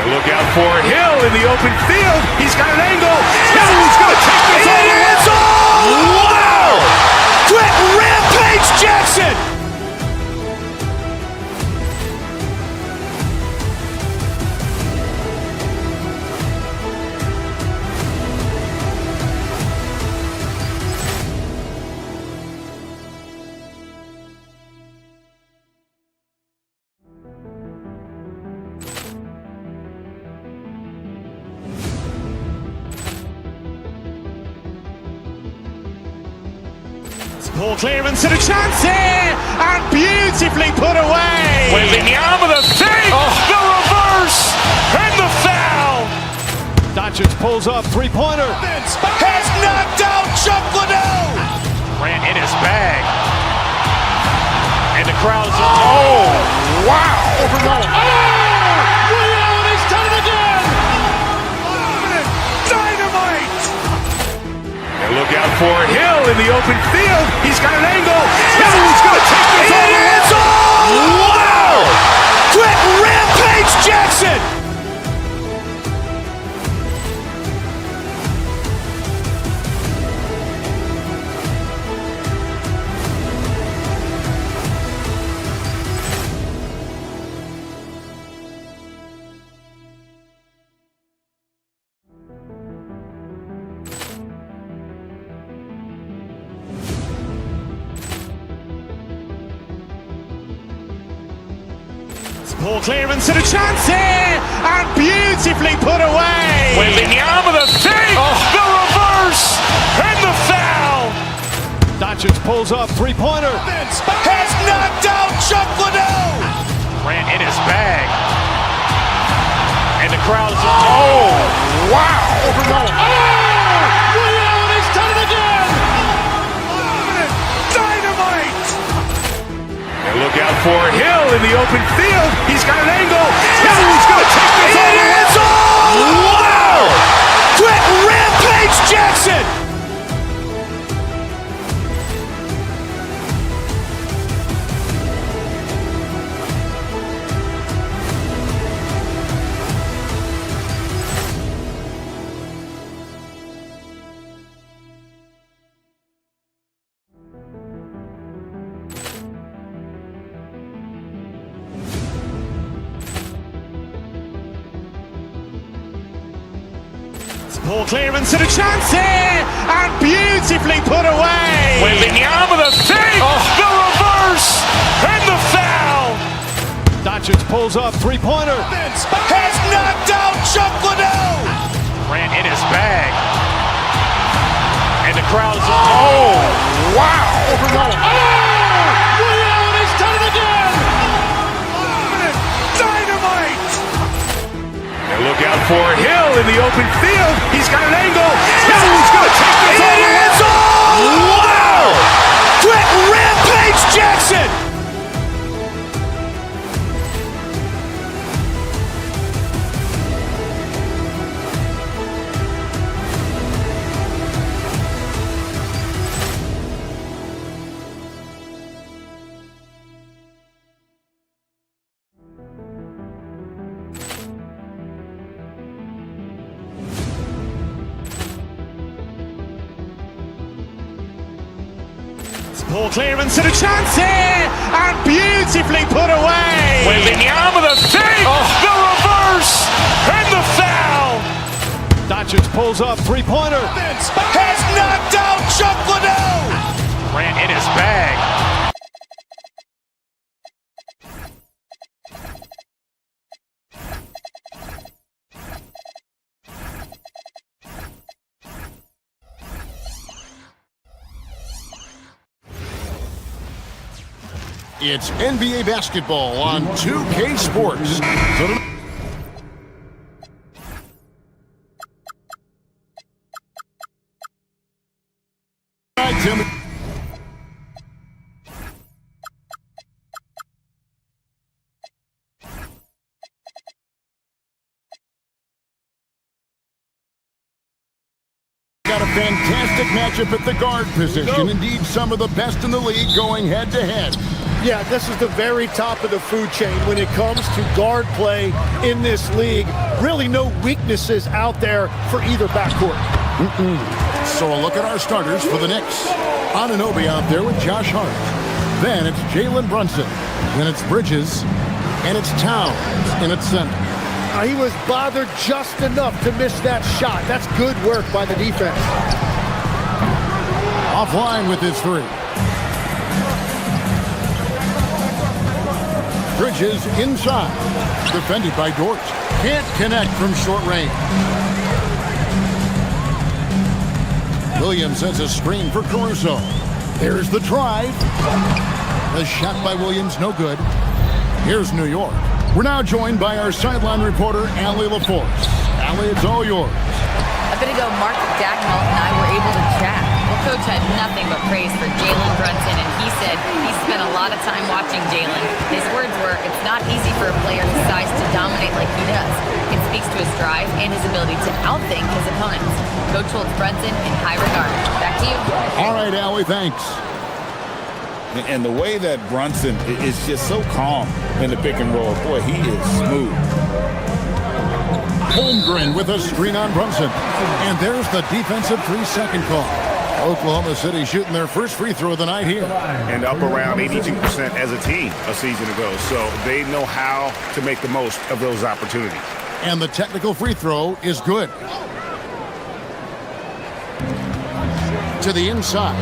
And look out for Hill in the open field. He's got an angle. Hill's going to take this all the way. Wow. Quick rampage Jackson. Ball clearance and a chance here, and beautifully put away. Wembanyama the save, the reverse, and the foul. Doncic pulls up, three-pointer. Has knocked out Chuck Liddell. Grant in his bag. And the crowd's, oh, wow. Overrun. Oh, Leone's done it again. Dynamite. And look out for Hill in the open field. He's got an angle. Hill's going to take this all the way. Wow. Quick rampage Jackson. Ball clearance and a chance here, and beautifully put away. Wembanyama the save, the reverse, and the foul. Doncic pulls up, three-pointer. Has knocked out Chuck Liddell. Grant in his bag. And the crowd's, oh, wow. Overrun. Oh, Leone's done it again. open field. He's got an angle. He's going to take this all the way. Wow! Quick rampage Jackson! Poor clearance and a chance here, and beautifully put away. Wembanyama the save, the reverse, and the foul. Doncic pulls up, three-pointer. Has knocked out Chuck Liddell. Ran in his bag. And the crowd's oh, wow. He's done it again. Dynamite. And look out for Hill in the open field. He's got an angle. He's going to take this all the way. Wow! Quick rampage Jackson. Poor clearance and a chance here, and beautifully put away. Wembanyama the save, the reverse, and the foul. Doncic pulls up, three-pointer. Has knocked out Chuck Liddell. Ran in his bag. It's NBA basketball on 2K Sports. Got a fantastic matchup at the guard position. Indeed, some of the best in the league going head-to-head. Yeah, this is the very top of the food chain when it comes to guard play in this league. Really no weaknesses out there for either backcourt. So a look at our starters for the Knicks. Anunoby out there with Josh Hart. Then it's Jalen Brunson. Then it's Bridges. And it's Towns in its center. He was bothered just enough to miss that shot. That's good work by the defense. Offline with his three. Bridges inside. Defended by Dort. Can't connect from short range. Williams sends a screen for Caruso. There's the drive. The shot by Williams, no good. Here's New York. We're now joined by our sideline reporter, Allie LaForce. Allie, it's all yours. A bit ago, Mark Dagnall and I were able to chat. Well, Coach had nothing but praise for Jalen Brunson, and he said he spent a lot of time watching Jalen. His words were, it's not easy for a player his size to dominate like he does. It speaks to his drive and his ability to outthink his opponents. Coach holds Brunson in high regard. Back to you. All right, Allie, thanks. And the way that Brunson is just so calm in the pick and roll, boy, he is smooth. Holmgren with a screen on Brunson. And there's the defensive 3-second call. Oklahoma City shooting their first free throw of the night here. And up around 82% as a team a season ago. So they know how to make the most of those opportunities. And the technical free throw is good. To the inside.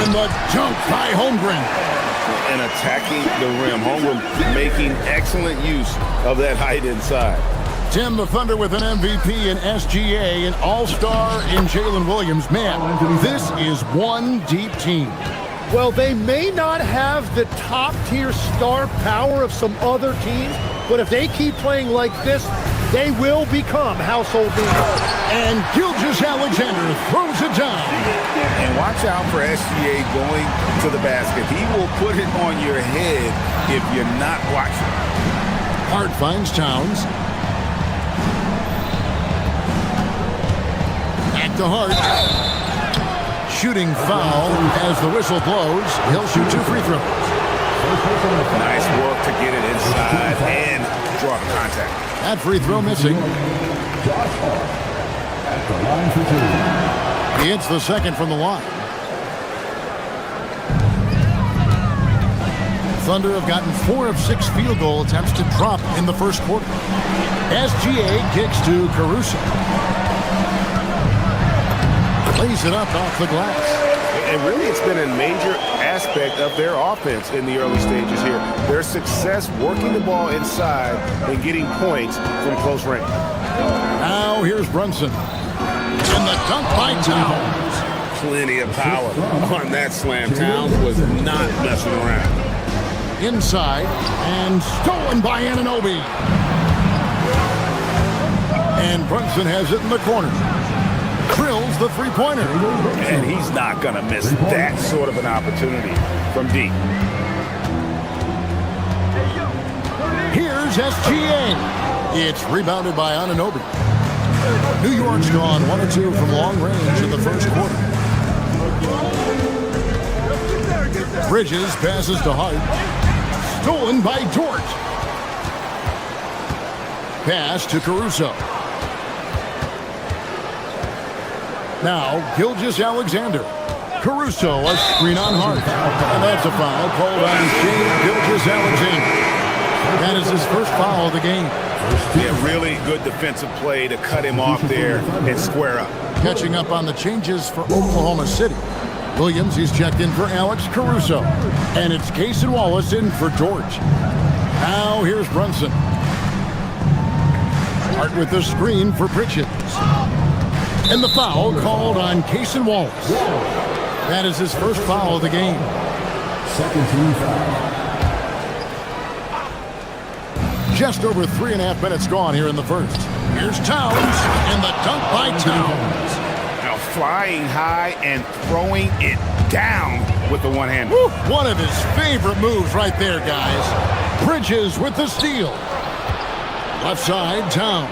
And the dunk by Holmgren. And attacking the rim. Holmgren making excellent use of that height inside. Tim the Thunder with an MVP in SGA, an all-star in Jalen Williams. Man, this is one deep team. Well, they may not have the top-tier star power of some other teams, but if they keep playing like this, they will become household names. And Gilgeous-Alexander throws it down. And watch out for SGA going to the basket. He will put it on your head if you're not watching. Hart finds Towns. Back to Hart. Shooting foul as the whistle blows. He'll shoot 2 free throws. Nice work to get it inside and draw the contact. That free throw missing. He hits the second from the line. Thunder have gotten 4 of 6 field goal attempts to drop in the first quarter. SGA kicks to Caruso. Lays it up off the glass. And really, it's been a major aspect of their offense in the early stages here. Their success working the ball inside and getting points from close range. Now here's Brunson. And the dunk by Towns. Plenty of power on that slam. Towns was not messing around. Inside and stolen by Anunoby. And Brunson has it in the corner. Drills the three-pointer. And he's not going to miss that sort of an opportunity from deep. Here's SGA. It's rebounded by Anunoby. New York's gone 1 of 2 from long range in the first quarter. Bridges passes to Hart. Stolen by Dort. Pass to Caruso. Now, Gilgeous-Alexander. Caruso, a screen on Hart. And that's a foul called on Shane Gilgeous-Alexander. That is his first foul of the game. Yeah, really good defensive play to cut him off there and square up. Catching up on the changes for Oklahoma City. Williams, he's checked in for Alex Caruso. And it's Cason Wallace in for George. Now here's Brunson. Hart with the screen for Bridges. And the foul called on Cason Wallace. That is his first foul of the game. Second team foul. Just over 3.5 minutes gone here in the first. Here's Towns, and the dunk by Towns. Now flying high and throwing it down with the one-hander. One of his favorite moves right there, guys. Bridges with the steal. Left side, Towns.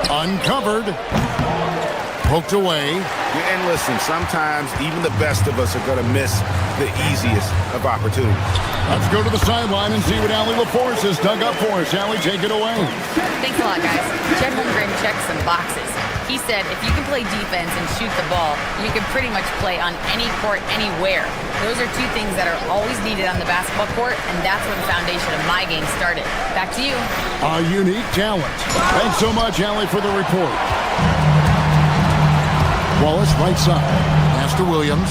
Uncovered. Poked away. Yeah, and listen, sometimes even the best of us are going to miss the easiest of opportunities. Let's go to the sideline and see what Allie LaForce has dug up for us. Allie, take it away. Thanks a lot, guys. Chet Holmgren checked some boxes. He said if you can play defense and shoot the ball, you can pretty much play on any court, anywhere. Those are 2 things that are always needed on the basketball court, and that's where the foundation of my game started. Back to you. A unique talent. Thanks so much, Allie, for the report. Wallace, right side. Pass to Williams.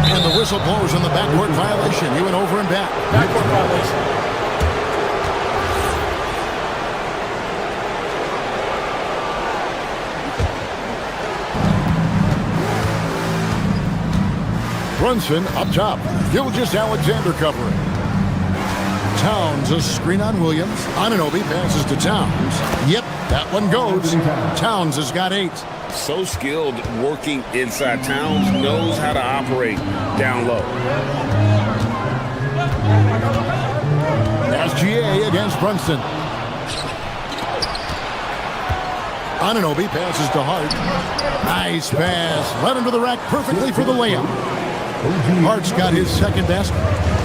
And the whistle blows on the backcourt violation. He went over and back. Backcourt violation. Brunson up top. Gilgeous-Alexander covering. Towns, a screen on Williams. Anunoby passes to Towns. Yep, that one goes. Towns has got 8. So skilled working inside. Towns knows how to operate down low. SGA against Brunson. Anunoby passes to Hart. Nice pass. Led into the rack perfectly for the layup. Hart's got his second basket.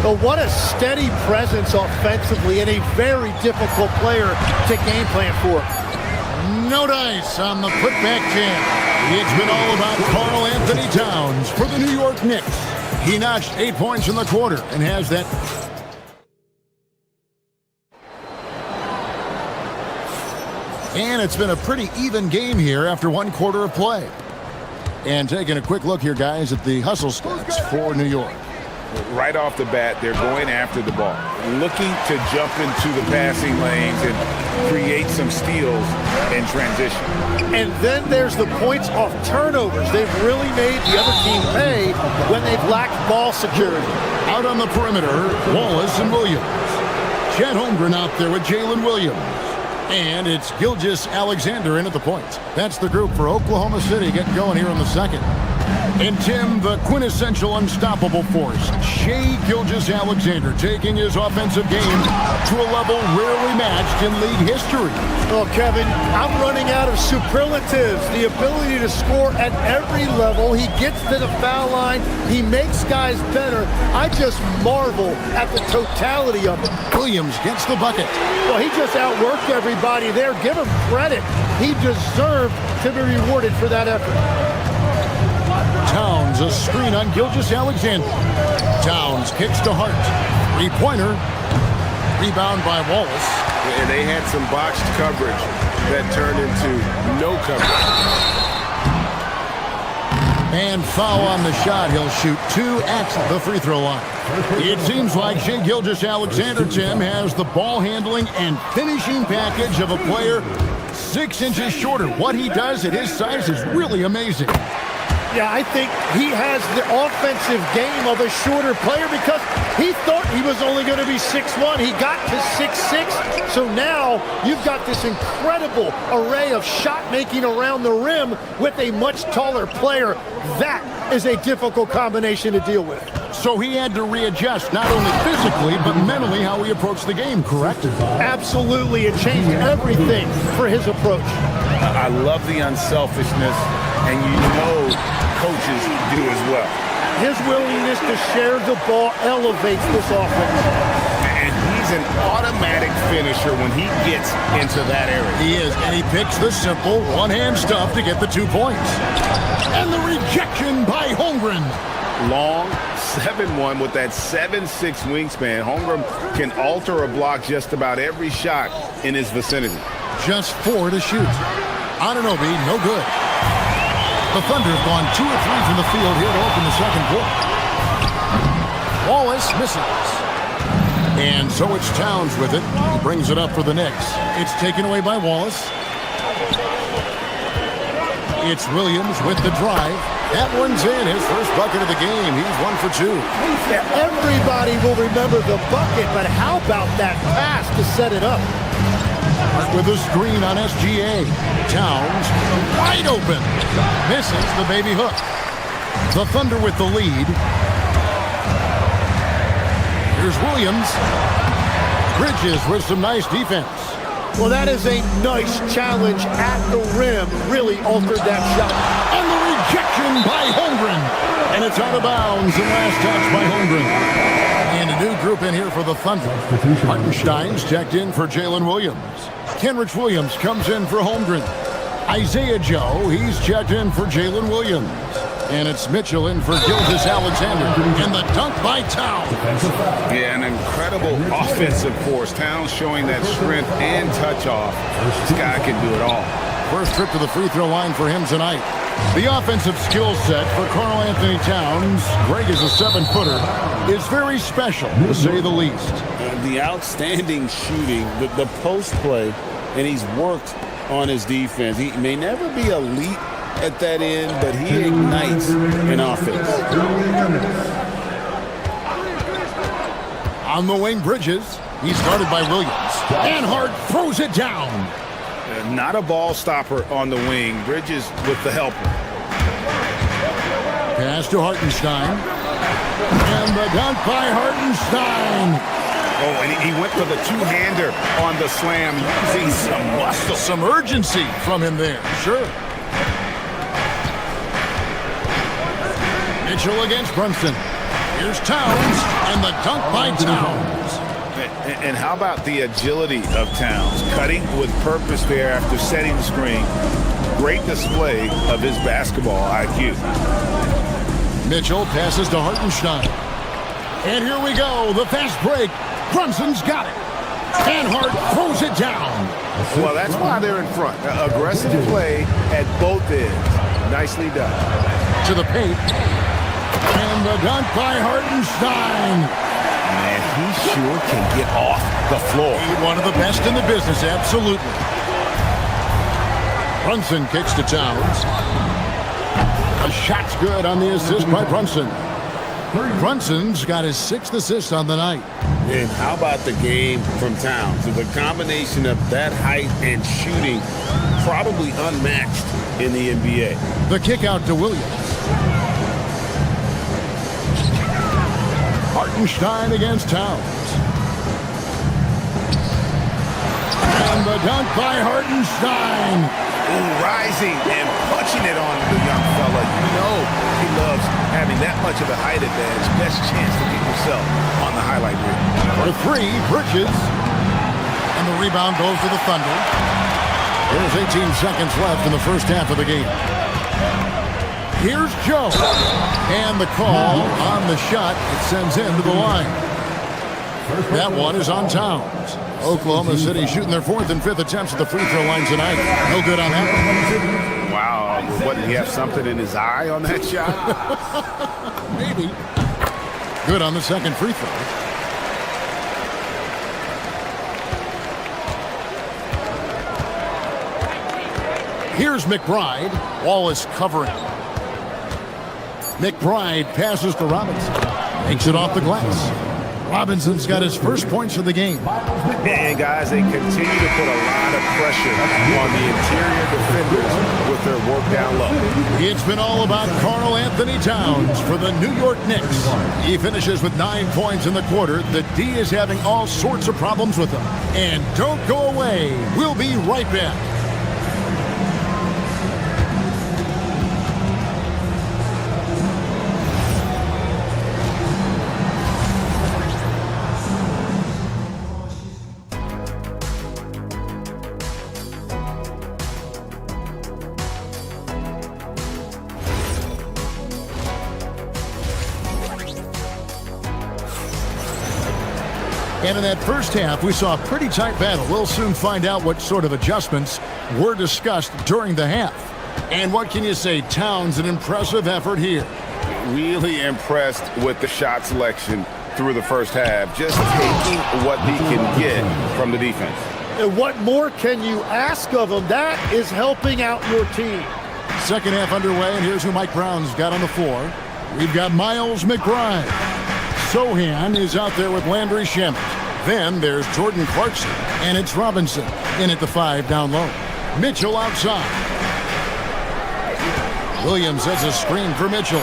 But what a steady presence offensively and a very difficult player to game plan for. No dice on the putback jam. It's been all about Karl Anthony Towns for the New York Knicks. He notched 8 points in the quarter and has that. And it's been a pretty even game here after 1 quarter of play. And taking a quick look here, guys, at the hustle stats for New York. Right off the bat, they're going after the ball, looking to jump into the passing lanes and create some steals in transition. And then there's the points off turnovers. They've really made the other team pay when they've lacked ball security. Out on the perimeter, Wallace and Williams. Chet Holmgren out there with Jalen Williams. And it's Gilgeous-Alexander in at the point. That's the group for Oklahoma City getting going here in the second. And Tim, the quintessential unstoppable force, Shai Gilgeous-Alexander, taking his offensive game to a level rarely matched in league history. Oh, Kevin, I'm running out of superlatives. The ability to score at every level. He gets to the foul line. He makes guys better. I just marvel at the totality of it. Williams gets the bucket. Well, he just outworked everybody there. Give him credit. He deserved to be rewarded for that effort. Towns, a screen on Gilgeous-Alexander. Towns kicks to Hart. Three-pointer. Rebound by Wallace. And they had some boxed coverage that turned into no coverage. And foul on the shot. He'll shoot 2 at the free throw line. It seems like Shai Gilgeous-Alexander, Tim, has the ball handling and finishing package of a player 6 inches shorter. What he does at his size is really amazing. Yeah, I think he has the offensive game of a shorter player because he thought he was only going to be 6'1". He got to 6'6". So now you've got this incredible array of shot making around the rim with a much taller player. That is a difficult combination to deal with. So he had to readjust not only physically but mentally how he approached the game, correct? Absolutely. It changed everything for his approach. I love the unselfishness, and you know coaches do as well. His willingness to share the ball elevates this offense. And he's an automatic finisher when he gets into that area. He is, and he picks the simple one-hand stuff to get the 2 points. And the rejection by Holmgren. Long, 7'1" with that 7'6" wingspan. Holmgren can alter a block just about every shot in his vicinity. Just 4 to shoot. Anunoby, no good. The Thunder have gone 2 of 3 from the field here to open the second quarter. Wallace misses. And so it's Towns with it. He brings it up for the Knicks. It's taken away by Wallace. It's Williams with the drive. That one's in. His first bucket of the game. He's 1 for 2. Yeah, everybody will remember the bucket, but how about that pass to set it up? With a screen on SGA. Towns wide open. Misses the baby hook. The Thunder with the lead. Here's Williams. Bridges with some nice defense. Well, that is a nice challenge at the rim. Really altered that shot. And the rejection by Holmgren. And it's out of bounds. And last touch by Holmgren. And a new group in here for the Thunder. Hartenstein's checked in for Jalen Williams. Kenrich Williams comes in for Holmgren. Isaiah Joe, he's checked in for Jalen Williams. And it's Mitchell in for Gilgeous-Alexander. And the dunk by Towns. Yeah, an incredible offensive force. Towns showing that strength and touch off. This guy can do it all. First trip to the free throw line for him tonight. The offensive skill set for Karl Anthony Towns, Greg is a 7-footer, is very special, to say the least. The outstanding shooting, the post play, and he's worked on his defense. He may never be elite at that end, but he ignites an offense. On the wing, Bridges. He's guarded by Williams. And Hart throws it down. Not a ball stopper on the wing. Bridges with the helper. Pass to Hartenstein. And the dunk by Hartenstein. Oh, and he went for the two-hander on the slam, using some muscle. Some urgency from him there, sure. Mitchell against Brunson. Here's Towns, and the dunk by Towns. And how about the agility of Towns? Cutting with purpose there after setting the screen. Great display of his basketball IQ. Mitchell passes to Hartenstein. And here we go, the fast break. Brunson's got it. And Hart throws it down. Well, that's why they're in front. Aggressive play at both ends. Nicely done. To the paint. And the dunk by Hartenstein. Man, he sure can get off the floor. One of the best in the business, absolutely. Brunson kicks to Towns. A shot's good on the assist by Brunson. Brunson's got his 6th assist on the night. And how about the game from Towns? So the combination of that height and shooting, probably unmatched in the NBA. The kick out to Williams. Hartenstein against Towns. And the dunk by Hartenstein. Ooh, rising and punching it on the young fella. You know he loves having that much of a height advantage. Best chance to get yourself on the highlight reel. For 3, Bridges. And the rebound goes to the Thunder. There's 18 seconds left in the first half of the game. Here's Joe. And the call on the shot. It sends him to the line. That one is on Towns. Oklahoma City shooting their 4th and 5th attempts at the free throw line tonight. No good on that one. Wow. What, did he have something in his eye on that shot? Maybe. Good on the second free throw. Here's McBride. Wallace covering. McBride passes to Robinson. Makes it off the glass. Robinson's got his first points of the game. And guys, they continue to put a lot of pressure on the interior defenders with their work down low. It's been all about Karl Anthony Towns for the New York Knicks. He finishes with 9 points in the quarter. The D is having all sorts of problems with him. And don't go away. We'll be right back. And in that first half, we saw a pretty tight battle. We'll soon find out what sort of adjustments were discussed during the half. And what can you say? Towns, an impressive effort here. Really impressed with the shot selection through the first half. Just taking what he can get from the defense. And what more can you ask of him? That is helping out your team. Second half underway, and here's who Mike Brown's got on the floor. We've got Miles McBride. Sohan is out there with Landry Shamet. Then there's Jordan Clarkson, and it's Robinson in at the 5 down low. Mitchell outside. Williams has a screen for Mitchell.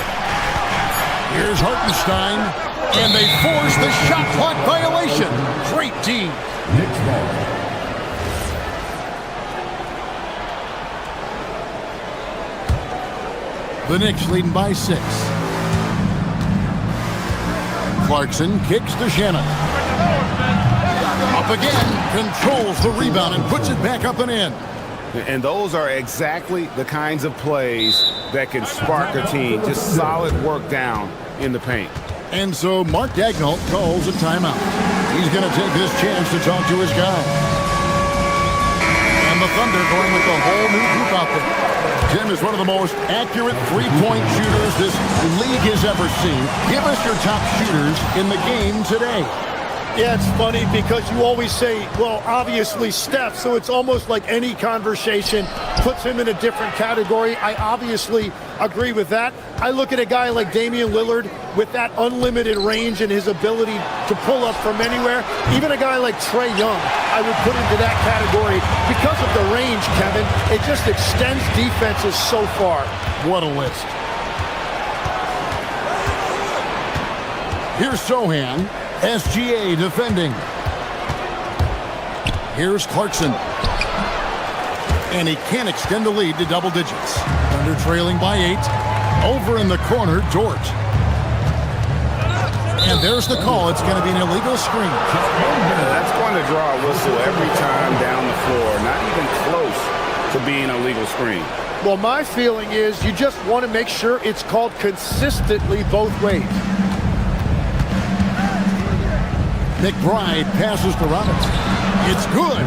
Here's Hartenstein, and they force the shot clock violation. Great team. Knicks ball. The Knicks leading by 6. Clarkson kicks to Shannon. Up again, controls the rebound and puts it back up and in. And those are exactly the kinds of plays that can spark a team. Just solid work down in the paint. And so Mark Daigneault calls a timeout. He's going to take this chance to talk to his guy. And the Thunder going with the whole new group out there. Tim is one of the most accurate three-point shooters this league has ever seen. Give us your top shooters in the game today. Yeah, it's funny because you always say, well, obviously Steph, so it's almost like any conversation puts him in a different category. I obviously agree with that. I look at a guy like Damian Lillard with that unlimited range and his ability to pull up from anywhere. Even a guy like Trae Young, I would put into that category because of the range, Kevin. It just extends defenses so far. What a list. Here's Sohan. SGA defending. Here's Clarkson. And he can't extend the lead to double digits. Thunder trailing by 8. Over in the corner, Dort. And there's the call. It's going to be an illegal screen. That's going to draw a whistle every time down the floor. Not even close to being a legal screen. Well, my feeling is you just want to make sure it's called consistently both ways. McBride passes to Robinson. It's good.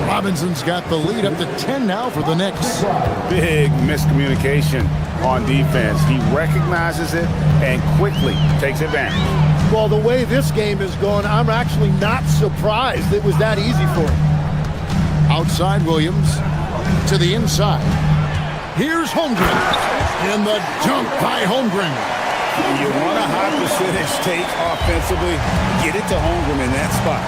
Robinson's got the lead up to 10 now for the Knicks. Big miscommunication on defense. He recognizes it and quickly takes advantage. Well, the way this game is going, I'm actually not surprised it was that easy for him. Outside Williams to the inside. Here's Holmgren. And the dunk by Holmgren. You want a high percentage take offensively, get it to Holmgren in that spot.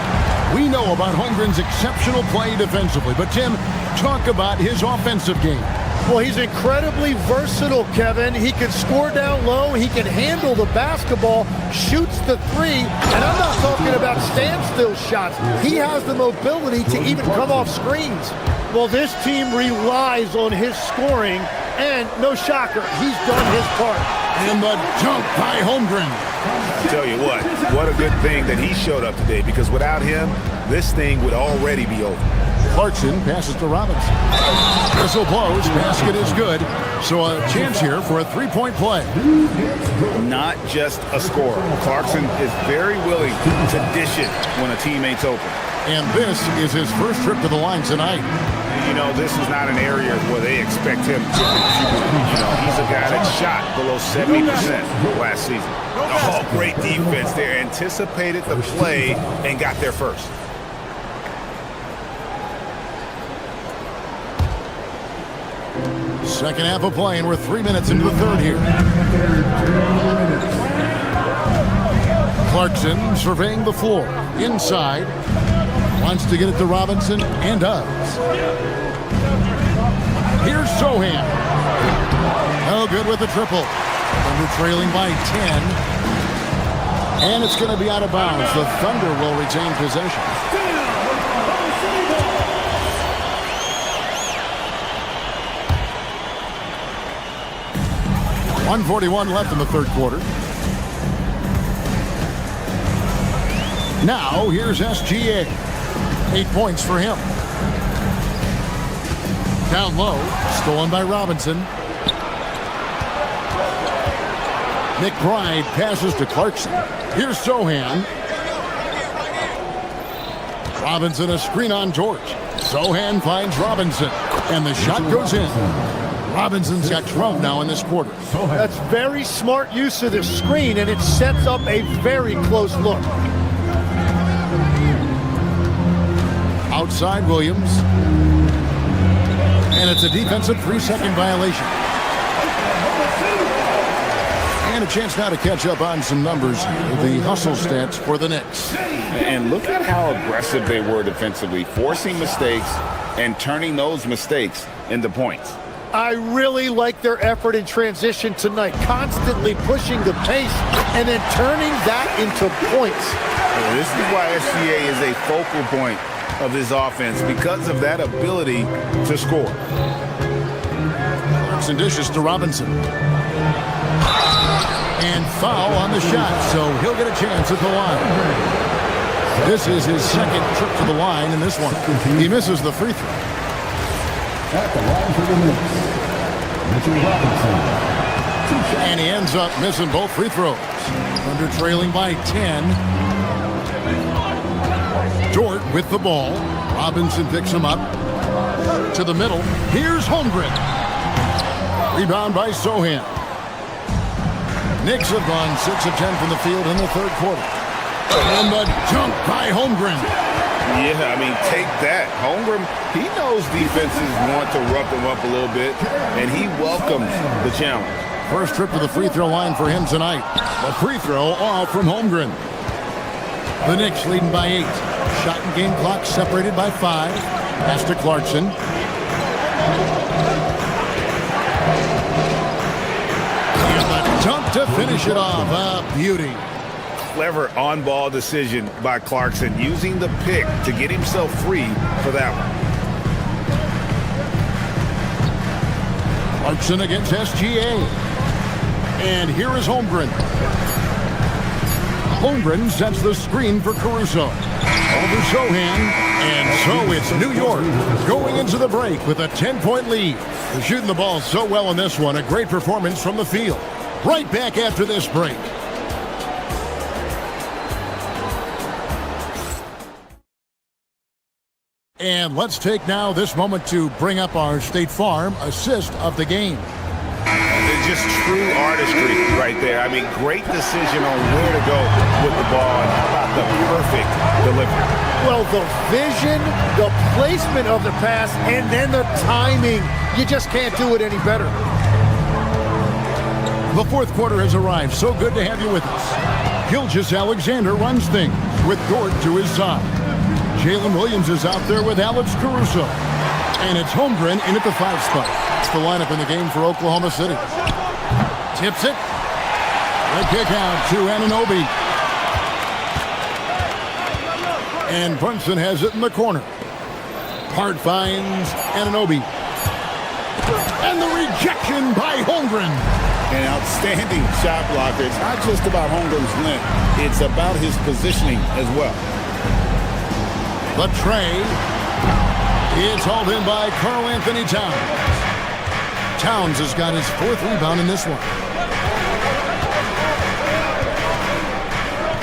We know about Holmgren's exceptional play defensively, but Tim, talk about his offensive game. Well, he's incredibly versatile, Kevin. He can score down low. He can handle the basketball, shoots the three, and I'm not talking about standstill shots. He has the mobility to even come off screens. Well, this team relies on his scoring, and no shocker, he's done his part. And the dunk by Holmgren. I tell you what a good thing that he showed up today, because without him, this thing would already be over. Clarkson passes to Robinson. Whistle blows, basket is good. So a chance here for a three-point play. Not just a scorer. Clarkson is very willing to dish it when a teammate's open. And this is his first trip to the line tonight. You know, this is not an area where they expect him to contribute. You know, he's a guy that shot below 70% last season. Oh, great defense there. Anticipated the play and got there first. Second half of play, and we're 3 minutes into the third here. Clarkson surveying the floor. Inside. Wants to get it to Robinson, and does. Here's Sohan. No good with the triple. Thunder trailing by 10. And it's going to be out of bounds. The Thunder will retain possession. .141 left in the third quarter. Now, here's SGA. 8 points for him. Down low, stolen by Robinson. McBride passes to Clarkson. Here's Sohan. Robinson a screen on George. Sohan finds Robinson, and the shot goes in. Robinson's got 12 now in this quarter. That's very smart use of the screen, and it sets up a very close look. Outside Williams. And it's a defensive 3-second violation. And a chance now to catch up on some numbers. The hustle stats for the Knicks. And look at how aggressive they were defensively, forcing mistakes and turning those mistakes into points. I really like their effort in transition tonight, constantly pushing the pace and then turning that into points. Well, this is why SGA is a focal point of this offense, because of that ability to score. Clarkson dishes to Robinson. And foul on the shot, so he'll get a chance at the line. This is his second trip to the line in this one. He misses the free throw. At the line for the Knicks, Mitchell Robinson. And he ends up missing both free throws. Under trailing by 10. Dort with the ball. Robinson picks him up. To the middle. Here's Holmgren. Rebound by Sohan. Knicks have gone 6 of 10 from the field in the third quarter. And the dunk by Holmgren. Yeah, I mean, take that. Holmgren, he knows defenses want to rough him up a little bit, and he welcomes the challenge. First trip to the free throw line for him tonight. A free throw off from Holmgren. The Knicks leading by 8. Shot and game clock separated by 5. Pass to Clarkson. And the dunk to finish it off. A beauty. Clever on-ball decision by Clarkson, using the pick to get himself free for that one. Clarkson against SGA. And here is Holmgren. Holmgren sets the screen for Caruso. Over Sohan. And so it's New York going into the break with a 10-point lead. They're shooting the ball so well in this one. A great performance from the field. Right back after this break. And let's take now this moment to bring up our State Farm assist of the game. It's just true artistry right there. I mean, great decision on where to go with the ball, and how about the perfect delivery. Well, the vision, the placement of the pass, and then the timing. You just can't do it any better. The fourth quarter has arrived. So good to have you with us. Gilgeous-Alexander runs things with Dort to his side. Jalen Williams is out there with Alex Caruso. And it's Holmgren in at the 5 spot. It's the lineup in the game for Oklahoma City. Tips it. The kick out to Anunoby. And Brunson has it in the corner. Hart finds Anunoby. And the rejection by Holmgren. An outstanding shot blocker. It's not just about Holmgren's length. It's about his positioning as well. The tray. It's hauled in by Karl-Anthony Towns. Towns has got his 4th rebound in this one.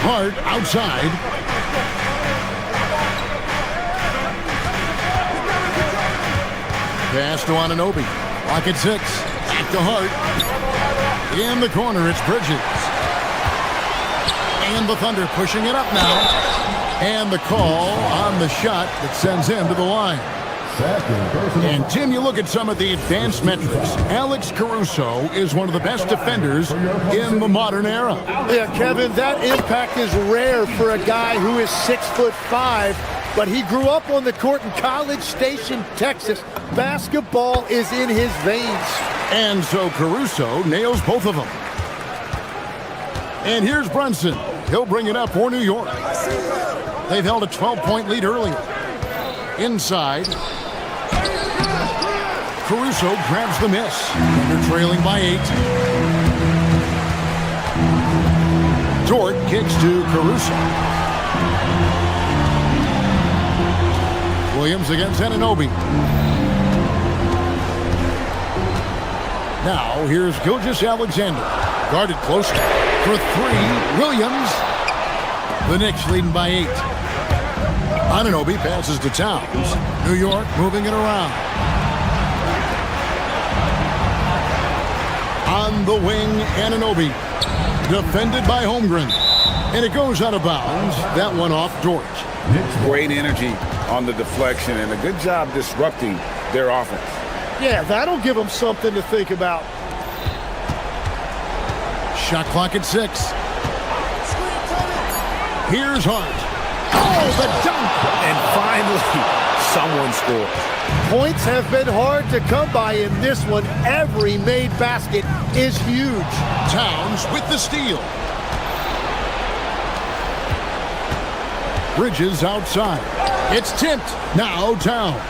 Hart outside. Pass to Anunoby. Lock at 6. Back to Hart. In the corner, it's Bridges. And the Thunder pushing it up now. And the call on the shot that sends him to the line. And Tim, you look at some of the advanced metrics. Alex Caruso is one of the best defenders in the modern era. Yeah, Kevin, that impact is rare for a guy who is 6'5", but he grew up on the court in College Station, Texas. Basketball is in his veins. And so Caruso nails both of them. And here's Brunson. He'll bring it up for New York. They've held a 12-point lead earlier. Inside. Caruso grabs the miss. They're trailing by 8. Dort kicks to Caruso. Williams against Anunoby. Now here's Gilgeous-Alexander. Guarded close for 3. Williams. The Knicks leading by 8. Anunoby passes to Towns. New York moving it around. On the wing, Anunoby. Defended by Holmgren. And it goes out of bounds. That one off Dort. Great energy on the deflection and a good job disrupting their offense. Yeah, that'll give them something to think about. Shot clock at 6. Here's Hart. Oh, the dunk! And finally, someone scores. Points have been hard to come by in this one. Every made basket is huge. Towns with the steal. Bridges outside. It's tipped. Now Towns.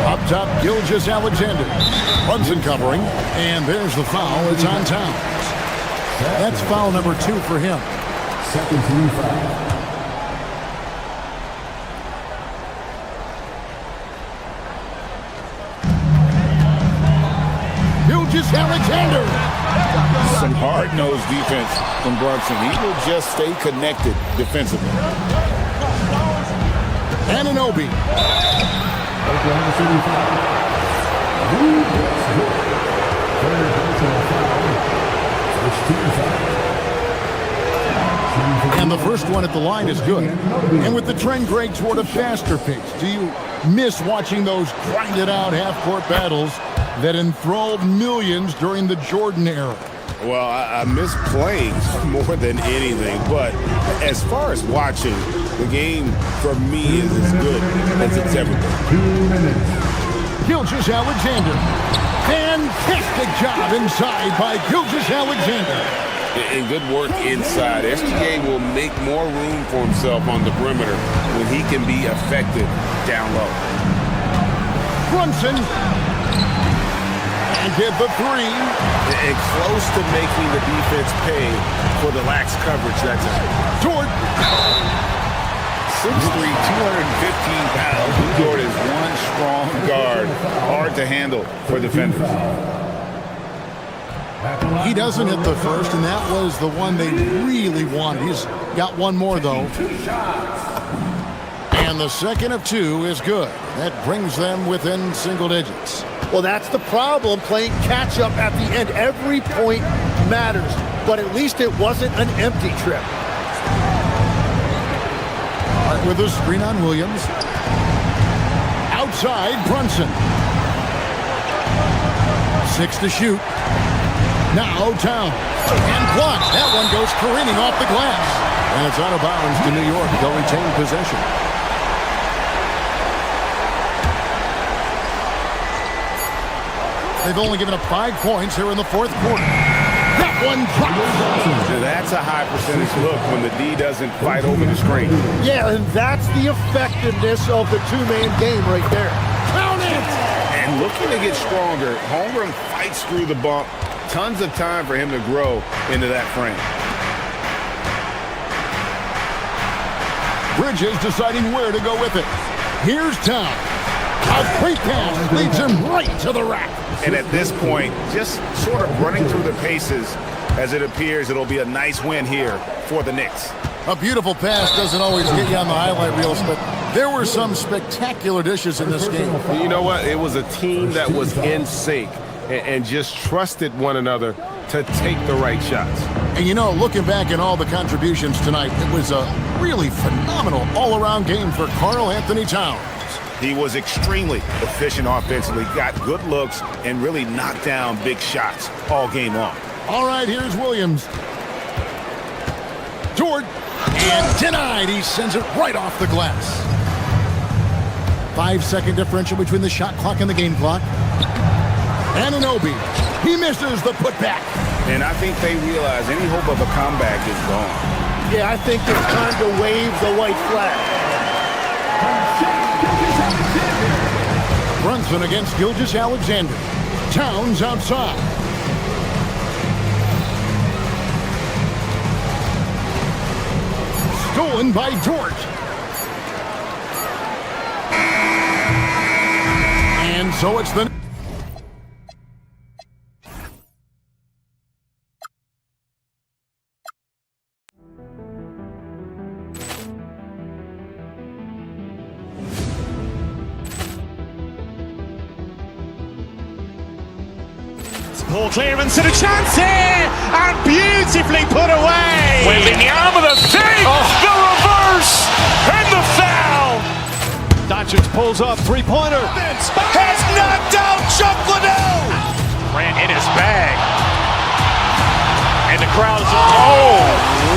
Up top, Gilgeous-Alexander. Brunson covering. And there's the foul. It's on Towns. That's foul number 2 for him. Second team foul. Gilgeous-Alexander. Some hard-nosed defense from Brunson. He will just stay connected defensively. Anunoby. Oklahoma City foul. Third personal foul. First team foul. And the first one at the line is good. And with the trend great toward a faster pace, do you miss watching those grinded-out half-court battles that enthralled millions during the Jordan era? Well, I miss playing more than anything, but as far as watching, the game for me is as good as it's ever been. 2 minutes. Gilgeous-Alexander. Fantastic job inside by Gilgeous-Alexander. And good work inside. SGA will make more room for himself on the perimeter when he can be effective down low. Brunson. And get the 3. And close to making the defense pay for the lax coverage that time. Dort. 6'3", 215 pounds. Dort is one strong guard. Hard to handle for defenders. He doesn't hit the first, and that was the one they really wanted. He's got one more, though. And the second of 2 is good. That brings them within single digits. Well, that's the problem, playing catch-up at the end. Every point matters, but at least it wasn't an empty trip. Hart with a screen on Williams. outside Brunson. 6 to shoot. Now Towns. And blocked. That one goes careening off the glass. And it's out of bounds to New York. They'll retain possession. They've only given up 5 points here in the fourth quarter. That one drops. That's a high percentage look when the D doesn't fight over the screen. Yeah, and that's the effectiveness of the two-man game right there. Count it! And looking to get stronger, Holmgren fights through the bump. Tons of time for him to grow into that frame. Bridges deciding where to go with it. Here's Towns. A quick pass leads him right to the rack. And at this point, just sort of running through the paces as it appears it'll be a nice win here for the Knicks. A beautiful pass doesn't always get you on the highlight reels, but there were some spectacular dishes in this game. You know what? It was a team that was in sync and just trusted one another to take the right shots. And you know, looking back at all the contributions tonight, it was a really phenomenal all-around game for Karl-Anthony Towns. He was extremely efficient offensively, got good looks, and really knocked down big shots all game long. All right, here's Williams. George, and denied. He sends it right off the glass. 5-second differential between the shot clock and the game clock. Anunoby, he misses the putback. And I think they realize any hope of a comeback is gone. Yeah, I think it's time to wave the white flag. Brunson against Gilgeous-Alexander. Towns outside. Stolen by George. And so it's the... Ball clearance and a chance here, and beautifully put away. Wembanyama the save, the reverse, and the foul. Doncic pulls up, three-pointer. Has knocked out Chuck Liddell. Ran in his bag. And the crowd is, oh,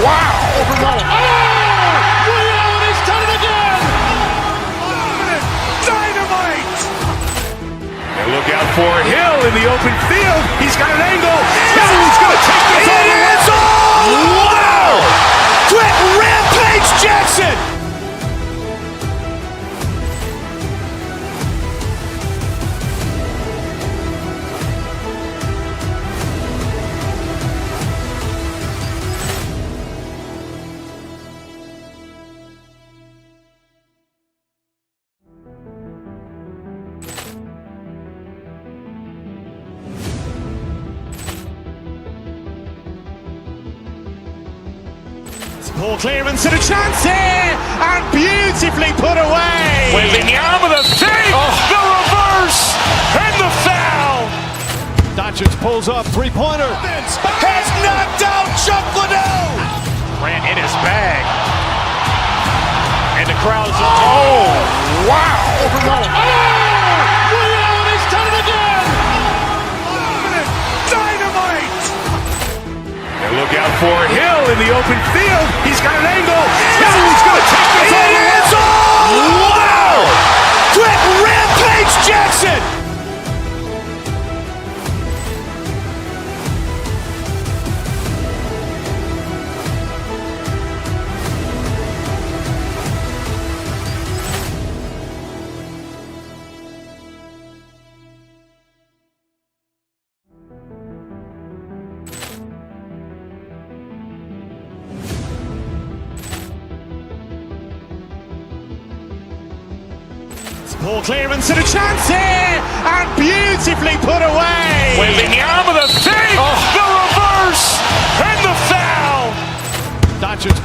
wow. Ray Allen has done it again. Dynamite. And look out for Hill in the open field. He's got an angle. Hill's going to take this all the way. Wow. Quick rampage Jackson. Ball clearance and a chance here, and beautifully put away. Wembanyama the save, the reverse, and the foul. Doncic pulls up, three-pointer. Has knocked out Chuck Liddell. Ran in his bag. And the crowd is, oh, wow. Ray Allen has done it again. Dynamite. And look out for Hill in the open field. He's got an angle. Hill's going to take this all the way. Wow. Quick rampage Jackson. Ball clearance and a chance here, and beautifully put away. Wembanyama the save, the reverse, and the foul. Doncic.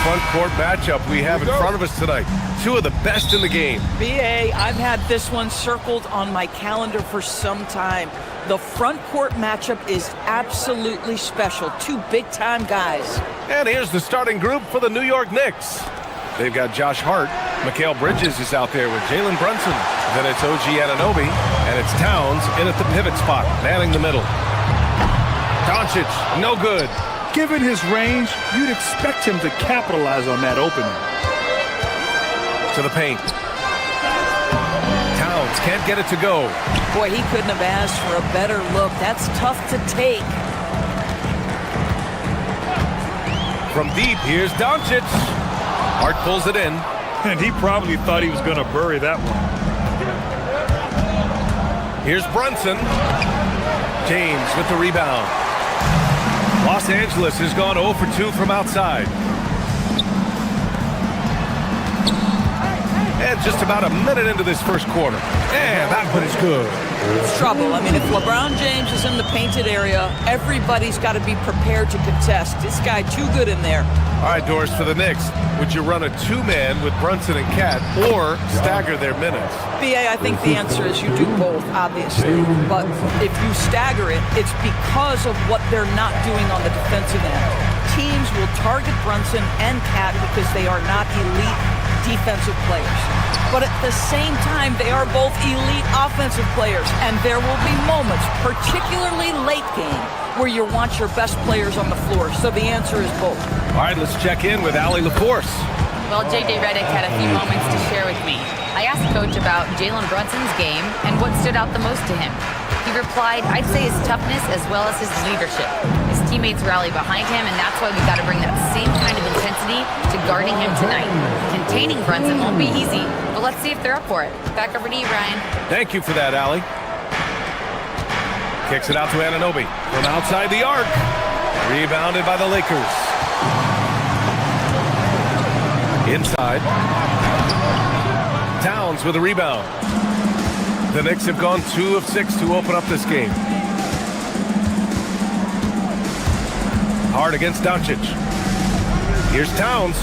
front court matchup we have in front of us tonight. Two of the best in the game. BA, I've had this one circled on my calendar for some time. The front court matchup is absolutely special. Two big-time guys. And here's the starting group for the New York Knicks. They've got Josh Hart. Mikal Bridges is out there with Jalen Brunson. Then it's OG Anunoby. And it's Towns in at the pivot spot, manning the middle. Doncic, no good. Given his range, you'd expect him to capitalize on that opening. To the paint. Towns can't get it to go. Boy, he couldn't have asked for a better look. That's tough to take. From deep, here's Doncic. Hart pulls it in. And he probably thought he was going to bury that one. Here's Brunson. James with the rebound. Los Angeles has gone 0 for 2 from outside. And just about a minute into this first quarter. And that one is good. It's trouble. I mean, if LeBron James is in the painted area, everybody's got to be prepared to contest. This guy too good in there. All right, Doris, for the Knicks, would you run a two-man with Brunson and Cat or stagger their minutes? BA, I think the answer is you do both, obviously. But if you stagger it, it's because of what they're not doing on the defensive end. Teams will target Brunson and Cat because they are not elite defensive players. But at the same time, they are both elite offensive players. And there will be moments, particularly late game, where you want your best players on the floor. So the answer is both. All right, let's check in with Allie LaForce. Well, J.J. Redick had a few moments to share with me. I asked Coach about Jalen Brunson's game and what stood out the most to him. He replied, I'd say his toughness as well as his leadership. His teammates rally behind him, and that's why we got to bring that same kind of intensity to guarding him tonight. Containing Brunson won't be easy, but let's see if they're up for it. Back over to you, Brian. Thank you for that, Allie. Kicks it out to Anunoby from outside the arc. Rebounded by the Lakers. Inside. Towns with a rebound. The Knicks have gone 2 of 6 to open up this game. Hard against Doncic. Here's Towns.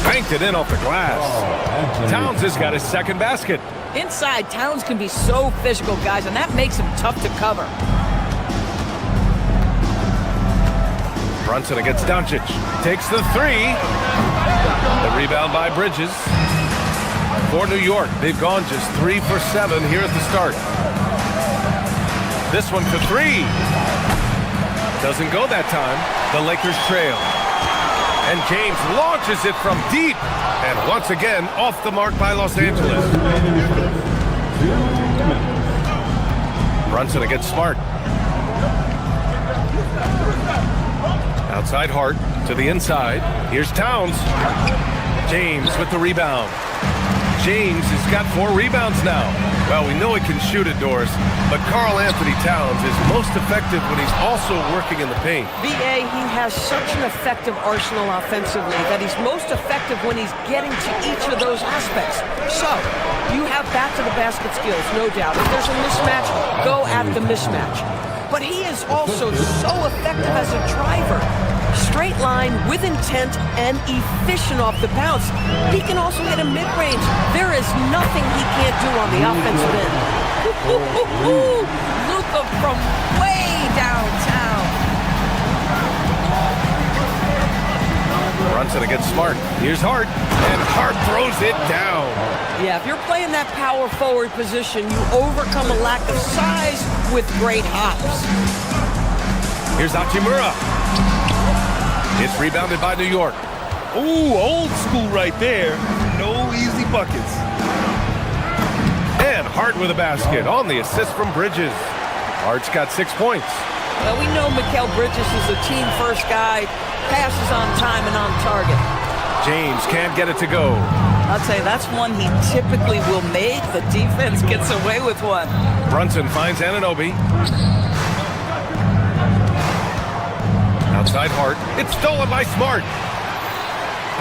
Banked it in off the glass. Towns has got his second basket. Inside, Towns can be so physical, guys, and that makes him tough to cover. Brunson against Doncic. Takes the three. The rebound by Bridges. For New York, they've gone just 3 for 7 here at the start. This one for 3. Doesn't go that time. The Lakers trail. And James launches it from deep. And once again, off the mark by Los Angeles. Brunson against Smart. Outside Hart to the inside. Here's Towns. James with the rebound. James has got 4 rebounds now. Well, we know he can shoot it, Doris, but Karl Anthony Towns is most effective when he's also working in the paint. BA, he has such an effective arsenal offensively that he's most effective when he's getting to each of those aspects. So, you have back-to-the-basket skills, no doubt. If there's a mismatch, go at the mismatch. But he is also so effective as a driver. Straight line, with intent, and efficient off the bounce. He can also hit a mid-range. There is nothing he can't do on the offensive end. Luka from way downtown. Brunson against Smart. Here's Hart, and Hart throws it down. Yeah, if you're playing that power forward position, you overcome a lack of size with great hops. Here's Hachimura. It's rebounded by New York. Ooh, old school right there. No easy buckets. And Hart with a basket on the assist from Bridges. Hart's got 6 points. Well, we know Mikal Bridges is a team-first guy. Passes on time and on target. James can't get it to go. I'll tell you, that's one he typically will make. The defense gets away with one. Brunson finds Anunoby. Outside Hart. It's stolen by Smart.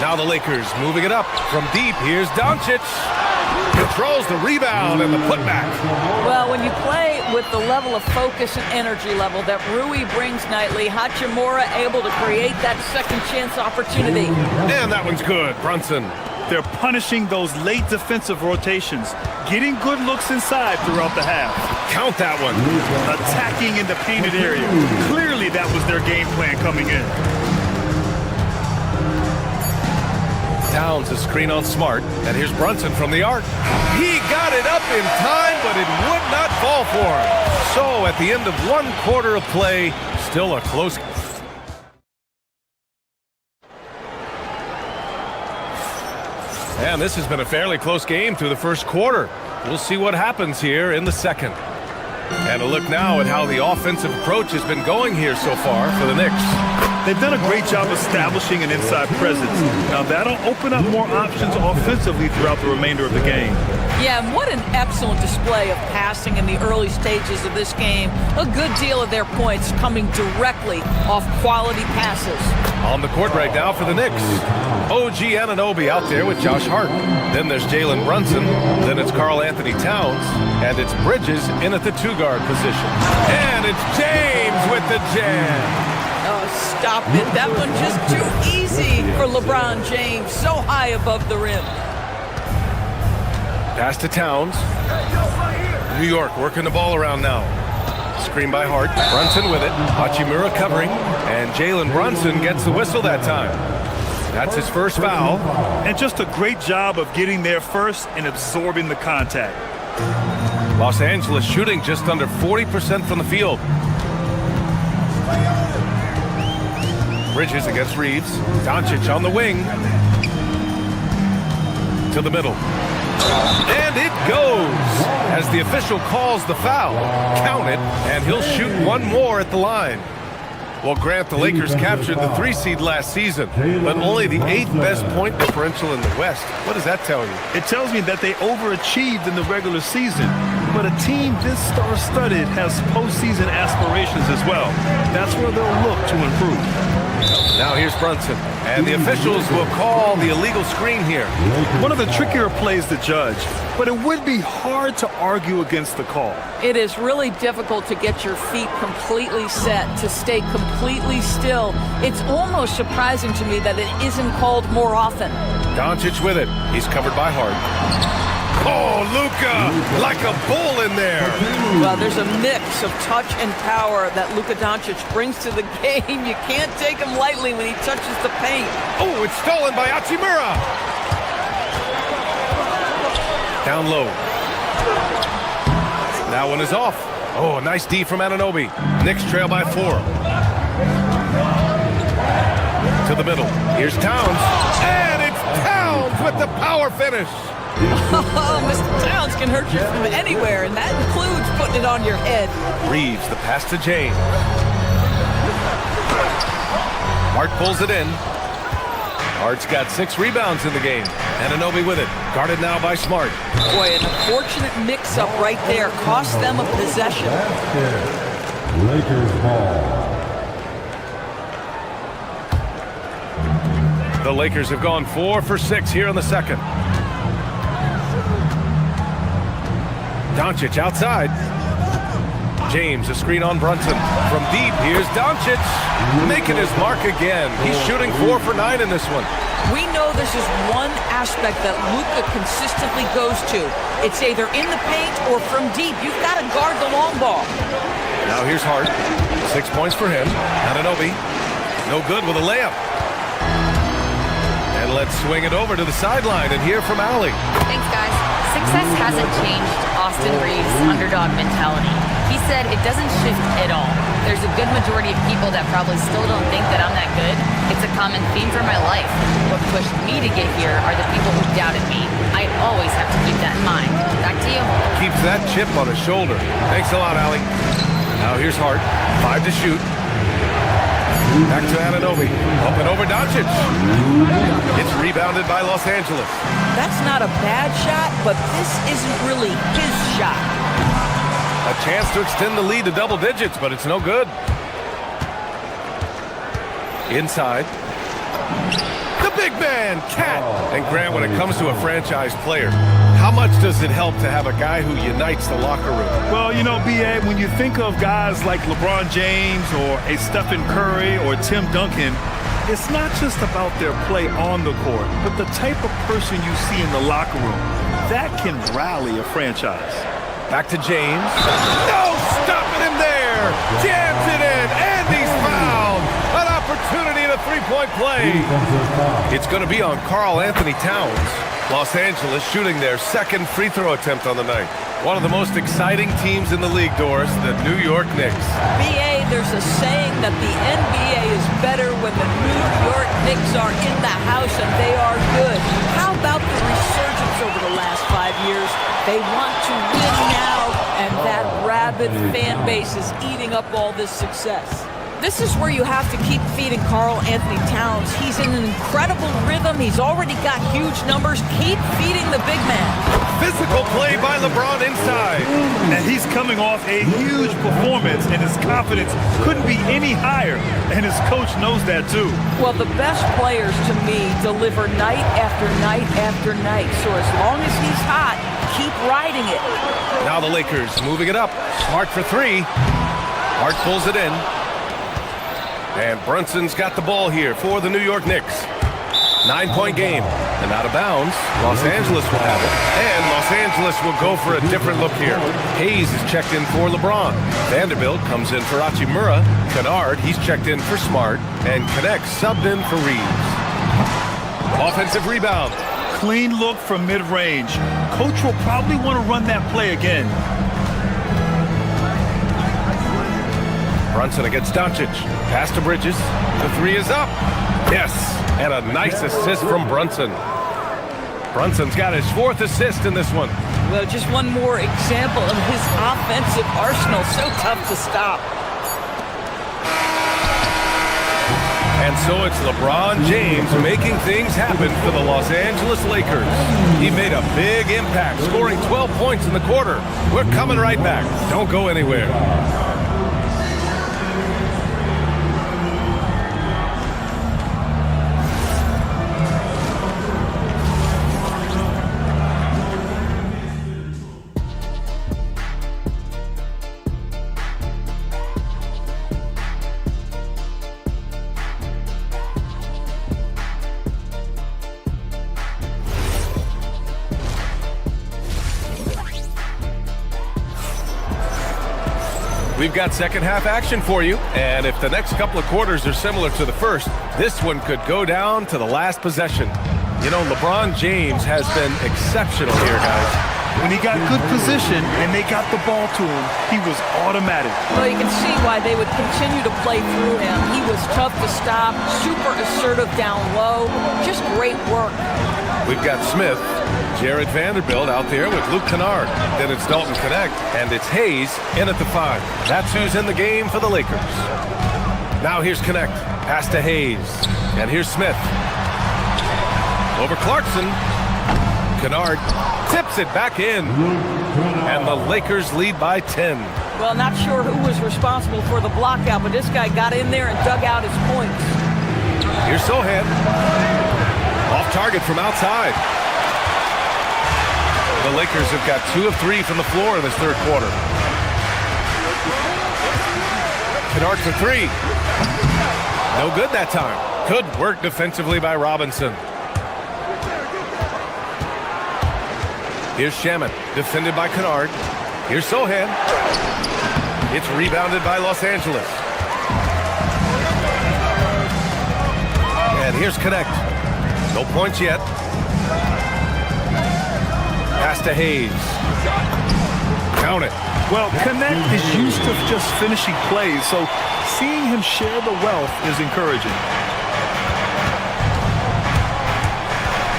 Now the Lakers moving it up. From deep, here's Doncic. controls the rebound and the putback. Well, when you play with the level of focus and energy level that Rui brings nightly, Hachimura able to create that second chance opportunity. And that one's good, Brunson. They're punishing those late defensive rotations, getting good looks inside throughout the half. Count that one. Attacking in the painted area. Clearly that was their game plan coming in. Downs a screen on Smart, and here's Brunson from the arc. He got it up in time, but it would not fall for him. So at the end of one quarter of play, still a close. And this has been a fairly close game through the first quarter. We'll see what happens here in the second. And a look now at how the offensive approach has been going here so far for the Knicks. They've done a great job establishing an inside presence. Now that'll open up more options offensively throughout the remainder of the game. Yeah, and what an excellent display of passing in the early stages of this game. A good deal of their points coming directly off quality passes. On the court right now for the Knicks, OG Anunoby out there with Josh Hart. Then there's Jalen Brunson. Then it's Karl Anthony Towns. And it's Bridges in at the two-guard position. And it's James with the jam. Oh, stop it. That one just too easy for LeBron James. So high above the rim. Pass to Towns. New York working the ball around now. Screen by Hart. Brunson with it. Hachimura covering. And Jalen Brunson gets the whistle that time. That's his first foul. And just a great job of getting there first and absorbing the contact. Los Angeles shooting just under 40% from the field. Bridges against Reeves. Doncic on the wing. To the middle. And it goes as the official calls the foul. Count it, and he'll shoot one more at the line. Well, Grant, the Lakers captured the 3 seed last season, but only the 8th best point differential in the West. What does that tell you? It tells me that they overachieved in the regular season, but a team this star-studded has postseason aspirations as well. That's where they'll look to improve. Now here's Brunson, and the officials will call the illegal screen here. One of the trickier plays to judge, but it would be hard to argue against the call. It is really difficult to get your feet completely set, to stay completely still. It's almost surprising to me that it isn't called more often. Doncic with it. He's covered by Hart. Oh, Luka, like a bull in there. Well, there's a mix of touch and power that Luka Doncic brings to the game. You can't take him lightly when he touches the paint. Oh, it's stolen by Hachimura. Down low. That one is off. Oh, nice D from Anunoby. Knicks trail by 4. To the middle. Here's Towns. And it's Towns with the power finish. Oh, Mr. Towns can hurt you from anywhere, and that includes putting it on your head. Reeves, the pass to James. Hart pulls it in. Hart's got 6 rebounds in the game. Anunoby with it. Guarded now by Smart. Boy, an unfortunate mix-up right there. Cost them a possession. Lakers ball. The Lakers have gone 4 for 6 here in the second. Doncic outside. James, a screen on Brunson. From deep, here's Doncic, making his mark again. He's shooting 4 for 9 in this one. We know this is one aspect that Luka consistently goes to. It's either in the paint or from deep. You've got to guard the long ball. Now here's Hart. 6 points for him. Anunoby, no good with a layup. And let's swing it over to the sideline and hear from Allie. Thanks, guys. Success hasn't changed Austin Reeves' underdog mentality. He said it doesn't shift at all. There's a good majority of people that probably still don't think that I'm that good. It's a common theme for my life. What pushed me to get here are the people who doubted me. I always have to keep that in mind. Back to you. Keeps that chip on his shoulder. Thanks a lot, Allie. Now here's Hart. 5 to shoot. Back to Anunoby. Up and over Doncic. It's rebounded by Los Angeles. That's not a bad shot, but this isn't really his shot. A chance to extend the lead to double digits, but it's no good. Inside. The Big man, Cat. And Grant, when it comes to a franchise player, how much does it help to have a guy who unites the locker room? Well, you know, B.A., when you think of guys like LeBron James or a Stephen Curry or Tim Duncan, it's not just about their play on the court, but the type of person you see in the locker room. That can rally a franchise. Back to James. No stopping him there. Jams it in, and he's fouled. An opportunity in a three-point play. It's going to be on Karl Anthony Towns. Los Angeles shooting their second free throw attempt on the night. One of the most exciting teams in the league, Doris, the New York Knicks. BA, there's a saying that the NBA is better when the New York Knicks are in the house and they are good. How about the resurgence over the last 5 years? They want to win now, and that rabid fan base is eating up all this success. This is where you have to keep feeding Karl Anthony Towns. He's in an incredible rhythm. He's already got huge numbers. Keep feeding the big man. Physical play by LeBron inside. And he's coming off a huge performance, and his confidence couldn't be any higher. And his coach knows that, too. Well, the best players, to me, deliver night after night after night. So as long as he's hot, keep riding it. Now the Lakers moving it up. Smart for three. Hart pulls it in. And Brunson's got the ball here for the New York Knicks. 9-point game. And out of bounds, Los Angeles will have it. And Los Angeles will go for a different look here. Hayes is checked in for LeBron. Vanderbilt comes in for Hachimura. Kennard, he's checked in for Smart. And Connect subbed in for Reeves. Offensive rebound. Clean look from mid-range. Coach will probably want to run that play again. Brunson against Doncic. Pass to Bridges. The three is up. Yes, and a nice assist from Brunson. Brunson's got his fourth assist in this one. Well, just one more example of his offensive arsenal. So tough to stop. And so it's LeBron James making things happen for the Los Angeles Lakers. He made a big impact, scoring 12 points in the quarter. We're coming right back. Don't go anywhere. We've got second half action for you, and if the next couple of quarters are similar to the first, this one could go down to the last possession. You know, LeBron James has been exceptional here, guys. When he got good position and they got the ball to him, he was automatic. Well, you can see why they would continue to play through him. He was tough to stop, super assertive down low, just great work. We've got Smith, Jared Vanderbilt out there with Luke Kennard. Then it's Dalton Connect, and it's Hayes in at the 5. That's who's in the game for the Lakers. Now here's Connect. Pass to Hayes. And here's Smith. Over Clarkson. Kennard tips it back in. And the Lakers lead by 10. Well, not sure who was responsible for the blockout, but this guy got in there and dug out his points. Here's Sohan. Off target from outside. The Lakers have got 2 of 3 from the floor in this third quarter. Kennard for 3. No good that time. Good work defensively by Robinson. Here's Shaman, defended by Kennard. Here's Sohan. It's rebounded by Los Angeles. And here's Connect. No points yet. Pass to Hayes. Count it. Well, Connect is used to just finishing plays, so seeing him share the wealth is encouraging.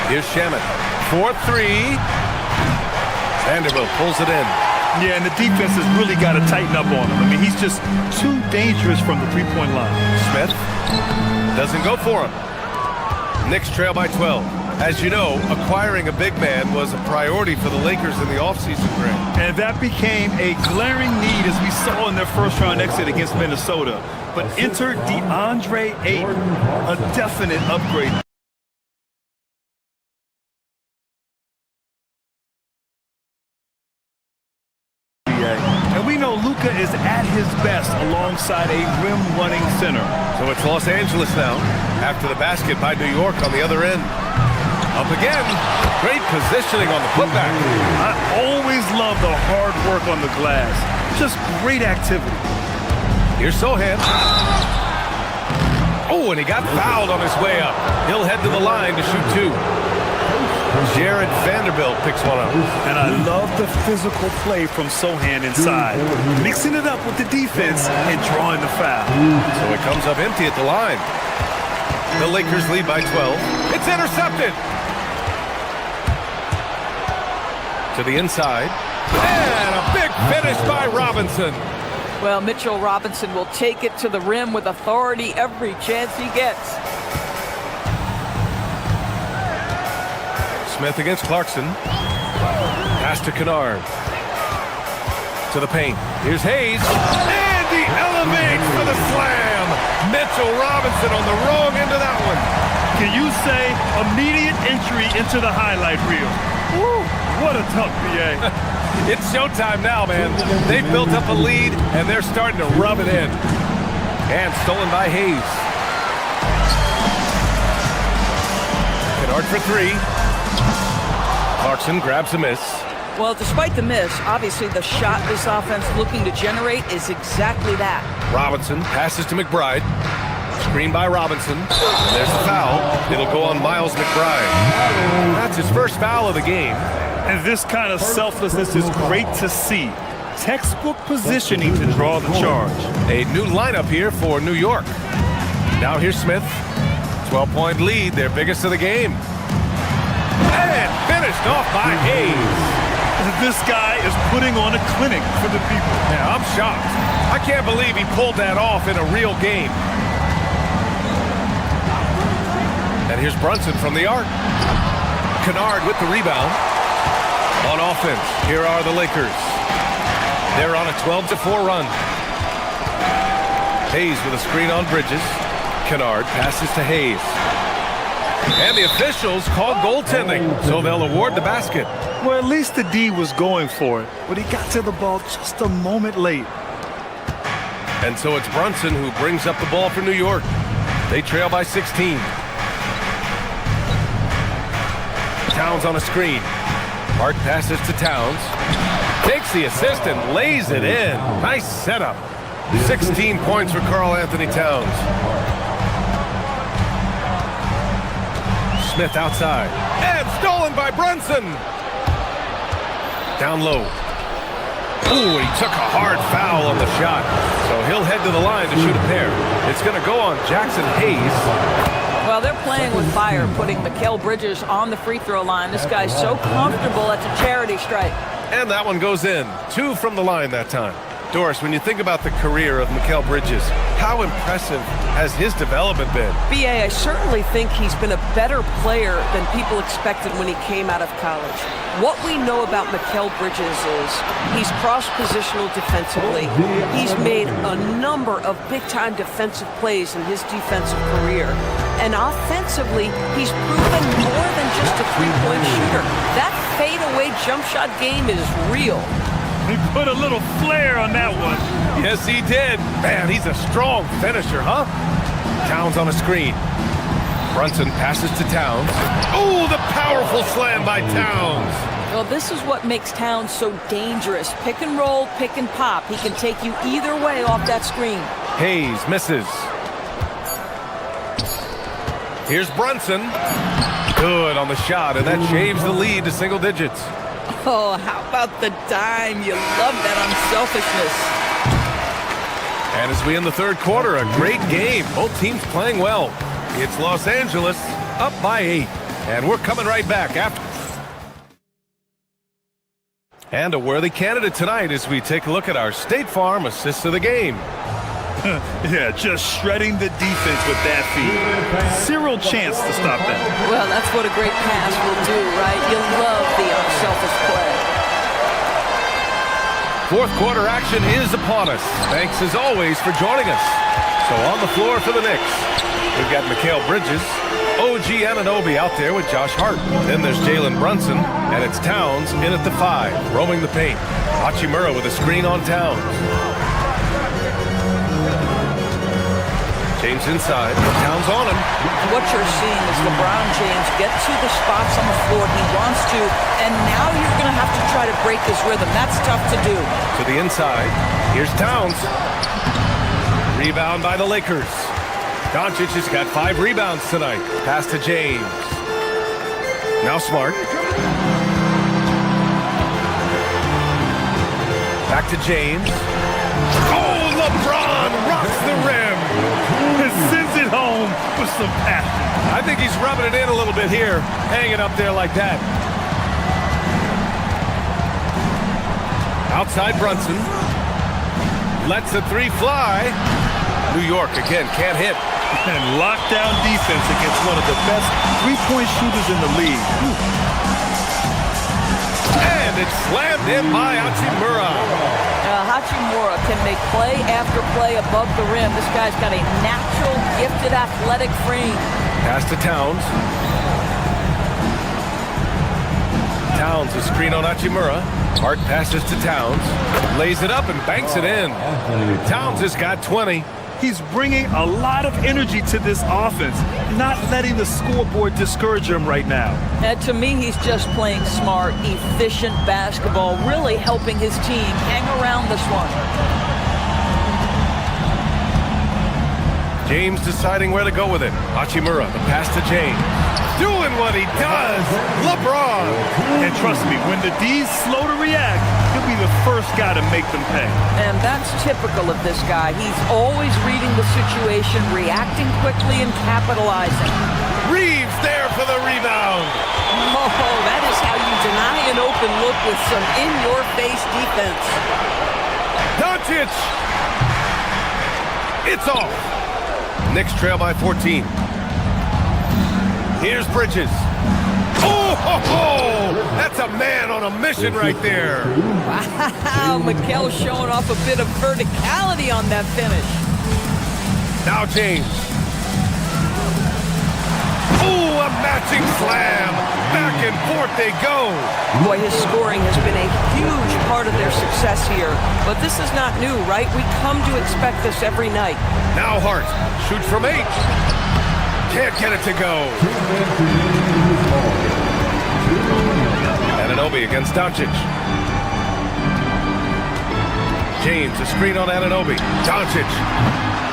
Here's Shaman. 4-3. Vanderbilt pulls it in. Yeah, and the defense has really got to tighten up on him. I mean, he's just too dangerous from the three-point line. Smith doesn't go for him. Knicks trail by 12. As you know, acquiring a big man was a priority for the Lakers in the offseason, Grant. And that became a glaring need as we saw in their first-round exit against Minnesota. But enter DeAndre Ayton, a definite upgrade. know, Luka is at his best alongside a rim-running center. So it's Los Angeles now, after the basket by New York on the other end. Up again. Great positioning on the putback. I always love the hard work on the glass. Just great activity. Here's Sohan. Oh, and he got fouled on his way up. He'll head to the line to shoot two. Jared Vanderbilt picks one up. And I love the physical play from Sohan inside, mixing it up with the defense and drawing the foul. So it comes up empty at the line. The Lakers lead by 12. It's intercepted. To the inside. And a big finish by Robinson. Well, Mitchell Robinson will take it to the rim with authority every chance he gets. Smith against Clarkson. Pass to Kennard. To the paint. Here's Hayes. And he elevates for the slam. Mitchell Robinson on the wrong end of that one. Can you say immediate entry into the highlight reel? Woo, what a tough BA. It's showtime now, man. They've built up a lead, and they're starting to rub it in. And stolen by Hayes. Kennard for three. Clarkson grabs a miss. Well, despite the miss, obviously the shot this offense looking to generate is exactly that. Robinson passes to McBride. Screen by Robinson. And there's the foul. It'll go on Miles McBride. That's his first foul of the game. And this kind of selflessness is great to see. Textbook positioning to draw the charge. A new lineup here for New York. Now here's Smith. 12-point lead, their biggest of the game. And finished off by Hayes. This guy is putting on a clinic for the people. Yeah, I'm shocked. I can't believe he pulled that off in a real game. And here's Brunson from the arc. Kennard with the rebound. On offense, here are the Lakers. They're on a 12-4 run. Hayes with a screen on Bridges. Kennard passes to Hayes. And the officials called goaltending, so they'll award the basket. Well, at least the D was going for it, but he got to the ball just a moment late. And so it's Brunson who brings up the ball for New York. They trail by 16. Towns on a screen. Hart passes to Towns. Takes the assist and lays it in. Nice setup. 16 points for Karl Anthony Towns. Smith outside. And stolen by Brunson. Down low. Ooh, he took a hard foul on the shot. So he'll head to the line to shoot a pair. It's going to go on Jackson Hayes. Well, they're playing with fire, putting Mikal Bridges on the free throw line. This guy's so comfortable, that's a charity strike. And that one goes in. 2 from the line that time. Doris, when you think about the career of Mikal Bridges, how impressive has his development been? B.A., I certainly think he's been a better player than people expected when he came out of college. What we know about Mikal Bridges is he's cross-positional defensively. He's made a number of big-time defensive plays in his defensive career. And offensively, he's proven more than just a three-point shooter. That fadeaway jump shot game is real. He put a little flair on that one. Yes, he did. Man, he's a strong finisher, huh? Towns on a screen. Brunson passes to Towns. Oh, the powerful slam by Towns. Well, this is what makes Towns so dangerous. Pick and roll, pick and pop. He can take you either way off that screen. Hayes misses. Here's Brunson. Good on the shot, and that shaves the lead to single digits. Oh, how about the dime? You love that unselfishness. And as we end the third quarter, a great game. Both teams playing well. It's Los Angeles up by 8. And we're coming right back after. And a worthy candidate tonight as we take a look at our State Farm assists of the game. Yeah, just shredding the defense with that feed. Zero chance to stop that. Well, that's what a great pass will do, right? You love the unselfish play. Fourth quarter action is upon us. Thanks as always for joining us. So on the floor for the Knicks, we've got Mikal Bridges, OG Anunoby out there with Josh Hart. Then there's Jalen Brunson, and it's Towns in at the 5, roaming the paint. Hachimura with a screen on Towns. James inside, Towns on him. What you're seeing is LeBron James get to the spots on the floor he wants to, and now you're going to have to try to break his rhythm. That's tough to do. To the inside, here's Towns. Rebound by the Lakers. Doncic has got 5 rebounds tonight. Pass to James. Now Smart. Back to James. Oh, LeBron rocks the rim. And sends it home with some passion. I think he's rubbing it in a little bit here, hanging up there like that. Outside Brunson. Lets the 3 fly. New York again can't hit. And lockdown defense against one of the best three-point shooters in the league. And it's slammed in by Hachimura. Hachimura can make play after play above the rim. This guy's got a natural, gifted, athletic frame. Pass to Towns. Towns, a screen on Hachimura. Hart passes to Towns. Lays it up and banks it in. Towns has got 20. He's bringing a lot of energy to this offense, not letting the scoreboard discourage him right now. And to me, he's just playing smart, efficient basketball, really helping his team hang around this one. James deciding where to go with it. Hachimura, the pass to James. Doing what he does. LeBron. And trust me, when the D's slow to react, he'll be the first guy to make them pay. And that's typical of this guy. He's always reading the situation, reacting quickly and capitalizing. Reeves there for the rebound. Oh, that is how you deny an open look with some in-your-face defense. Doncic. It's off. Knicks trail by 14. Here's Bridges. Oh, ho, ho! That's a man on a mission right there. Wow, Mikel showing off a bit of verticality on that finish. Now James. Oh, a matching slam. Back and forth they go. Boy, his scoring has been a huge part of their success here. But this is not new, right? We come to expect this every night. Now Hart shoots from 8. Can't get it to go. Anunoby against Doncic. James, a screen on Anunoby. Doncic.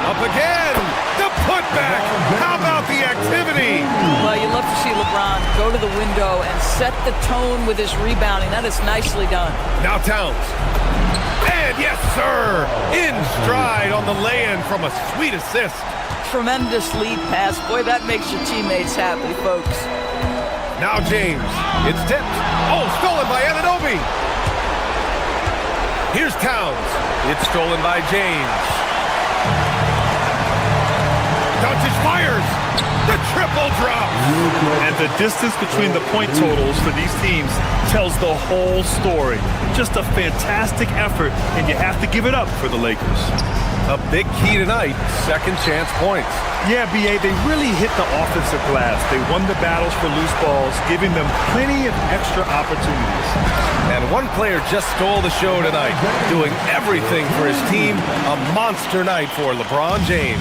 Up again. The putback. How about the activity? Well, you love to see LeBron go to the window and set the tone with his rebounding. That is nicely done. Now Towns. And yes, sir. In stride on the lay-in from a sweet assist. Tremendous lead pass. Boy, that makes your teammates happy, folks. Now James. It's tipped. Oh, stolen by Anunoby. Here's Towns. It's stolen by James. Doncic fires. The triple drop. And the distance between the point totals for these teams tells the whole story. Just a fantastic effort, and you have to give it up for the Lakers. A big key tonight, second chance points. Yeah, B.A., they really hit the offensive glass. They won the battles for loose balls, giving them plenty of extra opportunities. And one player just stole the show tonight, doing everything for his team. A monster night for LeBron James.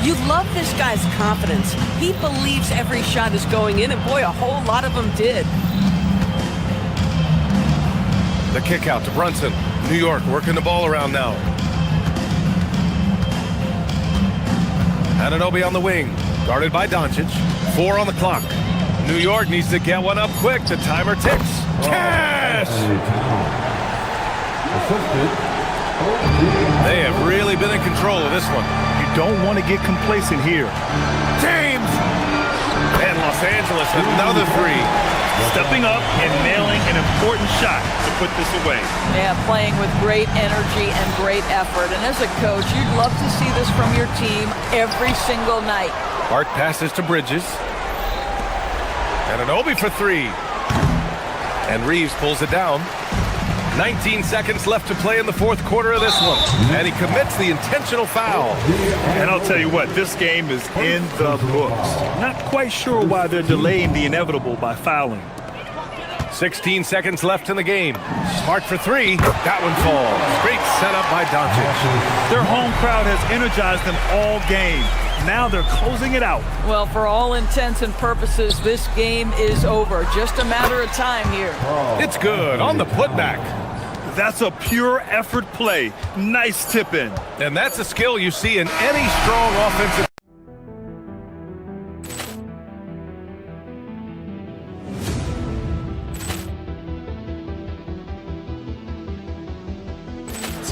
You love this guy's confidence. He believes every shot is going in, and boy, a whole lot of them did. The kick out to Brunson. New York working the ball around now. Anunoby on the wing, guarded by Doncic. 4 on the clock. New York needs to get one up quick. The timer ticks. Cash! They have really been in control of this one. You don't want to get complacent here. James! And Los Angeles, another 3. Stepping up and nailing an important shot to put this away. Yeah, playing with great energy and great effort. And as a coach, you'd love to see this from your team every single night. Hart passes to Bridges. Anunoby for 3. And Reeves pulls it down. 19 seconds left to play in the fourth quarter of this one. And he commits the intentional foul. And I'll tell you what, this game is in the books. Not quite sure why they're delaying the inevitable by fouling. 16 seconds left in the game. Smart for three. That one falls. Great setup by Doncic. Their home crowd has energized them all game. Now they're closing it out. Well, for all intents and purposes, this game is over. Just a matter of time here. It's good on the putback. That's a pure effort play. Nice tip in. And that's a skill you see in any strong offensive.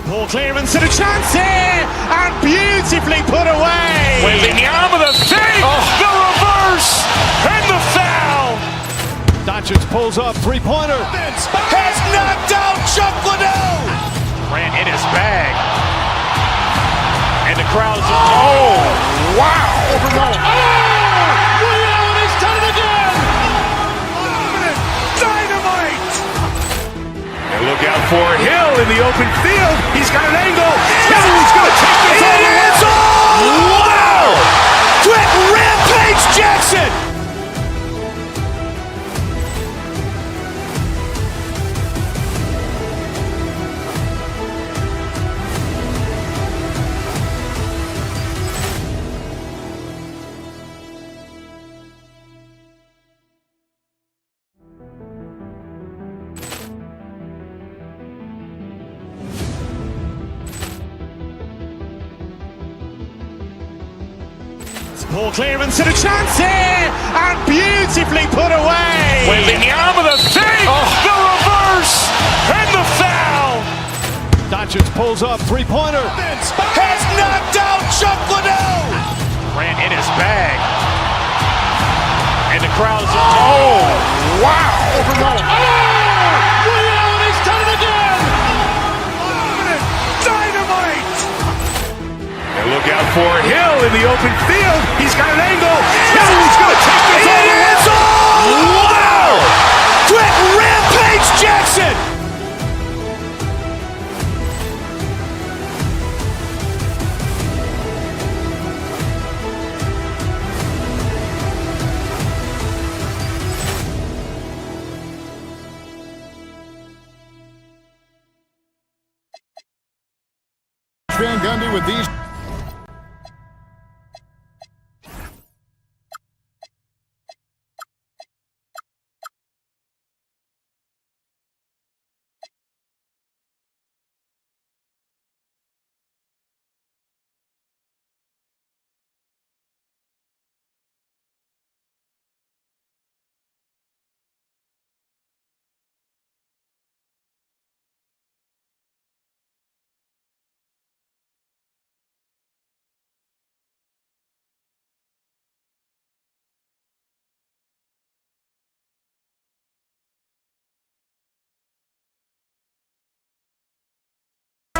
Ball clearance and a chance here, and beautifully put away. Wembanyama the save, the reverse, and the foul. Doncic pulls up, three-pointer. Has knocked out Chuck Liddell. Ran in his bag. And the crowd is, oh, wow. Ray Allen has done it again. Dynamite. And look out for Hill in the open field. He's got an angle. Hill's going to take this all the way. Wow! Quick Rampage Jackson. Ball clearance and a chance here, and beautifully put away. Wembanyama the save, the reverse, and the foul. Doncic pulls up, three-pointer. Has knocked out Chuck Liddell. Ran in his bag. And the crowd is, oh, wow. Ray Allen has done it again. Dynamite. And look out for Hill in the open field. He's got an angle. Hill's going to take this all the way. Wow! Quick Rampage Jackson. Van Gundy with these.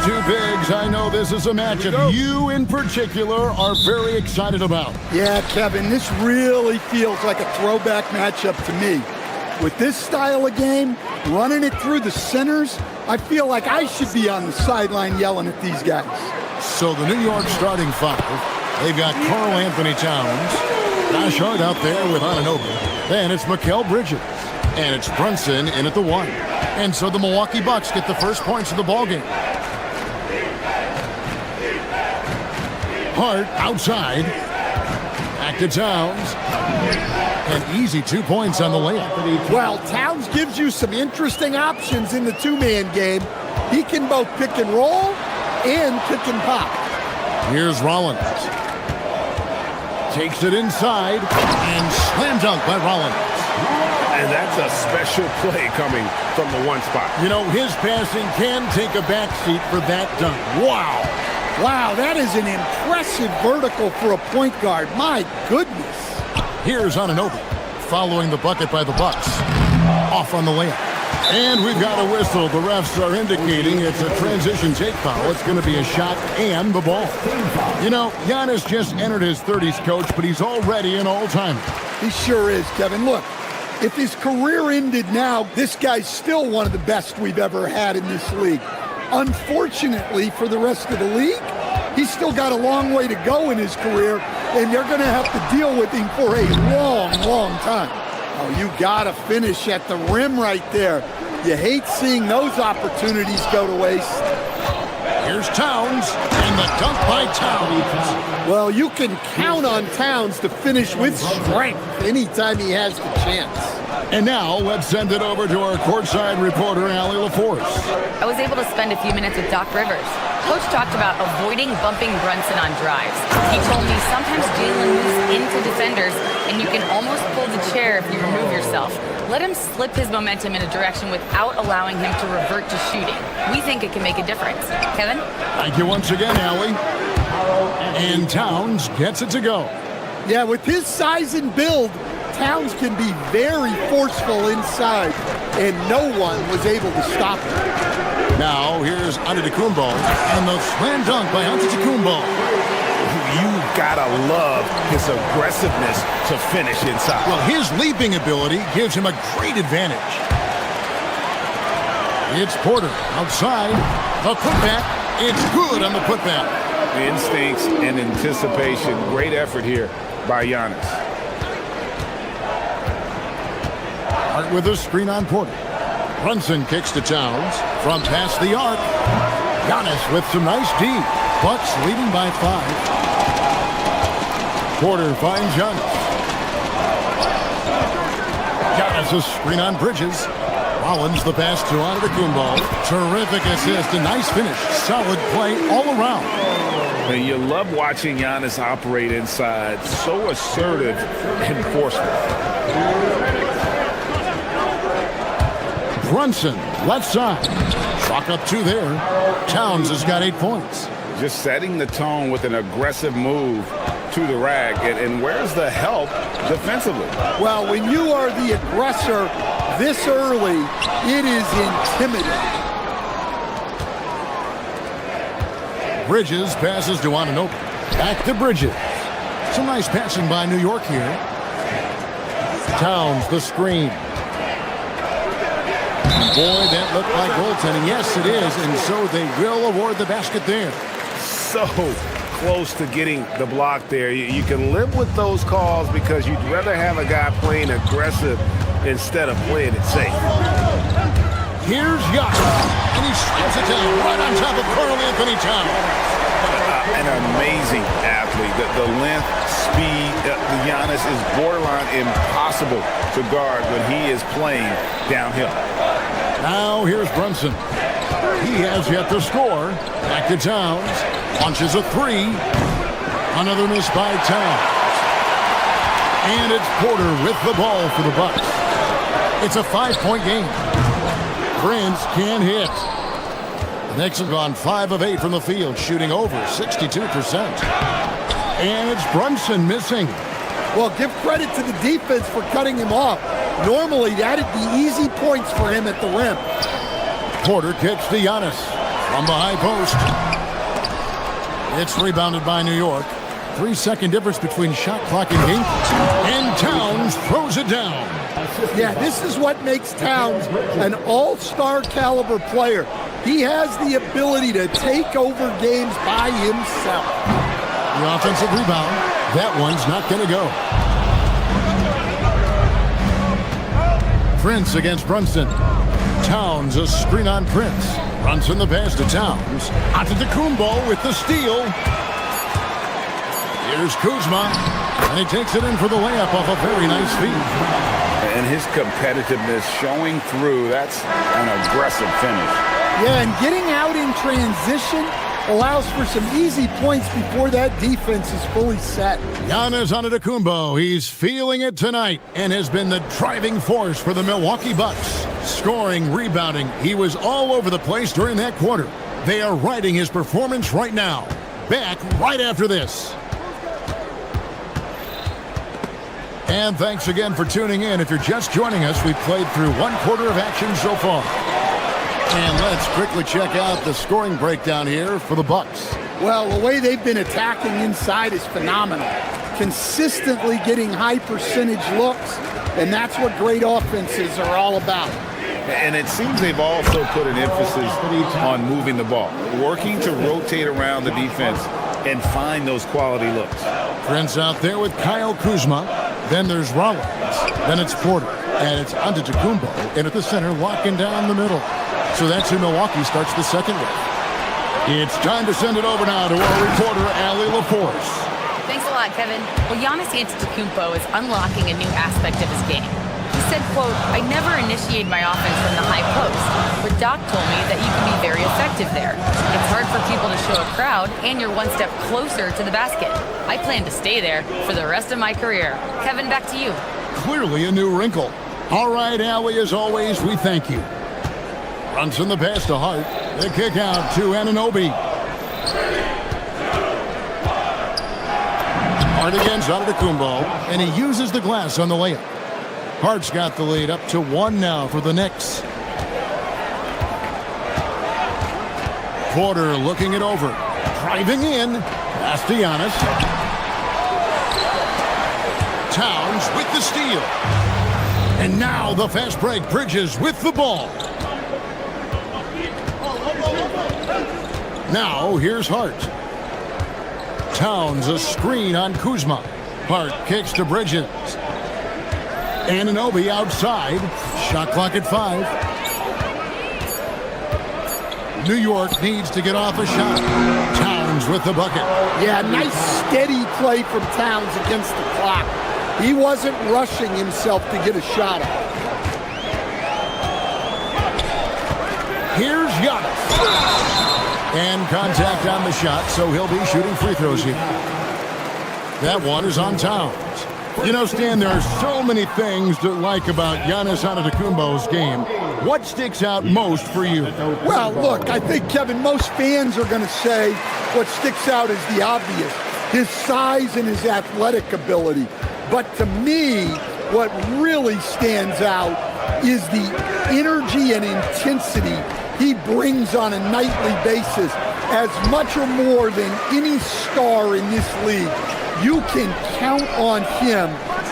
Two bigs, I know this is a matchup you in particular are very excited about. Yeah, Kevin, this really feels like a throwback matchup to me. With this style of game, running it through the centers, I feel like I should be on the sideline yelling at these guys. So the New York starting five, they've got Karl Anthony Towns, Josh Hart out there with Anunoby. Then it's Mikal Bridges, and it's Brunson in at the one. And so the Milwaukee Bucks get the first points of the ballgame. Hart outside. Back to Towns. And easy 2 points on the layup. Well, Towns gives you some interesting options in the two-man game. He can both pick and roll and pick and pop. Here's Rollins. Takes it inside and slam dunk by Rollins. And that's a special play coming from the one spot. You know, his passing can take a backseat for that dunk. Wow. Wow, that is an impressive vertical for a point guard. My goodness. Here's Anunoby following the bucket by the Bucks. Off on the layup. And we've got a whistle. The refs are indicating it's a transition take foul. It's going to be a shot and the ball. You know, Giannis just entered his 30s, coach, but he's already an all-timer. He sure is, Kevin. Look, If his career ended now, this guy's still one of the best we've ever had in this league. Unfortunately for the rest of the league, he's still got a long way to go in his career, and they're going to have to deal with him for a long, long time. Oh, you got to finish at the rim right there. You hate seeing those opportunities go to waste. Here's Towns, and the dunk by Towns. Well, you can count on Towns to finish with strength anytime he has the chance. And now let's send it over to our courtside reporter, Allie LaForce. I was able to spend a few minutes with Doc Rivers. Coach talked about avoiding bumping Brunson on drives. He told me sometimes Jalen moves into defenders, and you can almost pull the chair if you remove yourself. Let him slip his momentum in a direction without allowing him to revert to shooting. We think it can make a difference. Kevin? Thank you once again, Allie. And Towns gets it to go. Yeah, with his size and build, Towns can be very forceful inside, and no one was able to stop him. Now, here's Antetokounmpo, and the slam dunk by Antetokounmpo. You gotta love his aggressiveness to finish inside. Well, his leaping ability gives him a great advantage. It's Porter outside. The putback. It's good on the putback. Instincts and anticipation. Great effort here by Giannis. Hart with a screen on Porter. Brunson kicks to Towns from past the arc. Giannis with some nice D. Bucks leading by 5. Porter finds Giannis. Giannis a screen on Bridges. Rollins the pass to Antetokounmpo. Terrific assist, a nice finish. Solid play all around. And you love watching Giannis operate inside. So assertive and forceful. Brunson, left side. Chalk up 2 there. Towns has got 8 points. Just setting the tone with an aggressive move to the rack. And where's the help defensively? Well, when you are the aggressor this early, it is intimidating. Bridges passes to Anunoby. Back to Bridges. Some nice passing by New York here. Towns, the screen. Boy, that looked like goaltending. Yes, it is, and so they will award the basket there. So close to getting the block there. You can live with those calls because you'd rather have a guy playing aggressive instead of playing it safe. Here's Giannis, and he slams it down right on top of Karl-Anthony Towns. An amazing athlete. The length, speed, Giannis is borderline impossible to guard when he is playing downhill. Now here's Brunson. He has yet to score. Back to Towns. Launches a 3. Another miss by Towns. And it's Porter with the ball for the Bucks. It's a 5-point game. Prince can't hit. The Knicks have gone 5 of 8 from the field, shooting over 62%. And it's Brunson missing. Well, give credit to the defense for cutting him off. Normally, that'd be easy points for him at the rim. Porter kicks to Giannis from the high post. It's rebounded by New York. 3-second difference between shot clock and game. And Towns throws it down. Yeah, this is what makes Towns an all-star caliber player. He has the ability to take over games by himself. The offensive rebound. That one's not going to go. Prince against Brunson. Towns a screen on Prince. Brunson the pass to Towns. Antetokounmpo with the steal. Here's Kuzma. And he takes it in for the layup off a very nice feed. And his competitiveness showing through. That's an aggressive finish. Yeah, and getting out in transition allows for some easy points before that defense is fully set. Giannis Antetokounmpo, he's feeling it tonight and has been the driving force for the Milwaukee Bucks. Scoring, rebounding, he was all over the place during that quarter. They are riding his performance right now. Back right after this. And thanks again for tuning in. If you're just joining us, we've played through 1 quarter of action so far. And let's quickly check out the scoring breakdown here for the Bucks. Well, the way they've been attacking inside is phenomenal. Consistently getting high percentage looks And that's what great offenses are all about. And it seems they've also put an emphasis on moving the ball, working to rotate around the defense and find those quality looks. Prince out there with Kyle Kuzma. Then there's Rollins. Then it's Porter. And it's Antetokounmpo in at the center, locking down the middle. So that's who Milwaukee starts the second with. It's time to send it over now to our reporter, Allie LaForce. Thanks a lot, Kevin. Well, Giannis Antetokounmpo is unlocking a new aspect of his game. He said, quote, "I never initiate my offense from the high post, but Doc told me that you can be very effective there. It's hard for people to show a crowd, and you're one step closer to the basket. I plan to stay there for the rest of my career." Kevin, back to you. Clearly a new wrinkle. All right, Allie, as always, we thank you. Runs in the pass to Hart. The kick out to Anunoby. Hart against Antetokounmpo, and he uses the glass on the layup. Hart's got the lead up to 1 now for the Knicks. Porter looking it over. Driving in. Pass to Giannis. Towns with the steal. And now the fast break. Bridges with the ball. Now here's Hart. Towns a screen on Kuzma. Hart kicks to Bridges. Anunoby outside. Shot clock at 5. New York needs to get off a shot. Towns with the bucket. Yeah, nice steady play from Towns against the clock. He wasn't rushing himself to get a shot off. Here's Giannis. And contact on the shot, so he'll be shooting free throws here. That one is on Towns. You know, Stan, there are so many things to like about Giannis Antetokounmpo's game. What sticks out most for you? Well, look, I think, Kevin, most fans are going to say what sticks out is the obvious, his size and his athletic ability. But to me, what really stands out is the energy and intensity he brings on a nightly basis, as much or more than any star in this league. You can count on him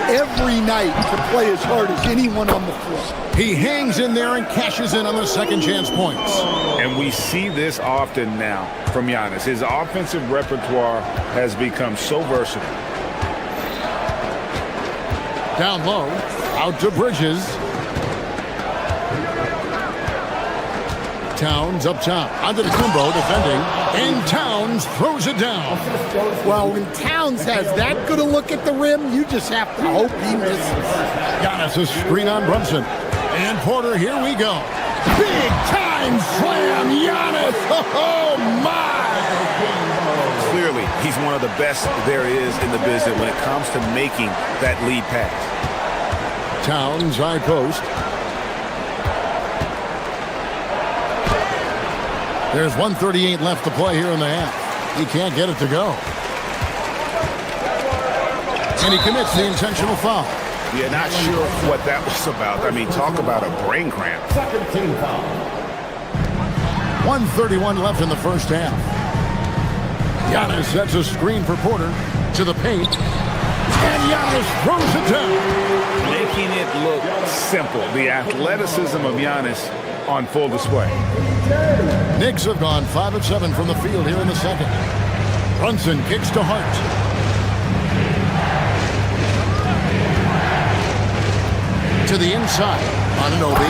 every night to play as hard as anyone on the floor. He hangs in there and cashes in on the second chance points. And we see this often now from Giannis. His offensive repertoire has become so versatile. Down low, out to Bridges. Towns up top, Antetokounmpo defending, and Towns throws it down. Well, when Towns has that good a look at the rim, you just have to hope he misses. Giannis a screen on Brunson. And Porter, here we go. Big time slam, Giannis! Oh, my! Clearly, he's one of the best there is in the business when it comes to making that lead pass. Towns, high post. There's 1:38 left to play here in the half. He can't get it to go. And he commits the intentional foul. Yeah, not sure what that was about. I mean, talk about a brain cramp. 1:31 left in the first half. Giannis sets a screen for Porter to the paint. And Giannis throws it down. Making it look simple. The athleticism of Giannis on full display. Knicks have gone 5 of 7 from the field here in the second. Brunson kicks to Hart. To the inside, Anunoby.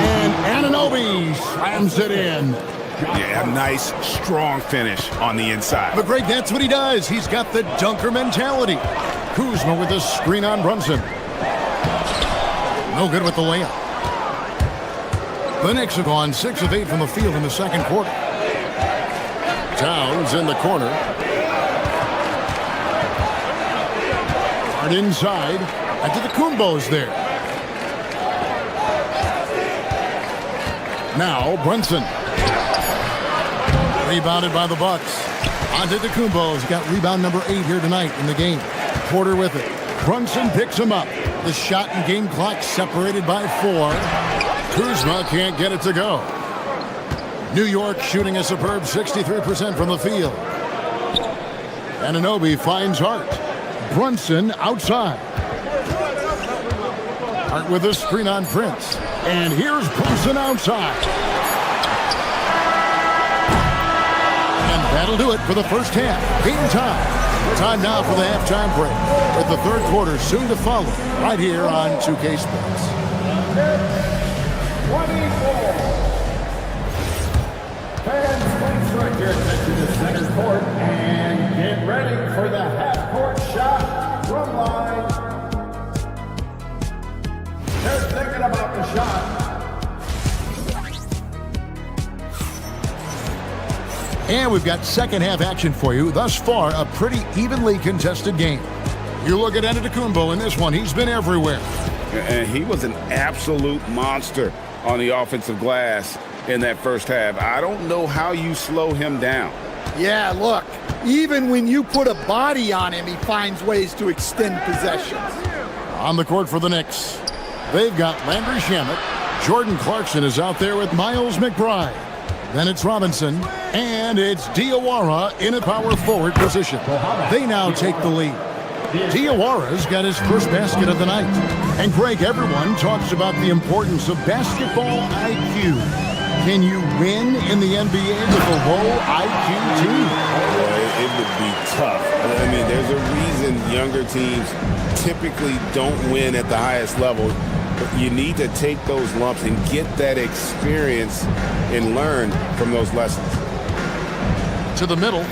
And Anunoby slams it in. Yeah, a nice, strong finish on the inside. But Greg, that's what he does. He's got the dunker mentality. Kuzma with a screen on Brunson. No good with the layup. The Knicks have gone 6 of 8 from the field in the second quarter. Towns in the corner. Hard inside. Antetokounmpo's there. Now Brunson. Rebounded by the Bucks. Antetokounmpo's got rebound number 8 here tonight in the game. Porter with it. Brunson picks him up. The shot and game clock separated by 4. Kuzma can't get it to go. New York shooting a superb 63% from the field. Anunoby finds Hart. Brunson outside. Hart with a screen on Prince. And here's Brunson outside. And that'll do it for the first half. Game time. Time now for the halftime break, with the third quarter soon to follow, right here on 2K Sports. 24. Fans, please direct your attention to center court and get ready for the half-court shot from line. They're thinking about the shot. And we've got second half action for you. Thus far, a pretty evenly contested game. You look at Antetokounmpo in this one. He's been everywhere. And he was an absolute monster on the offensive glass in that first half. I don't know how you slow him down. Yeah, look, even when you put a body on him, he finds ways to extend possessions. On the court for the Knicks, they've got Landry Shamet. Jordan Clarkson is out there with Miles McBride. Then it's Robinson, and it's Diawara in a power forward position. They now take the lead. Diawara's got his first basket of the night. And Greg, everyone talks about the importance of basketball IQ. Can you win in the NBA with a low IQ team? It would be tough. I mean, there's a reason younger teams typically don't win at the highest level. But you need to take those lumps and get that experience and learn from those lessons. To the middle,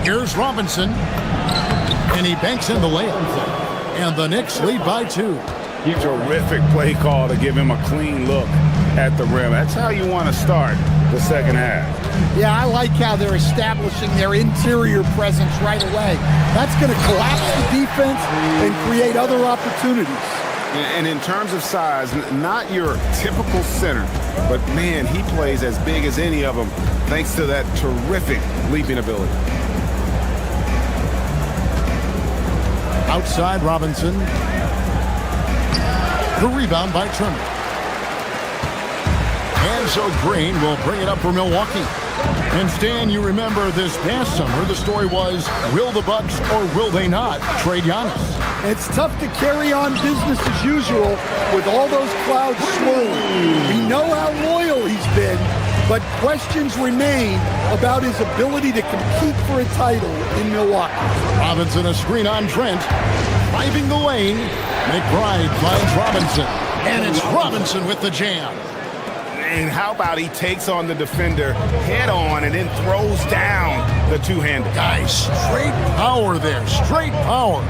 here's Robinson, and he banks in the layup. And the Knicks lead by 2. Terrific play call to give him a clean look at the rim. That's how you want to start the second half. Yeah, I like how they're establishing their interior presence right away. That's going to collapse the defense and create other opportunities. And in terms of size, not your typical center, but man, he plays as big as any of them thanks to that terrific leaping ability. Outside Robinson. The rebound by Turner. And so Green will bring it up for Milwaukee. And Stan, you remember this past summer, the story was, will the Bucks or will they not trade Giannis? It's tough to carry on business as usual with all those clouds swirling. We know how loyal he's been, but questions remain about his ability to compete for a title in Milwaukee. Robinson, a screen on Trent. Driving the lane. McBride finds Robinson. And it's Robinson with the jam. And how about he takes on the defender head on and then throws down the two-handed. Guys, straight power there. Straight power.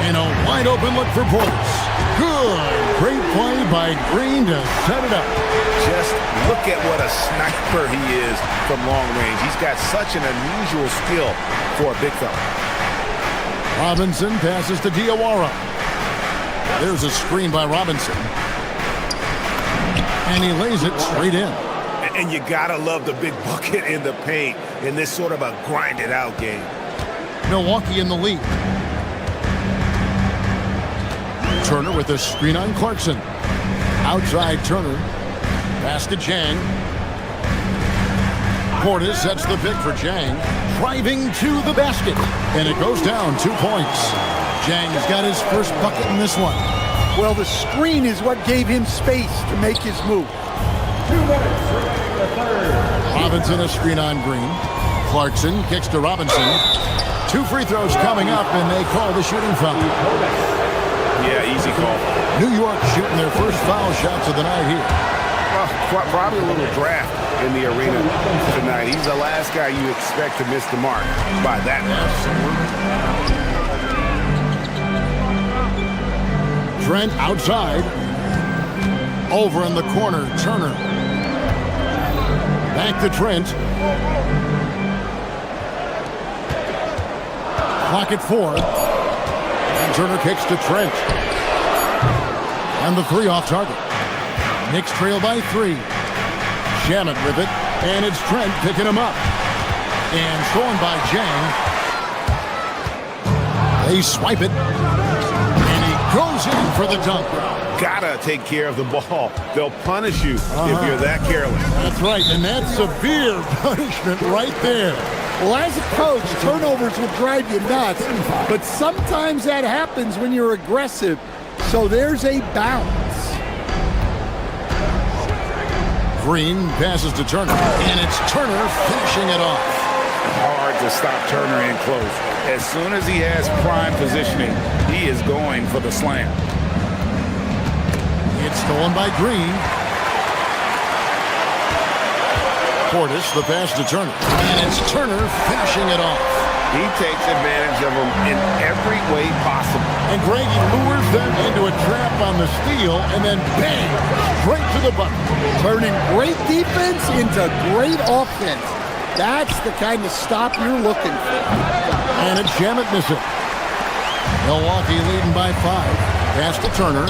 And a wide open look for Portis. Good. Great play by Green to set it up. Just look at what a sniper he is from long range. He's got such an unusual skill for a big fella. Robinson passes to Diawara. There's a screen by Robinson. And he lays it straight in. And you gotta love the big bucket in the paint in this sort of a grinded out game. Milwaukee in the lead. Turner with a screen on Clarkson. Outside Turner. Pass to Jang. Portis sets the pick for Jang. Driving to the basket. And it goes down 2 points. Jang's got his first bucket in this one. Well, the screen is what gave him space to make his move. 2 minutes remaining in the third. Robinson a screen on Green. Clarkson kicks to Robinson. 2 free throws coming up, and they call the shooting foul. Yeah, easy call. New York shooting their first foul shots of the night here. Well, probably a little draft in the arena tonight. He's the last guy you expect to miss the mark by that much. Trent outside. Over in the corner, Turner. Back to Trent. Clock at 4. And Turner kicks to Trent. And the 3 off target. Knicks trail by 3. Shamet with it. And it's Trent picking him up. And thrown by Jang. They swipe it. Goes in for the dunk. Gotta take care of the ball. They'll punish you if you're that careless. That's right, and that's severe punishment right there. Well, as a coach, turnovers will drive you nuts, but sometimes that happens when you're aggressive. So there's a balance. Green passes to Turner, and it's Turner finishing it off. Hard to stop Turner in close. As soon as he has prime positioning, he is going for the slam. It's stolen by Green. Portis, the pass to Turner, and it's Turner finishing it off. He takes advantage of them in every way possible. And Greg, he lures them into a trap on the steal, and then bang, straight to the bucket. Turning great defense into great offense. That's the kind of stop you're looking for. And it's Shamet missing. Milwaukee leading by 5. Pass to Turner.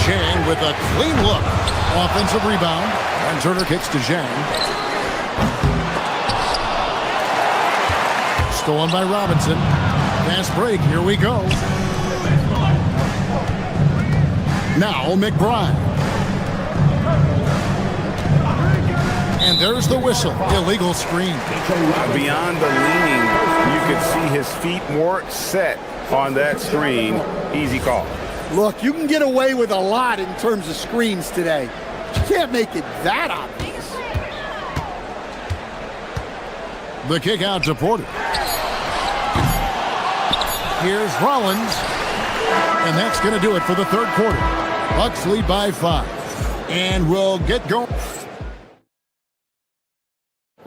Chang with a clean look. Offensive rebound. And Turner kicks to Zhang. Stolen by Robinson. Fast break. Here we go. Now McBride. And there's the whistle. Illegal screen. Beyond the leaning, you could see his feet more set on that screen. Easy call. Look, you can get away with a lot in terms of screens today. You can't make it that obvious. The kick out to Porter. Here's Rollins. And that's going to do it for the third quarter. Bucks lead by 5. And we'll get going.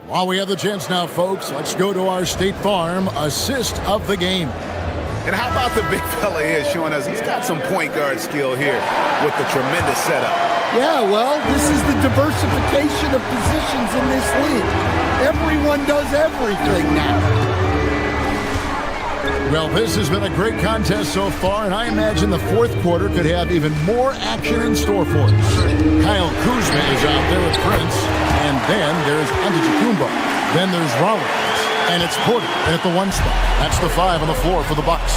While we have the chance now, folks, let's go to our State Farm assist of the game. And how about the big fella here showing us he's got some point guard skill here with the tremendous setup. Yeah, well, this is the diversification of positions in this league. Everyone does everything now. Well, this has been a great contest so far, and I imagine the fourth quarter could have even more action in store for us. Kyle Kuzma is out there with Prince, and then there's Antetokounmpo. Then there's Rollins, and it's Porter at the 1 spot. That's the 5 on the floor for the Bucks.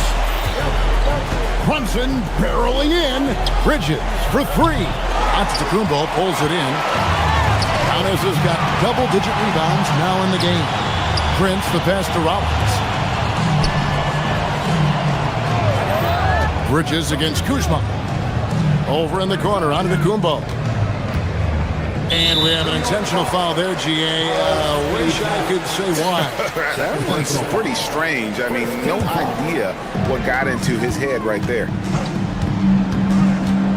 Brunson barreling in. Bridges for 3. Antetokounmpo pulls it in. Giannis has got double-digit rebounds now in the game. Prince the pass to Rollins. Bridges against Kuzma. Over in the corner, Antetokounmpo. And we have an intentional foul there, GA. Wish I could say why. That one's pretty strange. I mean, no idea what got into his head right there.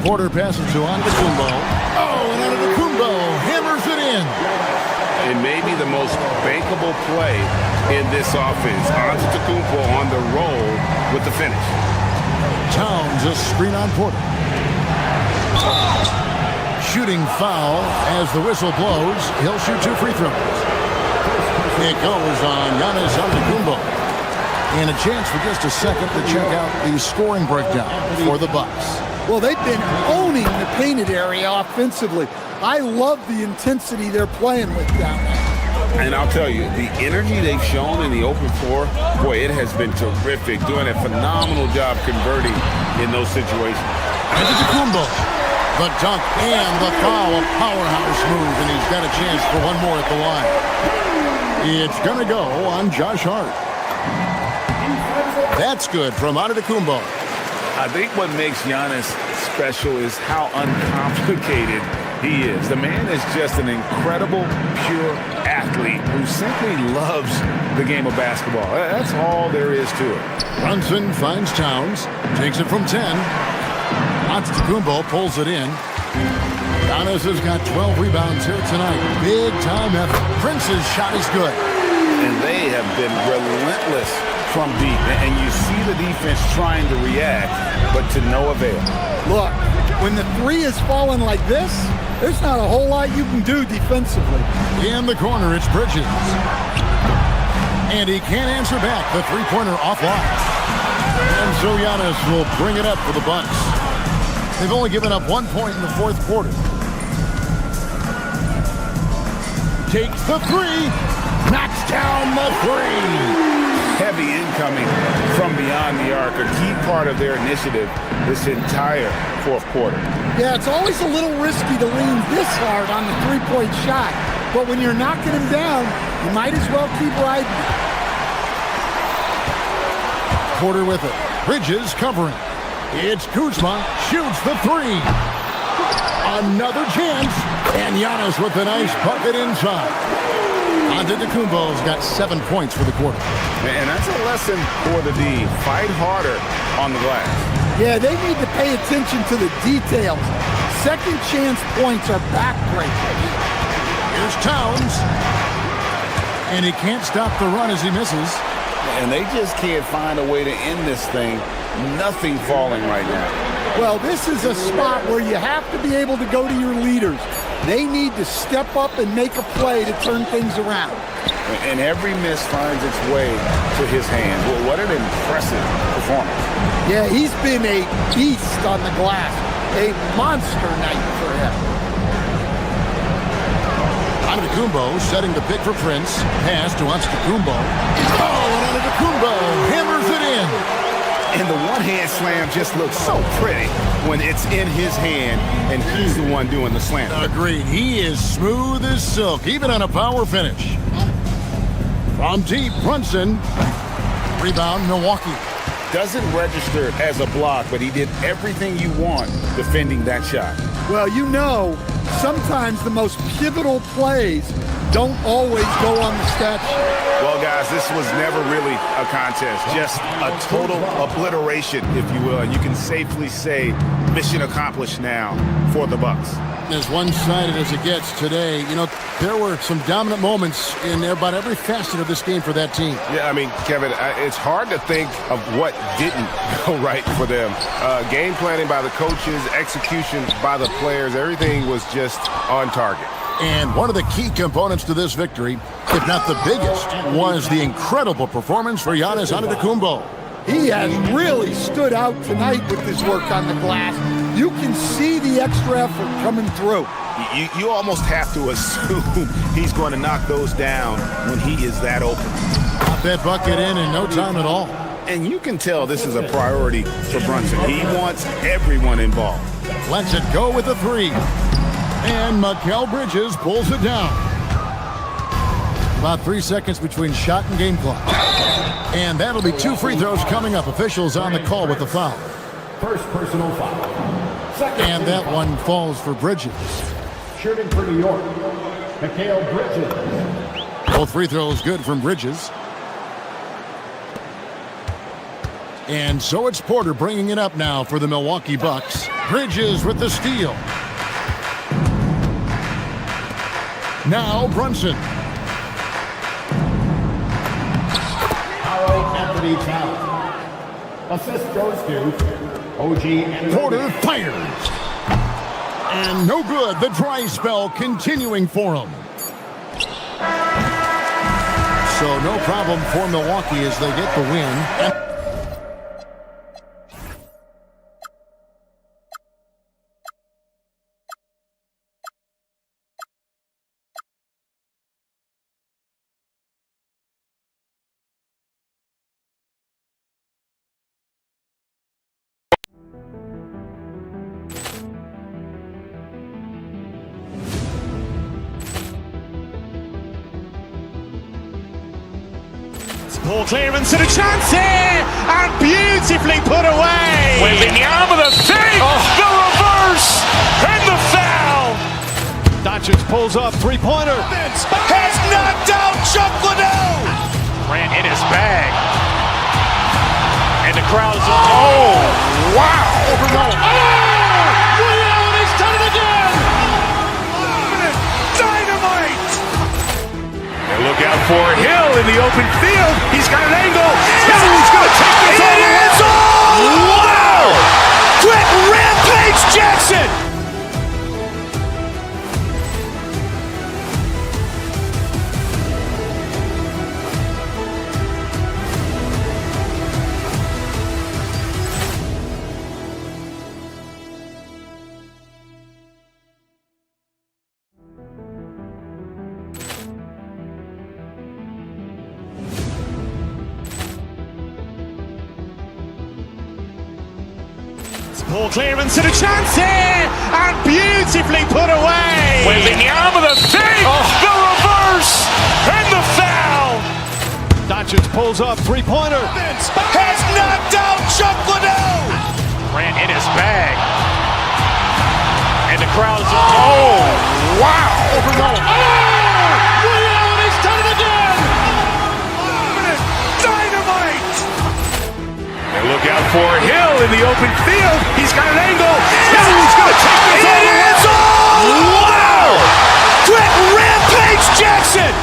Porter passes to Antetokounmpo. Oh, and Antetokounmpo hammers it in. And maybe the most bankable play in this offense. Antetokounmpo on the roll with the finish. Towns a screen on Porter. Shooting foul as the whistle blows. He'll shoot 2 free throws. It goes on Giannis Antetokounmpo. And a chance for just a second to check out the scoring breakdown for the Bucks. Well, they've been owning the painted area offensively. I love the intensity they're playing with down there. And I'll tell you, the energy they've shown in the open floor, boy, it has been terrific. Doing a phenomenal job converting in those situations. Antetokounmpo, the dunk and the foul, a powerhouse move, and he's got a chance for one more at the line. It's going to go on Josh Hart. That's good from Antetokounmpo. I think what makes Giannis special is how uncomplicated he is. The man is just an incredible, pure athlete who simply loves the game of basketball. That's all there is to it. Brunson finds Towns, takes it from 10. Antetokounmpo pulls it in. Giannis has got 12 rebounds here tonight. Big time effort. Prince's shot is good. And they have been relentless from deep. And you see the defense trying to react, but to no avail. Look, when the 3 is falling like this, there's not a whole lot you can do defensively. In the corner, it's Bridges. And he can't answer back. The three-pointer offline. And so Giannis will bring it up for the Bucks. They've only given up 1 point in the fourth quarter. Takes the 3. Knocks down the 3. Heavy incoming from beyond the arc, a key part of their initiative this entire fourth quarter. Yeah, it's always a little risky to lean this hard on the three-point shot, but when you're knocking him down, you might as well keep riding. Porter with it. Bridges covering. It's Kuzma. Shoots the 3. Another chance. And Giannis with a nice bucket inside. Antetokounmpo's got 7 points for the quarter. And that's a lesson for the D. Fight harder on the glass. Yeah, they need to pay attention to the details. Second chance points are backbreakers. Here's Towns. And he can't stop the run as he misses. And they just can't find a way to end this thing. Nothing falling right now. Well, this is a spot where you have to be able to go to your leaders. They need to step up and make a play to turn things around. And every miss finds its way to his hand. Well, what an impressive performance. Yeah, he's been a beast on the glass. A monster night for him. Antetokounmpo setting the pick for Prince. Pass to Antetokounmpo. Oh, and Antetokounmpo hammers it in. And the one-hand slam just looks so pretty when it's in his hand and he's the one doing the slam. Agreed. He is smooth as silk, even on a power finish. From deep, Brunson. Rebound, Milwaukee. Doesn't register as a block, but he did everything you want defending that shot. Well, you know, sometimes the most pivotal plays don't always go on the stat sheet. Well, guys, this was never really a contest, just a total obliteration, if you will. And you can safely say mission accomplished now for the Bucks. As one-sided as it gets today, you know, there were some dominant moments in about every facet of this game for that team. Yeah, I mean, Kevin, it's hard to think of what didn't go right for them. Game planning by the coaches, execution by the players, everything was just on target. And one of the key components to this victory, if not the biggest, was the incredible performance for Giannis Antetokounmpo. He has really stood out tonight with his work on the glass. You can see the extra effort coming through. You almost have to assume he's going to knock those down when he is that open. Got that bucket in no time at all. And you can tell this is a priority for Brunson. He wants everyone involved. Lets it go with a three. And Mikal Bridges pulls it down. About 3 seconds between shot and game clock. And that'll be 2 free throws coming up. Officials on the call with the foul. First personal foul. And that one falls for Bridges. Shooting for New York, Mikal Bridges. Both free throws good from Bridges. And so it's Porter bringing it up now for the Milwaukee Bucks. Bridges with the steal. Now Brunson. Anthony Towns. Assist goes to OG and Porter fires. And no good. The dry spell continuing for him. So no problem for Milwaukee as they get the win. Ball clearance and a chance here, and beautifully put away. Wembanyama the fake, the reverse, and the foul. Doncic pulls up, three-pointer. Has knocked out Chuck Liddell. Ran in his bag. And the crowd is, oh, wow. Overrun. He's done it again. Dynamite. And look out for Hill in the open field. He's got an angle. Hill's going to take this all the way. Wow. Quick rampage Jackson. Ball clearance and a chance here, and beautifully put away. Wembanyama the fake, the reverse, and the foul. Doncic pulls up, three-pointer. Has knocked out Chuck Liddell. Ran in his bag. And the crowd is... Oh, wow! Over Nolan. William, he's done it again! Dynamite! And look out for Hill in the open field. He's got an angle. Hill is going to take this all the way. Wow! Quick rampage Jackson!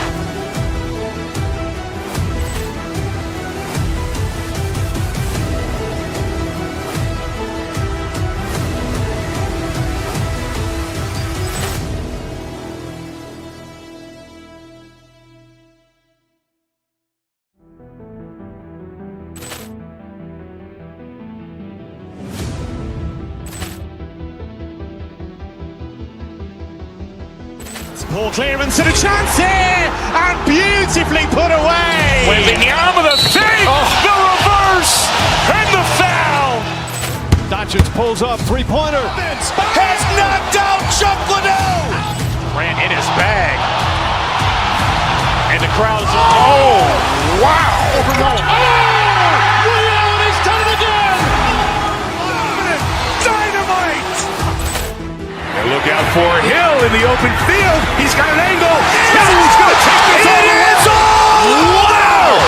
Poor clearance and a chance here, and beautifully put away. Wembanyama the save, the reverse, and the foul. Doncic pulls up, three-pointer. Has knocked out Chuck Liddell. Ran in his bag. And the crowd is... Oh, wow. Over Nolan. William, he's done it again. Dynamite. And look out for Hill in the open field. He's got an angle. Hill's going to take this all the way. Wow!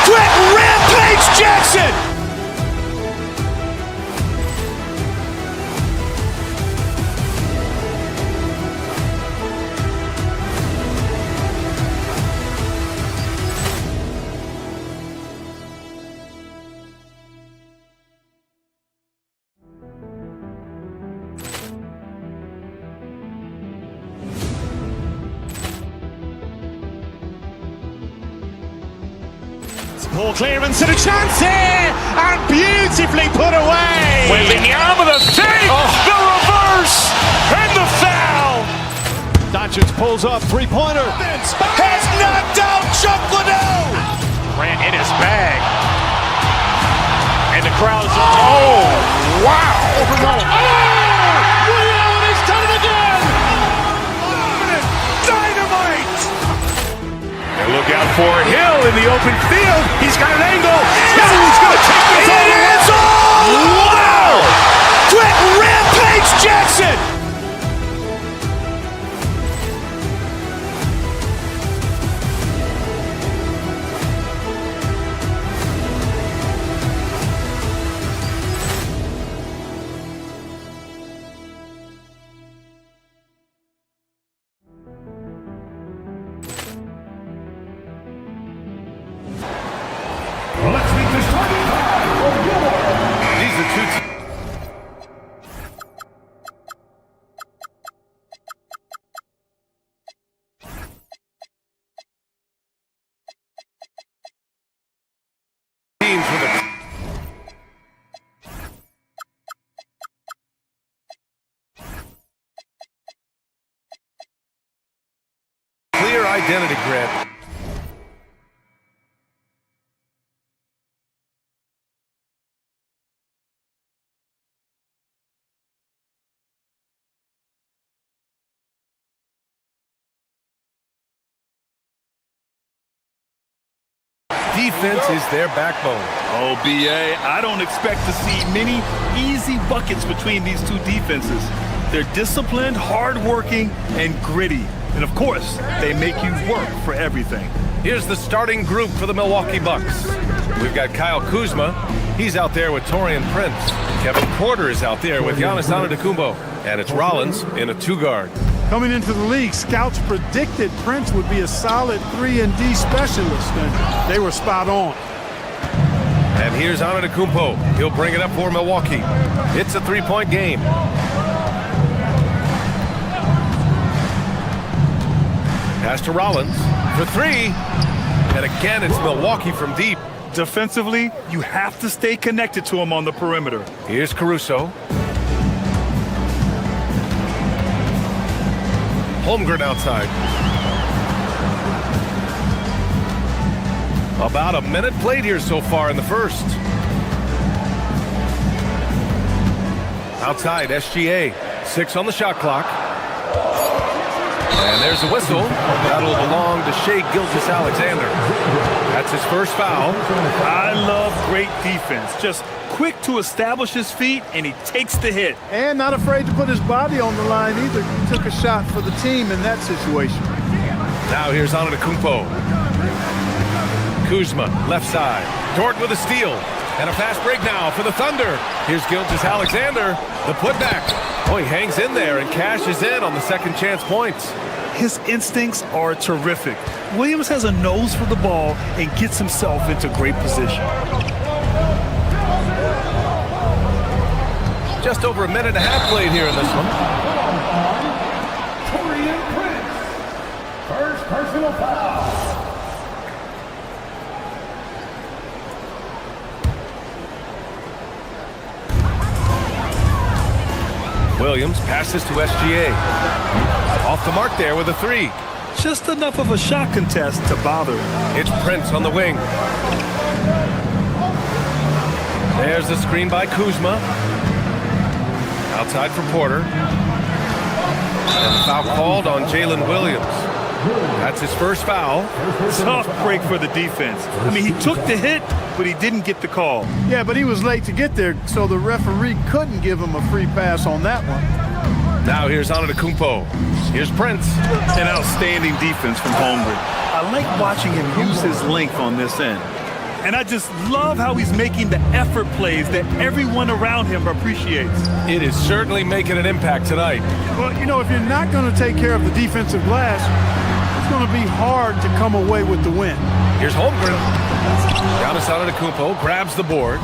Quick rampage Jackson! Poor clearance and a chance here, and beautifully put away. Wembanyama the save, the reverse, and the foul. Doncic pulls up, three-pointer. Has knocked out Chuck Liddell. Ran in his bag. And the crowd is... Oh, wow. Over Nolan. William, he's done it again. Dynamite. And look out for Hill in the open field. He's got an angle. Hill's going to take this all the way. Wow! Quick rampage Jackson! Let's meet the starting five for your These are two teams with a clear identity grip. Defense is their backbone. Oh, BA, I don't expect to see many easy buckets between these two defenses. They're disciplined, hardworking, and gritty. And of course, they make you work for everything. Here's the starting group for the Milwaukee Bucks. We've got Kyle Kuzma. He's out there with Taurean Prince. Kevin Porter is out there with Giannis Antetokounmpo. And it's Rollins in a two-guard. Coming into the league, scouts predicted Prince would be a solid 3-and-D specialist, and they were spot on. And here's Antetokounmpo. He'll bring it up for Milwaukee. It's a three-point game. Pass to Rollins for three. And again, it's Milwaukee from deep. Defensively, you have to stay connected to him on the perimeter. Here's Caruso. Holmgren outside. About a minute played here so far in the first. Outside, SGA. 6 on the shot clock. And there's a whistle. That'll belong to Shai Gilgeous-Alexander. That's his first foul. I love great defense. Just quick to establish his feet, and he takes the hit. And not afraid to put his body on the line either. He took a shot for the team in that situation. Now here's Antetokounmpo. Kuzma, left side. Dort with a steal. And a fast break now for the Thunder. Here's Gilgeous-Alexander, the putback. Oh, he hangs in there and cashes in on the second chance points. His instincts are terrific. Williams has a nose for the ball and gets himself into great position. Just over a minute and a half played here in this one. First personal foul. Williams passes to SGA. Off the mark there with a three. Just enough of a shot contest to bother him. It's Prince on the wing. There's the screen by Kuzma. Outside for Porter. And the foul called on Jalen Williams. That's his first foul. Tough break for the defense. I mean, he took the hit, but he didn't get the call. Yeah, but he was late to get there, so the referee couldn't give him a free pass on that one. Now here's Antetokounmpo. Here's Prince. An outstanding defense from Holmgren. I like watching him use his length on this end. And I just love how he's making the effort plays that everyone around him appreciates. It is certainly making an impact tonight. Well, you know, if you're not going to take care of the defensive glass, it's going to be hard to come away with the win. Here's Holmgren. Giannis Antetokounmpo grabs the board.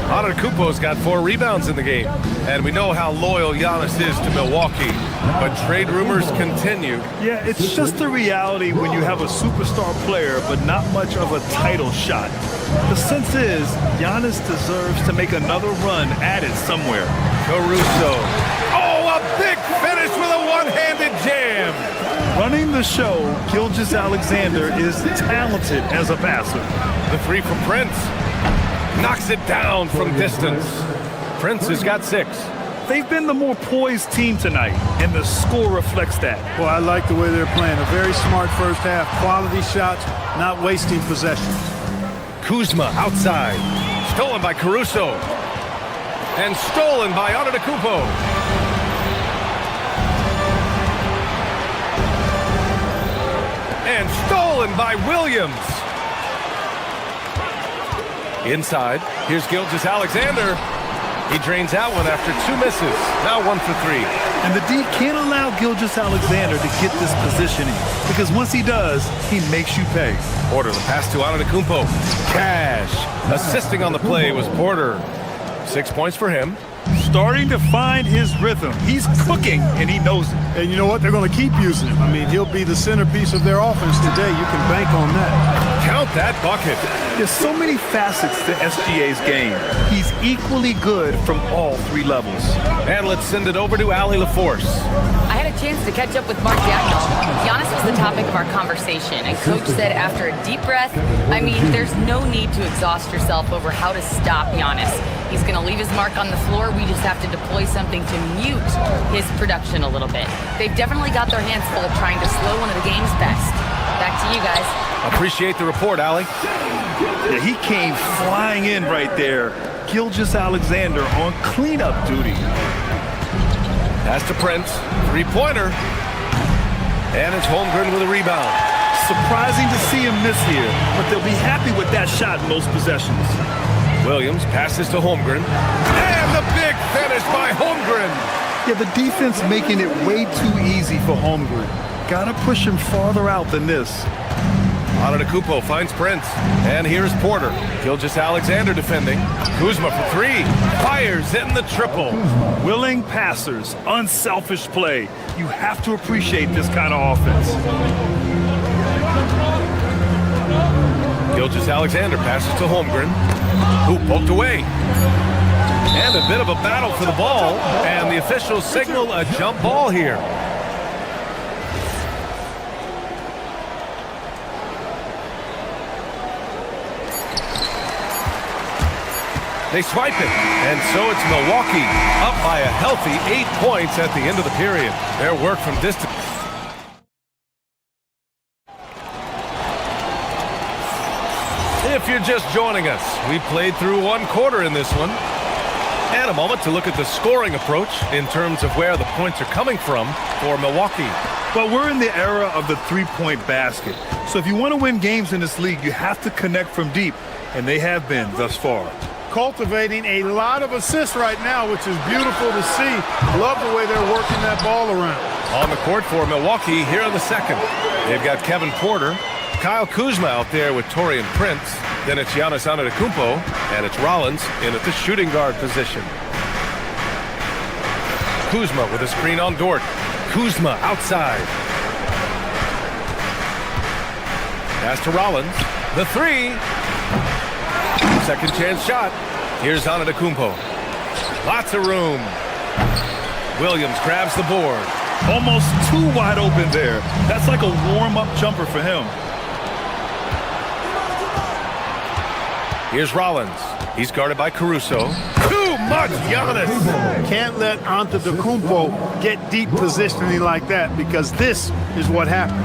Antetokounmpo's got 4 rebounds in the game. And we know how loyal Giannis is to Milwaukee. But trade rumors continue. Yeah, it's just the reality when you have a superstar player but not much of a title shot. The sense is Giannis deserves to make another run at it somewhere. Caruso. Oh, a big finish with a one-handed jam. Running the show, Gilgeous-Alexander is talented as a passer. The three from Prince. Knocks it down from distance. Prince has got 6. They've been the more poised team tonight, and the score reflects that. Well, I like the way they're playing. A very smart first half. Quality shots, not wasting possessions. Kuzma outside. Stolen by Caruso. And stolen by Antetokounmpo. And stolen by Williams. Inside, here's Gilgeous-Alexander. He drains that one after 2 misses. Now 1 for 3. And the D can't allow Gilgeous-Alexander to get this positioning, because once he does, he makes you pay. Porter, the pass to Antetokounmpo. Cash. Assisting on the play was Porter. 6 points for him. Starting to find his rhythm. He's cooking, and he knows it. And you know what? They're going to keep using him. I mean, he'll be the centerpiece of their offense today. You can bank on that. Count that bucket. There's so many facets to SGA's game. He's equally good from all 3 levels. And let's send it over to Allie LaForce. I had a chance to catch up with Mark Dagnall. Giannis was the topic of our conversation, and Coach said after a deep breath, I mean, there's no need to exhaust yourself over how to stop Giannis. He's going to leave his mark on the floor. We just have to deploy something to mute his production a little bit. They've definitely got their hands full trying to slow one of the game's best. Back to you guys. Appreciate the report, Allie. Yeah, he came flying in right there. Gilgeous-Alexander on cleanup duty. Pass to Prince. 3-pointer. And it's Holmgren with a rebound. Surprising to see him miss here, but they'll be happy with that shot in most possessions. Williams passes to Holmgren. And the big finish by Holmgren. Yeah, the defense making it way too easy for Holmgren. Gotta push him farther out than this. Antetokounmpo finds Prince. And here's Porter. Gilgeous-Alexander defending. Kuzma for 3. Fires in the triple. Willing passers, unselfish play. You have to appreciate this kind of offense. Gilgeous-Alexander passes to Holmgren, who poked away. And a bit of a battle for the ball. And the officials signal a jump ball here. They swipe it, and so it's Milwaukee up by a healthy 8 points at the end of the period. Their work from distance. If If you're just joining us, we played through one quarter in this one. And a moment to look at the scoring approach in terms of where the points are coming from for Milwaukee. Well, we're in the era of the three-point basket. So if you want to win games in this league, you have to connect from deep, and they have been thus far. Cultivating a lot of assists right now, which is beautiful to see. Love the way they're working that ball around. On the court for Milwaukee here in the second. They've got Kevin Porter, Kyle Kuzma out there with Taurean Prince. Then it's Giannis Antetokounmpo, and it's Rollins in at the shooting guard position. Kuzma with a screen on Dort. Kuzma outside. Pass to Rollins. The three. Second chance shot. Here's Antetokounmpo. Lots of room. Williams grabs the board. Almost too wide open there. That's like a warm-up jumper for him. Here's Rollins. He's guarded by Caruso. Too much Giannis. Can't let Antetokounmpo get deep positioning like that, because this is what happens.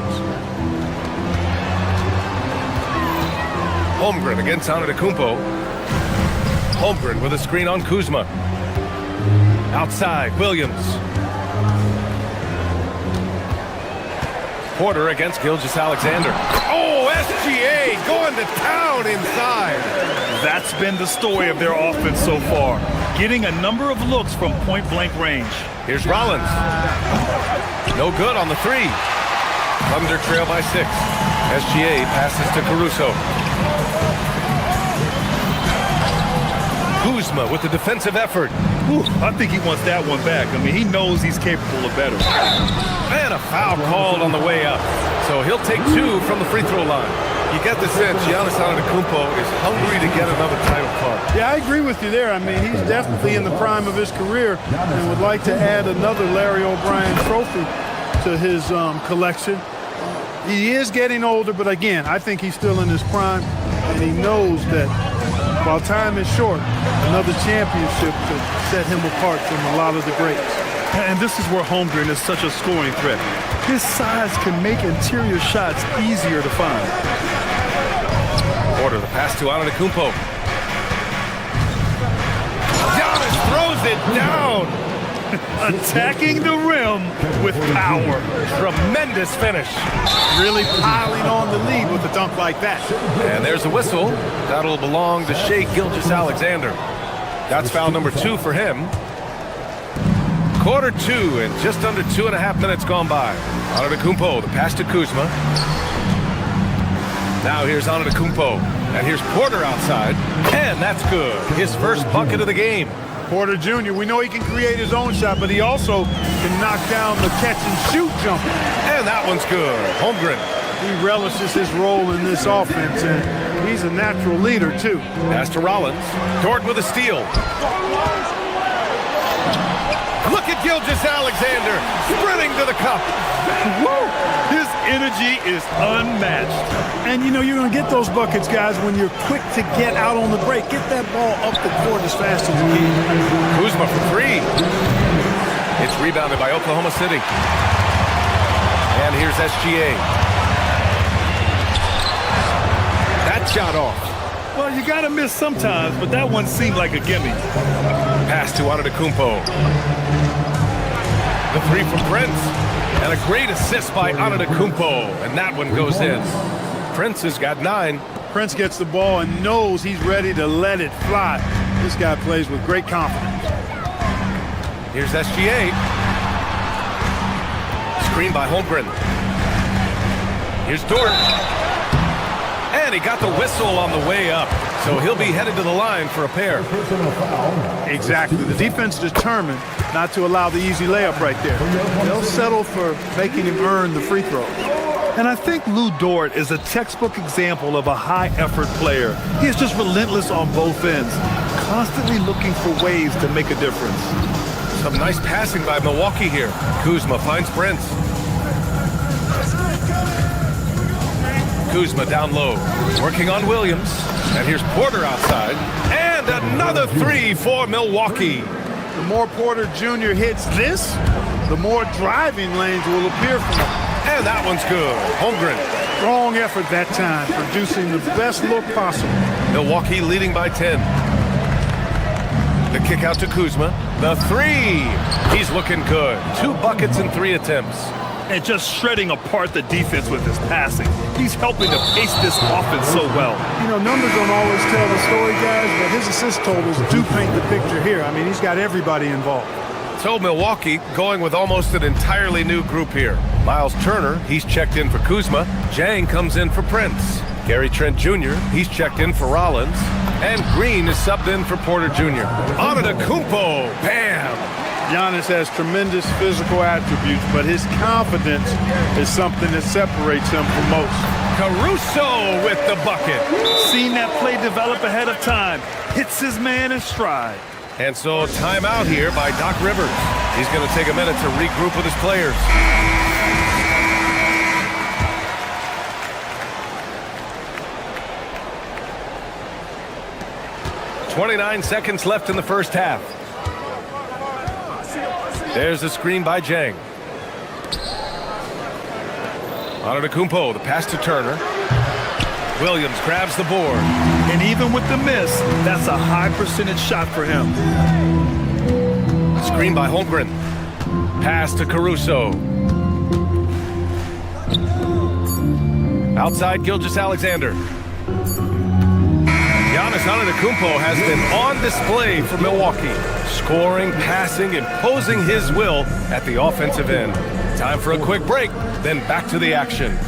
Holmgren against Antetokounmpo. Holmgren with a screen on Kuzma. Outside, Williams. Porter against Gilgeous-Alexander. Oh, SGA going to town inside. That's been the story of their offense so far, getting a number of looks from point-blank range. Here's Rollins. No good on the three. Thunder trail by 6. SGA passes to Caruso. Kuzma with the defensive effort. Ooh, I think he wants that one back. I mean, he knows he's capable of better. And a foul called on the way up. So he'll take 2 from the free throw line. You get the sense Giannis Antetokounmpo is hungry to get another title card. Yeah, I agree with you there. I mean, he's definitely in the prime of his career and would like to add another Larry O'Brien trophy to his collection. He is getting older, but again, I think he's still in his prime, and he knows that while time is short, another championship could set him apart from a lot of the greats. And this is where Holmgren is such a scoring threat. His size can make interior shots easier to find. Porter, the pass to Antetokounmpo. Giannis throws it down. Attacking the rim with power. Tremendous finish. Really piling on the lead with a dunk like that. And there's a whistle. That'll belong to Shai Gilgeous-Alexander. That's foul number 2 for him. Quarter 2 and just under 2.5 minutes gone by. Antetokounmpo, the pass to Kuzma. Now here's Antetokounmpo, and here's Porter outside, and that's good. His first bucket of the game. Porter Jr., we know he can create his own shot, but he also can knock down the catch-and-shoot jumper. And that one's good. Holmgren. He relishes his role in this offense, and he's a natural leader, too. Pass to Rollins. Dort with a steal. Look at Gilgeous-Alexander sprinting to the cup. Woo! His energy is unmatched. And, you know, you're going to get those buckets, guys, when you're quick to get out on the break. Get that ball up the court as fast as you can. Kuzma for 3. It's rebounded by Oklahoma City. And here's SGA. That shot off. Well, you got to miss sometimes, but that one seemed like a gimme. Pass to Antetokounmpo. The 3 from Prince. And a great assist by Antetokounmpo. And that one goes in. Prince has got 9. Prince gets the ball and knows he's ready to let it fly. This guy plays with great confidence. Here's SGA. Screen by Holmgren. Here's Dort. And he got the whistle on the way up. So he'll be headed to the line for a pair. Exactly. The defense determined not to allow the easy layup right there. They'll settle for making him earn the free throw. And I think Lou Dort is a textbook example of a high-effort player. He is just relentless on both ends, constantly looking for ways to make a difference. Some nice passing by Milwaukee here. Kuzma finds Prince. Kuzma down low, working on Williams. And here's Porter outside. And another 3 for Milwaukee. The more Porter Jr. hits this, the more driving lanes will appear for him. And that one's good. Holmgren. Strong effort that time, producing the best look possible. Milwaukee leading by 10. The kick out to Kuzma. The three. He's looking good. 2 buckets in 3 attempts. And just shredding apart the defense with his passing. He's helping to pace this offense so well. You know, numbers don't always tell the story, guys, but his assist totals do paint the picture here. I mean, he's got everybody involved. So Milwaukee going with almost an entirely new group here. Miles Turner, he's checked in for Kuzma. Jang comes in for Prince. Gary Trent Jr., he's checked in for Rollins. And Green is subbed in for Porter Jr. Antetokounmpo, bam! Giannis has tremendous physical attributes, but his confidence is something that separates him from most. Caruso with the bucket. Seen that play develop ahead of time. Hits his man in stride. And so timeout here by Doc Rivers. He's going to take a minute to regroup with his players. .29 seconds left in the first half. There's a screen by Jang. Antetokounmpo, the pass to Turner. Williams grabs the board. And even with the miss, that's a high percentage shot for him. Screen by Holmgren. Pass to Caruso. Outside Gilgeous-Alexander. Giannis Antetokounmpo has been on display for Milwaukee. Scoring, passing, imposing his will at the offensive end. Time for a quick break, then back to the action.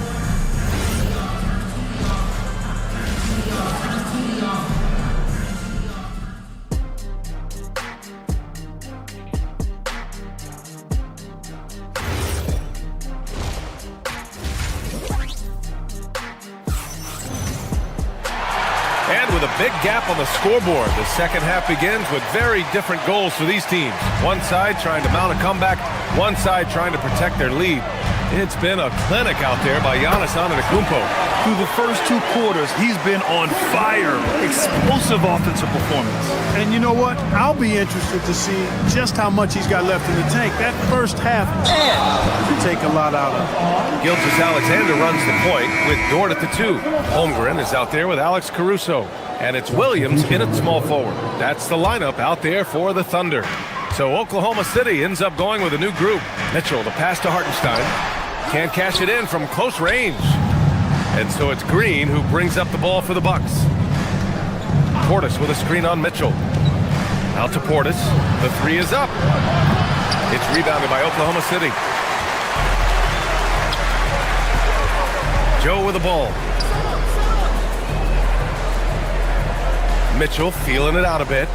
Big gap on the scoreboard. The second half begins with very different goals for these teams. One side trying to mount a comeback, one side trying to protect their lead. It's been a clinic out there by Giannis Antetokounmpo. Through the first 2 quarters, he's been on fire. Explosive offensive performance. And you know what? I'll be interested to see just how much he's got left in the tank. That first half can take a lot out of him. Gilgeous-Alexander runs the point with Dort at the 2. Holmgren is out there with Alex Caruso. And it's Williams in at small forward. That's the lineup out there for the Thunder. So Oklahoma City ends up going with a new group. Mitchell, the pass to Hartenstein. Can't cash it in from close range. And so it's Green who brings up the ball for the Bucks. Portis with a screen on Mitchell. Out to Portis. The 3 is up. It's rebounded by Oklahoma City. Joe with the ball. Mitchell feeling it out a bit.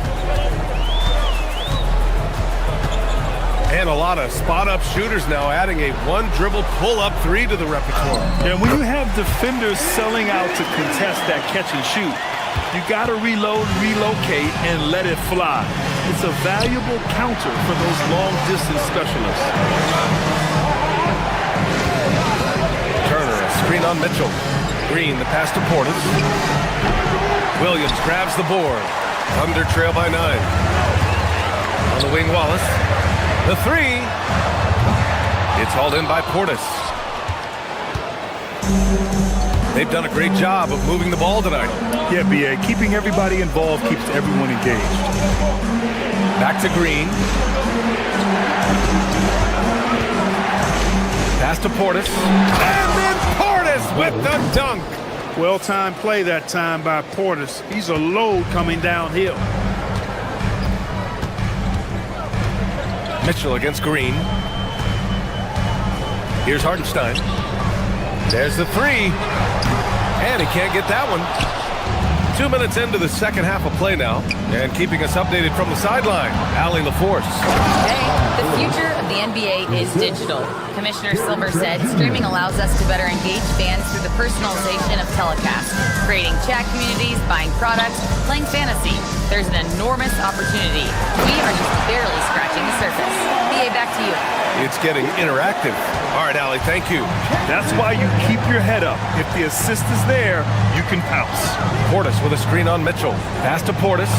And a lot of spot-up shooters now, adding a 1-dribble pull-up 3 to the repertoire. And when you have defenders selling out to contest that catch and shoot, you got to reload, relocate, and let it fly. It's a valuable counter for those long-distance specialists. Turner, a screen on Mitchell. Green, the pass to Portis. Williams grabs the board. Thunder trail by 9. On the wing, Wallace. The 3. It's hauled in by Portis. They've done a great job of moving the ball tonight. Yeah, B.A. Keeping everybody involved keeps everyone engaged. Back to Green. Pass to Portis. And then Portis with the dunk. Well-timed play that time by Portis. He's a load coming downhill. Mitchell against Green. Here's Hartenstein. There's the 3. And he can't get that one. 2 minutes into the second half of play now. And keeping us updated from the sideline, Allie LaForce. Hey, the future of the NBA is digital. Commissioner Silver said streaming allows us to better engage fans through the personalization of telecasts, creating chat communities, buying products, playing fantasy. There's an enormous opportunity. We are just barely scratching the surface. BA, back to you. It's getting interactive. All right, Allie, thank you. That's why you keep your head up. If the assist is there, you can pounce. Portis with a screen on Mitchell. Pass to Portis.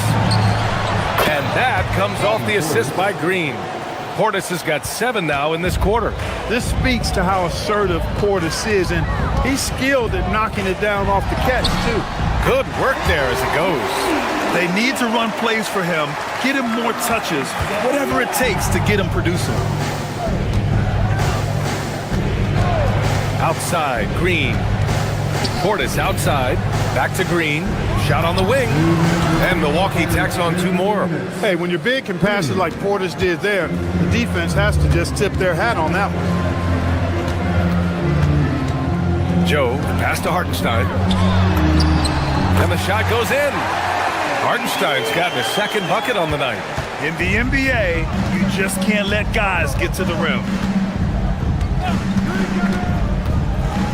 And that comes off the assist by Green. Portis has got 7 now in this quarter. This speaks to how assertive Portis is, and he's skilled at knocking it down off the catch, too. Good work there as it goes. They need to run plays for him, get him more touches, whatever it takes to get him producing. Outside, Green. Portis outside, back to Green. Shot on the wing, and Milwaukee tacks on 2 more. Hey, when you're big can pass it like Portis did there, the defense has to just tip their hat on that one. Joe, the pass to Hartenstein. And the shot goes in. Hartenstein's gotten his 2nd bucket on the night. In the NBA, you just can't let guys get to the rim.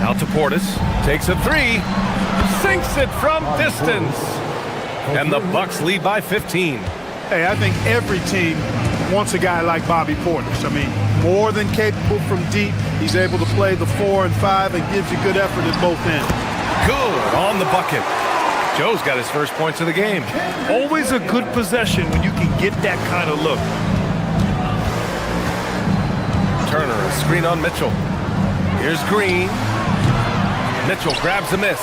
Out to Portis, takes a 3, sinks it from distance. And the Bucks lead by 15. Hey, I think every team wants a guy like Bobby Portis. I mean, more than capable from deep. He's able to play the 4 and 5 and gives you good effort at both ends. Good on the bucket. Joe's got his first points of the game. Always a good possession when you can get that kind of look. Turner, a screen on Mitchell. Here's Green. Mitchell grabs a miss.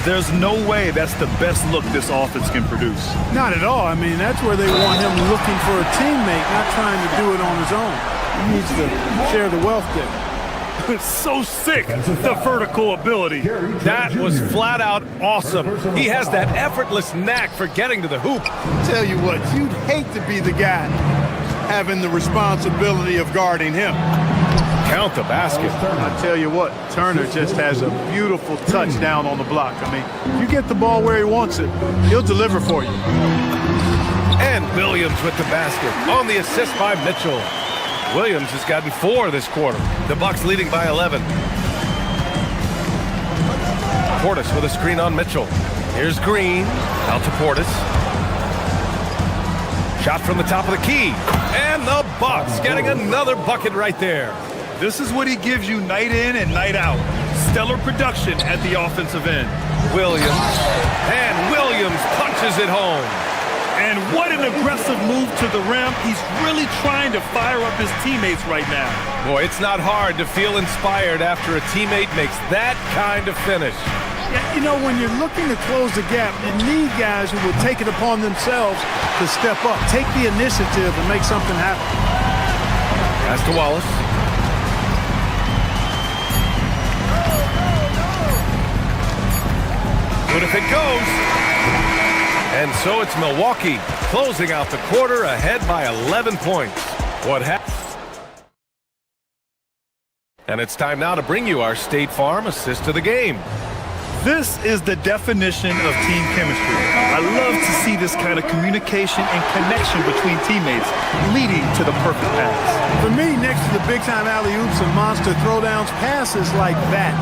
There's no way that's the best look this offense can produce. Not at all. I mean, that's where they want him looking for a teammate, not trying to do it on his own. He needs to share the wealth there. It's so sick, the vertical ability. That was flat out awesome. He has that effortless knack for getting to the hoop. Tell you what, you'd hate to be the guy having the responsibility of guarding him. Count the basket. I tell you what, Turner just has a beautiful touch down on the block. I mean, you get the ball where he wants it, he'll deliver for you. And Williams with the basket on the assist by Mitchell. Williams has gotten 4 this quarter. The Bucks leading by 11. Portis with a screen on Mitchell. Here's Green. Out to Portis. Shot from the top of the key. And the Bucks getting another bucket right there. This is what he gives you night in and night out. Stellar production at the offensive end. Williams. And Williams punches it home. And what an aggressive move to the rim. He's really trying to fire up his teammates right now. Boy, it's not hard to feel inspired after a teammate makes that kind of finish. Yeah, you know, when you're looking to close the gap, you need guys who will take it upon themselves to step up, take the initiative and make something happen. Pass to Wallace. Good if it goes. And so it's Milwaukee closing out the quarter ahead by 11 points. What happened? And it's time now to bring you our State Farm assist of the game. This is the definition of team chemistry. I love to see this kind of communication and connection between teammates leading to the perfect pass. For me, next to the big-time alley-oops and monster throwdowns, passes like that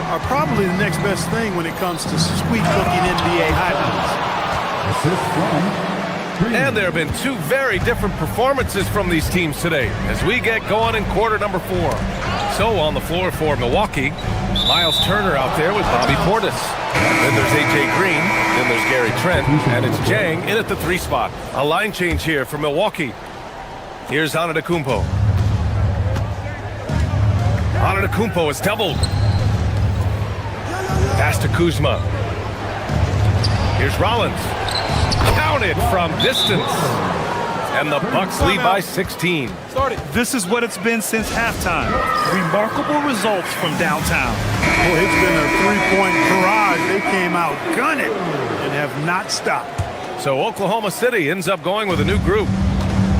are probably the next best thing when it comes to sweet-looking NBA highlights. And there have been 2 very different performances from these teams today as we get going in quarter number 4. So on the floor for Milwaukee, Miles Turner out there with Bobby Portis. Then there's A.J. Green, then there's Gary Trent, and it's Jang in at the 3 spot. A line change here for Milwaukee. Here's Antetokounmpo. Antetokounmpo is doubled. Pass to Kuzma. Here's Rollins. Counted from distance. And the Bucks lead by 16. This is what it's been since halftime. Remarkable results from downtown. Boy, it's been a 3-point barrage. They came out gunning and have not stopped. So Oklahoma City ends up going with a new group.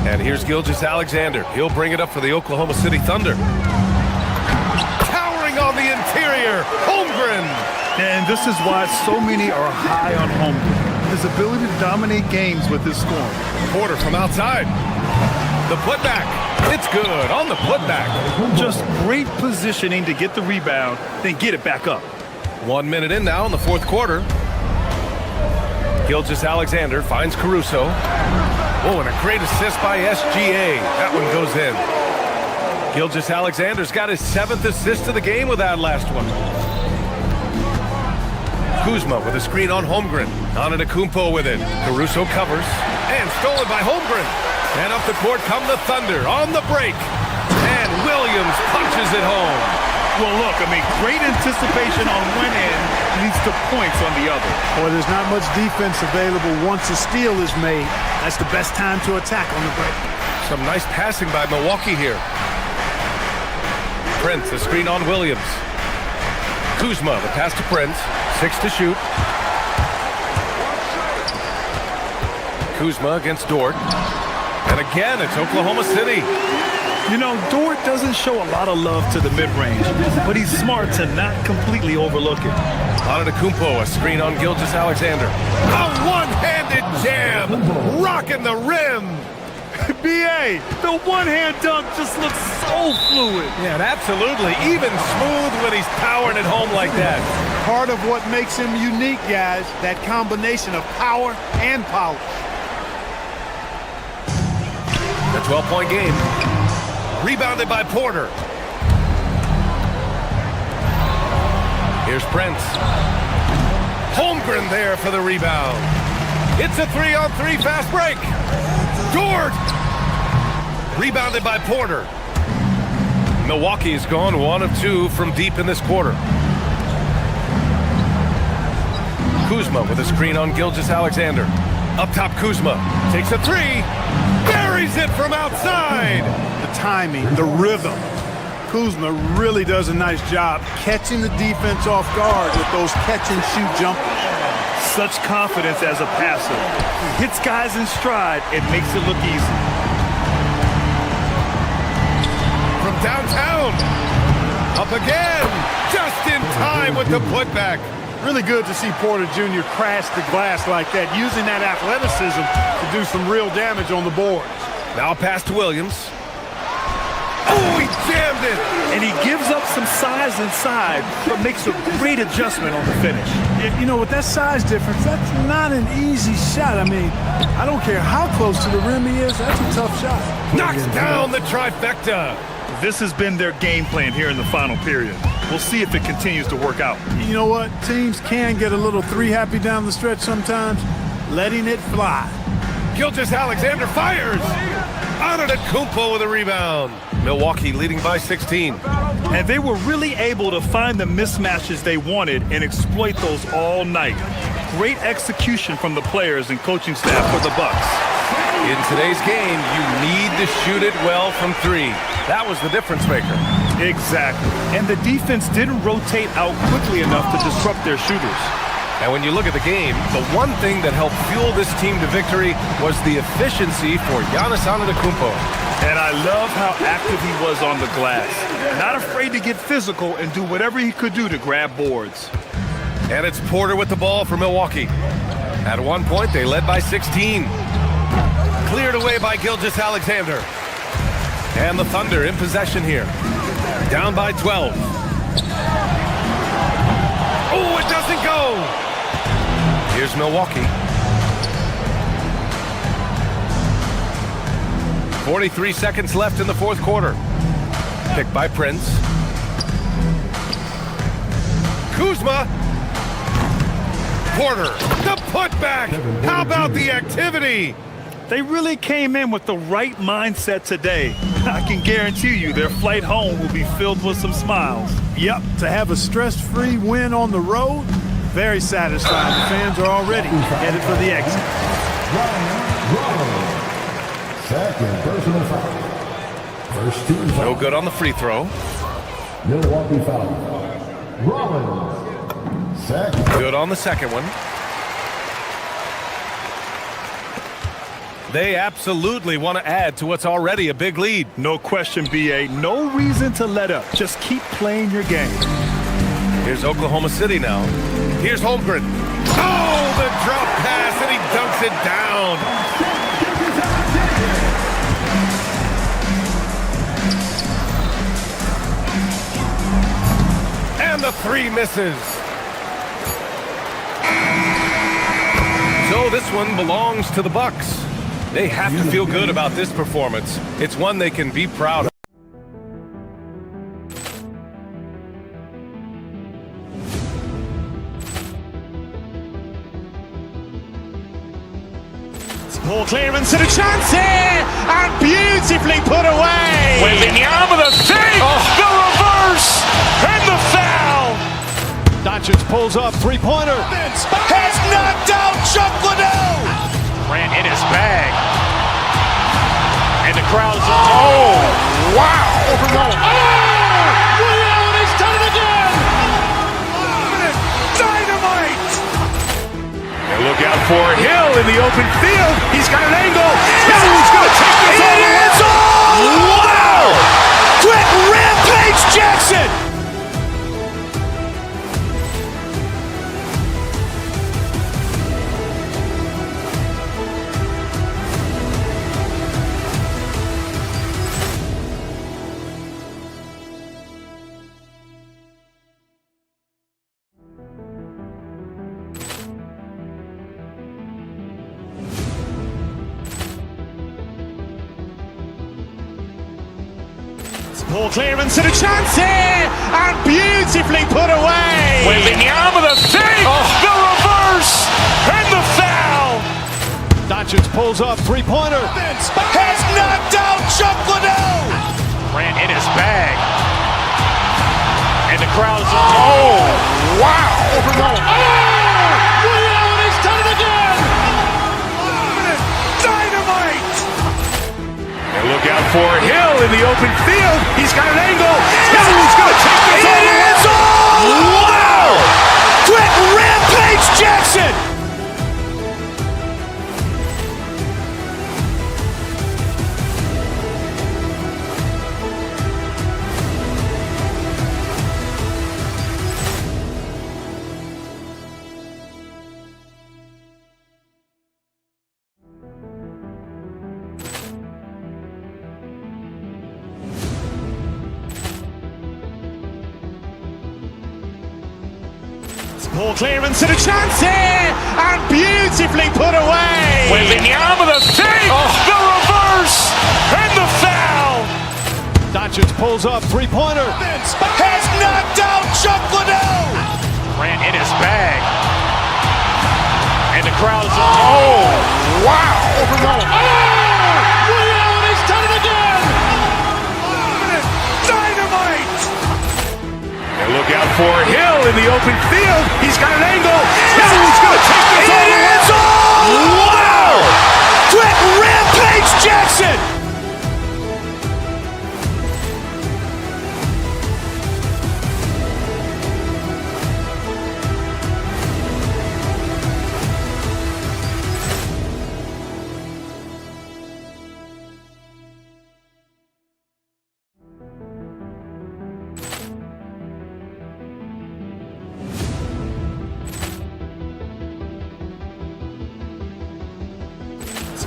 And here's Gilgeous-Alexander. He'll bring it up for the Oklahoma City Thunder. Towering on the interior, Holmgren. And this is why so many are high on Holmgren. His ability to dominate games with his scoring. Porter from outside. The putback. It's good on the putback. Just great positioning to get the rebound, then get it back up. 1 minute in now in the 4th quarter. Gilgeous-Alexander finds Caruso. Oh, and a great assist by SGA. That one goes in. Gilgeous-Alexander's got his 7th assist of the game with that last one. Kuzma with a screen on Holmgren. Antetokounmpo with it. Caruso covers. And stolen by Holmgren. And up the court come the Thunder on the break. And Williams punches it home. Well, look, great anticipation on one end leads to points on the other. Boy, there's not much defense available once a steal is made. That's the best time to attack on the break. Some nice passing by Milwaukee here. Prince, a screen on Williams. Kuzma, the pass to Prince. 6 to shoot. Kuzma against Dort. And again, it's Oklahoma City. You know, Dort doesn't show a lot of love to the mid-range, but he's smart to not completely overlook it. Antetokounmpo, a screen on Gilgeous-Alexander. A one-handed jam, rocking the rim. B.A., the one-hand dunk just looks so fluid. Yeah, absolutely. Even smooth when he's powering it home like that. Part of what makes him unique, guys, that combination of power and polish. A 12-point game. Rebounded by Porter. Here's Prince. Holmgren there for the rebound. It's a 3-on-3 fast break. Dort! Rebounded by Porter. Milwaukee's gone 1 of 2 from deep in this quarter. Kuzma with a screen on Gilgeous-Alexander. Up top, Kuzma takes a 3. Buries it from outside. The timing, the rhythm. Kuzma really does a nice job catching the defense off guard with those catch-and-shoot jumpers. Such confidence as a passer. He hits guys in stride and makes it look easy. From downtown. Up again. Just in time with the putback. Really good to see Porter Jr. crash the glass like that, using that athleticism to do some real damage on the boards. Now a pass to Williams. Oh, he jammed it! And he gives up some size inside, but makes a great adjustment on the finish. You know, with that size difference, that's not an easy shot. I don't care how close to the rim he is, that's a tough shot. Knocks down the trifecta. This has been their game plan here in the final period. We'll see if it continues to work out. You know what? Teams can get a little three-happy down the stretch sometimes, letting it fly. Gilgeous-Alexander fires! Antetokounmpo with a rebound. Milwaukee leading by 16. And they were really able to find the mismatches they wanted and exploit those all night. Great execution from the players and coaching staff for the Bucks. In today's game, you need to shoot it well from 3. That was the difference maker. Exactly. And the defense didn't rotate out quickly enough to disrupt their shooters. And when you look at the game, the one thing that helped fuel this team to victory was the efficiency for Giannis Antetokounmpo. And I love how active he was on the glass. Not afraid to get physical and do whatever he could do to grab boards. And it's Porter with the ball for Milwaukee. At one point, they led by 16. Cleared away by Gilgeous-Alexander. And the Thunder in possession here. Down by 12. Oh, it doesn't go! Here's Milwaukee. 43 seconds left in the fourth quarter. Picked by Prince. Kuzma. Porter, the putback. How about the activity? They really came in with the right mindset today. I can guarantee you their flight home will be filled with some smiles. Yep, to have a stress-free win on the road, very satisfying. The fans are already headed for the exit. Second personal foul. First team foul. No good on the free throw. Milwaukee foul. Rollins. Second. Good on the second one. They absolutely want to add to what's already a big lead. No question, B.A. No reason to let up. Just keep playing your game. Here's Oklahoma City now. Here's Holmgren. Oh, the drop pass, and he dunks it down. And the 3 misses. So this one belongs to the Bucks. They have to feel good about this performance. It's one they can be proud of. Poor clearance and a chance here, and beautifully put away. Wembanyama the save, the reverse, and the foul. Doncic pulls up, three-pointer. Has knocked out Chuck Liddell. Ran in his bag. And the crowd is, wow. Ray Allen has done it again. Dynamite. And look out for Hill in the open field. He's got an angle. Hill's going to take this all the way. Wow. Quick rampage Jackson. Poor clearance and a chance here, and beautifully put away. Wembanyama the save, the reverse, and the foul. Doncic pulls up, three-pointer. Has knocked out Chuck Liddell. Ran in his bag. And the crowd is, wow. Ray Allen has done it again. Dynamite. And look out for Hill in the open field. He's got an angle. Hill's going to take this all the way. Wow. Quick rampage Jackson. Poor clearance and a chance here, and beautifully put away. Wembanyama the save, the reverse, and the foul. Doncic pulls up, three-pointer. Has knocked out Chuck Liddell. Ran in his bag. And the crowd is, wow. Ray Allen has done it again. Dynamite. And look out for Hill in the open field. He's got an angle. Hill's going to take this all the way. Wow. Quick rampage Jackson.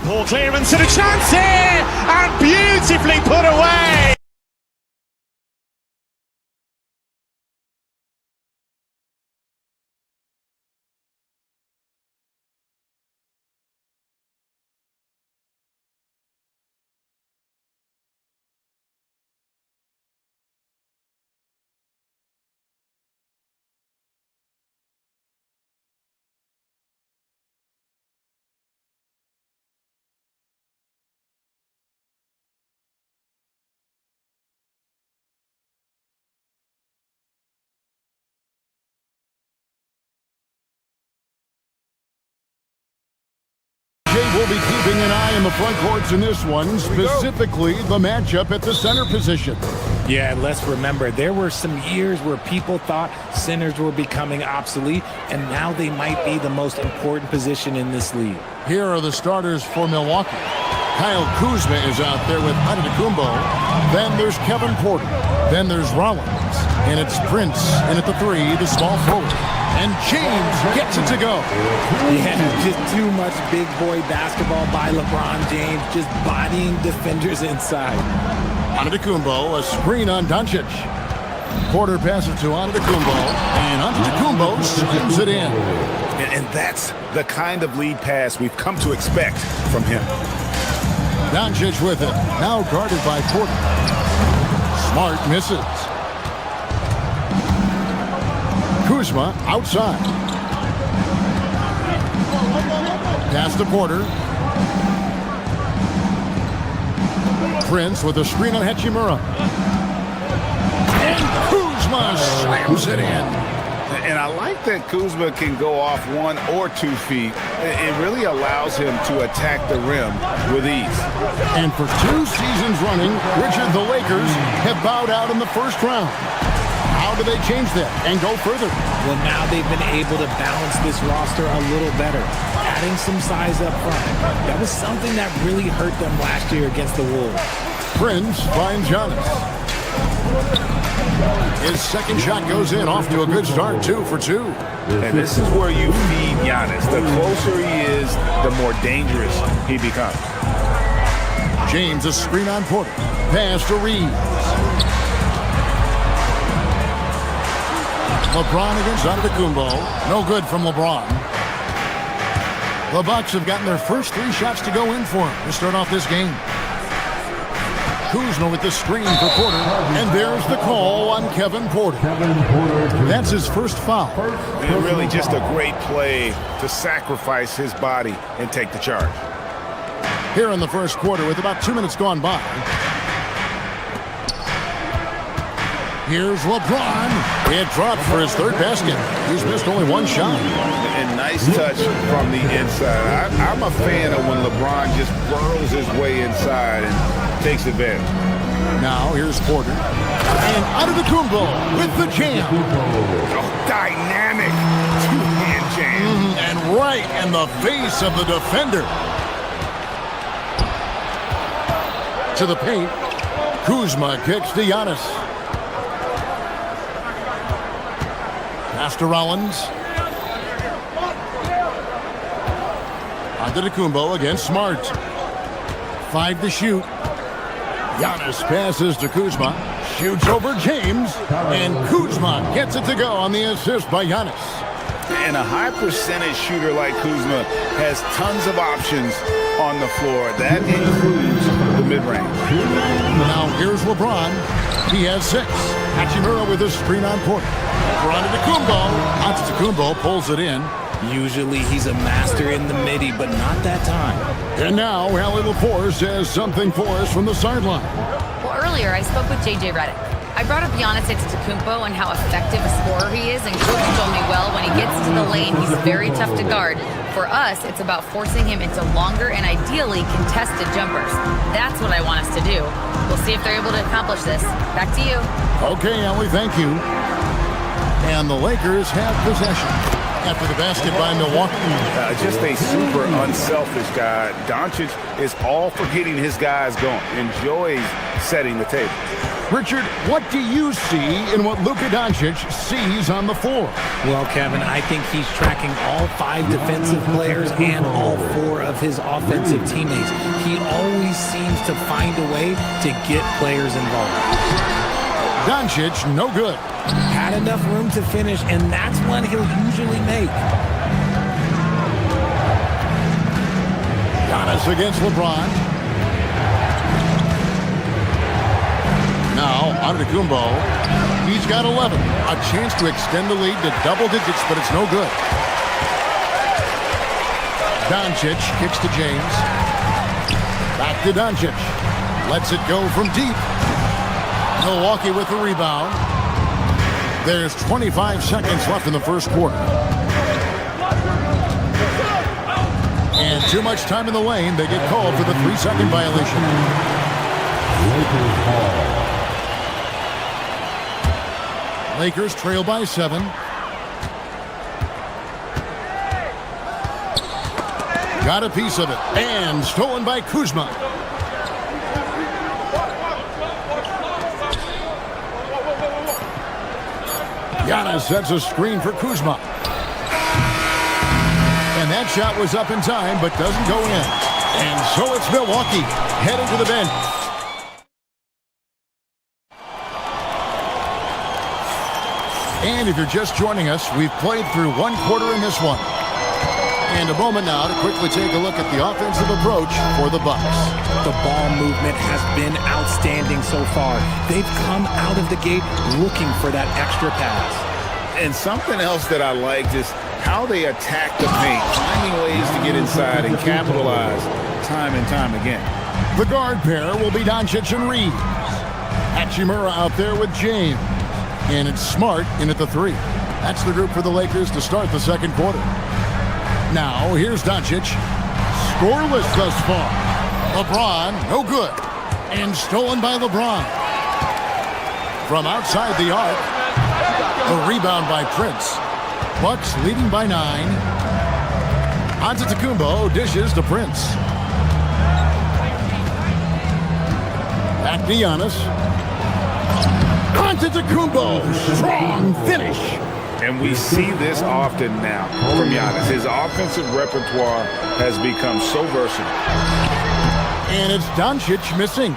Poor clearance and a chance here, and beautifully put away. We'll be keeping an eye on the front courts in this one, specifically the matchup at the center position. Yeah, and let's remember, there were some years where people thought centers were becoming obsolete, and now they might be the most important position in this league. Here are the starters for Milwaukee. Kyle Kuzma is out there with Antetokounmpo. Then there's Kevin Porter. Then there's Rollins. And it's Prince in at the three, the small forward. And James gets it to go. Yeah, just too much big boy basketball by LeBron James, just bodying defenders inside. Antetokounmpo, a screen on Doncic. Porter passes to Antetokounmpo, and Antetokounmpo slams it in. And that's the kind of lead pass we've come to expect from him. Doncic with it, now guarded by Porter. Smart misses. Kuzma outside. Pass to Porter. Prince with a screen on Hachimura. And Kuzma slams it in. And I like that Kuzma can go off 1 or 2 feet. It really allows him to attack the rim with ease. And for 2 seasons running, Richard, the Lakers have bowed out in the first round. How do they change that and go further? Well, now they've been able to balance this roster a little better, adding some size up front. That was something that really hurt them last year against the Wolves. Prince finds Giannis. His second shot goes in, off to a good start, 2 for 2. And this is where you feed Giannis. The closer he is, the more dangerous he becomes. James, a screen on Porter. Pass to Reeves. LeBron against Antetokounmpo. No good from LeBron. The Bucks have gotten their first 3 shots to go in for him to start off this game. Kuzma with the screen for Porter, and there's the call on Kevin Porter. That's his first foul. And really just a great play to sacrifice his body and take the charge. Here in the first quarter with about 2 minutes gone by. Here's LeBron. It dropped for his 3rd basket. He's missed only 1 shot. And nice touch from the inside. I'm a fan of when LeBron just burrows his way inside and takes advantage. Now here's Porter. And Antetokounmpo with the jam. Oh, dynamic 2-hand jam. And right in the face of the defender. To the paint. Kuzma kicks to Giannis. Pass to Rollins. Antetokounmpo against Smart. 5 to shoot. Giannis passes to Kuzma. Shoots over James. And Kuzma gets it to go on the assist by Giannis. And a high percentage shooter like Kuzma has tons of options on the floor. That includes the mid-range. Now here's LeBron. He has 6. Hachimura with a screen on Porter. For Antetokounmpo pulls it in. Usually he's a master in the midi, but not that time. And now Allie Lepore says something for us from the sideline. Well, earlier I spoke with J.J. Redick. I brought up Giannis Antetokounmpo and how effective a scorer he is, and Coach told me, well, when he gets into the lane, he's very tough to guard. For us, it's about forcing him into longer and ideally contested jumpers. That's what I want us to do. We'll see if they're able to accomplish this. Back to you. Okay, Allie, thank you. And the Lakers have possession after the basket by Milwaukee. Just a super unselfish guy. Doncic is all for getting his guys going. Enjoys setting the table. Richard, what do you see in what Luka Doncic sees on the floor? Well, Kevin, I think he's tracking all 5 defensive players and all 4 of his offensive teammates. He always seems to find a way to get players involved. Doncic, no good. Had enough room to finish, and that's one he'll usually make. Giannis against LeBron. Now, Antetokounmpo. He's got 11. A chance to extend the lead to double digits, but it's no good. Doncic kicks to James. Back to Doncic. Lets it go from deep. Milwaukee with the rebound. There's 25 seconds left in the first quarter. And too much time in the lane. They get called for the 3-second violation. Lakers trail by 7. Got a piece of it. And stolen by Kuzma. Giannis sets a screen for Kuzma. And that shot was up in time, but doesn't go in. And so it's Milwaukee heading to the bench. And if you're just joining us, we've played through 1 quarter in this one. And a moment now to quickly take a look at the offensive approach for the Bucks. The ball movement has been outstanding so far. They've come out of the gate looking for that extra pass. And something else that I like is how they attack the paint, finding ways to get inside and capitalize time and time again. The guard pair will be Doncic and Reeves. Hachimura out there with James. And it's Smart in at the 3. That's the group for the Lakers to start the second quarter. Now, here's Doncic. Scoreless thus far. LeBron, no good. And stolen by LeBron. From outside the arc. A rebound by Prince. Bucks leading by 9. Antetokounmpo dishes to Prince. Back to Giannis. Antetokounmpo, strong finish. And we see this often now from Giannis. His offensive repertoire has become so versatile. And it's Doncic missing.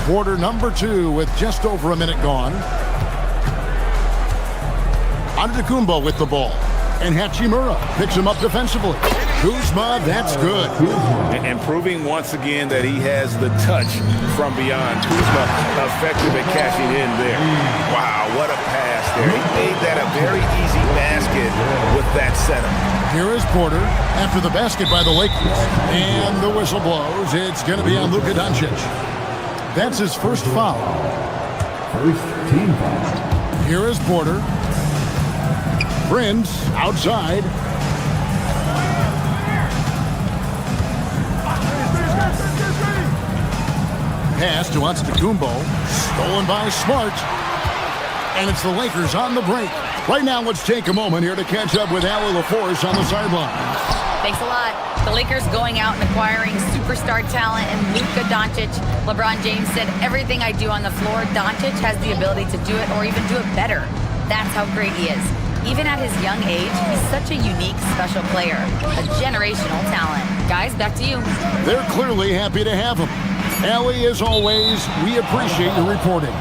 Quarter number 2 with just over a minute gone. Antetokounmpo with the ball. And Hachimura picks him up defensively. Kuzma, that's good. And proving once again that he has the touch from beyond. Kuzma effective at cashing in there. Wow, what a pass there. He made that a very easy basket with that setup. Here is Porter after the basket by the Lakers. And the whistle blows. It's going to be on Luka Doncic. That's his first foul. First team foul. Here is Porter. Prince outside. Pass to Antetokounmpo. Stolen by Smart. And it's the Lakers on the break. Right now, let's take a moment here to catch up with Allie LaForce on the sideline. Thanks a lot. The Lakers going out and acquiring superstar talent and Luka Doncic. LeBron James said, everything I do on the floor, Doncic has the ability to do it or even do it better. That's how great he is. Even at his young age, he's such a unique, special player. A generational talent. Guys, back to you. They're clearly happy to have him. Allie, as always, we appreciate your reporting.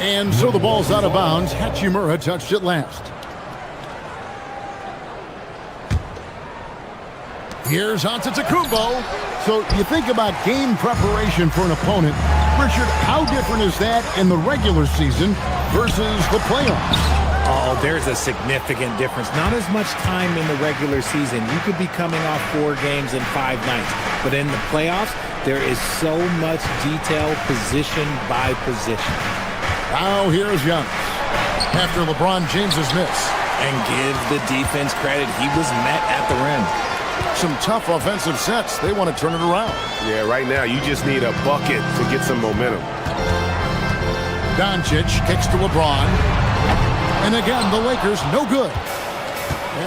And so the ball's out of bounds. Hachimura touched it last. Here's Antetokounmpo. So you think about game preparation for an opponent. Richard, how different is that in the regular season versus the playoffs? Oh, there's a significant difference. Not as much time in the regular season. You could be coming off 4 games in 5 nights. But in the playoffs, there is so much detail position by position. Now here's Giannis after LeBron James's miss. And give the defense credit. He was met at the rim. Some tough offensive sets. They want to turn it around. Yeah, right now you just need a bucket to get some momentum. Doncic kicks to LeBron. And again, the Lakers no good.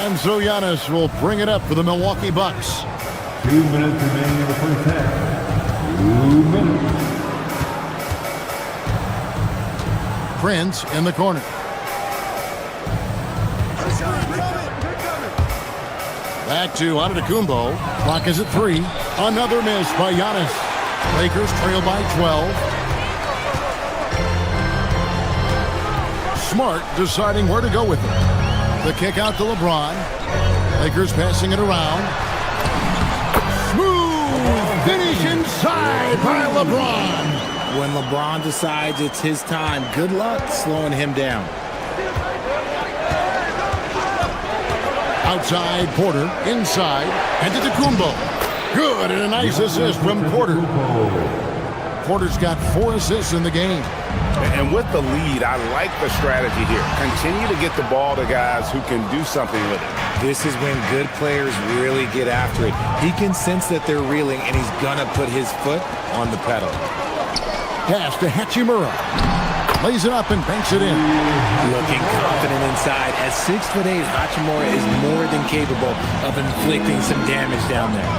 And so Giannis will bring it up for the Milwaukee Bucks. 2 minutes remaining in the first half. 2 minutes. Prince in the corner. Back to Antetokounmpo. Clock is at 3. Another miss by Giannis. Lakers trail by 12. Smart deciding where to go with it. The kick out to LeBron. Lakers passing it around. Smooth finish inside by LeBron. When LeBron decides it's his time, good luck slowing him down. Outside Porter, inside, and to Antetokounmpo. Good, and a nice assist from Porter. Porter's got 4 assists in the game. And with the lead, I like the strategy here. Continue to get the ball to guys who can do something with it. This is when good players really get after it. He can sense that they're reeling, and he's going to put his foot on the pedal. Pass to Hachimura. Lays it up and banks it in. Looking confident inside. At 6'8", Hachimura is more than capable of inflicting some damage down there.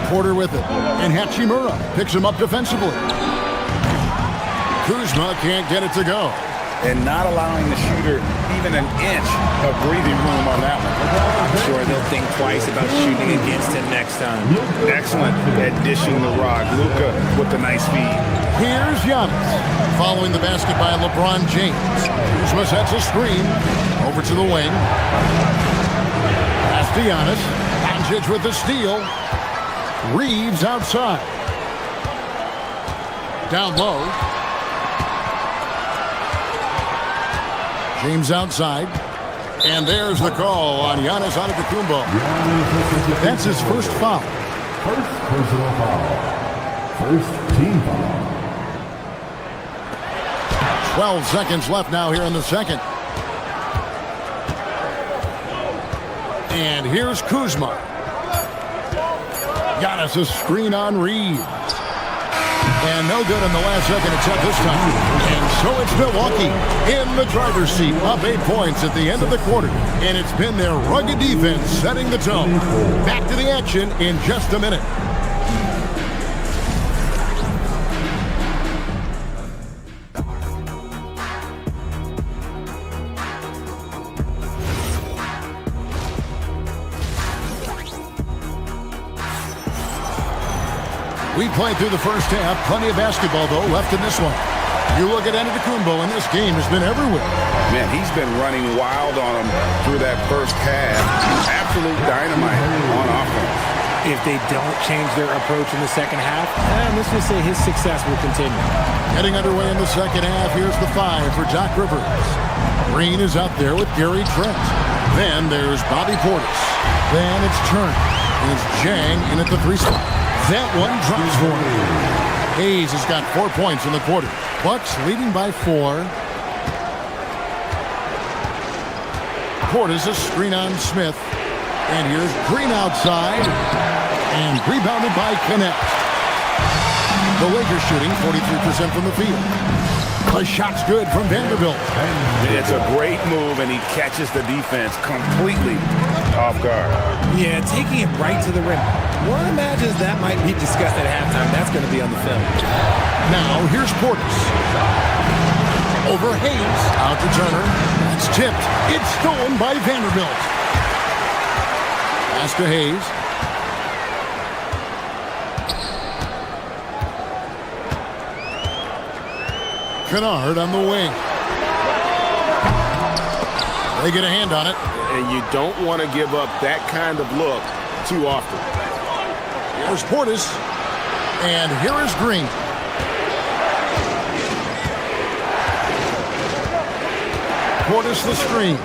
Porter with it. And Hachimura picks him up defensively. Kuzma can't get it to go. And not allowing the shooter even an inch of breathing room on that one. I'm sure they'll think twice about shooting against him next time. Excellent at dishing the rock. Luka with the nice feed. Here's Giannis. Following the basket by LeBron James. Kuzma sets a screen. Over to the wing. Pass to Giannis. Doncic with the steal. Reeves outside. Down low. James outside. And there's the call on Giannis Antetokounmpo. That's his first foul. First personal foul. First team foul. 12 seconds left now here in the second. And here's Kuzma. Got us a screen on Reeves. And no good in the last second attempt this time. And so it's Milwaukee in the driver's seat, up 8 points at the end of the quarter. And it's been their rugged defense setting the tone. Back to the action in just a minute. We played through the first half. Plenty of basketball, though, left in this one. You look at Antetokounmpo, and this game has been everywhere. Man, he's been running wild on him through that first half. Absolute dynamite on offense. If they don't change their approach in the second half, let's just say his success will continue. Getting underway in the second half, here's the 5 for Doc Rivers. Green is out there with Gary Trent. Then there's Bobby Portis. Then it's Turner. And it's Jang in at the 3 spot. That one drops for him. Hayes has got 4 points in the quarter. Bucks leading by 4. Portis a screen on Smith. And here's Green outside. And rebounded by Kenneth. The Lakers shooting 43% from the field. The shot's good from Vanderbilt. It's a great move, and he catches the defense completely off guard. Yeah, taking it right to the rim. One imagines that might be discussed at halftime. That's going to be on the film. Now, here's Portis. Over Hayes. Out to Turner. It's tipped. It's stolen by Vanderbilt. Pass to Hayes. Kennard on the wing. They get a hand on it. And you don't want to give up that kind of look too often. Here's Portis. And here is Green. Portis the screen.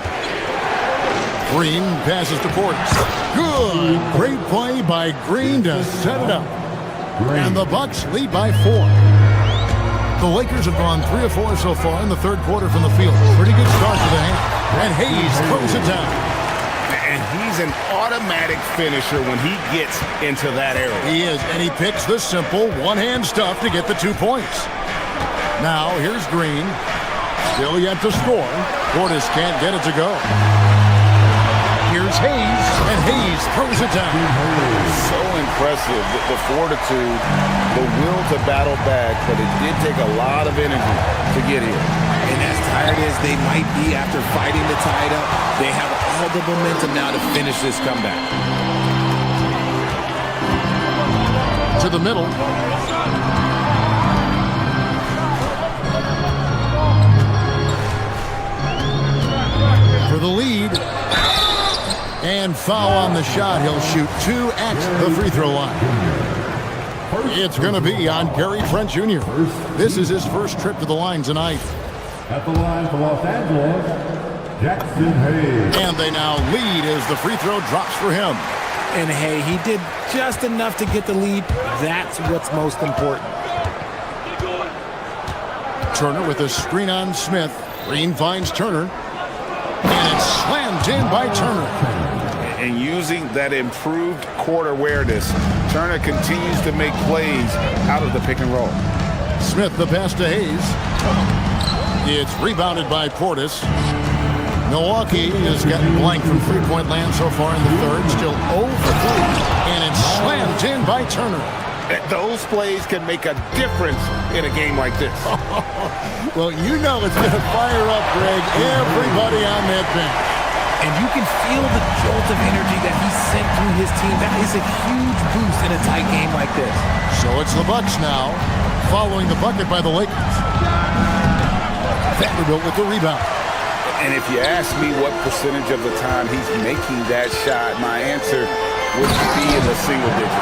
Green passes to Portis. Good. Great play by Green to set it up. And the Bucks lead by 4. The Lakers have gone 3 of 4 so far in the third quarter from the field. Pretty good start to the half. And Hayes throws it down. And he's an automatic finisher when he gets into that area. He is, and he picks the simple one-hand stuff to get the 2 points. Now, here's Green. Still yet to score. Portis can't get it to go. Here's Hayes, and Hayes throws it down. So impressive, the fortitude, the will to battle back, but it did take a lot of energy to get here. And as tired as they might be after fighting to tie it up, they have all the momentum now to finish this comeback. To the middle. For the lead. And foul on the shot. He'll shoot 2 at the free throw line. It's going to be on Gary Trent Jr. This is his first trip to the line tonight. At the line for Los Angeles, Jackson Hayes. And they now lead as the free throw drops for him. And hey, he did just enough to get the lead. That's what's most important. Turner with a screen on Smith. Green finds Turner. And it's slammed in by Turner. And using that improved court awareness, Turner continues to make plays out of the pick and roll. Smith the pass to Hayes. It's rebounded by Portis. Milwaukee has gotten blank from three-point land so far in the third. Still 0 for 3. And it's slammed in by Turner. Those plays can make a difference in a game like this. Well, you know it's going to fire up, Greg, everybody on that bench. And you can feel the jolt of energy that he sent through his team. That is a huge boost in a tight game like this. So it's the Bucks now, following the bucket by the Lakers. Vanderbilt with the rebound. And if you ask me what percentage of the time he's making that shot, my answer would be in the single digits.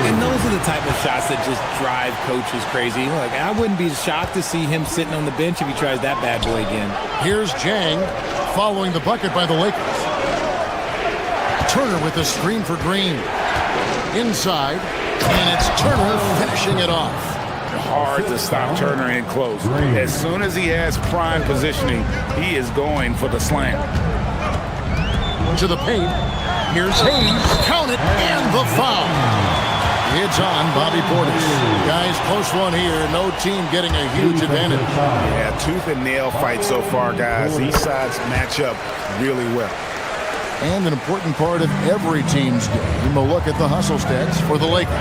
And those are the type of shots that just drive coaches crazy. Like, I wouldn't be shocked to see him sitting on the bench if he tries that bad boy again. Here's Jang following the bucket by the Lakers. Turner with a screen for Green. Inside, and it's Turner finishing it off. Hard to stop Turner in close. As soon as he has prime positioning, he is going for the slam. To the paint. Here's Hayes. Count it, and the foul. It's on Bobby Portis. Guys, close one here. No team getting a huge advantage. Yeah, tooth and nail fight so far, guys. These sides match up really well. And an important part of every team's game, we'll look at the hustle stats for the Lakers.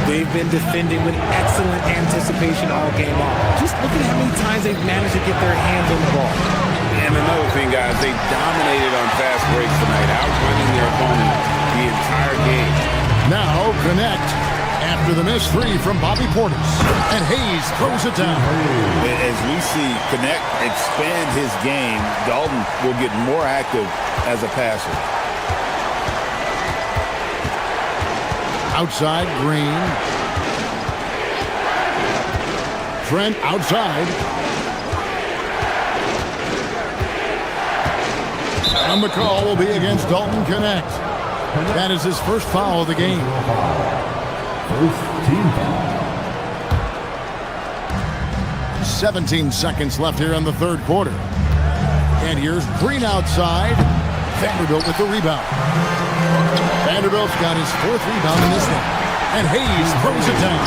They've been defending with excellent anticipation all game long. Just look at how many times they've managed to get their hands on the ball. And another thing, guys, they dominated on fast breaks tonight, outrunning their opponent the entire game. Now connect after the missed three from Bobby Portis. And Hayes throws it down. As we see Connect expand his game, Dalton will get more active as a passer. Outside, Green. Trent outside. And the call will be against Dalton Connect. That is his first foul of the game. First team foul. 17 seconds left here in the third quarter. And here's Green outside. Vanderbilt with the rebound. Vanderbilt's got his fourth rebound in this one. And Hayes throws it down.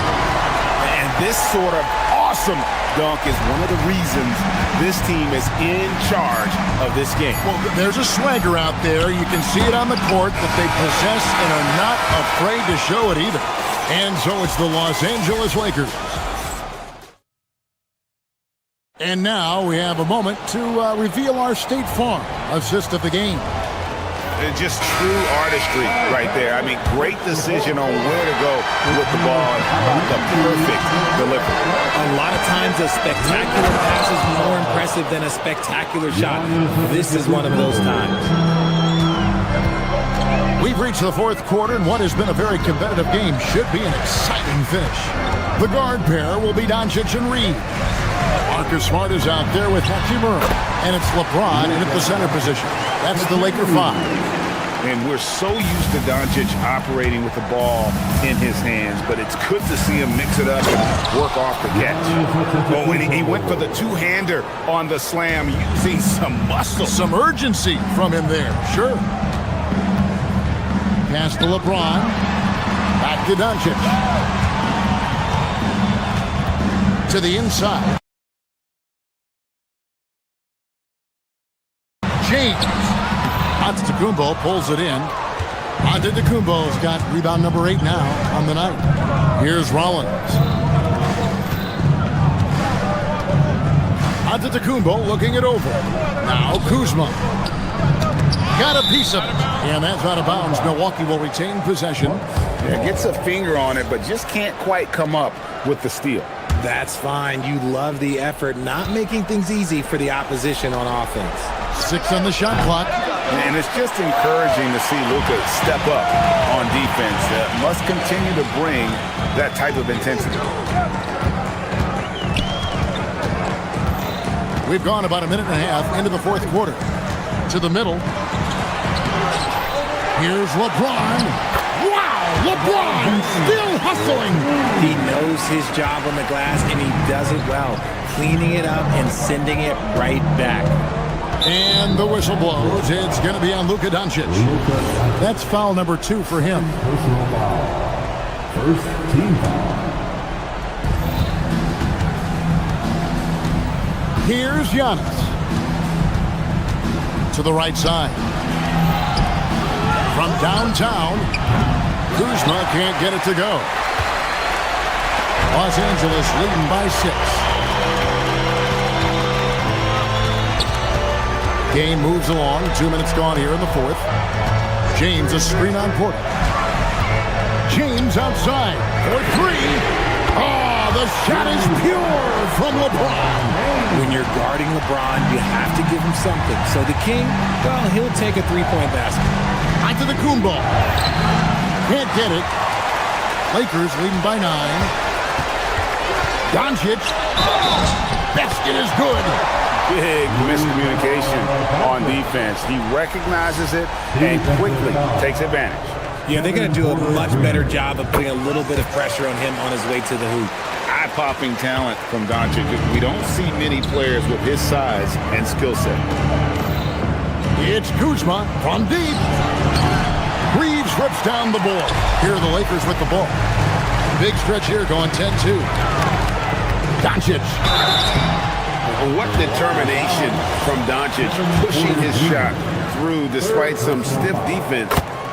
And this sort of awesome dunk is one of the reasons this team is in charge of this game. Well, there's a swagger out there. You can see it on the court that they possess and are not afraid to show it either. And so it's the Los Angeles Lakers. And now we have a moment to reveal our State Farm assist of the game. Just true artistry right there. I mean, great decision on where to go with the ball and how about the perfect delivery. A lot of times a spectacular pass is more impressive than a spectacular shot. This is one of those times. We've reached the fourth quarter, and what has been a very competitive game should be an exciting finish. The guard pair will be Doncic and Reed. Marcus Smart is out there with Hachimura, and it's LeBron in at the center position. That's the Laker 5. And we're so used to Doncic operating with the ball in his hands, but it's good to see him mix it up and work off the catch. But when he went for the two-hander on the slam, using some muscle. Some urgency from him there, sure. Pass to LeBron. Back to Doncic. To the inside. James. Antetokounmpo pulls it in. Antetokounmpo's got rebound number 8 now on the night. Here's Rollins. Antetokounmpo looking it over. Now Kuzma. Got a piece of it. And that's out of bounds. Milwaukee will retain possession. Yeah, gets a finger on it, but just can't quite come up with the steal. That's fine. You love the effort, not making things easy for the opposition on offense. 6 on the shot clock. And it's just encouraging to see Luka step up on defense. Must continue to bring that type of intensity. We've gone about a minute and a half into the fourth quarter. To the middle. Here's LeBron. Wow! LeBron still hustling. He knows his job on the glass, and he does it well. Cleaning it up and sending it right back. And the whistle blows. It's going to be on Luka Doncic. That's foul number 2 for him. Personal foul. First team foul. Here's Giannis. To the right side. From downtown, Kuzma can't get it to go. Los Angeles leading by 6. Game moves along. 2 minutes gone here in the fourth. James a screen on Porter. James outside for 3. Oh, the shot is pure from LeBron. When you're guarding LeBron, you have to give him something. So the King, well, he'll take a three-point basket. Antetokounmpo. Can't get it. Lakers leading by 9. Doncic. Basket is good. Big miscommunication on defense. He recognizes it and quickly takes advantage. Yeah, they're going to do a much better job of putting a little bit of pressure on him on his way to the hoop. Eye-popping talent from Doncic. We don't see many players with his size and skill set. It's Kuzma from deep. Reeves rips down the board. Here are the Lakers with the ball. Big stretch here going 10-2. Doncic. What determination from Doncic pushing his shot through despite some stiff defense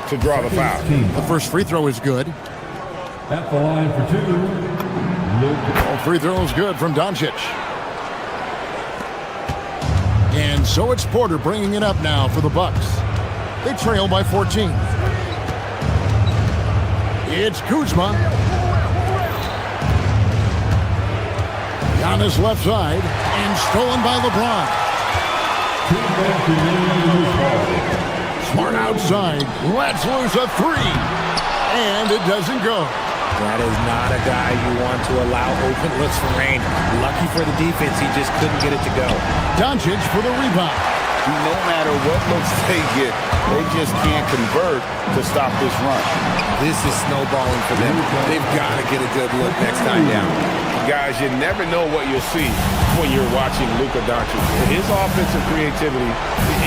to draw the foul. The first free throw is good. At the line for two. Free throw is good from Doncic. And so it's Porter bringing it up now for the Bucks. They trail by 14. It's Kuzma. Giannis left side and stolen by LeBron. Smart outside. Lets loose a three. And it doesn't go. That is not a guy you want to allow open looks from range. Lucky for the defense, he just couldn't get it to go. Doncic for the rebound. No matter what looks they get, they just can't convert to stop this run. This is snowballing for them. They've got to get a good look next time down. Guys, you never know what you'll see when you're watching Luka Doncic. His offensive creativity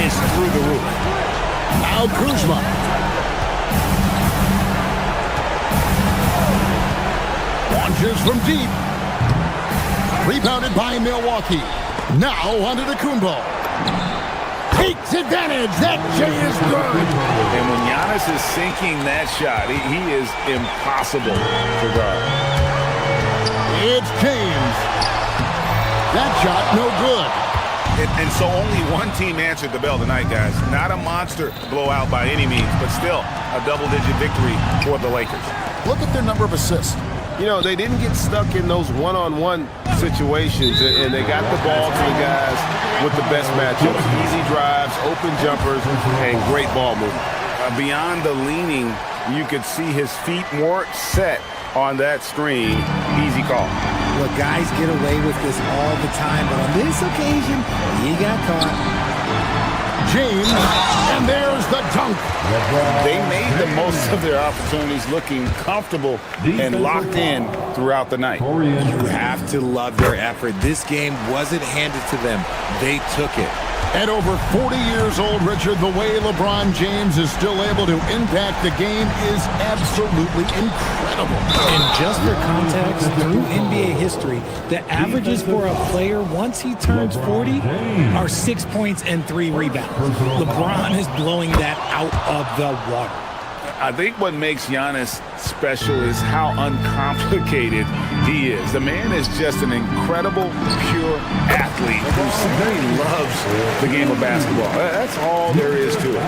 is through the roof. Now Kuzma. Launches from deep. Rebounded by Milwaukee. Now onto the Kumbo. Takes advantage. That J is good. And when Giannis is sinking that shot, he is impossible to guard. It's James. That shot no good. And so only one team answered the bell tonight, guys. Not a monster blowout by any means, but still a double-digit victory for the Lakers. Look at their number of assists. You know, they didn't get stuck in those one-on-one situations, and they got the ball to the guys with the best matchups. Easy drives, open jumpers, and great ball movement. Beyond the leaning, you could see his feet more set on that screen. Easy call. Look, guys get away with this all the time, but on this occasion, he got caught. James, and there's the dunk. They made the most of their opportunities, looking comfortable and locked in throughout the night. You have to love their effort. This game wasn't handed to them. They took it. At over 40 years old, Richard, the way LeBron James is still able to impact the game is absolutely incredible. And just for context, through NBA history, the averages for a player once he turns 40 are 6 points and 3 rebounds. LeBron is blowing that out of the water. I think what makes Giannis special is how uncomplicated he is. The man is just an incredible, pure athlete who simply loves the game of basketball. That's all there is to it.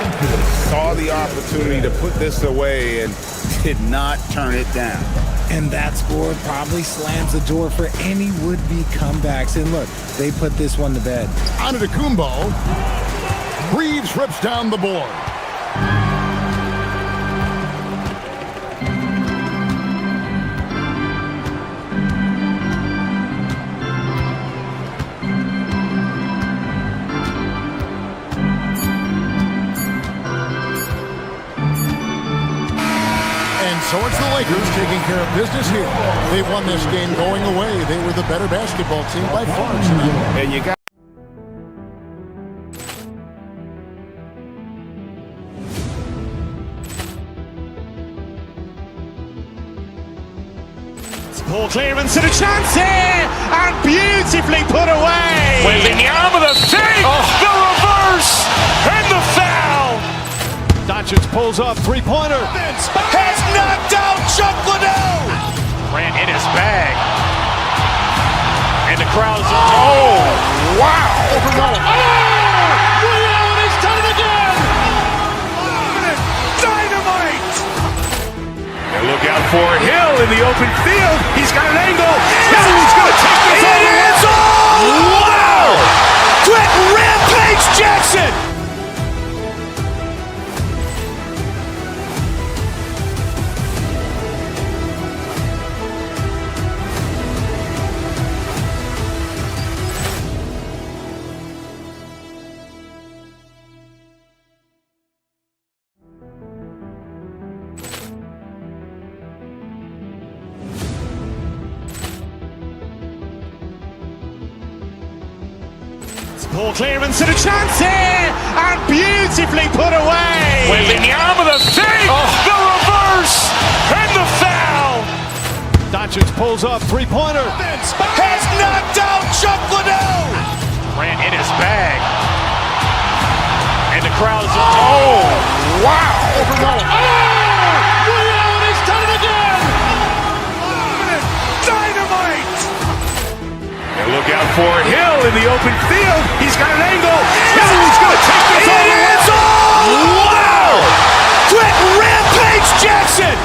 Saw the opportunity to put this away and did not turn it down. And that score probably slams the door for any would-be comebacks. And look, they put this one to bed. On to Kumbo. Reeves rips down the board. So it's the Lakers taking care of business here. They won this game going away. They were the better basketball team by far tonight. And you got Ball clearance and a chance here, and beautifully put away. Wembanyama the save, the reverse, and the foul. Doncic pulls up, three-pointer. Has knocked out Chuck Liddell. Ran in his bag. And the crowd's oh, wow. Allen has done it again. Dynamite. And look out for Hill in the open field. He's got an angle. He's going to take this all the way. Wow. Quick rampage Jackson. Ball clearance and a chance here, and beautifully put away. Wembanyama the save, the reverse, and the foul. Doncic pulls up, three-pointer. Has knocked out Chuck Liddell. Grant in his bag. And the crowd's wow. He's done it again. Dynamite. And look out for Hill in the open field. He's got an angle. Hill's going to take this all the way. Wow. Quick rampage Jackson.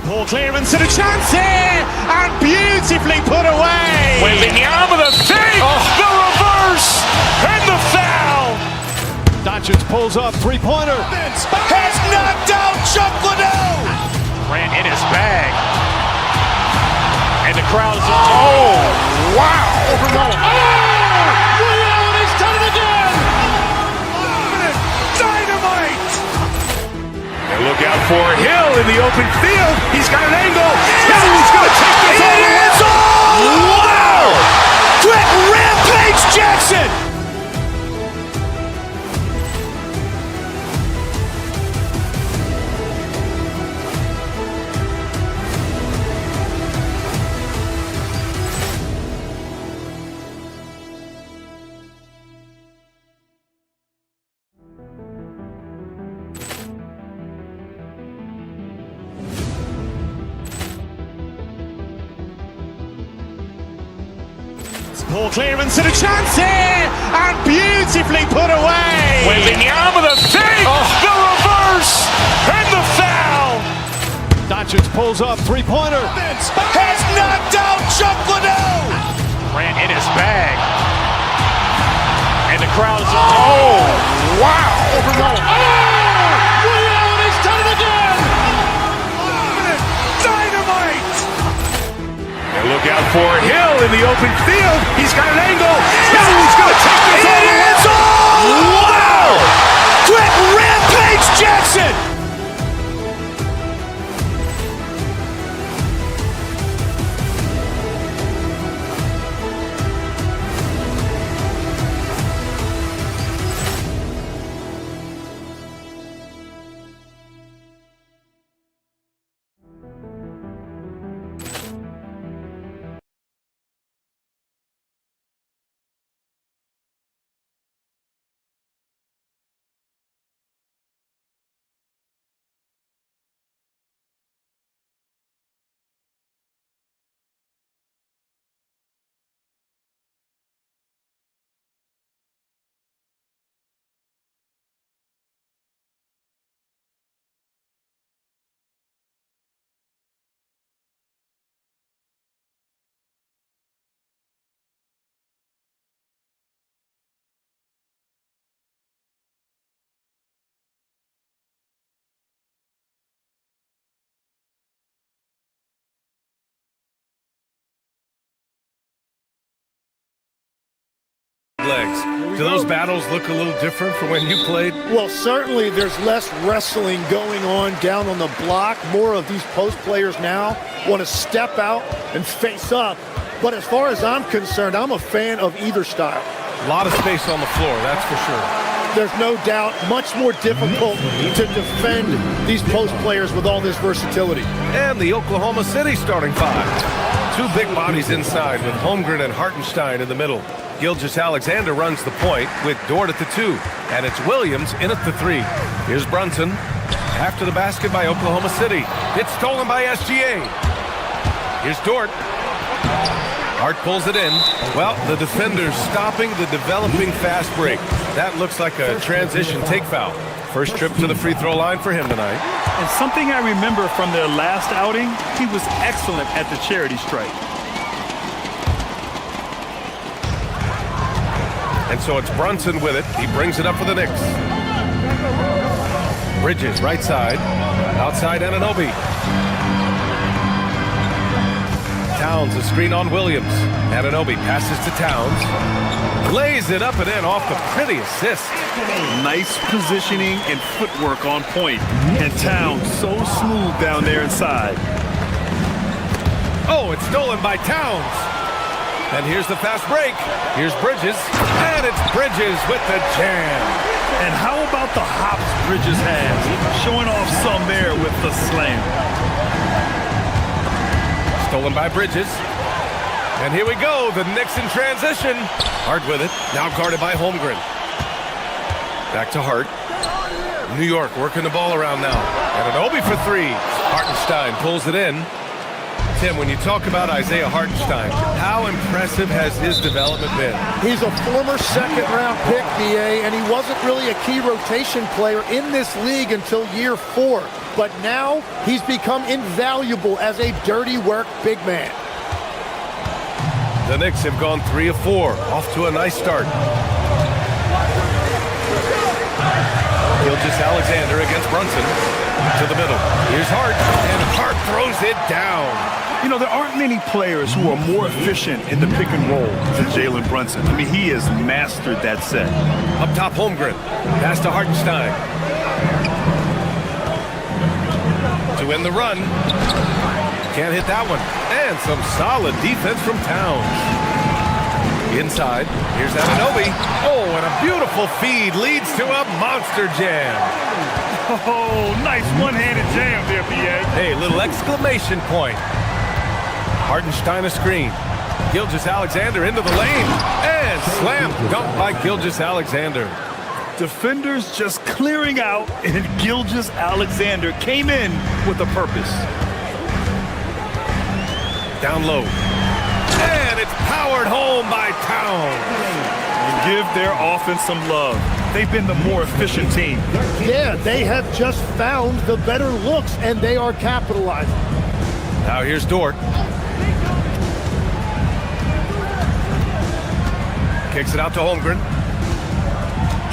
Ball clearance and a chance here, and beautifully put away. Wembanyama the save, the reverse, and the foul. Doncic pulls up, three-pointer. Has knocked out Chuck Liddell. Grant in his bag. And the crowd's wow. He's done it again. Dynamite. And look out for Hill in the open field. He's got an angle. Hill's going to take this all the way. Wow. Quick rampage Jackson. Ball clearance and a chance here, and beautifully put away. Wembanyama the save, the reverse, and the foul. Doncic pulls up, three-pointer. Has knocked out Chuck Liddell. Grant in his bag. And the crowd's wow. He's done it again. Dynamite. And look out for Hill in the open field. He's got an angle. Hill's going to take this all the way. Wow. Quick rampage Jackson. Legs. Do those battles look a little different from when you played? Well, certainly there's less wrestling going on down on the block. More of these post players now want to step out and face up. But as far as I'm concerned, I'm a fan of either style. A lot of space on the floor, that's for sure. There's no doubt much more difficult to defend these post players with all this versatility. And the Oklahoma City starting five. Two big bodies inside with Holmgren and Hartenstein in the middle. Gilgeous-Alexander runs the point with Dort at the 2. And it's Williams in at the 3. Here's Brunson. After the basket by Oklahoma City. It's stolen by SGA. Here's Dort. Hart pulls it in. Well, the defender's stopping the developing fast break. That looks like a transition take foul. First trip to the free throw line for him tonight. And something I remember from their last outing, he was excellent at the charity stripe. And so it's Brunson with it. He brings it up for the Knicks. Bridges, right side. Outside Anunoby. Towns, a screen on Williams. Anunoby passes to Towns. Lays it up and in off the pretty assist. Nice positioning and footwork on point. And Towns so smooth down there inside. Oh, it's stolen by Towns. And here's the fast break. Here's Bridges. And it's Bridges with the jam. And how about the hops Bridges has? Showing off some there with the slam. Stolen by Bridges. And here we go, the Knicks in transition. Hart with it, now guarded by Holmgren. Back to Hart. New York working the ball around now. Anunoby for three. Hartenstein pulls it in. Tim, when you talk about Isaiah Hartenstein, how impressive has his development been? He's a former second-round pick, BA, and he wasn't really a key rotation player in this league until year 4. But now he's become invaluable as a dirty work big man. The Knicks have gone 3 of 4, off to a nice start. Gilgeous-Alexander against Brunson. To the middle. Here's Hart, and Hart throws it down. You know, there aren't many players who are more efficient in the pick and roll than Jalen Brunson. I mean, he has mastered that set. Up top, Holmgren. Pass to Hartenstein. To end the run. Can't hit that one. And some solid defense from Towns. Inside, here's Anunoby. Oh, and a beautiful feed leads to a monster jam. Oh, nice one-handed jam there, B.A. Hey, little exclamation point. Hartenstein a screen. Gilgeous-Alexander into the lane. And slam dunk by Gilgeous-Alexander. Defenders just clearing out, and Gilgeous-Alexander came in with a purpose. Down low. And it's powered home by Towns. Give their offense some love. They've been the more efficient team. Yeah, they have just found the better looks, and they are capitalizing. Now here's Dort. Kicks it out to Holmgren.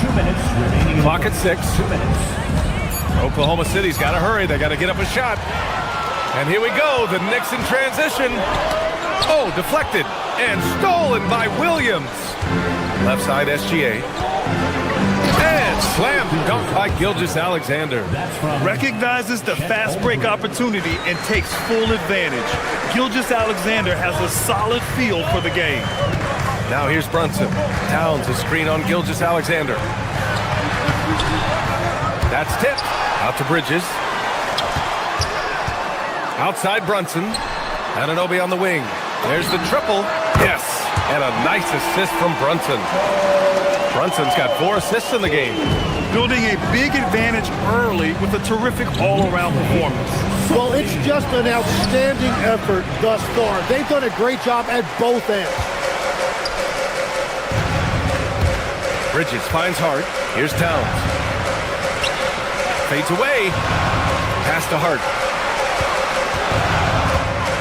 2 minutes remaining. Clock at 6. 2 minutes. Oklahoma City's got to hurry. They got to get up a shot. And here we go. The Knicks in transition. Oh, deflected and stolen by Williams. Left side SGA. And slam dunk by Gilgeous-Alexander. Recognizes the fast break opportunity and takes full advantage. Gilgeous-Alexander has a solid feel for the game. Now here's Brunson. Towns a screen on Gilgeous-Alexander. That's tipped. Out to Bridges. Outside Brunson. Anunoby on the wing. There's the triple. Yes. And a nice assist from Brunson. Brunson's got 4 assists in the game. Building a big advantage early with a terrific all-around performance. Well, it's just an outstanding effort thus far. They've done a great job at both ends. Bridges finds Hart. Here's Towns. Fades away. Pass to Hart.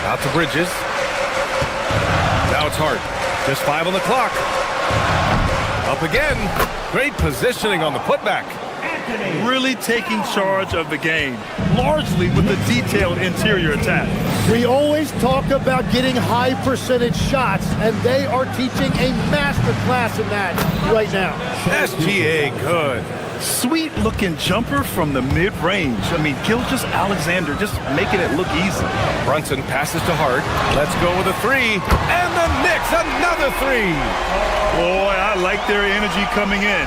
Out to Bridges. Now it's Hart. Just 5 on the clock. Up again. Great positioning on the putback. Really taking charge of the game, largely with a detailed interior attack. We always talk about getting high percentage shots, and they are teaching a master class in that right now. SGA good. Sweet looking jumper from the mid-range. I mean, Gilgeous-Alexander just making it look easy. Brunson passes to Hart. Let's go with a 3. And the Knicks, another 3. Boy, I like their energy coming in.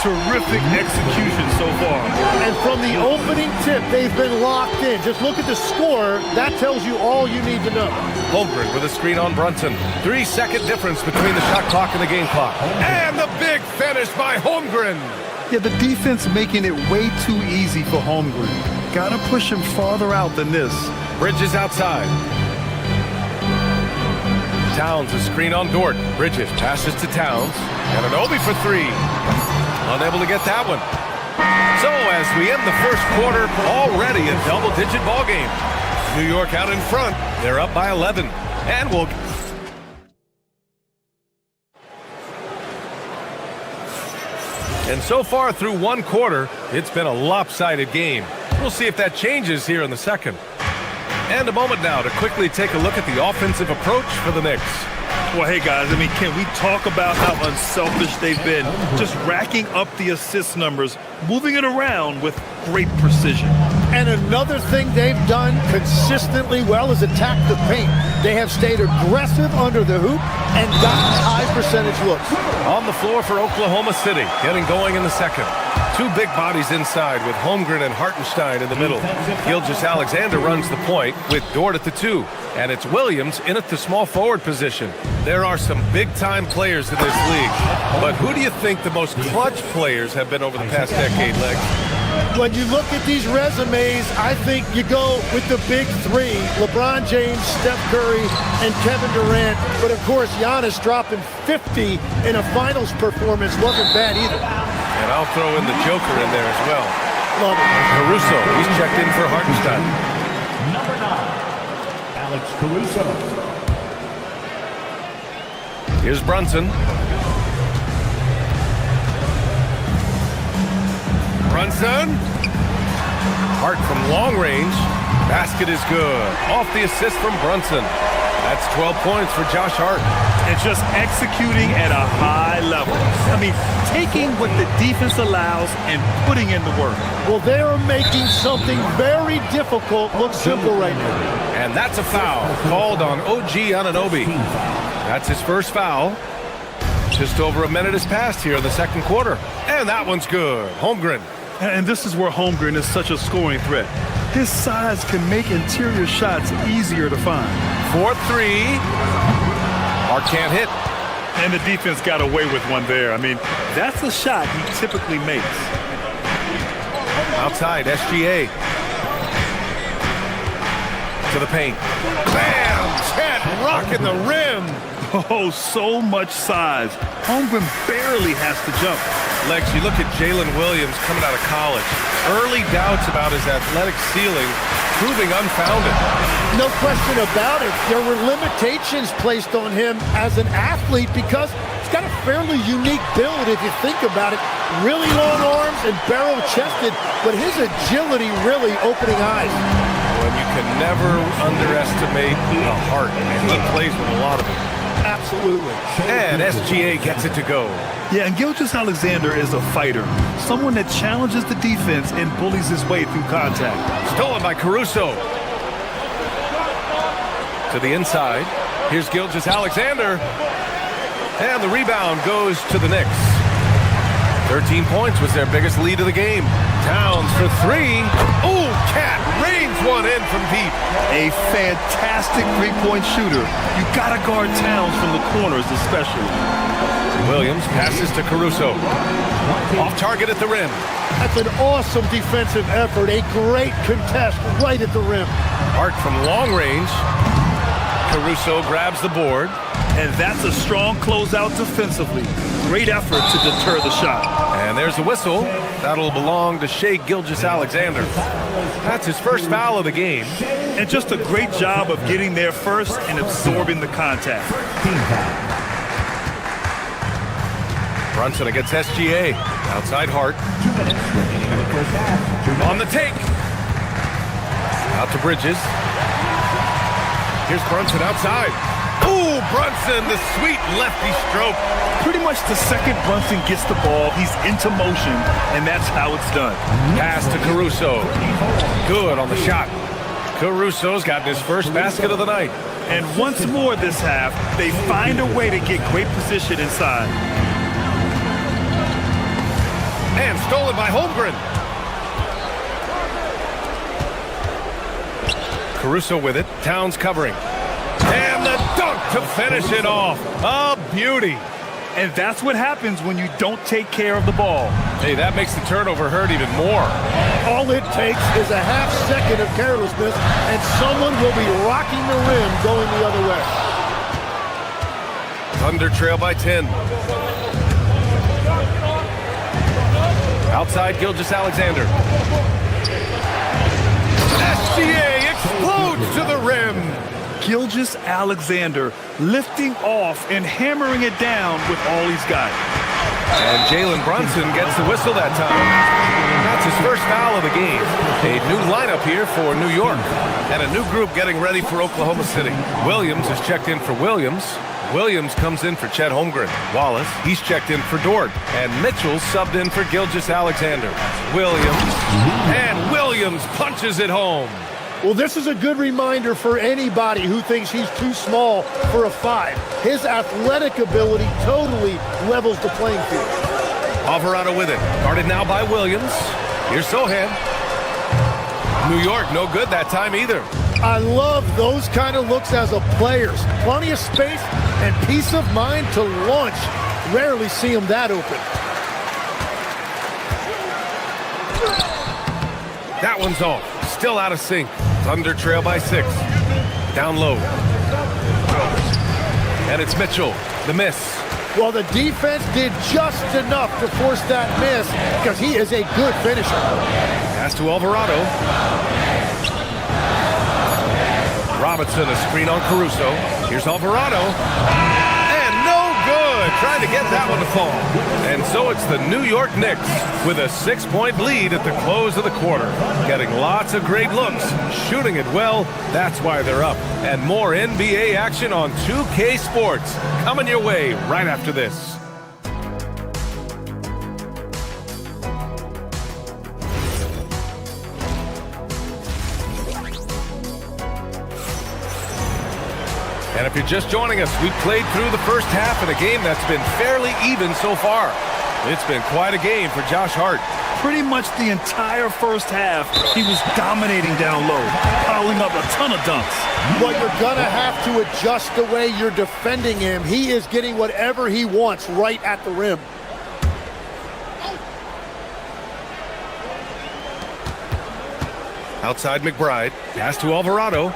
Terrific execution so far. And from the opening tip, they've been locked in. Just look at the score. That tells you all you need to know. Holmgren with a screen on Brunson. 3-second difference between the shot clock and the game clock. And the big finish by Holmgren. Yeah, the defense making it way too easy for Holmgren. Gotta push him farther out than this. Bridges outside. Towns a screen on Dort. Bridges passes to Towns. Anunoby for 3. Unable to get that one. So as we end the first quarter, already a double-digit ball game. New York out in front. They're up by 11. And we'll... And so far through one quarter, it's been a lopsided game. We'll see if that changes here in the second. And a moment now to quickly take a look at the offensive approach for the Knicks. Well, hey, guys, I mean, can we talk about how unselfish they've been? Just racking up the assist numbers, moving it around with great precision. And another thing they've done consistently well is attack the paint. They have stayed aggressive under the hoop and gotten high percentage looks. On the floor for Oklahoma City, getting going in the second. Two big bodies inside with Holmgren and Hartenstein in the middle. Gilgeous-Alexander runs the point with Dort at the 2. And it's Williams in at the small forward position. There are some big-time players in this league. But who do you think the most clutch players have been over the past decade, Legs? When you look at these resumes, I think you go with the big three, LeBron James, Steph Curry, and Kevin Durant. But, of course, Giannis dropping 50 in a finals performance wasn't bad either. And I'll throw in the Joker in there as well. Love it. Caruso, he's checked in for Hartenstein. Number 9, Alex Caruso. Here's Brunson. Brunson. Hart from long range. Basket is good. Off the assist from Brunson. That's 12 points for Josh Hart. And just executing at a high level. I mean, taking what the defense allows and putting in the work. Well, they are making something very difficult look simple right now. And that's a foul called on OG Anunoby. That's his first foul. Just over a minute has passed here in the second quarter. And that one's good. Holmgren. And this is where Holmgren is such a scoring threat. His size can make interior shots easier to find. 4-3. Hart can't hit. And the defense got away with one there. I mean, that's a shot he typically makes. Outside, SGA. To the paint. Bam! Chet rocking the rim. Oh, so much size. Holmgren barely has to jump. Lex, you look at Jalen Williams coming out of college. Early doubts about his athletic ceiling proving unfounded. No question about it. There were limitations placed on him as an athlete because he's got a fairly unique build if you think about it. Really long arms and barrel-chested, but his agility really opening eyes. And you can never underestimate the heart, and he plays with a lot of it. Absolutely. And SGA gets it to go. Yeah, and Gilgeous-Alexander is a fighter. Someone that challenges the defense and bullies his way through contact. Stolen by Caruso. To the inside. Here's Gilgeous-Alexander. And the rebound goes to the Knicks. 13 points was their biggest lead of the game. Towns for 3. Ooh, Cat rains one in from deep. A fantastic three-point shooter. You gotta guard Towns from the corners especially. Williams passes to Caruso. Off target at the rim. That's an awesome defensive effort. A great contest right at the rim. Hart from long range. Caruso grabs the board. And that's a strong closeout defensively. Great effort to deter the shot. And there's the whistle. That'll belong to Shai Gilgeous-Alexander. That's his first foul of the game. And just a great job of getting there first and absorbing the contact. Brunson against SGA. Outside Hart. On the take. Out to Bridges. Here's Brunson outside. Ooh, Brunson, the sweet lefty stroke. Pretty much the second Brunson gets the ball, he's into motion, and that's how it's done. Pass to Caruso. Good on the shot. Caruso's gotten his first basket of the night. And once more this half, they find a way to get great position inside. And stolen by Holmgren. Caruso with it. Towns covering. And the dunk to finish it off. A beauty. And that's what happens when you don't take care of the ball. Hey, that makes the turnover hurt even more. All it takes is a half second of carelessness, and someone will be rocking the rim going the other way. Thunder trail by 10. Outside Gilgeous-Alexander. SGA explodes to the rim. Gilgeous-Alexander lifting off and hammering it down with all he's got. And Jalen Brunson gets the whistle that time. That's his first foul of the game. A new lineup here for New York. And a new group getting ready for Oklahoma City. Williams is checked in for Williams. Williams comes in for Chet Holmgren. Wallace, he's checked in for Dort. And Mitchell subbed in for Gilgeous-Alexander. Williams punches it home. Well, this is a good reminder for anybody who thinks he's too small for a 5. His athletic ability totally levels the playing field. Alvarado with it. Guarded now by Williams. Here's Sohan. New York, no good that time either. I love those kind of looks as a player. Plenty of space and peace of mind to launch. Rarely see him that open. That one's off. Still out of sync. Thunder trail by 6. Down low. And it's Mitchell. The miss. Well, the defense did just enough to force that miss because he is a good finisher. Pass to Alvarado. Robinson, a screen on Caruso. Here's Alvarado. And no good. Trying to get that one to fall. And so it's the New York Knicks with a 6-point lead at the close of the quarter. Getting lots of great looks. Shooting it well. That's why they're up. And more NBA action on 2K Sports. Coming your way right after this. And if you're just joining us, we've played through the first half in a game that's been fairly even so far. It's been quite a game for Josh Hart. Pretty much the entire first half, he was dominating down low, piling up a ton of dunks. But you're going to have to adjust the way you're defending him. He is getting whatever he wants right at the rim. Outside McBride. Pass to Alvarado.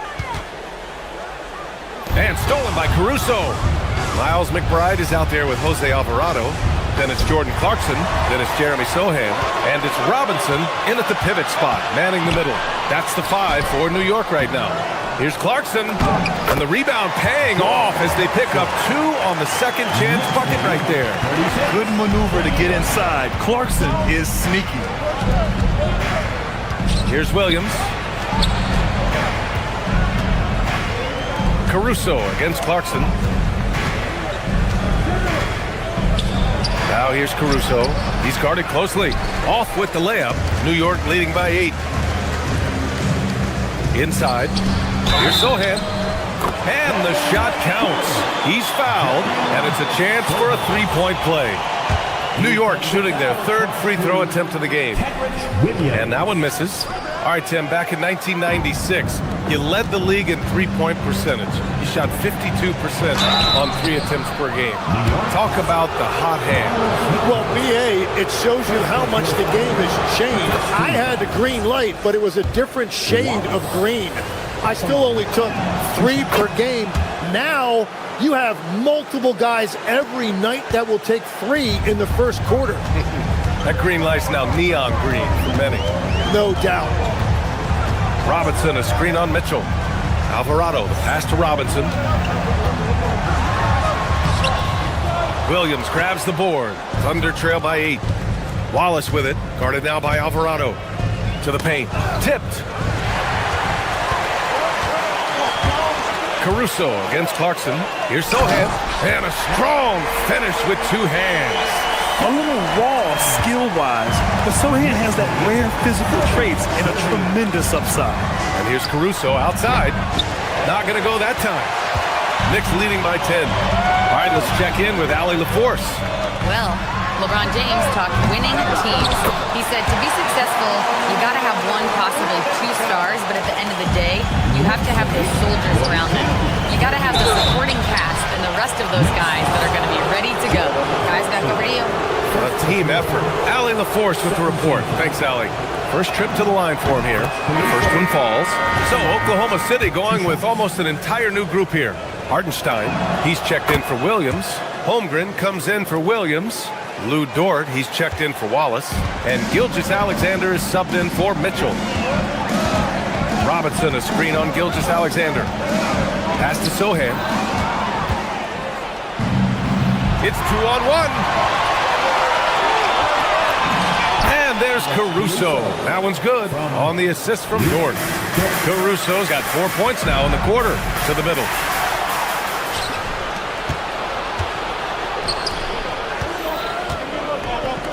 And stolen by Caruso. Miles McBride is out there with Jose Alvarado. Then it's Jordan Clarkson. Then it's Jeremy Sohan. And it's Robinson in at the pivot spot, manning the middle. That's the 5 for New York right now. Here's Clarkson. And the rebound paying off as they pick up 2 on the second chance bucket right there. Good maneuver to get inside. Clarkson is sneaky. Here's Williams. Caruso against Clarkson. Now here's Caruso. He's guarded closely. Off with the layup. New York leading by 8. Inside. Here's Sohan. And the shot counts. He's fouled, and it's a chance for a 3-point play. New York shooting their 3rd free throw attempt of the game. And that one misses. All right, Tim, back in 1996, you led the league in 3-point percentage. You shot 52% on 3 attempts per game. Talk about the hot hand. Well, BA, it shows you how much the game has changed. I had the green light, but it was a different shade of green. I still only took 3 per game. Now, you have multiple guys every night that will take 3 in the first quarter. That green light's now neon green for many. No doubt. Robinson, a screen on Mitchell. Alvarado, the pass to Robinson. Williams grabs the board. Thunder trail by 8. Wallace with it. Guarded now by Alvarado. To the paint. Tipped. Caruso against Clarkson. Here's Sohan. And a strong finish with 2 hands. A little raw skill-wise, but Sohan has that rare physical traits and a tremendous upside. And here's Caruso outside. Not going to go that time. Knicks leading by 10. All right, let's check in with Allie LaForce. Well, LeBron James talked winning teams. He said to be successful, you got to have 1, possibly 2 stars, but at the end of the day, you have to have those soldiers around them. You got to have the supporting cast and the rest of those guys that are going to be ready to go. Guys, back over to you. A team effort. Allie LaForce with the report. Thanks, Allie. First trip to the line for him here. First one falls. So Oklahoma City going with almost an entire new group here. Hartenstein, he's checked in for Williams. Holmgren comes in for Williams. Lou Dort, he's checked in for Wallace. And Gilgeous-Alexander is subbed in for Mitchell. Robinson, a screen on Gilgeous-Alexander. Pass to Sohan. It's 2-on-1. here's Caruso. That one's good on the assist from Dort. Caruso's got 4 points now in the quarter to the middle.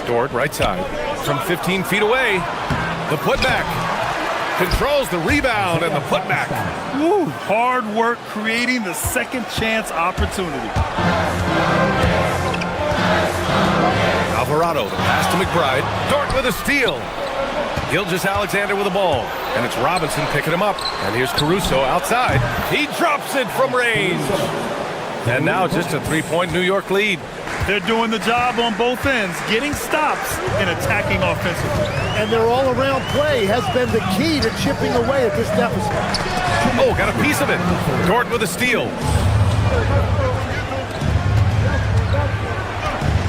Dort, right side, from 15 feet away. The putback. Controls the rebound and the putback. Woo, hard work creating the second chance opportunity. Alvarado, the pass to McBride. Dort with a steal. Gilgeous-Alexander with the ball. And it's Robinson picking him up. And here's Caruso outside. He drops it from range. And now just a 3-point New York lead. They're doing the job on both ends, getting stops and attacking offensively. And their all-around play has been the key to chipping away at this deficit. Oh, got a piece of it. Dort with a steal.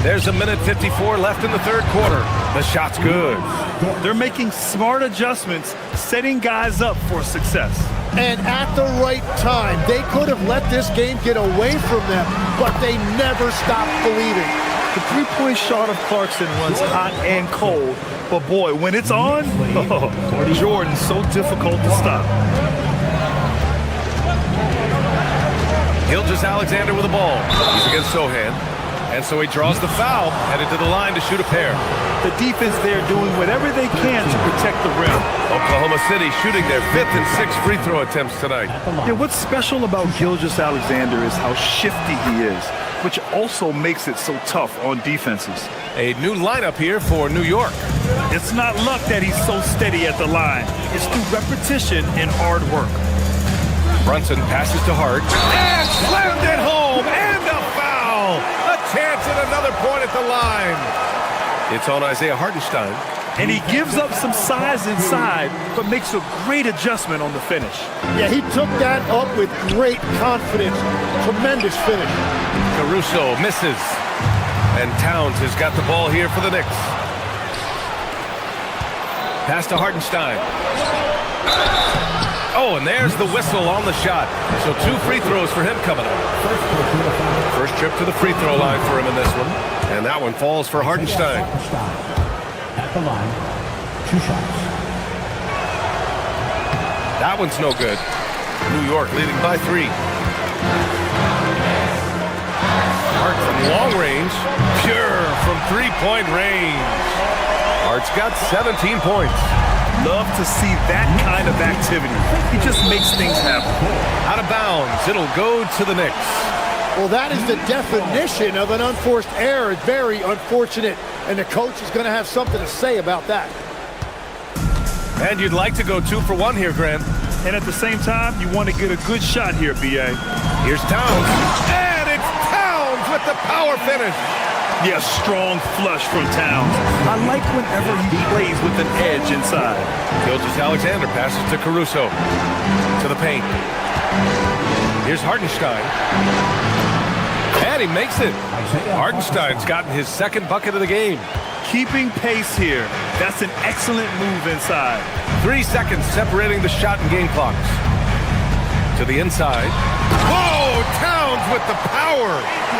There's a minute 54 left in the third quarter. The shot's good. They're making smart adjustments, setting guys up for success. And at the right time, they could have let this game get away from them, but they never stopped believing. The three-point shot of Clarkson runs hot and cold, but boy, when it's on, Jordan's so difficult to stop. Gilgeous-Alexander with the ball. He's against Sohan. And so he draws the foul, headed to the line to shoot a pair. The defense there doing whatever they can to protect the rim. Oklahoma City shooting their 5th and 6th free throw attempts tonight. Yeah, what's special about Gilgeous-Alexander is how shifty he is, which also makes it so tough on defenses. A new lineup here for New York. It's not luck that he's so steady at the line. It's through repetition and hard work. Brunson passes to Hart. And slammed it home! And a foul! A chance at another point at the line. It's on Isaiah Hartenstein. And he gives up some size inside, but makes a great adjustment on the finish. Yeah, he took that up with great confidence. Tremendous finish. Caruso misses. And Towns has got the ball here for the Knicks. Pass to Hartenstein. Oh, and there's the whistle on the shot. So 2 free throws for him coming up. First trip to the free throw line for him in this one. And that one falls for Hartenstein. At the line, 2 shots. That one's no good. New York leading by 3. Hart from long range. Pure from 3-point range. Hart's got 17 points. Love to see that kind of activity. He just makes things happen. Out of bounds. It'll go to the Knicks. Well, that is the definition of an unforced error. Very unfortunate. And the coach is going to have something to say about that. And you'd like to go 2 for 1 here, Grant. And at the same time, you want to get a good shot here, B.A. Here's Towns. And it's Towns with the power finish. Yeah, strong flush from Towns. I like whenever he plays with an edge inside. Gilgeous-Alexander passes to Caruso. To the paint. Here's Hartenstein. And he makes it. Hartenstein's gotten his 2nd bucket of the game. Keeping pace here. That's an excellent move inside. 3 seconds separating the shot and game clocks. To the inside. Whoa! Towns with the power.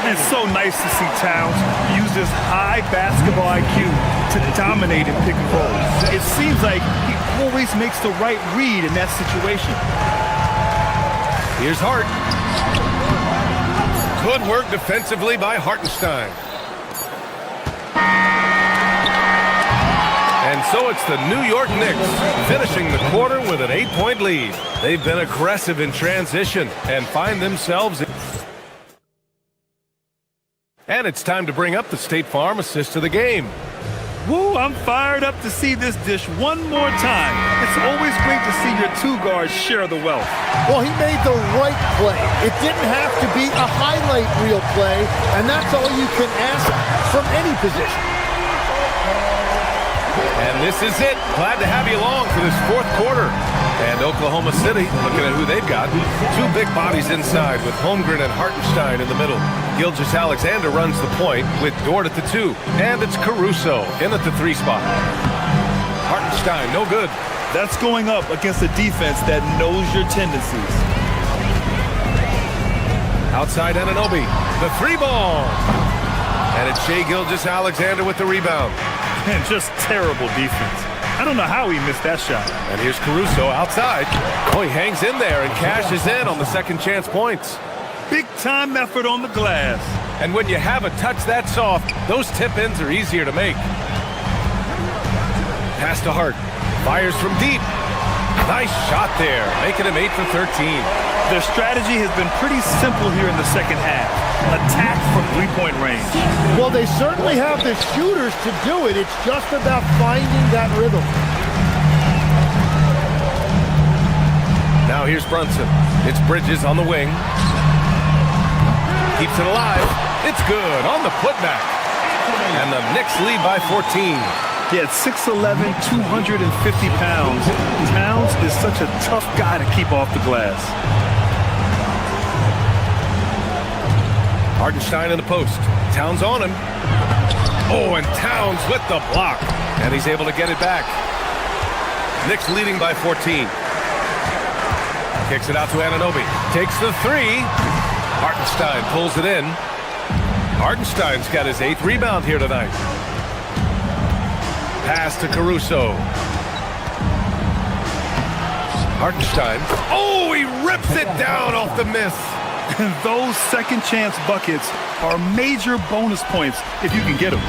It's so nice to see Towns use his high basketball IQ to dominate in pick and roll. It seems like he always makes the right read in that situation. Here's Hart. Good work defensively by Hartenstein. And so it's the New York Knicks finishing the quarter with an 8-point lead. They've been aggressive in transition and find themselves in. And it's time to bring up the State Farm assist of the game. Woo, I'm fired up to see this dish one more time. It's always great to see your 2 guards share the wealth. Well, he made the right play. It didn't have to be a highlight reel play, and that's all you can ask from any position. And this is it. Glad to have you along for this 4th quarter. And Oklahoma City, looking at who they've got, 2 big bodies inside with Holmgren and Hartenstein in the middle. Gilgeous-Alexander runs the point with Dort at the 2. And it's Caruso in at the 3 spot. Hartenstein, no good. That's going up against a defense that knows your tendencies. Outside Anunoby, the 3 ball. And it's Shai Gilgeous-Alexander with the rebound. And just terrible defense. I don't know how he missed that shot. And here's Caruso outside. Oh, he hangs in there and cashes in on the second chance points. Big time effort on the glass. And when you have a touch that soft, those tip-ins are easier to make. Pass to Hart. Fires from deep. Nice shot there, making him 8 for 13. Their strategy has been pretty simple here in the second half. Attack from three-point range. Well, they certainly have the shooters to do it. It's just about finding that rhythm. Now here's Brunson. It's Bridges on the wing. Keeps it alive. It's good on the putback. And the Knicks lead by 14. Yeah, at 6'11", 250 pounds, Towns is such a tough guy to keep off the glass. Hartenstein in the post. Towns on him. Oh, and Towns with the block. And he's able to get it back. Knicks leading by 14. Kicks it out to Anunoby. Takes the three. Hartenstein pulls it in. Hartenstein's got his 8th rebound here tonight. Pass to Caruso. Hartenstein. Oh, he rips it down off the miss. Those second chance buckets are major bonus points if you can get them.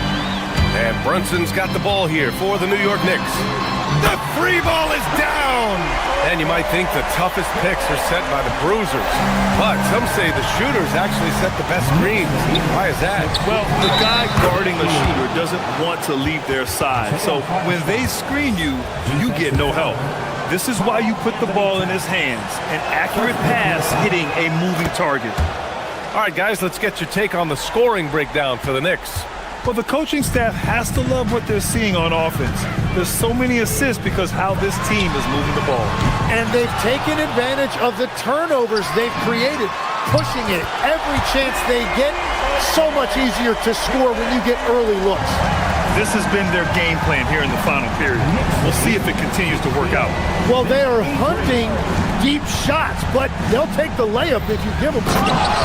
And Brunson's got the ball here for the New York Knicks. The free ball is down! And you might think the toughest picks are set by the bruisers. But some say the shooters actually set the best screens. Why is that? Well, the guy guarding a shooter doesn't want to leave their side. So when they screen you, you get no help. This is why you put the ball in his hands. An accurate pass hitting a moving target. All right, guys, let's get your take on the scoring breakdown for the Knicks. Well, the coaching staff has to love what they're seeing on offense. There's so many assists because how this team is moving the ball. And they've taken advantage of the turnovers they've created, pushing it every chance they get. So much easier to score when you get early looks. This has been their game plan here in the final period. We'll see if it continues to work out. Well, they are hunting deep shots, but they'll take the layup if you give them.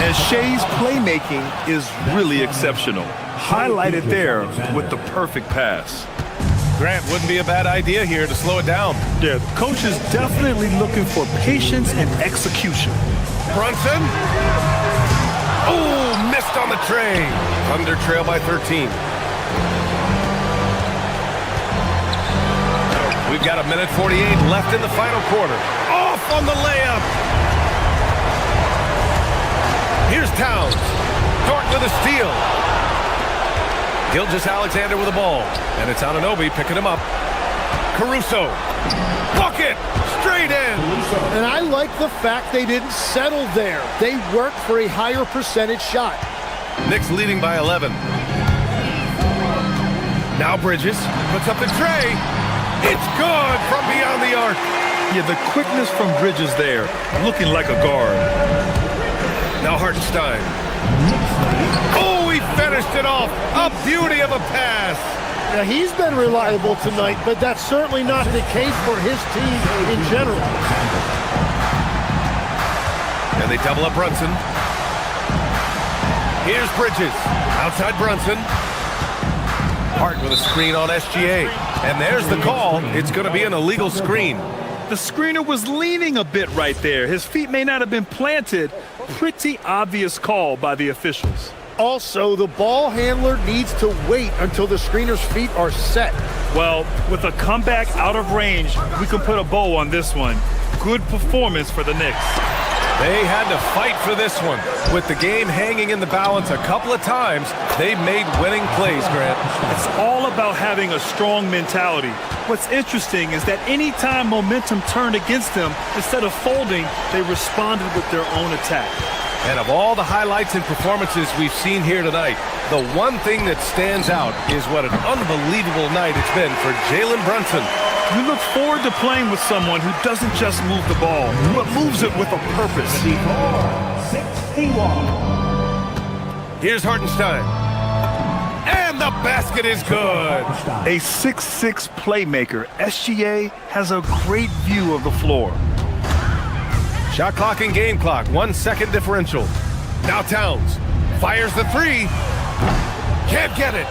And Shea's playmaking is really exceptional. Highlighted there with the perfect pass. Grant, wouldn't be a bad idea here to slow it down. Yeah, the coach is definitely looking for patience and execution. Brunson. Oh, missed on the tray. Thunder trail by 13. We've got 1:48 left in the final quarter. Off on the layup. Here's Towns. Dort with a steal. Gilgeous-Alexander with the ball. And it's Anunoby picking him up. Caruso. Bucket! Straight in! And I like the fact they didn't settle there. They worked for a higher percentage shot. Knicks leading by 11. Now Bridges puts up the tray. It's good from beyond the arc. Yeah, the quickness from Bridges there, looking like a guard. Now Hartenstein. Oh, he finished it off. A beauty of a pass. Now, he's been reliable tonight, but that's certainly not the case for his team in general. And they double up Brunson. Here's Bridges. Outside Brunson. Hart with a screen on SGA. And there's the call. It's going to be an illegal screen. The screener was leaning a bit right there. His feet may not have been planted. Pretty obvious call by the officials. Also, the ball handler needs to wait until the screener's feet are set. Well, with a comeback out of range, we can put a bow on this one. Good performance for the Knicks. They had to fight for this one. With the game hanging in the balance a couple of times, they made winning plays, Grant. It's all about having a strong mentality. What's interesting is that anytime momentum turned against them, instead of folding, they responded with their own attack. And of all the highlights and performances we've seen here tonight, the one thing that stands out is what an unbelievable night it's been for Jalen Brunson. You look forward to playing with someone who doesn't just move the ball, but moves it with a purpose. Here's Hartenstein. And the basket is good. A 6'6" playmaker, SGA has a great view of the floor. Shot clock and game clock, 1 second differential. Now Towns fires the three. Can't get it.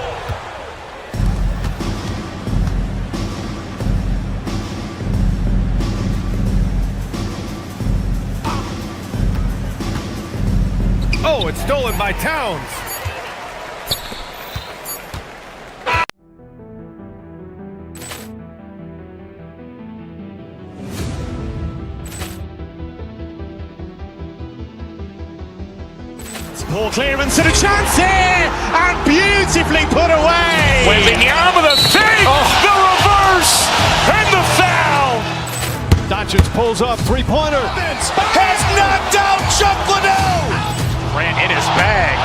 Oh, it's stolen by Towns. Poor clearance and a chance here, and beautifully put away. Wembanyama the fake, the reverse, and the foul. Doncic pulls up, three-pointer. Has knocked out Chuck Liddell. Grant in his bag.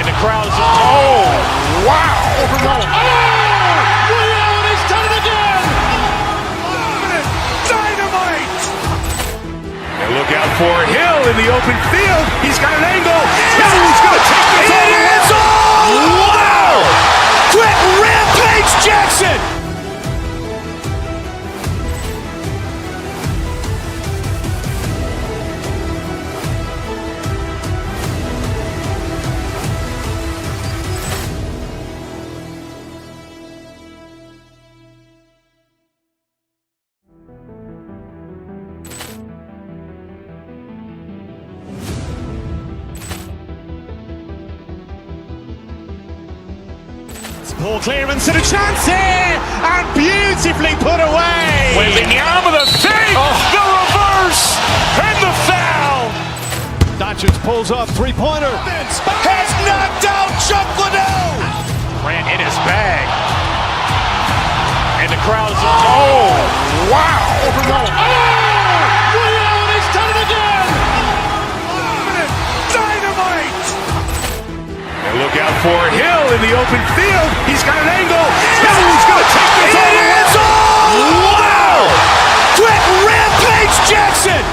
And the crowd is, oh, wow. Overrun. Liddell, he's done it again. Dynamite. And look out for Hill in the open field. He's got an angle. He's going to take this all the way. Wow! Quick rampage Jackson. Poor clearance and a chance here, and beautifully put away. Wembanyama the fake, the reverse, and the foul. Doncic pulls up, three-pointer. Has knocked out Chuck Liddell. Grant in his bag. And the crowd is, oh, wow. Overrun. Liddell, he's done it again. Dynamite. And look out for Hill in the open field. He's got an angle. He's going to take this all the way. Wow! Quick rampage Jackson.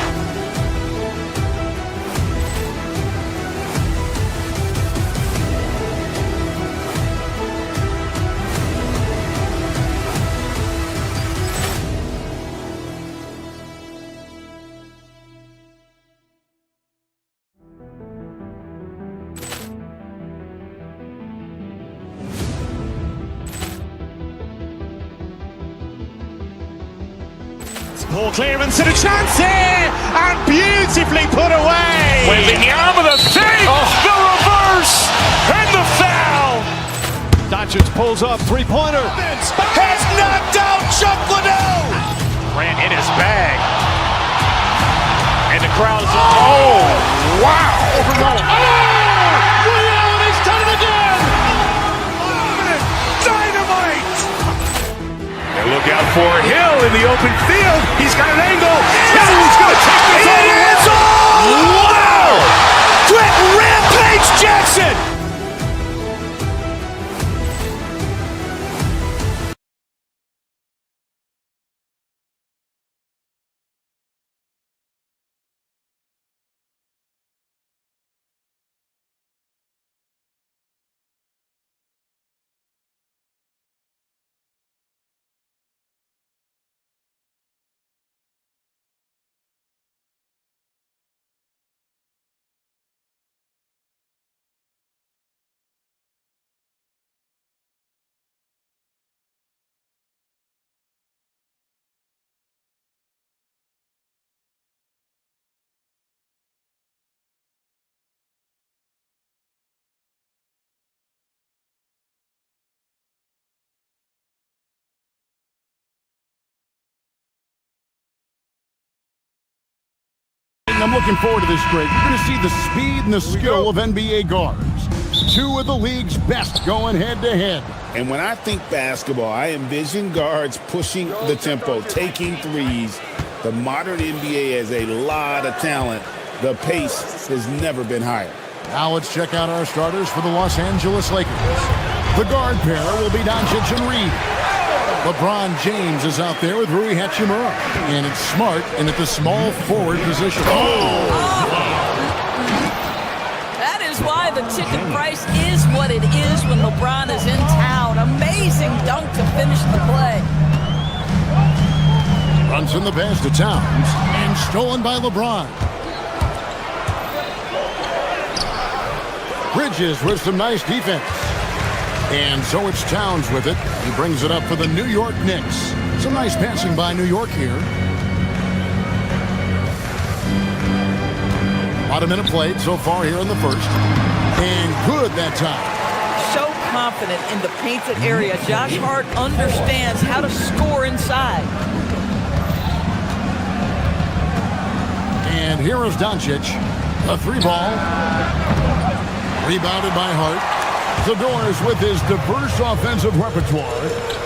Poor clearance and a chance here, and beautifully put away. Wembanyama the fake, the reverse, and the foul. Doncic pulls up, three-pointer. Has knocked out Chuck Liddell. Grant in his bag. And the crowd is, oh, wow. Overrun. Liddell, he's done it again. Dynamite. And look out for Hill in the open field. He's got an angle. He's going to take this all the way. Wow! Quick rampage Jackson. I'm looking forward to this break. You're going to see the speed and the skill of NBA guards. Two of the league's best going head-to-head. And when I think basketball, I envision guards pushing the tempo, taking threes. The modern NBA has a lot of talent. The pace has never been higher. Now let's check out our starters for the Los Angeles Lakers. The guard pair will be Doncic and Reed. LeBron James is out there with Rui Hachimura. And it's Smart in at the small forward position. That is why the ticket price is what it is when LeBron is in town. Amazing dunk to finish the play. Brunson the pass to Towns, and stolen by LeBron. Bridges with some nice defense. And so it's Towns with it. He brings it up for the New York Knicks. Some nice passing by New York here. About a minute played so far here in the first. And good that time. So confident in the painted area. Josh Hart understands how to score inside. And here is Doncic. A 3-ball. Rebounded by Hart. The Doors with his diverse offensive repertoire.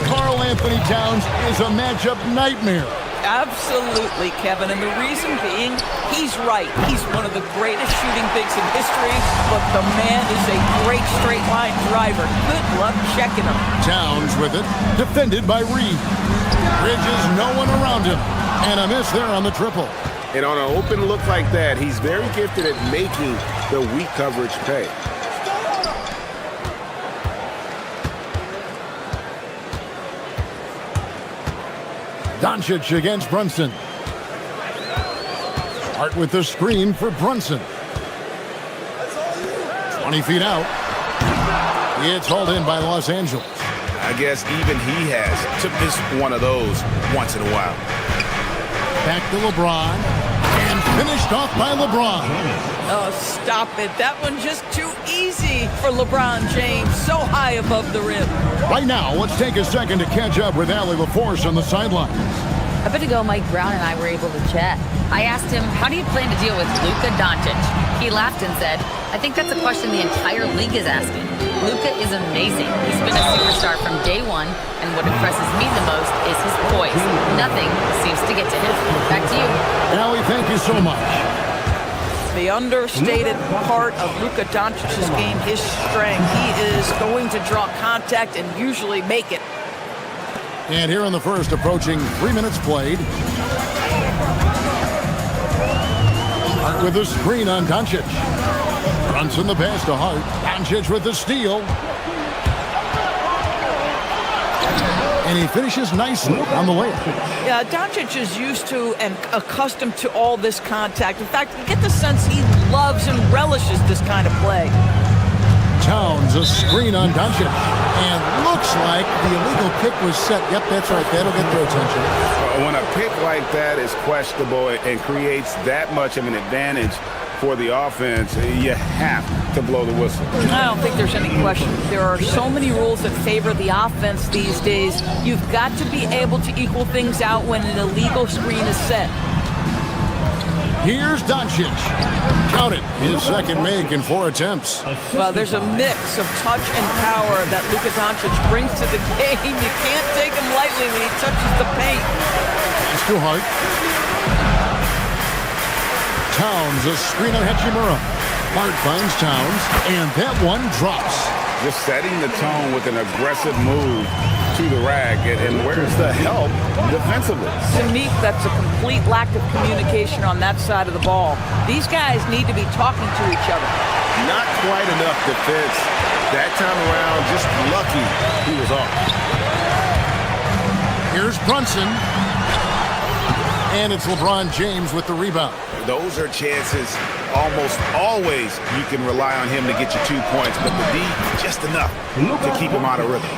Karl Anthony Towns is a matchup nightmare. Absolutely, Kevin. And the reason being, he's right. He's one of the greatest shooting bigs in history, but the man is a great straight-line driver. Good luck checking him. Towns with it, defended by Reed. Bridges, no one around him. And a miss there on the triple. And on an open look like that, he's very gifted at making the weak coverage pay. Doncic against Brunson. Hart with the screen for Brunson. 20 feet out. It's hauled in by Los Angeles. I guess even he has to miss one of those once in a while. Back to LeBron. And finished off by LeBron. Oh, stop it. That one just too easy for LeBron James. So high above the rim. Right now, let's take a second to catch up with Allie LaForce on the sideline. A bit ago, Mike Brown and I were able to chat. I asked him, how do you plan to deal with Luka Doncic? He laughed and said, I think that's a question the entire league is asking. Luka is amazing. He's been a superstar from day one, and what impresses me the most is his poise. Nothing seems to get to him. Back to you. Allie, thank you so much. The understated part of Luka Doncic's game, his strength. He is going to draw contact and usually make it. And here in the first, approaching 3 minutes played. Hart with the screen on Doncic. Brunson the pass to Hart. Doncic with the steal. And he finishes nicely on the layup. Yeah, Doncic is used to and accustomed to all this contact. In fact, you get the sense he loves and relishes this kind of play. Towns, a screen on Doncic. And looks like the illegal pick was set. Yep, that's right. That'll get their attention. When a pick like that is questionable and creates that much of an advantage for the offense, you have to blow the whistle. I don't think there's any question. There are so many rules that favor the offense these days. You've got to be able to equal things out when an illegal screen is set. Here's Doncic. Count it. His second make in 4 attempts. Well, there's a mix of touch and power that Luka Doncic brings to the game. You can't take him lightly when he touches the paint. It's too hard. Towns, a screen on Hachimura. Hart finds Towns, and that one drops. Just setting the tone with an aggressive move to the rack. And where's the help defensively? To me, that's a complete lack of communication on that side of the ball. These guys need to be talking to each other. Not quite enough defense that time around. Just lucky he was off. Here's Brunson. And it's LeBron James with the rebound. Those are chances almost always you can rely on him to get you 2 points, but the D, just enough to keep him out of rhythm.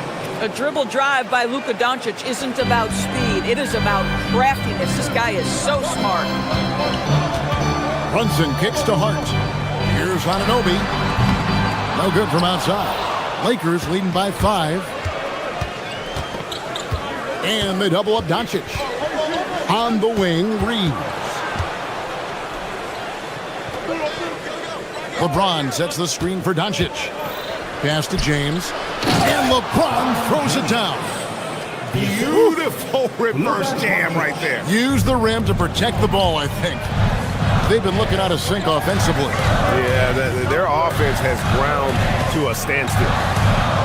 A dribble drive by Luka Doncic isn't about speed. It is about craftiness. This guy is so smart. Brunson kicks to Hart. Here's Anunoby. No good from outside. Lakers leading by 5. And they double up Doncic. On the wing, Reeves. LeBron sets the screen for Doncic. Pass to James. And LeBron throws it down. Beautiful reverse jam right there. Use the rim to protect the ball, I think. They've been looking out of sync offensively. Yeah, their offense has ground to a standstill.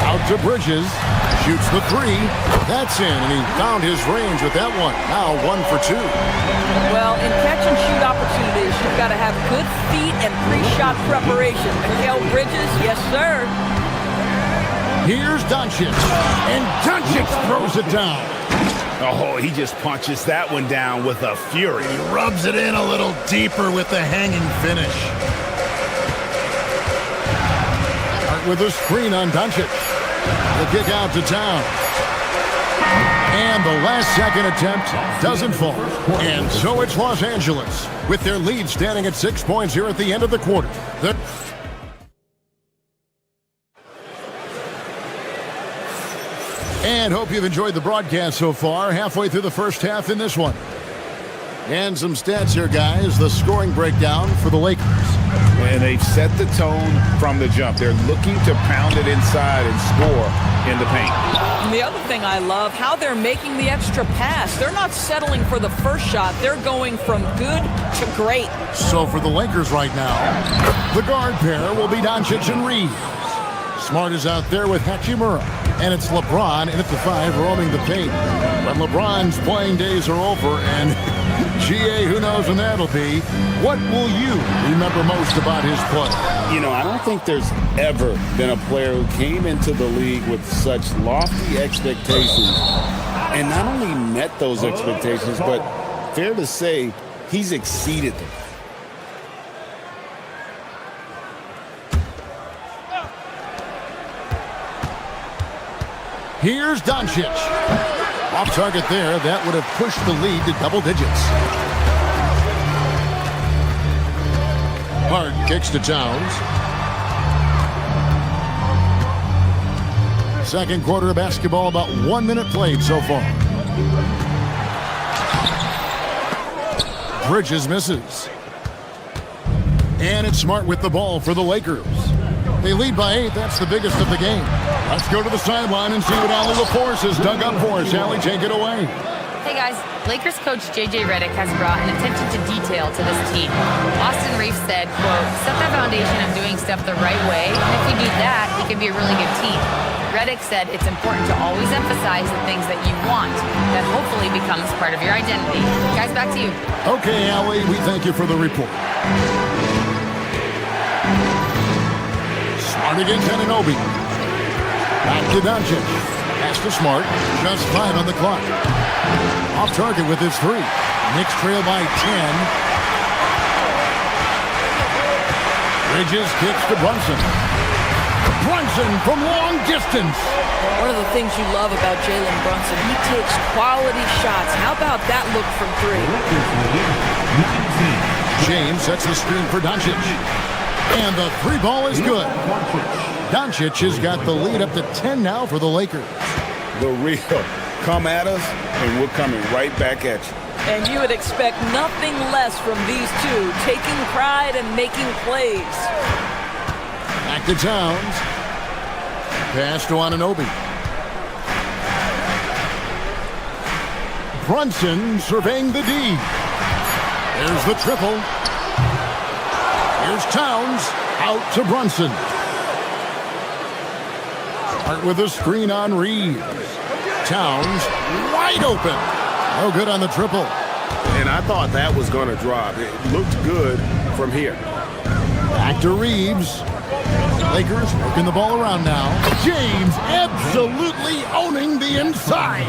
Out to Bridges. Shoots the 3. That's in, and he found his range with that one. Now 1 for 2. Well, in catch-and-shoot opportunities, you've got to have good feet and pre-shot preparation. Mikal Bridges, yes, sir. Here's Doncic, and Doncic throws it down. Oh, he just punches that one down with a fury. He rubs it in a little deeper with the hanging finish. Hart with a screen on Doncic. The kick out to Town. And the last-second attempt doesn't fall. And so it's Los Angeles, with their lead standing at 6 points here at the end of the quarter. And hope you've enjoyed the broadcast so far. Halfway through the first half in this one. And some stats here, guys. The scoring breakdown for the Lakers. And they've set the tone from the jump. They're looking to pound it inside and score in the paint. And the other thing I love, how they're making the extra pass. They're not settling for the first shot. They're going from good to great. So for the Lakers right now, the guard pair will be Doncic and Reeves. Smart is out there with Hachimura. And it's LeBron in at the 5 roaming the paint. But LeBron's playing days are over, and GA, who knows when that'll be. What will you remember most about his play? You know, I don't think there's ever been a player who came into the league with such lofty expectations and not only met those expectations, but fair to say, he's exceeded them. Here's Doncic. Off target there. That would have pushed the lead to double digits. Hard kicks to Towns. Second quarter of basketball, about 1 minute played so far. Bridges misses. And it's Smart with the ball for the Lakers. They lead by 8. That's the biggest of the game. Let's go to the sideline and see what Allie LaForce has dug up for us. Allie, take it away. Hey guys, Lakers coach JJ Redick has brought an attention to detail to this team. Austin Reeves said, quote, set the foundation of doing stuff the right way, and if you do that, we can be a really good team. Redick said it's important to always emphasize the things that you want. That hopefully becomes part of your identity. Guys, back to you. Okay, Allie, we thank you for the report. Smart against Anunoby. Back to Doncic. Pass to Smart. Just 5 on the clock. Off target with his 3. Knicks trail by 10. Bridges kicks to Brunson. Brunson from long distance. One of the things you love about Jalen Brunson, he takes quality shots. How about that look from 3? James sets the screen for Doncic. And the 3 ball is good. Doncic has got the lead up to 10 now for the Lakers. The real. Come at us, and we're coming right back at you. And you would expect nothing less from these two, taking pride and making plays. Back to Towns. Pass to Anunoby. Brunson surveying the D. There's the triple. Here's Towns out to Brunson. Start with a screen on Reeves. Towns wide open. No good on the triple. And I thought that was going to drop. It looked good from here. Back to Reeves. Lakers working the ball around now. James absolutely owning the inside.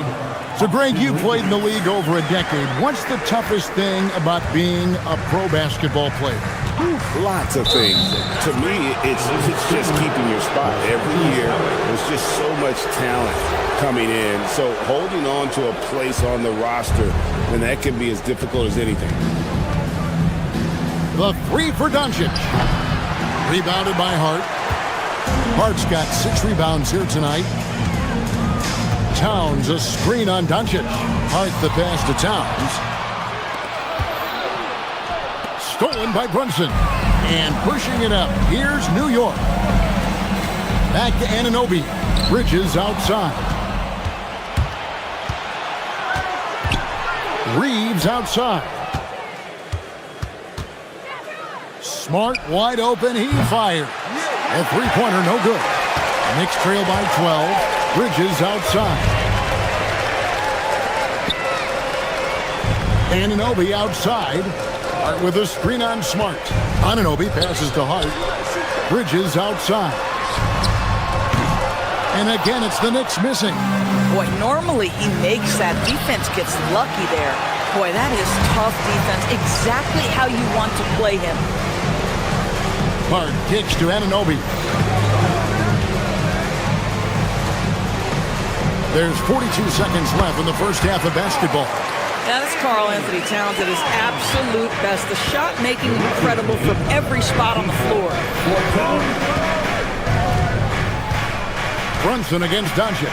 So, Greg, you played in the league over a decade. What's the toughest thing about being a pro basketball player? Lots of things. To me, it's just keeping your spot. Every year, there's just so much talent coming in. So holding on to a place on the roster, and that can be as difficult as anything. The 3 for Doncic. Rebounded by Hart. Hart's got 6 rebounds here tonight. Towns, a screen on Doncic. Hart the pass to Towns. Stolen by Brunson. And pushing it up. Here's New York. Back to Anunoby. Bridges outside. Reeves outside. Smart wide open. He fired. A 3-pointer, no good. Knicks trail by 12. Bridges outside. Anunoby outside. Hart with a screen on Smart. Anunoby passes to Hart. Bridges outside. And again, it's the Knicks missing. Boy, normally he makes that. Defense gets lucky there. Boy, that is tough defense. Exactly how you want to play him. Hart kicks to Anunoby. There's 42 seconds left in the first half of basketball. Now, that's Karl Anthony Towns at his absolute best. The shot making incredible from every spot on the floor. Brunson against Doncic.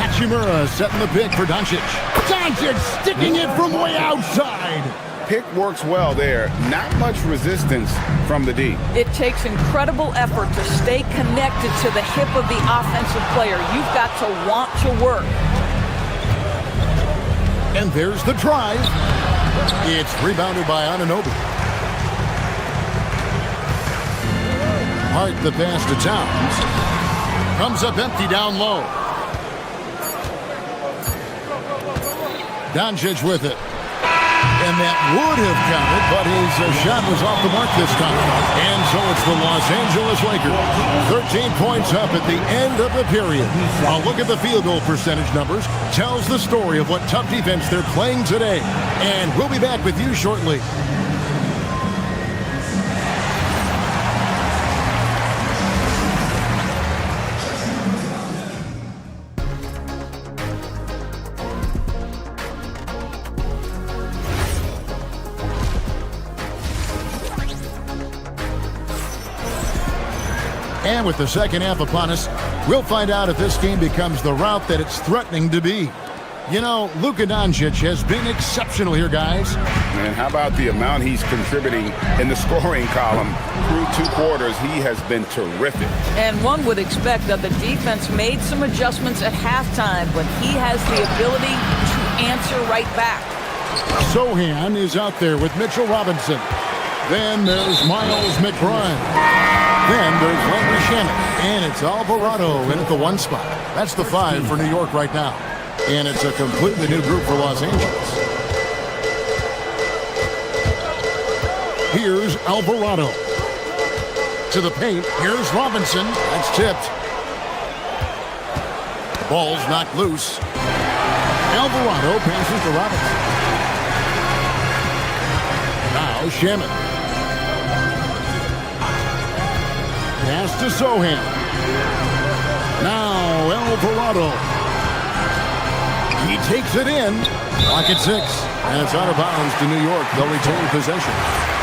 Hachimura setting the pick for Doncic. Doncic sticking it from way outside. Pick works well there. Not much resistance from the D. It takes incredible effort to stay connected to the hip of the offensive player. You've got to want to work. And there's the drive. It's rebounded by Anunoby. Hart the pass to Towns. Comes up empty down low. Doncic with it. And that would have counted, but his shot was off the mark this time. And so it's the Los Angeles Lakers. 13 points up at the end of the period. A look at the field goal percentage numbers tells the story of what tough defense they're playing today. And we'll be back with you shortly. And with the second half upon us, we'll find out if this game becomes the route that it's threatening to be. You know, Luka Doncic has been exceptional here, guys. And how about the amount he's contributing in the scoring column? Through 2 quarters, he has been terrific. And one would expect that the defense made some adjustments at halftime, but he has the ability to answer right back. Sohan is out there with Mitchell Robinson. Then there's Miles McBride. Then there's Landry Shamet, and it's Alvarado in at the 1 spot. That's the 5 for New York right now. And it's a completely new group for Los Angeles. Here's Alvarado. To the paint, here's Robinson. That's tipped. Ball's knocked loose. Alvarado passes to Robinson. Now Shamet. Pass to Sohan. Now Alvarado. He takes it in. Clock at 6. And it's out of bounds to New York. They'll retain possession.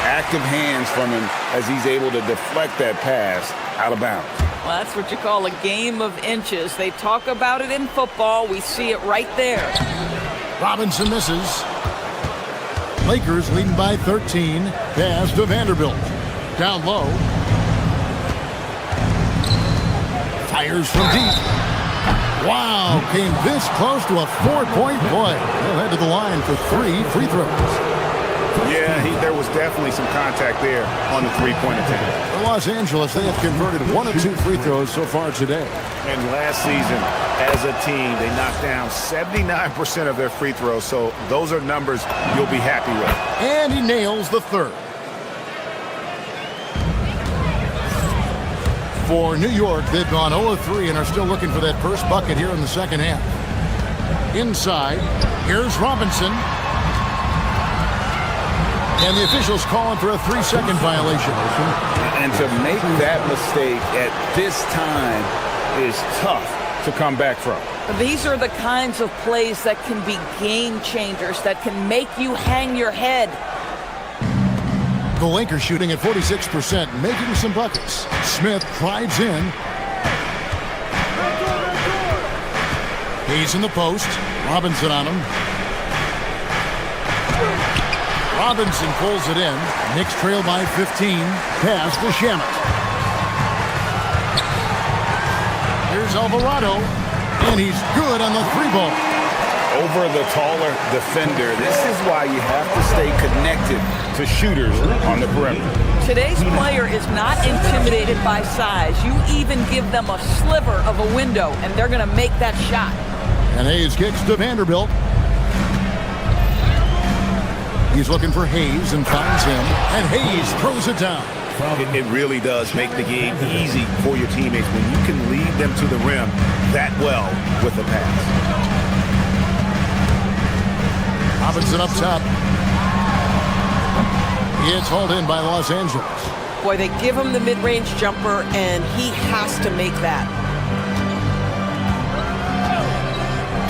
Active hands from him as he's able to deflect that pass out of bounds. Well, that's what you call a game of inches. They talk about it in football. We see it right there. Robinson misses. Lakers leading by 13. Pass to Vanderbilt. Down low. Fires from deep. Wow, came this close to a 4-point play. They'll head to the line for 3 free throws. Yeah, there was definitely some contact there on the 3-point attempt. For Los Angeles, they have converted 1 of 2 free throws so far today. And last season, as a team, they knocked down 79% of their free throws, so those are numbers you'll be happy with. And he nails the 3rd. For New York, they've gone 0-3 and are still looking for that first bucket here in the second half. Inside, here's Robinson. And the officials calling for a 3-second violation. And to make that mistake at this time is tough to come back from. These are the kinds of plays that can be game changers, that can make you hang your head. The Lakers shooting at 46%, making some buckets. Smith drives in. He's in the post. Robinson on him. Robinson pulls it in. Knicks trail by 15. Pass to Shamet. Here's Alvarado. And he's good on the 3-ball. Over the taller defender. This is why you have to stay connected to shooters on the perimeter. Today's player is not intimidated by size. You even give them a sliver of a window, and they're going to make that shot. And Hayes kicks to Vanderbilt. He's looking for Hayes and finds him. And Hayes throws it down. It really does make the game easy for your teammates when you can lead them to the rim that well with the pass. Robinson up top. It's hauled in by Los Angeles. Boy, they give him the mid-range jumper, and he has to make that.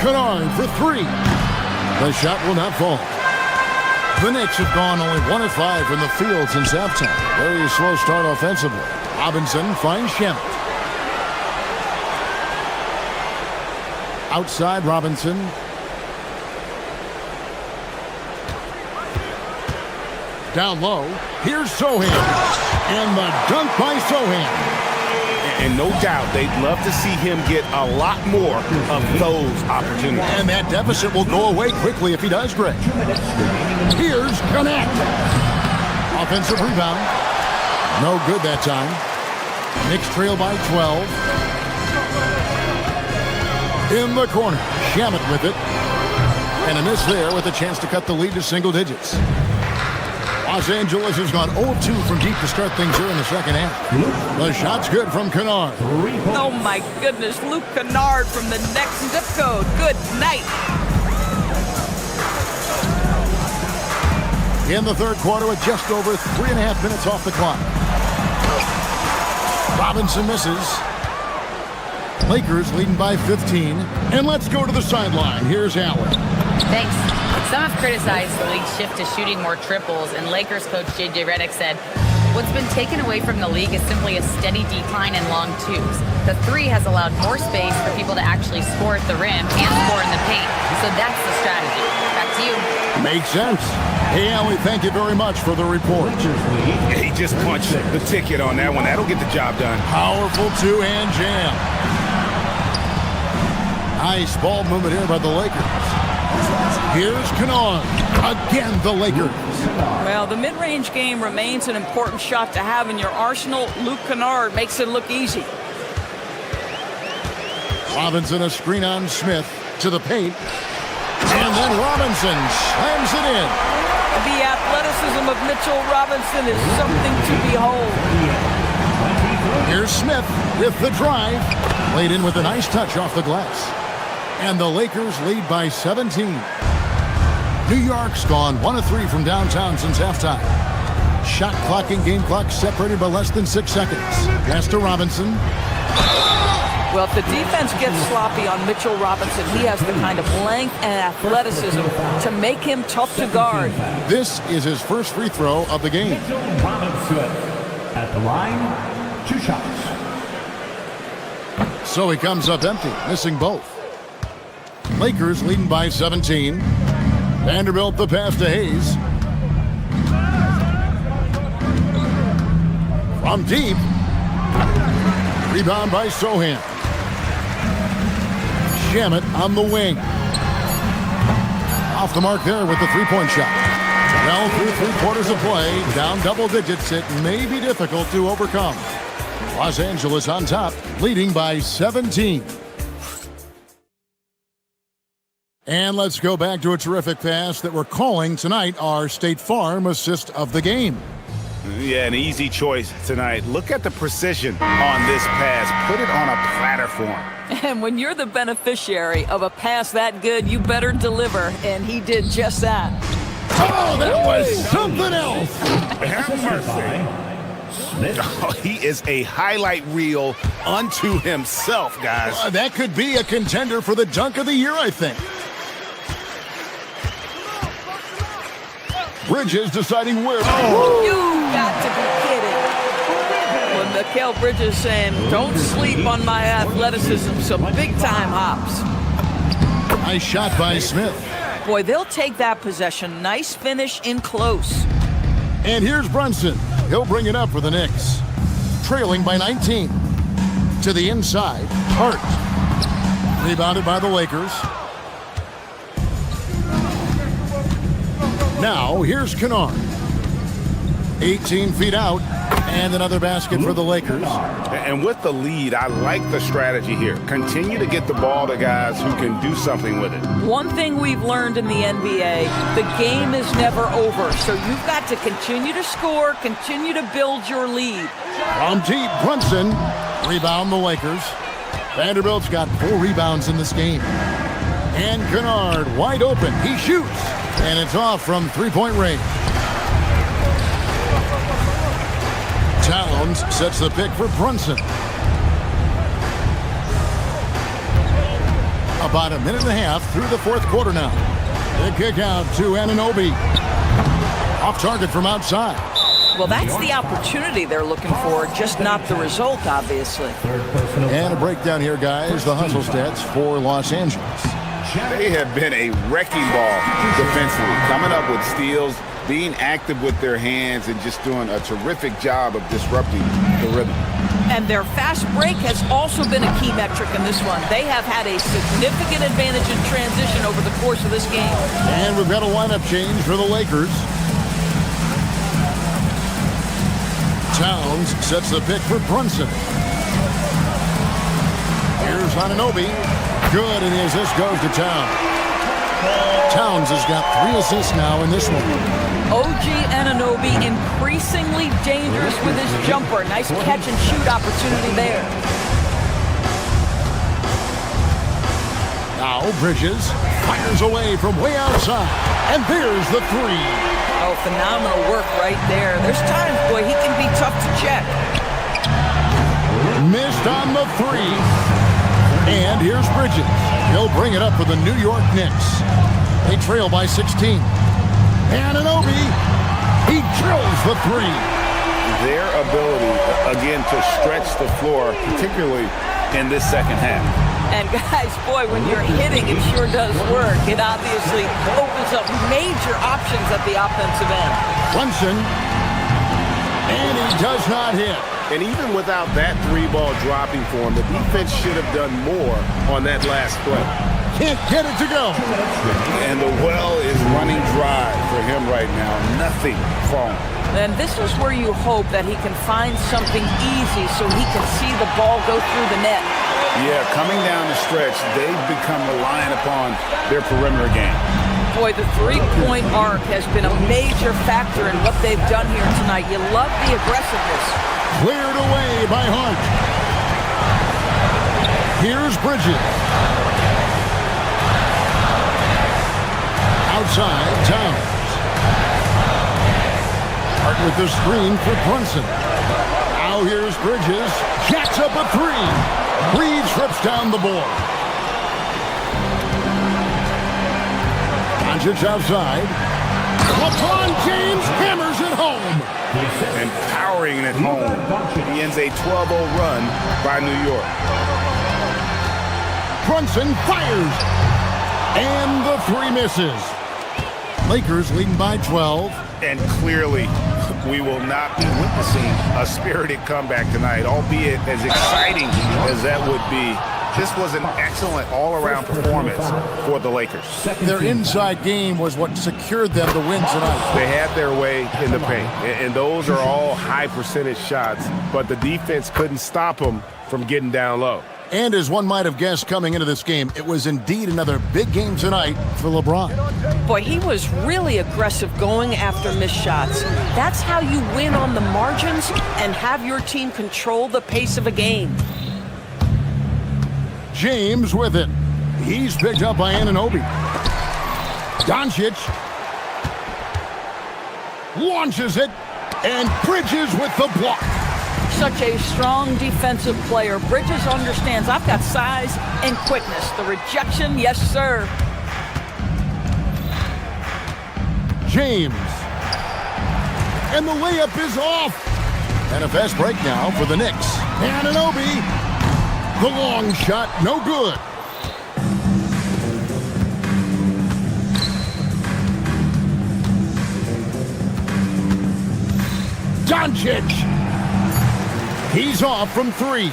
Kennard for three. The shot will not fall. The Knicks have gone only 1 of 5 from the field since halftime. Very slow start offensively. Robinson finds Shanghai. Outside Robinson. Down low. Here's Sohan. And the dunk by Sohan. And no doubt, they'd love to see him get a lot more of those opportunities. And that deficit will go away quickly if he does, Greg. Here's Connect. Offensive rebound. No good that time. Knicks trail by 12. In the corner. Shamet with it. And a miss there with a chance to cut the lead to single digits. Los Angeles has gone 0-2 from deep to start things here in the second half. The shot's good from Kennard. Oh, my goodness. Luke Kennard from the next zip code. Good night. In the third quarter with just over 3.5 minutes off the clock. Robinson misses. Lakers leading by 15. And let's go to the sideline. Here's Allen. Thanks. Some have criticized the league's shift to shooting more triples, and Lakers coach J.J. Redick said, what's been taken away from the league is simply a steady decline in long twos. The three has allowed more space for people to actually score at the rim and score in the paint, so that's the strategy. Back to you. Makes sense. Hey, Allie, thank you very much for the report. He just punched the ticket on that one. That'll get the job done. Powerful two-hand jam. Nice ball movement here by the Lakers. Here's Kennard. Again, the Lakers. Well, the mid-range game remains an important shot to have in your arsenal. Luke Kennard makes it look easy. Robinson, a screen on Smith to the paint. And then Robinson slams it in. The athleticism of Mitchell Robinson is something to behold. Here's Smith with the drive. Laid in with a nice touch off the glass. And the Lakers lead by 17. New York's gone 1 of 3 from downtown since halftime. Shot clock and game clock separated by less than 6 seconds. Pass to Robinson. Well, if the defense gets sloppy on Mitchell Robinson, he has the kind of length and athleticism to make him tough to guard. This is his first free throw of the game. Mitchell Robinson at the line, 2 shots. So he comes up empty, missing both. Lakers leading by 17. Vanderbilt the pass to Hayes. From deep. Rebound by Sohan. Shamet on the wing. Off the mark there with the three-point shot. Well, through 3 quarters of play, down double digits, it may be difficult to overcome. Los Angeles on top, leading by 17. And let's go back to a terrific pass that we're calling tonight our State Farm assist of the game. Yeah, an easy choice tonight. Look at the precision on this pass. Put it on a platter for him. And when you're the beneficiary of a pass that good, you better deliver, and he did just that. Oh, that was something else. Have mercy. Oh, he is a highlight reel unto himself, guys. That could be a contender for the dunk of the year, I think. Bridges deciding where. Oh. You got to be kidding. Well, Mikal Bridges saying, don't sleep on my athleticism, so big-time hops. Nice shot by Smith. Boy, they'll take that possession. Nice finish in close. And here's Brunson. He'll bring it up for the Knicks. Trailing by 19. To the inside. Hart. Rebounded by the Lakers. Now, here's Kennard. 18 feet out. And another basket for the Lakers. And with the lead, I like the strategy here. Continue to get the ball to guys who can do something with it. One thing we've learned in the NBA, the game is never over. So you've got to continue to score, continue to build your lead. From deep, Brunson. Rebound the Lakers. Vanderbilt's got 4 rebounds in this game. And Kennard wide open. He shoots. And it's off from three-point range. Towns sets the pick for Brunson. About a minute and a half through the fourth quarter now. The kick out to Anunoby. Off target from outside. Well, that's the opportunity they're looking for, just not the result, obviously. And a breakdown here, guys. The hustle stats for Los Angeles. They have been a wrecking ball defensively, coming up with steals, being active with their hands, and just doing a terrific job of disrupting the rhythm. And their fast break has also been a key metric in this one. They have had a significant advantage in transition over the course of this game. And we've got a lineup change for the Lakers. Towns sets the pick for Brunson. Here's Anunoby. Good, and the assist goes to Towns. Towns has got 3 assists now in this one. OG Anunoby increasingly dangerous with his jumper. Nice catch and shoot opportunity there. Now Bridges fires away from way outside. And there's the 3. Oh, phenomenal work right there. There's times, boy, he can be tough to check. Missed on the 3. And here's Bridges. He'll bring it up for the New York Knicks. They trail by 16. Anunoby, he drills the 3. Their ability, again, to stretch the floor, particularly in this second half. And guys, boy, when you're hitting, it sure does work. It obviously opens up major options at the offensive end. Brunson, and he does not hit. And even without that 3-ball dropping for him, the defense should have done more on that last play. Can't get it to go. And the well is running dry for him right now. Nothing falling. And this is where you hope that he can find something easy so he can see the ball go through the net. Yeah, coming down the stretch, they've become reliant upon their perimeter game. Boy, the three-point arc has been a major factor in what they've done here tonight. You love the aggressiveness. Cleared away by Hunt. Here's Bridges. Outside, Towns. Hart with the screen for Brunson. Now here's Bridges. Jacks up a 3. Reed trips down the board. Doncic outside. LeBron James hammers it home. And powering it home. He ends a 12-0 run by New York. Brunson fires. And the 3 misses. Lakers leading by 12. And clearly, we will not be witnessing a spirited comeback tonight, albeit as exciting as that would be. This was an excellent all-around performance for the Lakers. Their inside game was what secured them the win tonight. They had their way in the paint, and those are all high-percentage shots, but the defense couldn't stop them from getting down low. And as one might have guessed coming into this game, it was indeed another big game tonight for LeBron. Boy, he was really aggressive going after missed shots. That's how you win on the margins and have your team control the pace of a game. James with it. He's picked up by Anunoby. Doncic launches it, and Bridges with the block. Such a strong defensive player. Bridges understands I've got size and quickness. The rejection, yes, sir. James. And the layup is off. And a fast break now for the Knicks. Anunoby. The long shot, no good. Doncic. He's off from 3.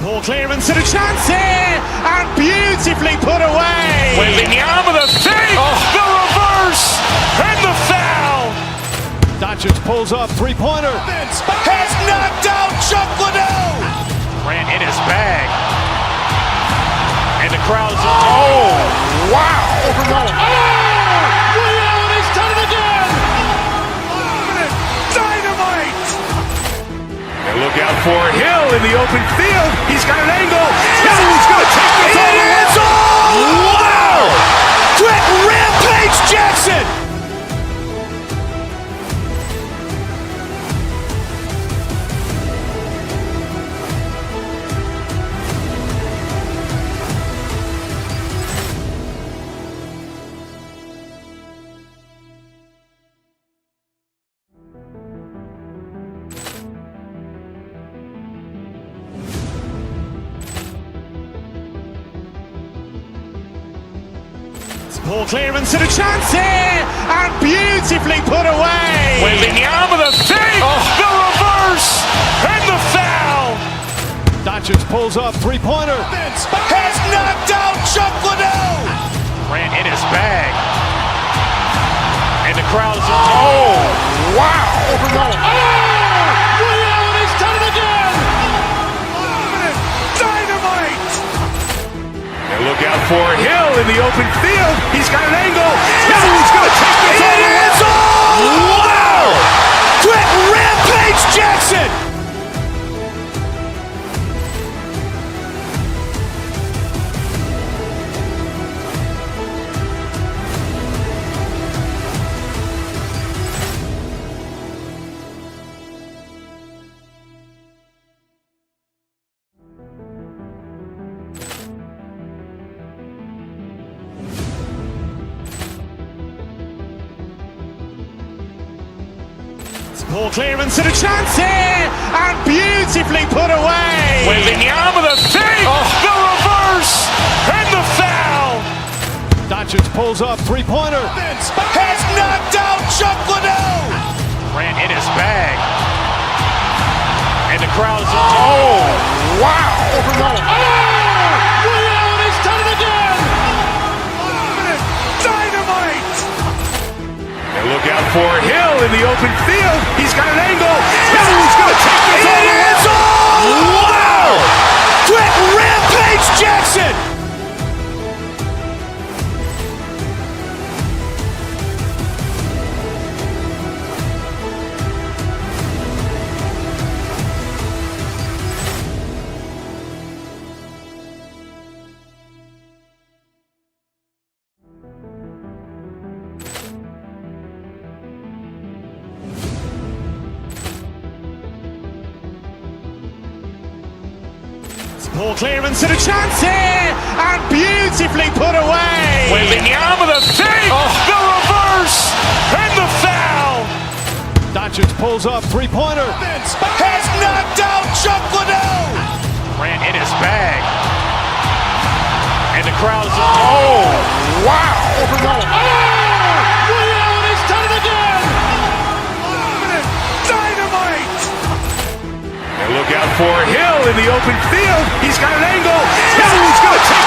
Ball clearance and a chance here, and beautifully put away. Wembanyama the save, the reverse, and the foul. Doncic pulls off three-pointer. Has knocked out Chuck Liddell. Ran in his bag. And the crowd's Oh, wow. He's done it again. Dynamite. And look out for Hill in the open field. He's got an angle. Hill's going to take this all the way. Wow! Quick rampage Jackson. Ball clearance and a chance here, and beautifully put away. Wembanyama with a save, the reverse, and the foul. Doncic pulls up, three-pointer. Has knocked out Chuck Liddell. Grant in his bag. And the crowd is, oh, wow. Ray Allen has done it again. Dynamite. And look out for Hill in the open field. He's got an angle. Hill's going to take this all the way. Wow. Quick Rampage Jackson. Ball clearance and a chance here, and beautifully put away. Wembanyama with a save, the reverse, and the foul. Doncic pulls up, three-pointer. Has knocked out Chuck Liddell. Grant in his bag. And the crowd is, oh, wow. Ray Allen has done it again. Dynamite. And look out for Hill in the open field. He's got an angle. Hill's going to take this all the way. Wow. Quick Rampage Jackson. Ball clearance and a chance here, and beautifully put away. Wembanyama with a save, the reverse, and the foul. Doncic pulls up, three-pointer. Has knocked out Chuck Liddell. Grant in his bag. And the crowd is, oh, wow. Ray Allen has done it again. Dynamite. And look out for Hill in the open field. He's got an angle. Hill's going to take